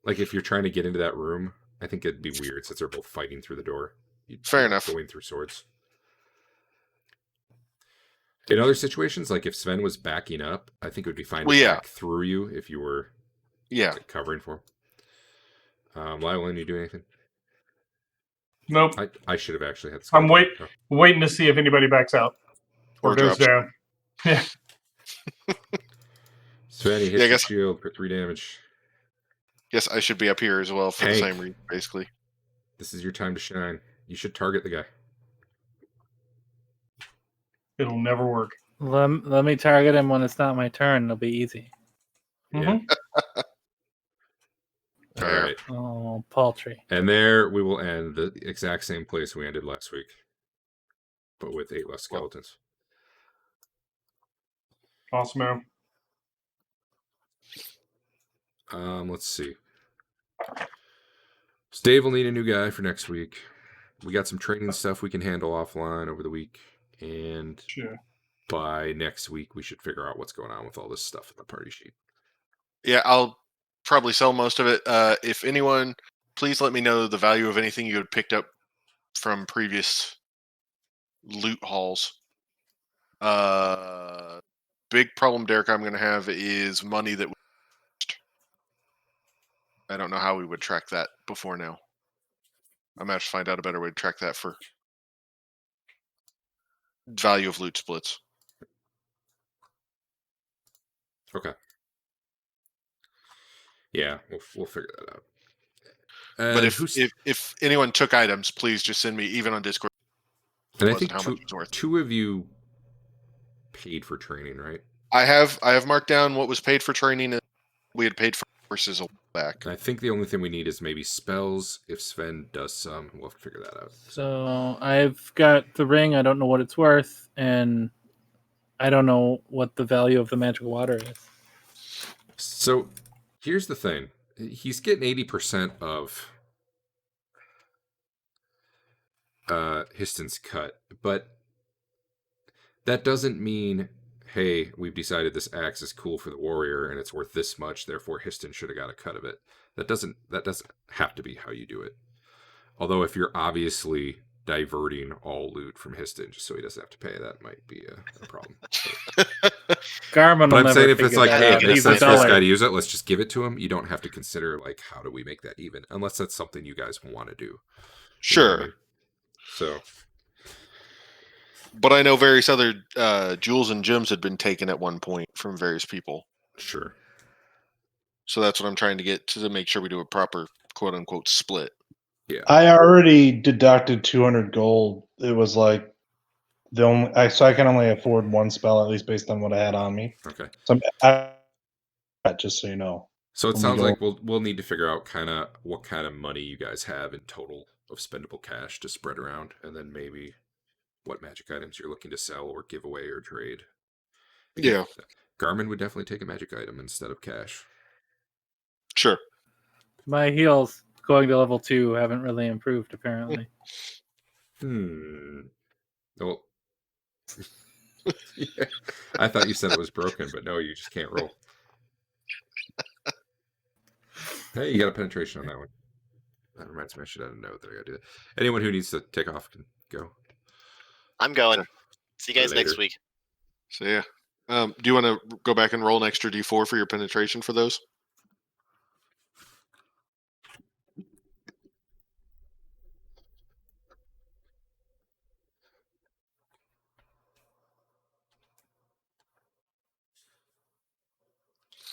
Like if you're trying to get into that room, I think it'd be weird since they're both fighting through the door. Fair enough. Going through swords. In other situations, like if Sven was backing up, I think it would be fine to back through you if you were like, covering for him. Lyle, you do anything? Nope. I should have actually had. I'm waiting to see if anybody backs out or goes down. Yeah. Sven, he hits your shield for 3 damage. Yes, I should be up here as well for the same reason, basically. This is your time to shine. You should target the guy. It'll never work. Let me target him when it's not my turn. It'll be easy. Yeah. All right. Oh, paltry. And there we will end the exact same place we ended last week, but with 8 less skeletons. Awesome. Let's see. So Dave will need a new guy for next week. We got some training stuff we can handle offline over the week, and Sure. by next week we should figure out what's going on with all this stuff in the party sheet. Yeah, I'll probably sell most of it. If anyone, please let me know the value of anything you had picked up from previous loot hauls. Big problem, Derek, I'm going to have is money that I don't know how we would track that before now. I'm going to have to find out a better way to track that for value of loot splits. Okay. Yeah, we'll figure that out. But And if anyone took items, please just send me, even on Discord. and I wasn't think how much it was worth. two of you paid for training, right? I have marked down what was paid for training and we had paid for horses a while back. And I think the only thing we need is maybe spells. If Sven does some, we'll have to figure that out. So I've got the ring. I don't know what it's worth, and I don't know what the value of the magical water is. So here's the thing. He's getting 80% of Histon's cut, but that doesn't mean, hey, we've decided this axe is cool for the warrior and it's worth this much, therefore Histon should have got a cut of it. That doesn't have to be how you do it. Although if you're obviously diverting all loot from Histon just so he doesn't have to pay, that might be a problem. Garmin But will I'm never saying if it's figure like, that hey, out. it makes He's a sense for this guy seller. to use it, let's just give it to him. You don't have to consider like how do we make that even, unless that's something you guys want to do. You know Sure. what I mean? So, but I know various other jewels and gems had been taken at one point from various people. sure. So that's what I'm trying to get to make sure we do a proper quote unquote split. Yeah. I already deducted 200 gold. It was like so I can only afford one spell, at least based on what I had on me. Okay. So just so you know. So it When we sounds go- like we'll need to figure out kind of what kind of money you guys have in total of spendable cash to spread around, and then maybe what magic items you're looking to sell or give away or trade. Yeah, Garmin would definitely take a magic item instead of cash. sure. My heals going to level 2 haven't really improved, apparently. Well, yeah. I thought you said it was broken, but no, you just can't roll. Hey, you got a penetration on that one. That reminds me, I should have a note that I gotta do that. Anyone who needs to take off can go. I'm going. See you guys Later. next week. So yeah. Do you want to go back and roll an extra D4 for your penetration for those?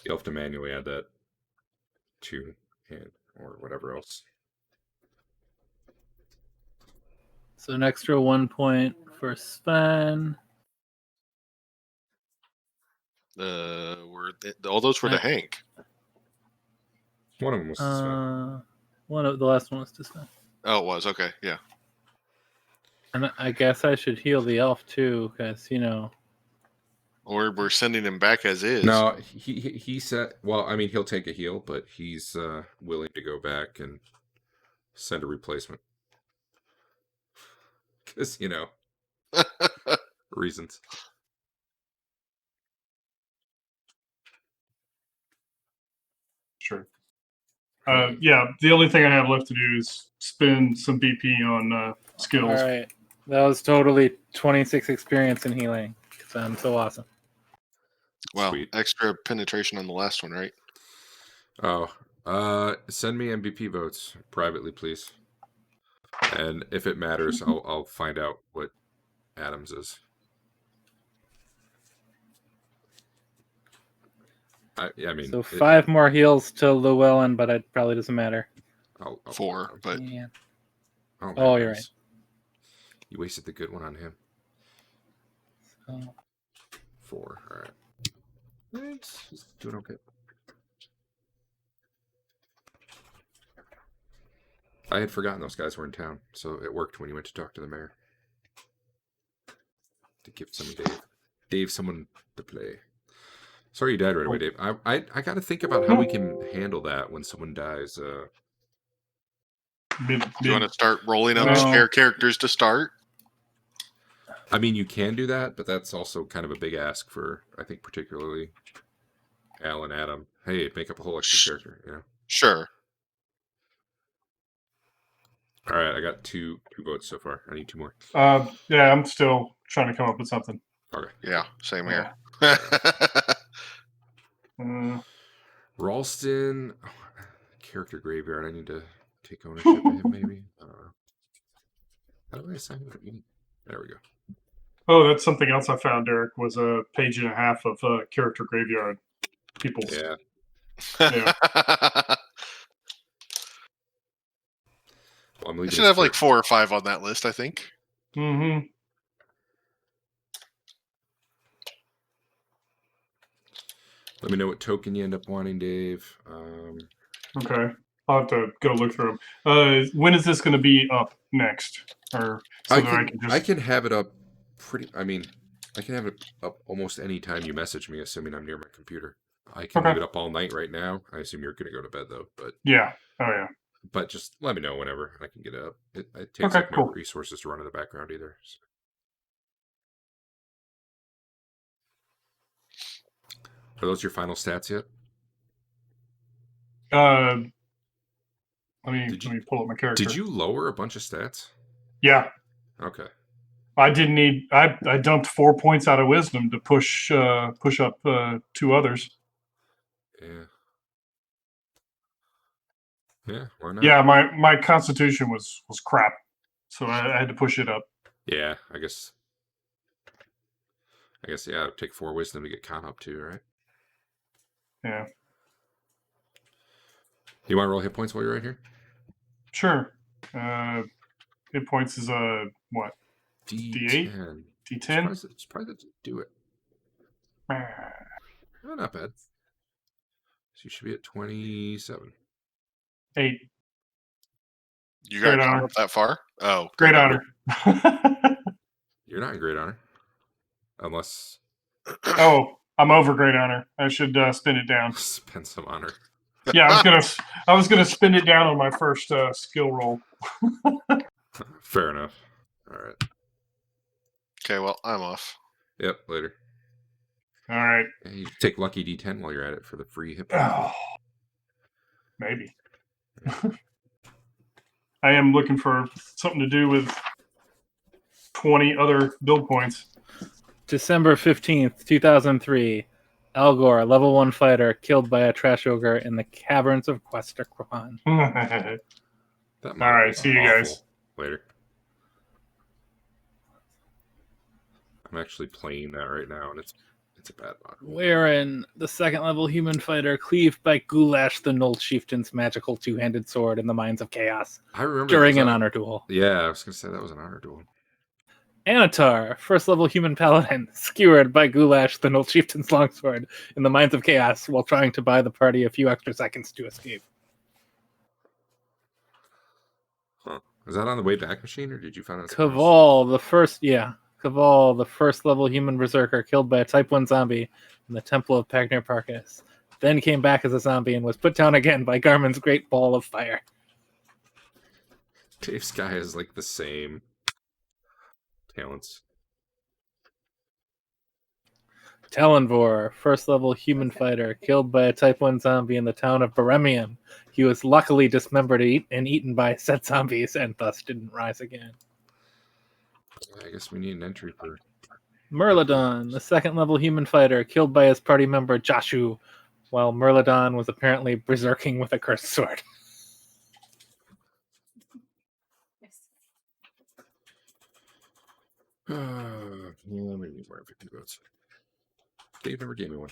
You'll have to manually add that to hand or whatever else. So an extra 1 point for Sven. All those were to Uh, Hank. One of them was Sven. One of the last one was to Sven. Oh, it was. Okay, yeah. And I guess I should heal the elf too, because Or we're sending him back as is. No, he said. Well, I mean, he'll take a heal, but he's willing to go back and send a replacement because reasons. Sure. Yeah, the only thing I have left to do is spend some BP on skills. all right, that was totally 26 experience in healing. Because I'm so awesome. Wow, Sweet. extra penetration on the last one, right? Oh, send me MVP votes privately, please. And if it matters, I'll find out what Adams is. I mean, So 5 more heals to Llewellyn, but it probably doesn't matter. I'll 4, but Yeah. Oh, Oh, you're nice. right. You wasted the good one on him. So, 4. All right. He's doing okay. I had forgotten those guys were in town, so it worked when you went to talk to the mayor. To give Dave someone to play. Sorry you died right away, Dave. I got to think about how we can handle that when someone dies. Do you want to start rolling up No. spare characters to start? I mean, you can do that, but that's also kind of a big ask for, I think, particularly Al and Adam. Hey, make up a whole extra character, you know? Sure. All right, I got two votes so far. I need 2 more. Yeah, I'm still trying to come up with something. Okay. Yeah, same here. Ralston, character graveyard. I need to take ownership of him, maybe. I don't know. How do I assign him? There we go. Oh, that's something else I found, Derek, was a page and a half of character graveyard. People's. Yeah. Yeah. Well, I'm I leaving should his have like character- 4 or 5 on that list, I think. Mm-hmm. Let me know what token you end up wanting, Dave. Okay. I'll have to go look through them. When is this going to be up next? Or so that I can just. I can have it up I can have it up almost any time you message me, assuming I'm near my computer. I can leave it up all night right now. I assume you're going to go to bed, though. But Yeah. Oh, yeah. But just let me know whenever I can get it up. It takes Okay, up no cool. resources to run in the background either. So. Are those your final stats yet? Let me pull up my character. Did you lower a bunch of stats? Yeah. Okay. I didn't need. I dumped 4 points out of wisdom to push up 2 others. Yeah. Yeah. Why not? Yeah, my constitution was crap, so I had to push it up. Yeah. I guess. Yeah. It'd take 4 wisdom to get con up too, right? Yeah. You want to roll hit points while you're right here? Sure. Hit points is what? D10. D10. Surprised it didn't do it. Oh, not bad. So you should be at 27. 8. You got Great honor. up that far? Oh, Great honor. You're not in great honor. Unless. Oh, I'm over great honor. I should spin it down. Spend some honor. Yeah, I was gonna spin it down on my first skill roll. Fair enough. All right. Okay, well, I'm off. Yep, later. All right. Yeah, you take lucky D10 while you're at it for the free hit point. Oh, maybe. I am looking for something to do with 20 other build points. December 15th, 2003. Al Gore, level 1 fighter, killed by a trash ogre in the caverns of Questacron. All right, see you guys. Later. I'm actually playing that right now, and it's a bad mod. Wherein the 2nd level human fighter cleaved by Goulash the Null Chieftain's magical 2-handed sword in the Mines of Chaos I remember during an honor duel. Yeah, I was going to say that was an honor duel. Anatar, 1st level human paladin, skewered by Goulash the Null Chieftain's longsword in the Mines of Chaos while trying to buy the party a few extra seconds to escape. Huh. Was that on the way back machine, or did you find it? Caval, the 1st level human berserker, killed by a Type 1 zombie in the Temple of Pagnir Parkas, then came back as a zombie and was put down again by Garmin's Great Ball of Fire. Dave Sky has like the same talents. Talonvor, 1st level human fighter, killed by a Type 1 zombie in the town of Beremium. He was luckily dismembered and eaten by said zombies and thus didn't rise again. I guess we need an entry for... Myrlidon, the 2nd level human fighter, killed by his party member Joshu, while Myrlidon was apparently berserking with a cursed sword. Yeah, maybe more than 50 votes. Dave never gave me one.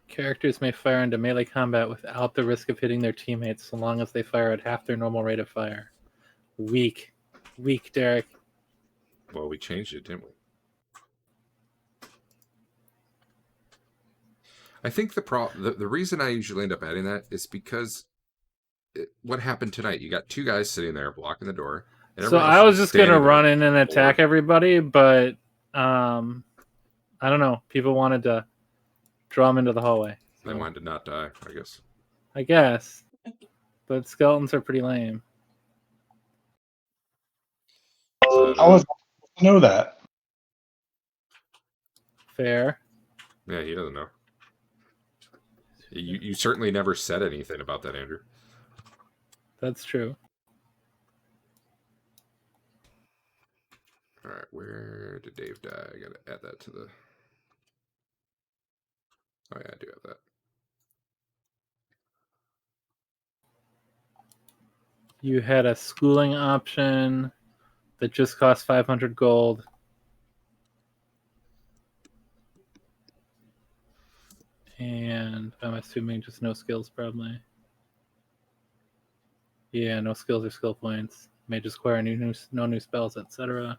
Characters may fire into melee combat without the risk of hitting their teammates so long as they fire at half their normal rate of fire. Weak, Derek. Well, we changed it, didn't we? I think the reason I usually end up adding that is because what happened tonight? You got 2 guys sitting there blocking the door. And So everyone I else was is just gonna standing there run in and attack bored. everybody, but I don't know. People wanted to draw them into the hallway. They So wanted to not die, I guess. I guess, but skeletons are pretty lame. But, I was supposed to know that. Fair. yeah, he doesn't know. You certainly never said anything about that, Andrew. That's true. All right, where did Dave die? I gotta add that to the. Oh yeah, I do have that. You had a schooling option that just cost 500 gold. And I'm assuming just no skills, probably. Yeah, no skills or skill points. May just acquire no new spells, etc.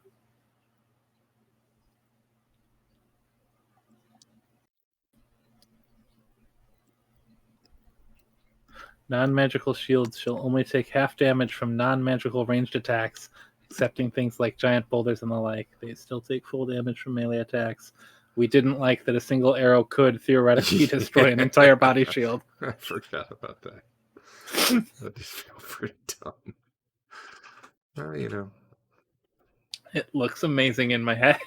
Non-magical shields shall only take half damage from non-magical ranged attacks, excepting things like giant boulders and the like. They still take full damage from melee attacks. We didn't like that a single arrow could theoretically destroy an entire body shield. I forgot about that. That just feel pretty dumb. Well, you know. It looks amazing in my head.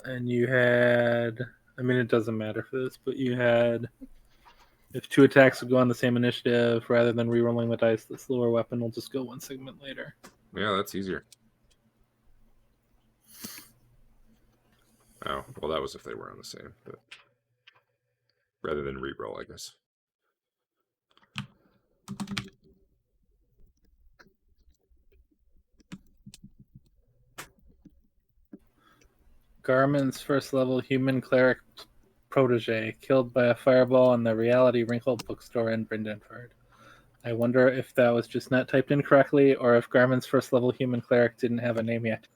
And you had, I mean, it doesn't matter for this, but you had, if 2 attacks would go on the same initiative, rather than re-rolling the dice, the slower weapon will just go 1 segment later. Yeah, that's easier. Oh, well, that was if they were on the same, but rather than re-roll, I guess. Garmin's first level human cleric protege killed by a fireball in the Reality Wrinkle bookstore in Brindenford. I wonder if that was just not typed in correctly, or if Garmin's first level human cleric didn't have a name yet.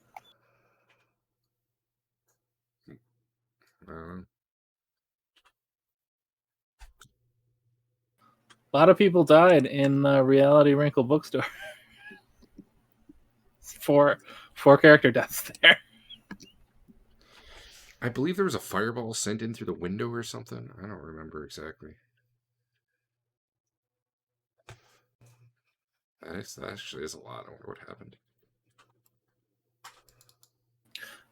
A lot of people died in the Reality Wrinkle bookstore. 4 character deaths there. I believe there was a fireball sent in through the window or something. I don't remember exactly. That actually is a lot. I wonder what happened.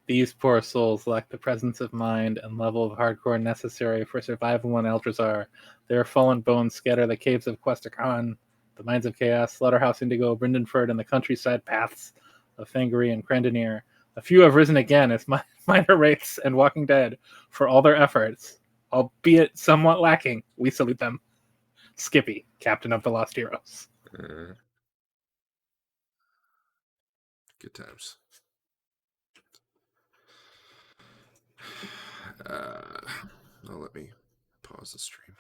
These poor souls lack the presence of mind and level of hardcore necessary for survival in Eldrazzar. Their fallen bones scatter the caves of Questacon, the Mines of Chaos, Slaughterhouse Indigo, Brindenford, and the countryside paths of Fangary and Crandonir. A few have risen again as minor wraiths and Walking Dead for all their efforts, albeit somewhat lacking. We salute them. Skippy, Captain of the Lost Heroes. Good times. Now let me pause the stream.